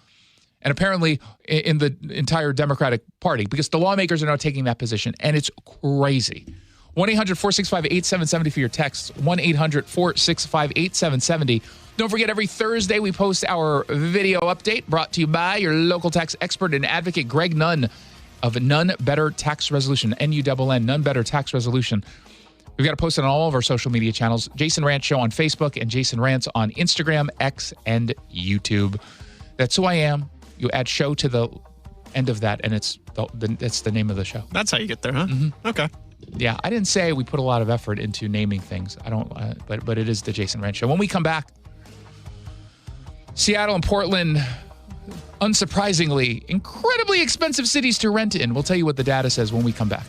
Speaker 11: and apparently in the entire Democratic Party, because the lawmakers are now taking that position, and it's crazy. 1-800-465-8770 for your texts, 1-800-465-8770. Don't forget, every Thursday we post our video update brought to you by your local tax expert and advocate, Greg Nunn of Nunn Better Tax Resolution, N-U-N-N, Nunn Better Tax Resolution. We've got to post it on all of our social media channels. Jason Rantz Show on Facebook and Jason Rantz on Instagram, X, and YouTube. That's who I am. You add show to the End of that, and it's the name of the show.
Speaker 6: That's how you get there, huh?
Speaker 11: Mm-hmm.
Speaker 6: Okay.
Speaker 11: Yeah, I didn't say we put a lot of effort into naming things. I don't, but it is the Jason Rantz Show. When we come back, Seattle and Portland, unsurprisingly, incredibly expensive cities to rent in. We'll tell you what the data says when we come back.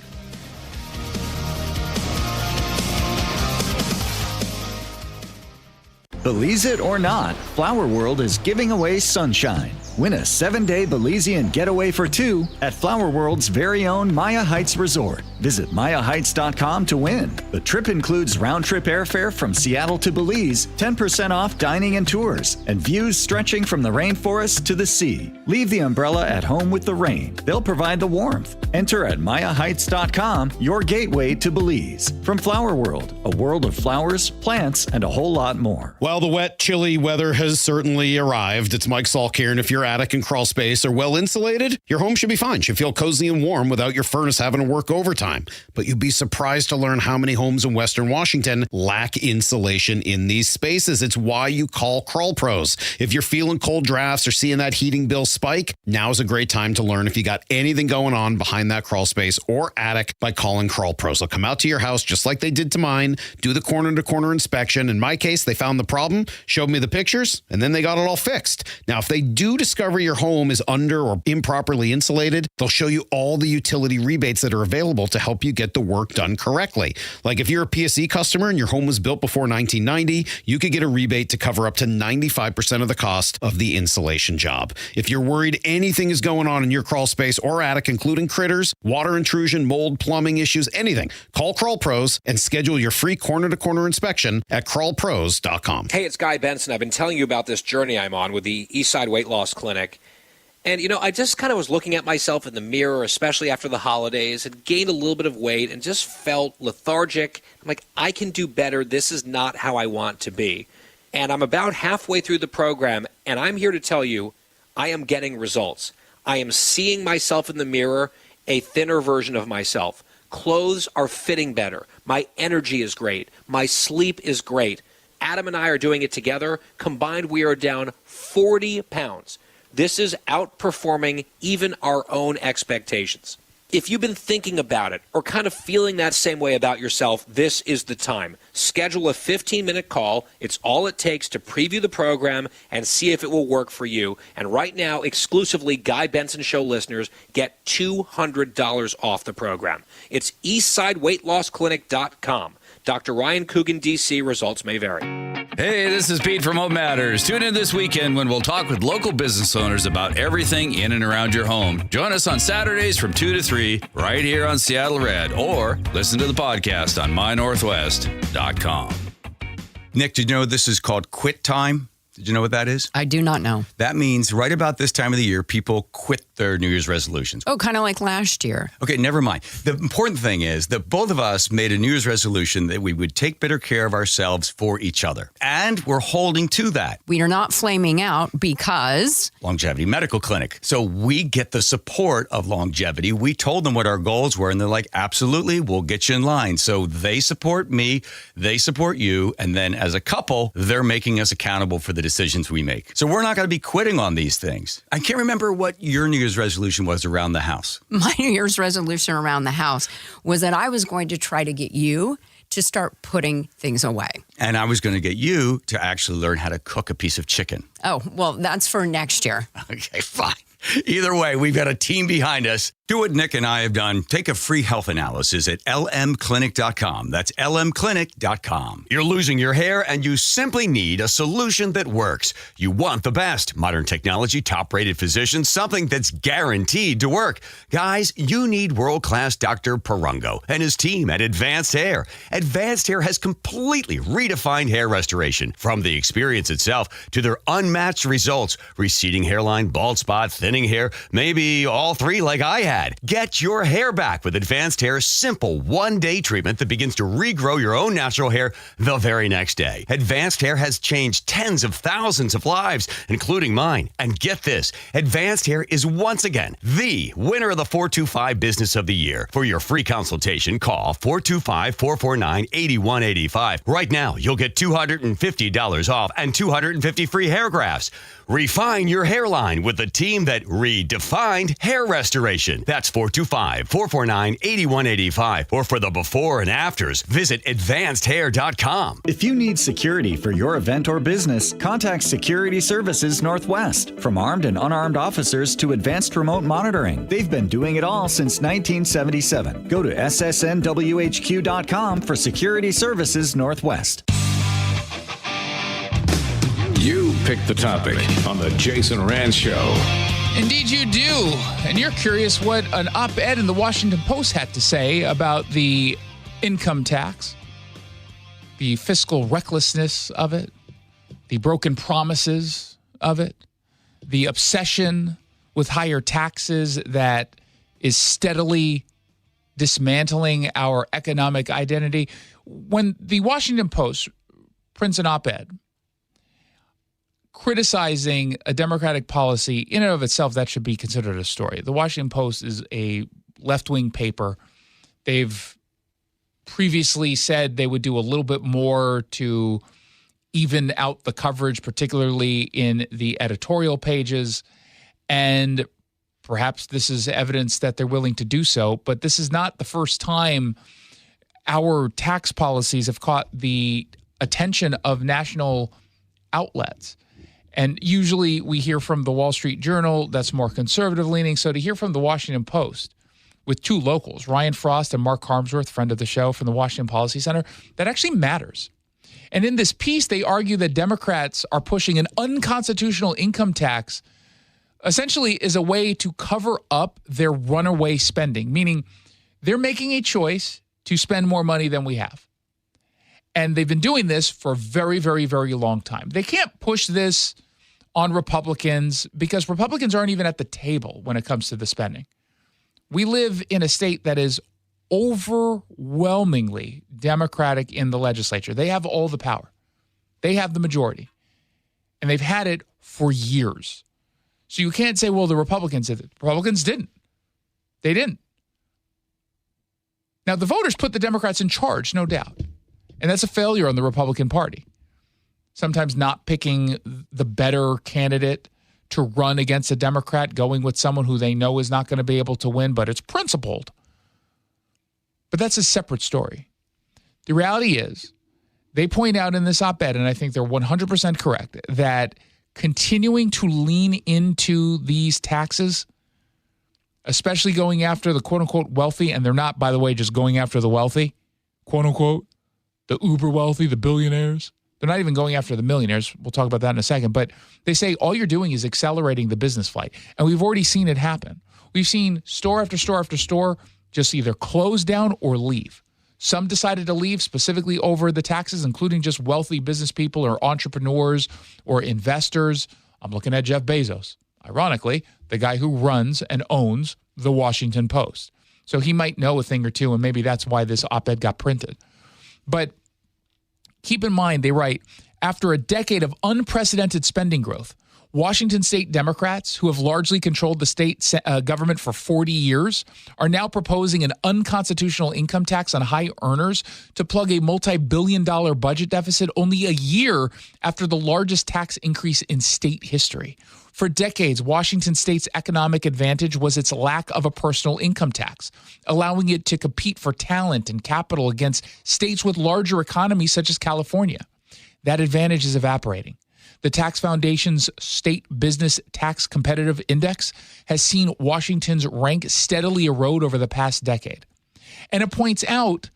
Speaker 5: Belize it or not, Flower World is giving away sunshine. Win a 7-day Belizean getaway for 2 at Flower World's very own Maya Heights Resort. Visit MayaHeights.com to win. The trip includes round-trip airfare from Seattle to Belize, 10% off dining and tours, and views stretching from the rainforest to the sea. Leave the umbrella at home with the rain. They'll provide the warmth. Enter at MayaHeights.com, your gateway to Belize. From Flower World, a world of flowers, plants, and a whole lot more.
Speaker 10: Well, the wet, chilly weather has certainly arrived. It's Mike Salk here, and if your attic and crawl space are well insulated, your home should be fine. Should feel cozy and warm without your furnace having to work overtime. But you'd be surprised to learn how many homes in Western Washington lack insulation in these spaces. It's why you call Crawl Pros. If you're feeling cold drafts or seeing that heating bill spike, now's a great time to learn if you got anything going on behind that crawl space or attic by calling Crawl Pros. They'll come out to your house just like they did to mine, do the corner-to-corner inspection. In my case, they found the problem, showed me the pictures, and then they got it all fixed. Now, if they do discover your home is under or improperly insulated, they'll show you all the utility rebates that are available to help you get the work done correctly. Like if you're a PSE customer and your home was built before 1990, you could get a rebate to cover up to 95% of the cost of the insulation job. If you're worried anything is going on in your crawl space or attic, including critters, water intrusion, mold, plumbing issues, anything, call Crawl Pros and schedule your free corner-to-corner inspection at crawlpros.com.
Speaker 19: Hey, it's Guy Benson. I've been telling you about this journey I'm on with the Eastside Weight Loss Clinic. And, I just kind of was looking at myself in the mirror, especially after the holidays, had gained a little bit of weight and just felt lethargic. I'm like, I can do better. This is not how I want to be. And I'm about halfway through the program, and I'm here to tell you I am getting results. I am seeing myself in the mirror, a thinner version of myself. Clothes are fitting better. My energy is great. My sleep is great. Adam and I are doing it together. Combined, we are down 40 pounds. This is outperforming even our own expectations. If you've been thinking about it or kind of feeling that same way about yourself, this is the time. Schedule a 15-minute call. It's all it takes to preview the program and see if it will work for you. And right now, exclusively Guy Benson Show listeners get $200 off the program. It's eastsideweightlossclinic.com. Dr. Ryan Coogan, D.C. Results may vary.
Speaker 21: Hey, this is Pete from Hope Matters. Tune in this weekend when we'll talk with local business owners about everything in and around your home. Join us on Saturdays from 2 to 3 right here on Seattle Red, or listen to the podcast on mynorthwest.com.
Speaker 22: Nick, did you know this is called quit time? Did you know what that is?
Speaker 23: I do not know.
Speaker 22: That means right about this time of the year, people quit their New Year's resolutions.
Speaker 23: Oh, kind of like last year.
Speaker 22: Okay, never mind. The important thing is that both of us made a New Year's resolution that we would take better care of ourselves for each other. And we're holding to that.
Speaker 23: We are not flaming out because...
Speaker 22: Longevity Medical Clinic. So we get the support of Longevity. We told them what our goals were, and they're like, absolutely, we'll get you in line. So they support me, they support you, and then as a couple, they're making us accountable for the decisions we make. So we're not going to be quitting on these things. I can't remember what your New Year's resolution was around the house.
Speaker 23: My New Year's resolution around the house was that I was going to try to get you to start putting things away.
Speaker 22: And I was going to get you to actually learn how to cook a piece of chicken.
Speaker 23: Oh, well, that's for next year.
Speaker 22: Okay, fine. Either way, we've got a team behind us. Do what Nick and I have done. Take a free health analysis at lmclinic.com. That's lmclinic.com. You're losing your hair and you simply need a solution that works. You want the best. Modern technology, top-rated physicians, something that's guaranteed to work. Guys, you need world-class Dr. Perungo and his team at Advanced Hair. Advanced Hair has completely redefined hair restoration. From the experience itself to their unmatched results. Receding hairline, bald spot, thinning hair, maybe all three like I have. dad. Get your hair back with Advanced Hair's simple one-day treatment that begins to regrow your own natural hair the very next day. Advanced Hair has changed tens of thousands of lives, including mine. And get this, Advanced Hair is once again the winner of the 425 Business of the Year. For your free consultation, call 425-449-8185. Right now, you'll get $250 off and 250 free hair grafts. Refine your hairline with the team that redefined hair restoration. That's 425-449-8185. Or for the before and afters, visit advancedhair.com.
Speaker 5: If you need security for your event or business, contact Security Services Northwest. From armed and unarmed officers to advanced remote monitoring, they've been doing it all since 1977. Go to ssnwhq.com for Security Services Northwest.
Speaker 1: You pick the topic on the Jason Rantz Show.
Speaker 11: Indeed you do. And you're curious what an op-ed in the Washington Post had to say about the income tax, the fiscal recklessness of it, the broken promises of it, the obsession with higher taxes that is steadily dismantling our economic identity. When the Washington Post prints an op-ed criticizing a Democratic policy, in and of itself, that should be considered a story. The Washington Post is a left-wing paper. They've previously said they would do a little bit more to even out the coverage, particularly in the editorial pages. And perhaps this is evidence that they're willing to do so. But this is not the first time our tax policies have caught the attention of national outlets. And usually we hear from the Wall Street Journal, that's more conservative leaning. So to hear from the Washington Post with two locals, Ryan Frost and Mark Harmsworth, friend of the show from the Washington Policy Center, that actually matters. And in this piece, they argue that Democrats are pushing an unconstitutional income tax essentially as a way to cover up their runaway spending, meaning they're making a choice to spend more money than we have. And they've been doing this for a very, very, very long time. They can't push this on Republicans because Republicans aren't even at the table when it comes to the spending. We live in a state that is overwhelmingly Democratic in the legislature. They have all the power. They have the majority. And they've had it for years. So you can't say, well, the Republicans did it. The Republicans didn't. They didn't. Now, the voters put the Democrats in charge, no doubt. And that's a failure on the Republican Party. Sometimes not picking the better candidate to run against a Democrat, going with someone who they know is not going to be able to win, but it's principled. But that's a separate story. The reality is, they point out in this op-ed, and I think they're 100% correct, that continuing to lean into these taxes, especially going after the quote-unquote wealthy, and they're not, by the way, just going after the wealthy, quote-unquote, the uber wealthy, the billionaires. They're not even going after the millionaires. We'll talk about that in a second. But they say all you're doing is accelerating the business flight. And we've already seen it happen. We've seen store after store after store just either close down or leave. Some decided to leave specifically over the taxes, including just wealthy business people or entrepreneurs or investors. I'm looking at Jeff Bezos, ironically, the guy who runs and owns the Washington Post. So he might know a thing or two, and maybe that's why this op-ed got printed. But keep in mind, they write, after a decade of unprecedented spending growth, Washington state Democrats, who have largely controlled the state government for 40 years, are now proposing an unconstitutional income tax on high earners to plug a multi-billion-dollar budget deficit only a year after the largest tax increase in state history. For decades, Washington state's economic advantage was its lack of a personal income tax, allowing it to compete for talent and capital against states with larger economies such as California. That advantage is evaporating. The Tax Foundation's State Business Tax Competitive Index has seen Washington's rank steadily erode over the past decade. And it points out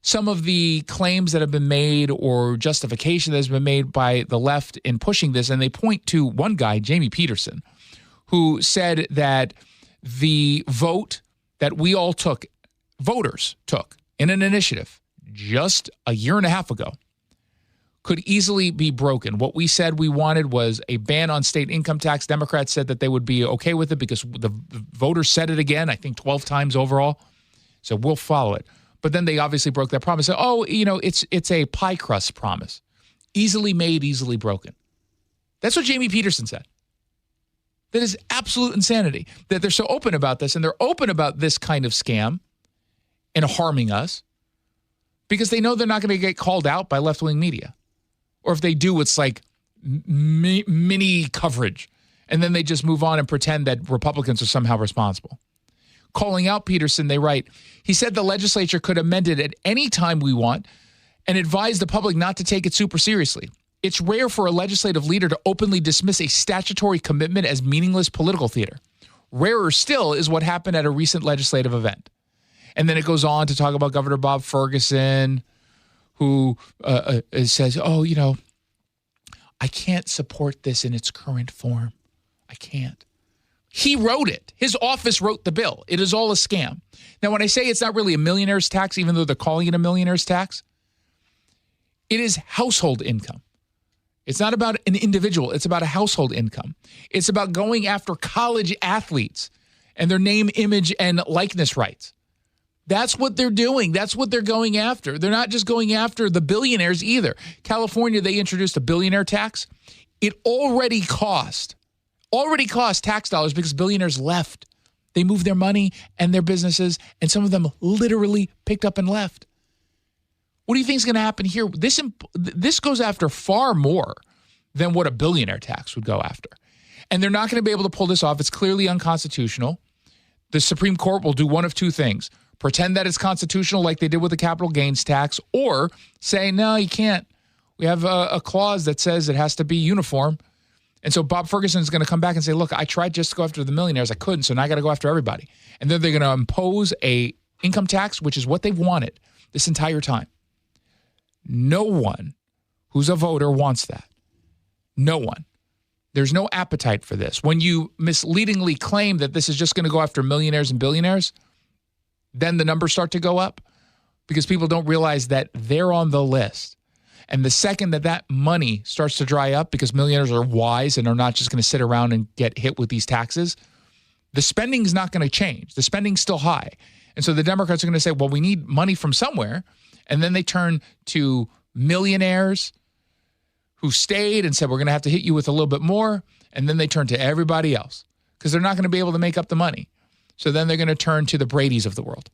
Speaker 11: some of the claims that have been made or justification that has been made by the left in pushing this. And they point to one guy, Jamie Peterson, who said that the vote that we all took, voters took in an initiative just a year and a half ago, could easily be broken. What we said we wanted was a ban on state income tax. Democrats said that they would be okay with it because the voters said it again, I think 12 times overall. So we'll follow it. But then they obviously broke that promise. Oh, it's a pie crust promise. Easily made, easily broken. That's what Jamie Peterson said. That is absolute insanity that they're so open about this, and they're open about this kind of scam and harming us because they know they're not going to get called out by left-wing media. Or if they do, it's like mini coverage. And then they just move on and pretend that Republicans are somehow responsible. Calling out Peterson, they write, he said the legislature could amend it at any time we want and advise the public not to take it super seriously. It's rare for a legislative leader to openly dismiss a statutory commitment as meaningless political theater. Rarer still is what happened at a recent legislative event. And then it goes on to talk about Governor Bob Ferguson, who says, I can't support this in its current form. I can't. He wrote it. His office wrote the bill. It is all a scam. Now, when I say it's not really a millionaire's tax, even though they're calling it a millionaire's tax, it is household income. It's not about an individual. It's about a household income. It's about going after college athletes and their name, image, and likeness rights. That's what they're doing. That's what they're going after. They're not just going after the billionaires either. California, they introduced a billionaire tax. It already cost tax dollars because billionaires left. They moved their money and their businesses, and some of them literally picked up and left. What do you think is going to happen here? This goes after far more than what a billionaire tax would go after. And they're not going to be able to pull this off. It's clearly unconstitutional. The Supreme Court will do one of two things. Pretend that it's constitutional like they did with the capital gains tax, or say, no, you can't. We have a clause that says it has to be uniform. And so Bob Ferguson is going to come back and say, look, I tried just to go after the millionaires. I couldn't, so now I got to go after everybody. And then they're going to impose a income tax, which is what they've wanted this entire time. No one who's a voter wants that. No one. There's no appetite for this. When you misleadingly claim that this is just going to go after millionaires and billionaires, then the numbers start to go up because people don't realize that they're on the list. And the second that money starts to dry up because millionaires are wise and are not just going to sit around and get hit with these taxes, the spending is not going to change. The spending's still high. And so the Democrats are going to say, well, we need money from somewhere. And then they turn to millionaires who stayed and said, we're going to have to hit you with a little bit more. And then they turn to everybody else because they're not going to be able to make up the money. So then they're going to turn to the Bradys of the world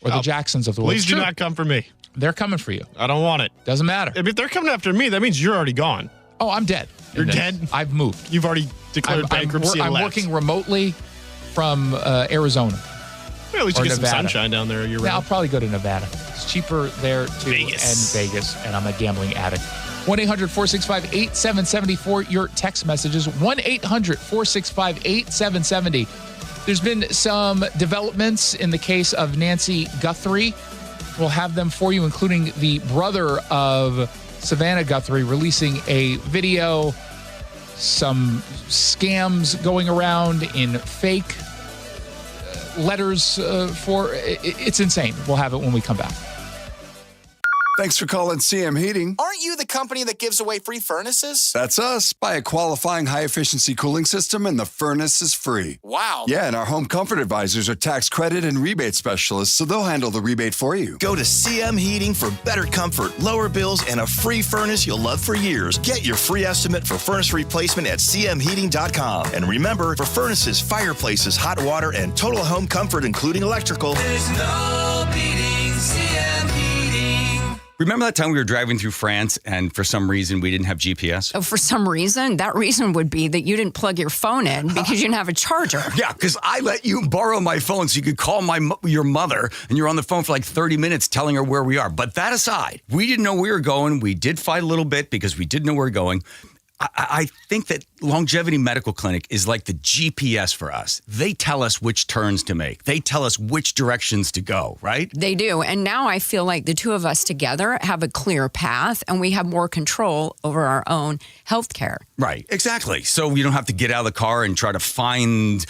Speaker 11: or the Jacksons of the world.
Speaker 6: Please do not come for me.
Speaker 11: They're coming for you.
Speaker 6: I don't want it.
Speaker 11: Doesn't matter.
Speaker 6: If they're coming after me, that means you're already gone.
Speaker 11: Oh, I'm dead.
Speaker 6: You're dead?
Speaker 11: I've moved.
Speaker 6: You've already declared bankruptcy and
Speaker 11: I'm
Speaker 6: left.
Speaker 11: working remotely from Arizona.
Speaker 6: Well, at least you get
Speaker 11: Nevada.
Speaker 6: some sunshine down there.
Speaker 11: Yeah, I'll probably go to Nevada. It's cheaper there, too,
Speaker 6: Vegas.
Speaker 11: and Vegas, and I'm a gambling addict. 1-800-465-8770 for your text messages. 1-800-465-8770. There's been some developments in the case of Nancy Guthrie. We'll have them for you, including the brother of Savannah Guthrie releasing a video, some scams going around in fake letters it's insane. We'll have it when we come back.
Speaker 7: Thanks for calling CM Heating.
Speaker 9: Aren't you the company that gives away free furnaces?
Speaker 7: That's us. Buy a qualifying high-efficiency cooling system and the furnace is free.
Speaker 9: Wow.
Speaker 7: Yeah, and our home comfort advisors are tax credit and rebate specialists, so they'll handle the rebate for you.
Speaker 9: Go to CM Heating for better comfort, lower bills, and a free furnace you'll love for years. Get your free estimate for furnace replacement at cmheating.com. And remember, for furnaces, fireplaces, hot water, and total home comfort, including electrical,
Speaker 16: there's no beating CM Heating.
Speaker 22: Remember that time we were driving through France and for some reason we didn't have GPS?
Speaker 23: Oh, for some reason? That reason would be that you didn't plug your phone in because you didn't have a charger.
Speaker 22: Yeah, because I let you borrow my phone so you could call your mother and you're on the phone for like 30 minutes telling her where we are. But that aside, we didn't know where we were going. We did fight a little bit because we didn't know where we were going. I think that Longevity Medical Clinic is like the GPS for us. They tell us which turns to make. They tell us which directions to go, right?
Speaker 23: They do. And now I feel like the two of us together have a clear path and we have more control over our own health care.
Speaker 22: Right, exactly. So you don't have to get out of the car and try to find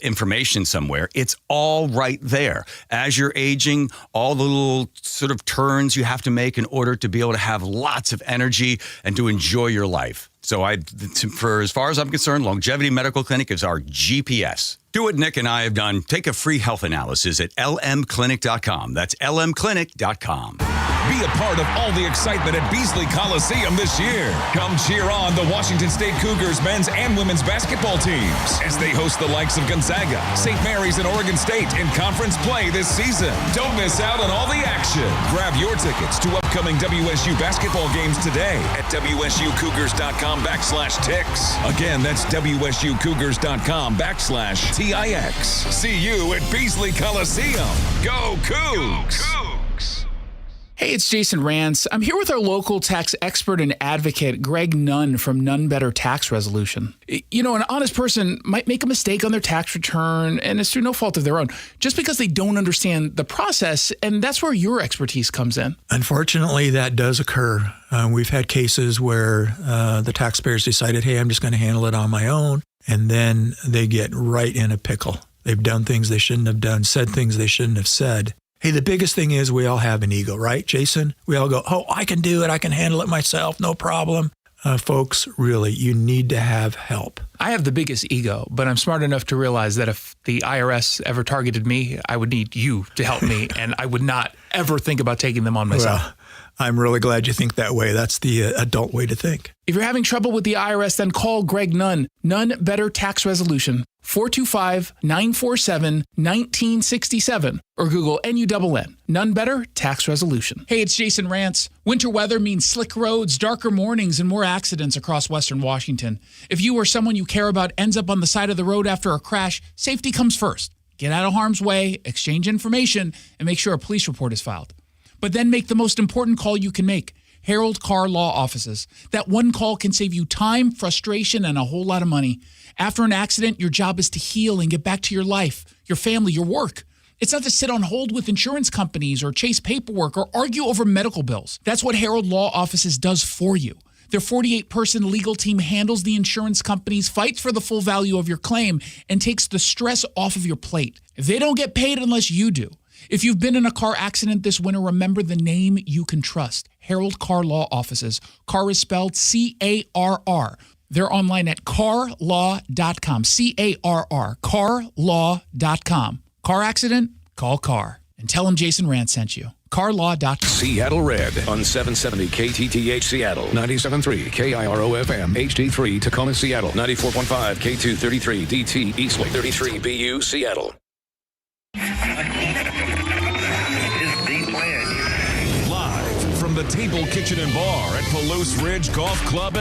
Speaker 22: information somewhere. It's all right there. As you're aging, all the little sort of turns you have to make in order to be able to have lots of energy and to enjoy your life. So for as far as I'm concerned, Longevity Medical Clinic is our GPS. Do what Nick and I have done. Take a free health analysis at lmclinic.com. That's lmclinic.com.
Speaker 1: Be a part of all the excitement at Beasley Coliseum this year. Come cheer on the Washington State Cougars men's and women's basketball teams as they host the likes of Gonzaga, St. Mary's, and Oregon State in conference play this season. Don't miss out on all the action. Grab your tickets to upcoming WSU basketball games today at WSUCougars.com/tix. Again, that's WSUCougars.com/TIX. See you at Beasley Coliseum. Go Cougs!
Speaker 11: Hey, it's Jason Rantz. I'm here with our local tax expert and advocate, Greg Nunn from None Better Tax Resolution. You know, an honest person might make a mistake on their tax return, and it's through no fault of their own, just because they don't understand the process, and that's where your expertise comes in.
Speaker 8: Unfortunately, that does occur. We've had cases where the taxpayers decided, hey, I'm just going to handle it on my own, and then they get right in a pickle. They've done things they shouldn't have done, said things they shouldn't have said. Hey, the biggest thing is we all have an ego, right, Jason? We all go, oh, I can do it. I can handle it myself. No problem. Folks, really, you need to have help.
Speaker 11: I have the biggest ego, but I'm smart enough to realize that if the IRS ever targeted me, I would need you to help me, and I would not ever think about taking them on myself.
Speaker 8: Well, I'm really glad you think that way. That's the adult way to think.
Speaker 11: If you're having trouble with the IRS, then call Greg Nunn. None Better Tax Resolution, 425-947-1967, or Google NUNN. None Better Tax Resolution. Hey, it's Jason Rantz. Winter weather means slick roads, darker mornings, and more accidents across Western Washington. If you or someone you care about ends up on the side of the road after a crash, safety comes first. Get out of harm's way, exchange information, and make sure a police report is filed. But then make the most important call you can make. Harold Car Law Offices. That one call can save you time, frustration, and a whole lot of money. After an accident, your job is to heal and get back to your life, your family, your work. It's not to sit on hold with insurance companies or chase paperwork or argue over medical bills. That's what Harold Law Offices does for you. Their 48-person legal team handles the insurance companies, fights for the full value of your claim, and takes the stress off of your plate. They don't get paid unless you do. If you've been in a car accident this winter, remember the name you can trust. Harold Car Law Offices. Car is spelled C-A-R-R. They're online at carlaw.com. C-A-R-R. Carlaw.com. Car accident? Call CAR. And tell them Jason Rantz sent you. Carlaw.com.
Speaker 1: Seattle Red on 770 KTTH Seattle, 97.3 KIRO-FM, HD3 Tacoma Seattle, 94.5 K233 DT Eastlake, 33 BU Seattle. Live from the Table Kitchen and Bar at Palouse Ridge Golf Club.